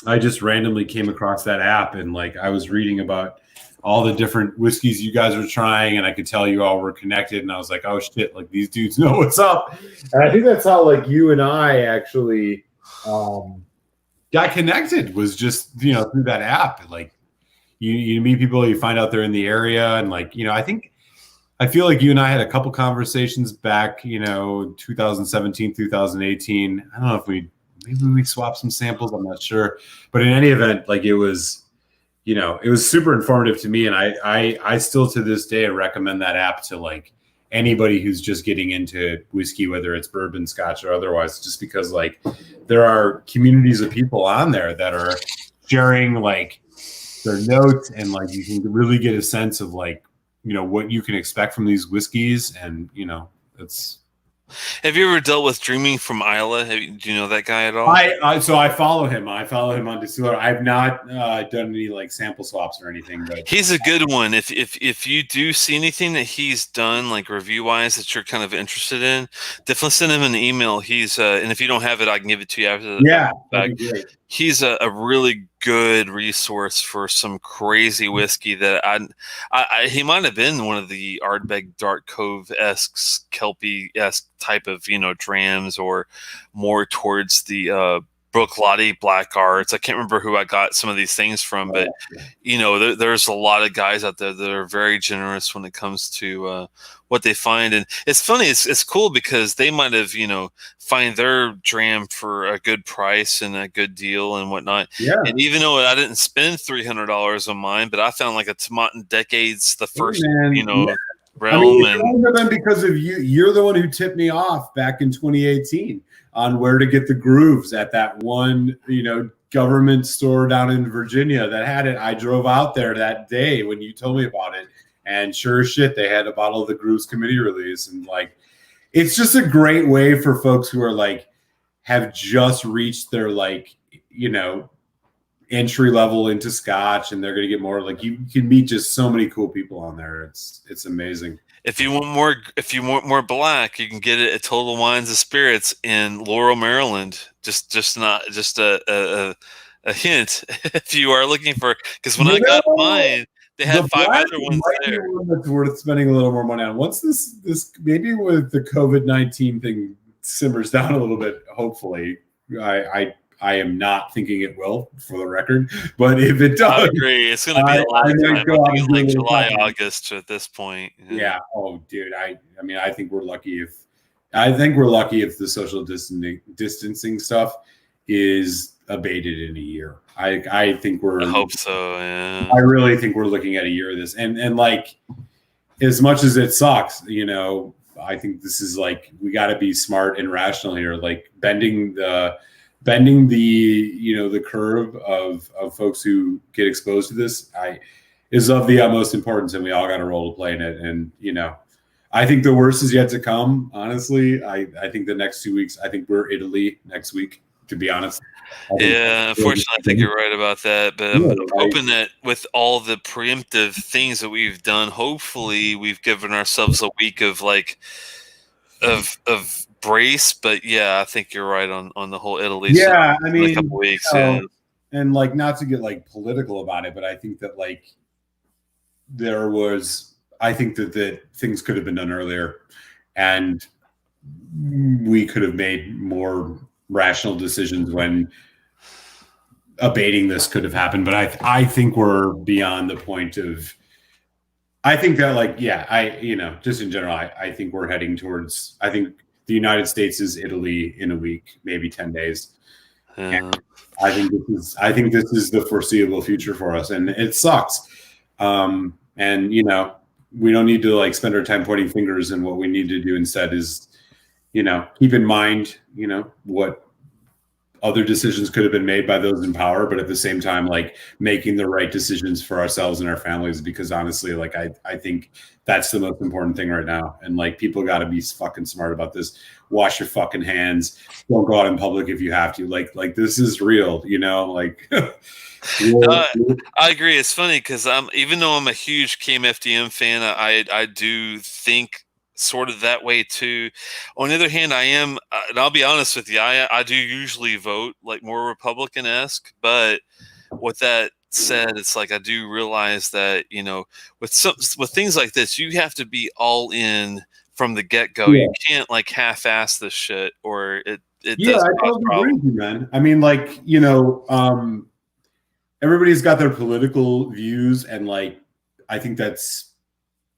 I just randomly came across that app, and I was reading about all the different whiskeys you guys were trying, and I could tell you all were connected. And I was like, oh shit, like these dudes know what's up. And I think that's how like you and I actually got connected, was just, you know, through that app. Like you meet people, you find out they're in the area, and like, you know, I feel like you and I had a couple conversations back, you know, 2017, 2018. I don't know if maybe we swapped some samples. I'm not sure. But in any event, like it was, you know, it was super informative to me. And I still to this day recommend that app to like anybody who's just getting into whiskey, whether it's bourbon, scotch, or otherwise, just because like there are communities of people on there that are sharing like their notes, and like you can really get a sense of like, you know, what you can expect from these whiskeys. And, you know, it's. Have you ever dealt with Dreaming from Isla? Do you know that guy at all? So I follow him. I follow him on Distiller. I've not done any like sample swaps or anything, but he's a good one. If you do see anything that he's done, like review wise, that you're kind of interested in, definitely send him an email. He's and if you don't have it, I can give it to you after the that'd be great. He's a really good resource for some crazy whiskey that he might have been one of the Ardbeg Dark Cove-esque, Kelpie-esque type of, you know, drams, or more towards the Brooklady Black Arts. I can't remember who I got some of these things from, but you know, there's a lot of guys out there that are very generous when it comes to what they find. And it's funny, it's cool because they might have, you know, find their dram for a good price and a good deal and whatnot. Yeah. And even though I didn't spend $300 on mine, but I found like a Tomatin Decades, the first, realm. I mean, because of you, you're the one who tipped me off back in 2018 on where to get the grooves at that one, you know, government store down in Virginia that had it. I drove out there that day when you told me about it, and sure as shit, they had a bottle of the Grooves Committee release. And like, it's just a great way for folks who are like, have just reached their like, you know, entry level into Scotch, and they're going to get more. Like, you can meet just so many cool people on there. It's amazing. If you want more black, you can get it at Total Wines and Spirits in Laurel, Maryland. Just a hint if you are looking for, because when I got mine, they had 5 other ones there. That's worth spending a little more money on. Once this maybe with the COVID-19 thing simmers down a little bit, hopefully, I am not thinking it will, for the record, but if it does, I agree. It's going to be a lot of time. I think like July, August at this point. Yeah. Oh, dude. I mean, I think we're lucky if the social distancing stuff is abated in a year. I hope so. Yeah. I really think we're looking at a year of this, and like, as much as it sucks, you know, I think this is like, we got to be smart and rational here, like bending the you know, the curve of folks who get exposed to this is of the utmost importance, and we all got a role to play in it. And, you know, I think the worst is yet to come. Honestly, I think the next 2 weeks, I think we're Italy next week, to be honest. Yeah, unfortunately, I think you're right about that. But I'm hoping that with all the preemptive things that we've done, hopefully we've given ourselves a week of like of brace. But yeah, I think you're right on the whole Italy. Yeah, I mean, a couple weeks. And like, not to get like political about it, but I think that like I think that things could have been done earlier, and we could have made more rational decisions when abating this could have happened. But I think we're beyond the point of. I think that like, yeah, you know, just in general, I think we're heading towards. I think the United States is Italy in a week, maybe 10 days. And I think this is the foreseeable future for us, and it sucks. And you know, we don't need to like spend our time pointing fingers, and what we need to do instead is, you know, keep in mind, you know, what other decisions could have been made by those in power, but at the same time, like, making the right decisions for ourselves and our families, because honestly, like, I think that's the most important thing right now. And like, people got to be fucking smart about this. Wash your fucking hands. Don't go out in public if you have to. Like this is real, you know, like. I agree. It's funny because even though I'm a huge KMFDM fan, I do think sort of that way too. On the other hand, I am, and I'll be honest with you, I do usually vote like more Republican-esque, but with that said, it's like I do realize that, you know, with things like this, you have to be all in from the get-go. Yeah. You can't like half-ass this shit, or it Yeah, does I cause totally agree problems. with you, man. I mean, like, you know, everybody's got their political views, and like, I think that's,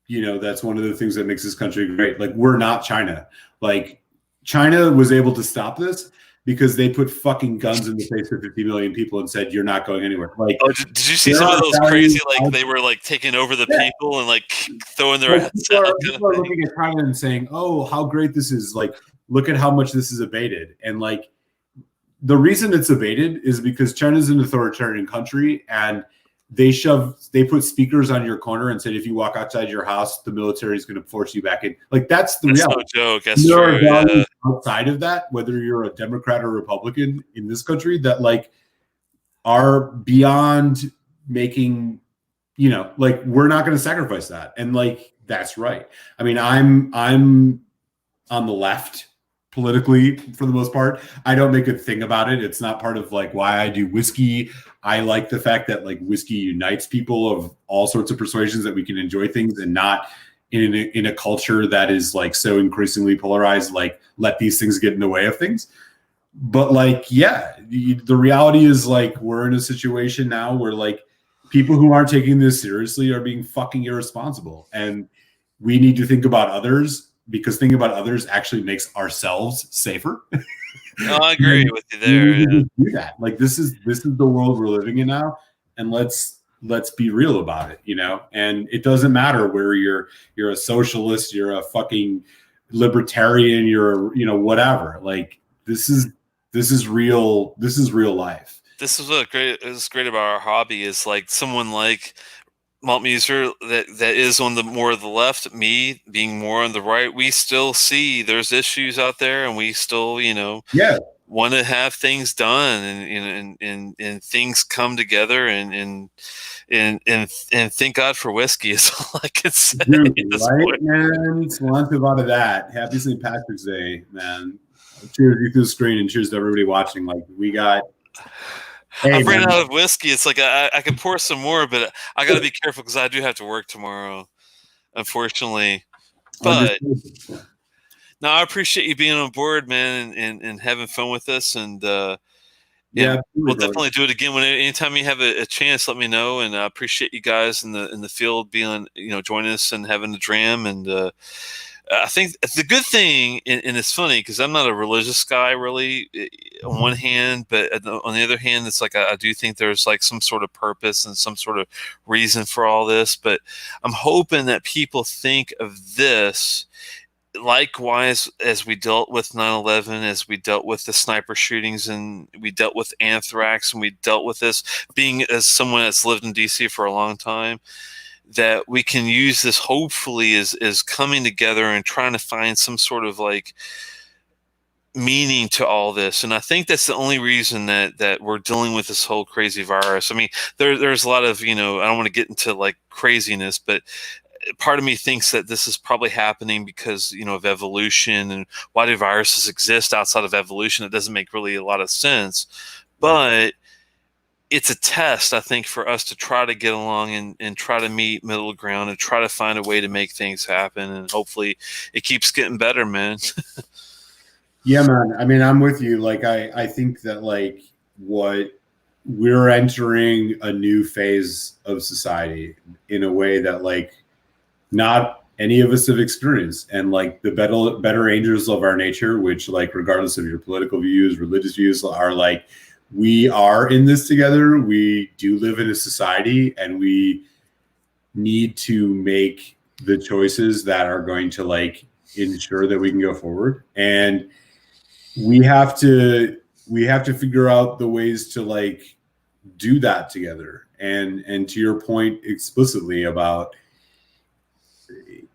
you know, that's one of the things that makes this country great. Like, we're not China. Like, China was able to stop this because they put fucking guns in the face of 50 million people and said, "You're not going anywhere." Like, Oh, did you see there some of are those values crazy, like they were like taking over the Yeah. people and like throwing their Like, heads people out are, kind of people are thing? looking at China and saying, "Oh, how great this is!" Like, look at how much this is abated, and like, the reason it's abated is because China's an authoritarian country, and they put speakers on your corner and said, if you walk outside your house, the military is going to force you back in. Like, that's the That's reality. no joke. That's There are true. Yeah. values outside of that, whether you're a Democrat or Republican in this country, that like are beyond making, you know, like, we're not going to sacrifice that. And like, that's right. I mean, I'm on the left politically for the most part. I don't make a thing about it. It's not part of like why I do whiskey. I like the fact that like whiskey unites people of all sorts of persuasions, that we can enjoy things and not in a culture that is like so increasingly polarized, like let these things get in the way of things. But like, yeah, the reality is like we're in a situation now where like people who aren't taking this seriously are being fucking irresponsible, and we need to think about others, because thinking about others actually makes ourselves safer. No, I agree with you there. We need Yeah. to do that. Like, this is the world we're living in now, and let's be real about it, you know. And it doesn't matter where you're a socialist, you're a fucking libertarian, you're you know, whatever. Like, this is real. This is real life. This is what is great about our hobby, is like someone like Malt Muser that is on the more of the left, me being more on the right. We still see there's issues out there, and we still, you know, Yeah. want to have things done, and things come together, and thank God for whiskey is all I can say. Dude, at this right, point. man? So let's move on to that. Happy St. Patrick's Day, man. Cheers you through the screen, and cheers to everybody watching. Like, we got. Hey, I've ran man. out of whiskey. It's like I could pour some more, but I got to be careful because I do have to work tomorrow, unfortunately. But no, I appreciate you being on board, man, and having fun with us. And Yeah, we'll definitely do it again. Anytime you have a chance, let me know. And I appreciate you guys in the field being, you know, joining us and having a dram. And I think the good thing, and it's funny because I'm not a religious guy really on one hand, but on the other hand, it's like I do think there's like some sort of purpose and some sort of reason for all this. But I'm hoping that people think of this likewise as we dealt with 9/11, as we dealt with the sniper shootings, and we dealt with anthrax, and we dealt with this, being as someone that's lived in DC for a long time, that we can use this hopefully as coming together and trying to find some sort of like meaning to all this. And I think that's the only reason that we're dealing with this whole crazy virus. I mean, there's a lot of, you know, I don't want to get into like craziness, but part of me thinks that this is probably happening because, you know, of evolution, and why do viruses exist outside of evolution? It doesn't make really a lot of sense, but it's a test, I think, for us to try to get along and try to meet middle ground and try to find a way to make things happen. And hopefully it keeps getting better, man. Yeah, man. I mean, I'm with you. Like, I think that like what we're entering a new phase of society in a way that like not any of us have experienced. And like the better angels of our nature, which like regardless of your political views, religious views, are like, we are in this together. We do live in a society, and we need to make the choices that are going to like ensure that we can go forward. And we have to figure out the ways to like do that together. And to your point explicitly about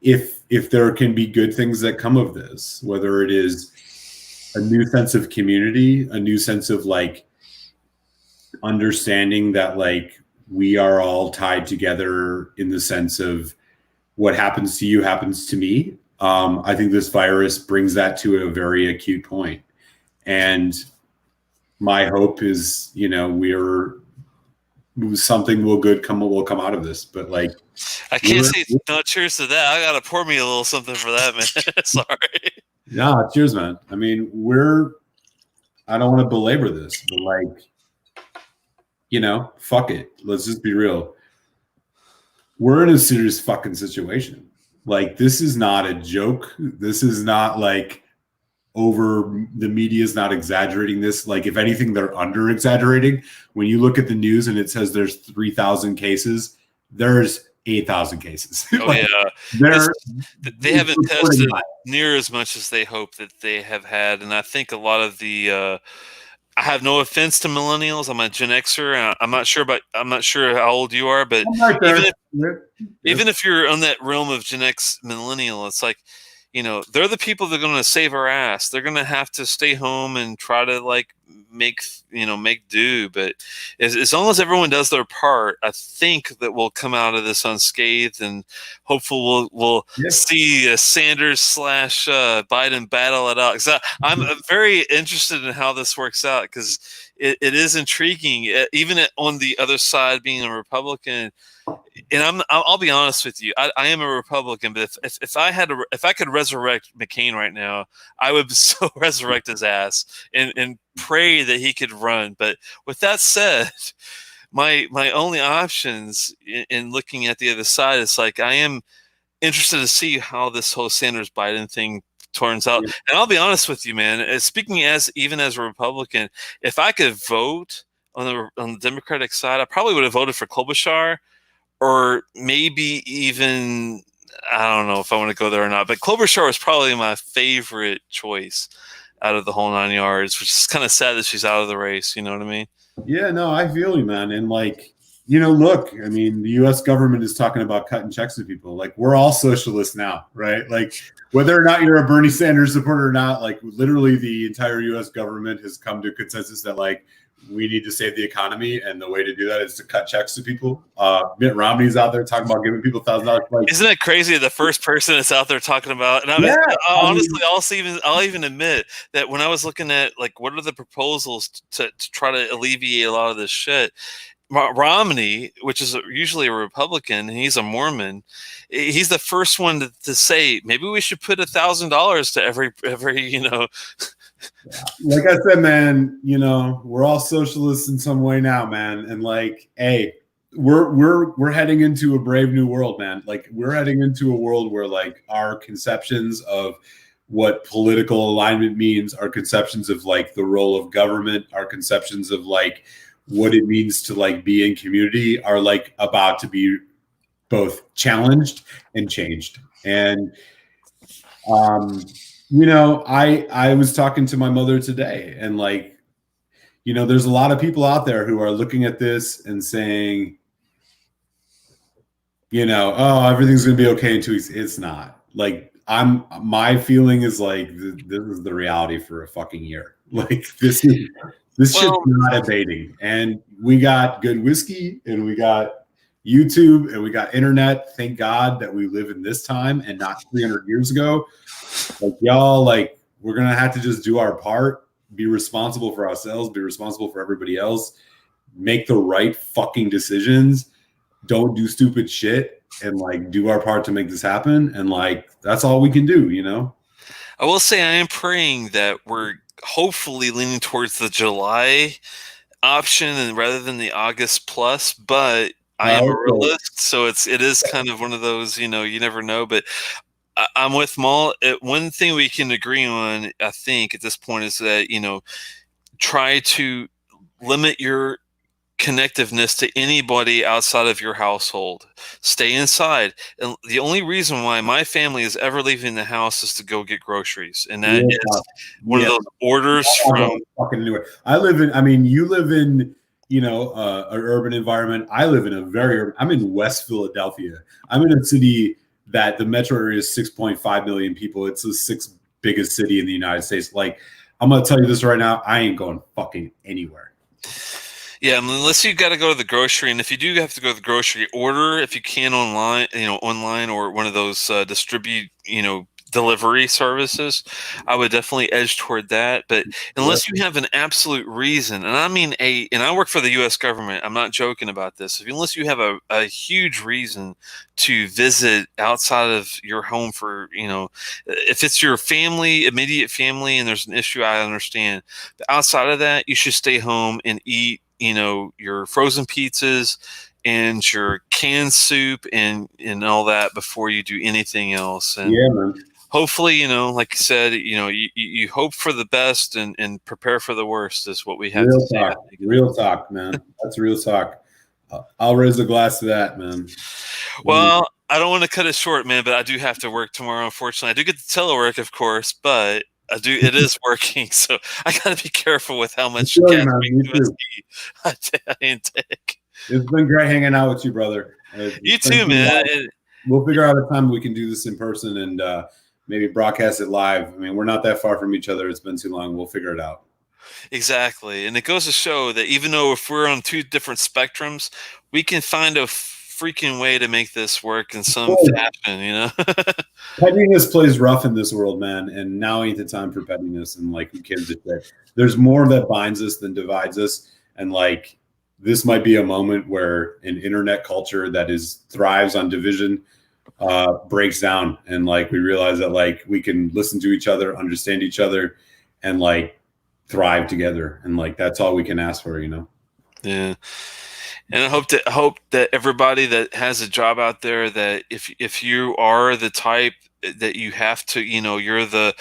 if there can be good things that come of this, whether it is a new sense of community, a new sense of like understanding that like we are all tied together in the sense of what happens to you happens to me. I think this virus brings that to a very acute point. And my hope is, you know, we're something will come out of this. But like, I can't say no. Cheers to that. I gotta pour me a little something for that, man. Sorry. Yeah, cheers, man. I mean, I don't want to belabor this, but like, fuck it. Let's just be real. We're in a serious fucking situation. Like, this is not a joke. This is not like the media is not exaggerating this. Like, if anything, they're under exaggerating. When you look at the news and it says there's 3,000 cases, there's 8,000 cases. Oh, like, yeah. They haven't tested near as much as they hope that they have had. And I think a lot of the, I have no offense to millennials. I'm a Gen Xer. And I'm not sure how old you are, but even if you're on that realm of Gen X millennial, it's like, they're the people that are going to save our ass. They're going to have to stay home and try to like make do. But as long as everyone does their part, I think that we'll come out of this unscathed, and hopefully we'll see a Sanders / Biden battle it out. Because I'm very interested in how this works out, because it is intriguing, even on the other side being a Republican. And I'll be honest with you. I am a Republican, but if I could resurrect McCain right now, I would so resurrect his ass and pray that he could run. But with that said, my only options in looking at the other side is like, I am interested to see how this whole Sanders Biden thing turns out. Yeah. And I'll be honest with you, man. Speaking even as a Republican, if I could vote on the Democratic side, I probably would have voted for Klobuchar. Or maybe even, I don't know if I want to go there or not, but Klobuchar was probably my favorite choice out of the whole 9 yards, which is kind of sad that she's out of the race. You know what I mean? Yeah, no, I feel you, man. And like, look, I mean, the U.S. government is talking about cutting checks to people. Like, we're all socialists now, right? Like, whether or not you're a Bernie Sanders supporter or not, like, literally the entire U.S. government has come to a consensus that, like, we need to save the economy, and the way to do that is to cut checks to people. Mitt Romney's out there talking about giving people $1,000. Like, isn't it crazy? The first person that's out there talking about, and honestly, I'll even admit that when I was looking at like what are the proposals to try to alleviate a lot of this shit, Romney, which is usually a Republican, and he's a Mormon, he's the first one to say maybe we should put $1,000 to every. Like I said, man, we're all socialists in some way now, man. And like, hey, we're heading into a brave new world, man. Like, we're heading into a world where like our conceptions of what political alignment means, our conceptions of like the role of government, our conceptions of like what it means to like be in community are like about to be both challenged and changed. And I was talking to my mother today, and like, there's a lot of people out there who are looking at this and saying, oh, everything's going to be okay in 2 weeks. It's not. Like, my feeling is like, this is the reality for a fucking year. Like, this shit's not abating. And we got good whiskey, and we got YouTube, and we got internet. Thank God that we live in this time and not 300 years ago. Like, y'all, like, we're going to have to just do our part, be responsible for ourselves, be responsible for everybody else, make the right fucking decisions, don't do stupid shit, and like do our part to make this happen. And like, that's all we can do, I will say I am praying that we're hopefully leaning towards the July option and rather than the August plus, but I am a realist, so it is kind of one of those, you never know. But I'm with Malt. One thing we can agree on, I think, at this point is that, try to limit your connectiveness to anybody outside of your household. Stay inside. And the only reason why my family is ever leaving the house is to go get groceries. And that is one of those orders from fucking anywhere. You live in, an urban environment. I live in I'm in West Philadelphia. I'm in a city that the metro area is 6.5 million people. It's the sixth biggest city in the United States. Like, I'm going to tell you this right now. I ain't going fucking anywhere. Yeah, unless you got to go to the grocery. And if you do have to go to the grocery, order if you can online, online or one of those delivery services, I would definitely edge toward that. But unless you have an absolute reason, and I mean and I work for the U.S. government, I'm not joking about this. Unless you have a huge reason to visit outside of your home for, if it's your family, immediate family, and there's an issue, I understand. But outside of that, you should stay home and eat, your frozen pizzas and your canned soup and all that before you do anything else. And yeah, man. hopefully, like you said, you hope for the best and prepare for the worst is what we have Real to say. talk. Real talk, man. That's real talk. I'll raise a glass to that, man. Well, I don't want to cut it short, man, but I do have to work tomorrow. Unfortunately, I do get the telework, of course, but it is working, so I got to be careful with how much caffeine I intake. It's been great hanging out with you, brother. You too, man. We'll figure out a time we can do this in person and maybe broadcast it live. I mean, we're not that far from each other. It's been too long. We'll figure it out. Exactly. And it goes to show that even though if we're on two different spectrums, we can find a freaking way to make this work in some fashion, Pettiness plays rough in this world, man. And now ain't the time for pettiness. And like, who gives a shit? There's more that binds us than divides us. And like, this might be a moment where an internet culture that thrives on division breaks down, and like we realize that like we can listen to each other, understand each other, and like thrive together. And like that's all we can ask for, Yeah. And I hope that everybody that has a job out there, that if you are the type that you have to, you're the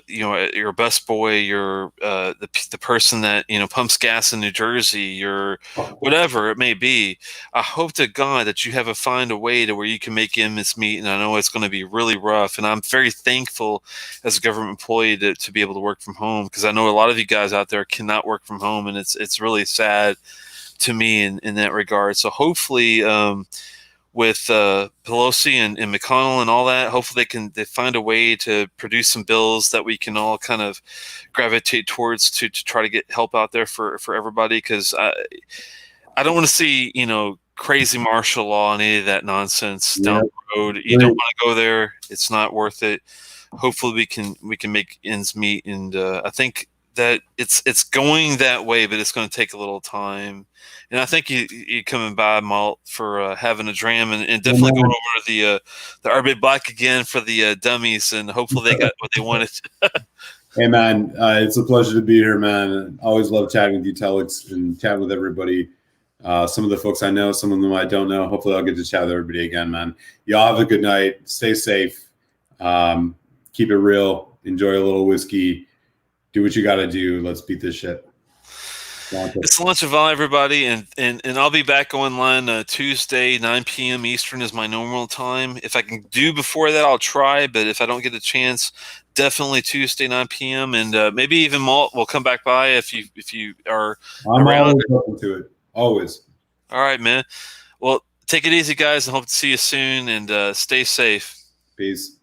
your busboy, you're the person that pumps gas in New Jersey, you're whatever it may be. I hope to God that you find a way to where you can make ends meet. And I know it's going to be really rough. And I'm very thankful as a government employee to be able to work from home, because I know a lot of you guys out there cannot work from home, and it's really sad to me in that regard. So hopefully, with Pelosi and McConnell and all that, hopefully they find a way to produce some bills that we can all kind of gravitate towards to try to get help out there for everybody. Because I don't want to see crazy martial law and any of that nonsense down the road. You don't want to go there. It's not worth it. Hopefully we can make ends meet, and I think that it's going that way, but it's going to take a little time. And I think you coming by, Malt, for having a dram, and definitely going over to the RB Black again for the dummies, and hopefully they got what they wanted. Hey, man, it's a pleasure to be here, man. Always love chatting with you, Telex, and chatting with everybody. Some of the folks I know, some of them I don't know. Hopefully I'll get to chat with everybody again, man. Y'all have a good night. Stay safe. Keep it real. Enjoy a little whiskey. Do what you got to do. Let's beat this shit. It's lunch of all, everybody, and I'll be back online Tuesday, 9 p.m. Eastern is my normal time. If I can do before that, I'll try, but if I don't get a chance, definitely Tuesday, 9 p.m. And maybe even Malt will come back by if you are around. Always open to it. Always. All right, man. Well, take it easy, guys, and hope to see you soon, and stay safe. Peace.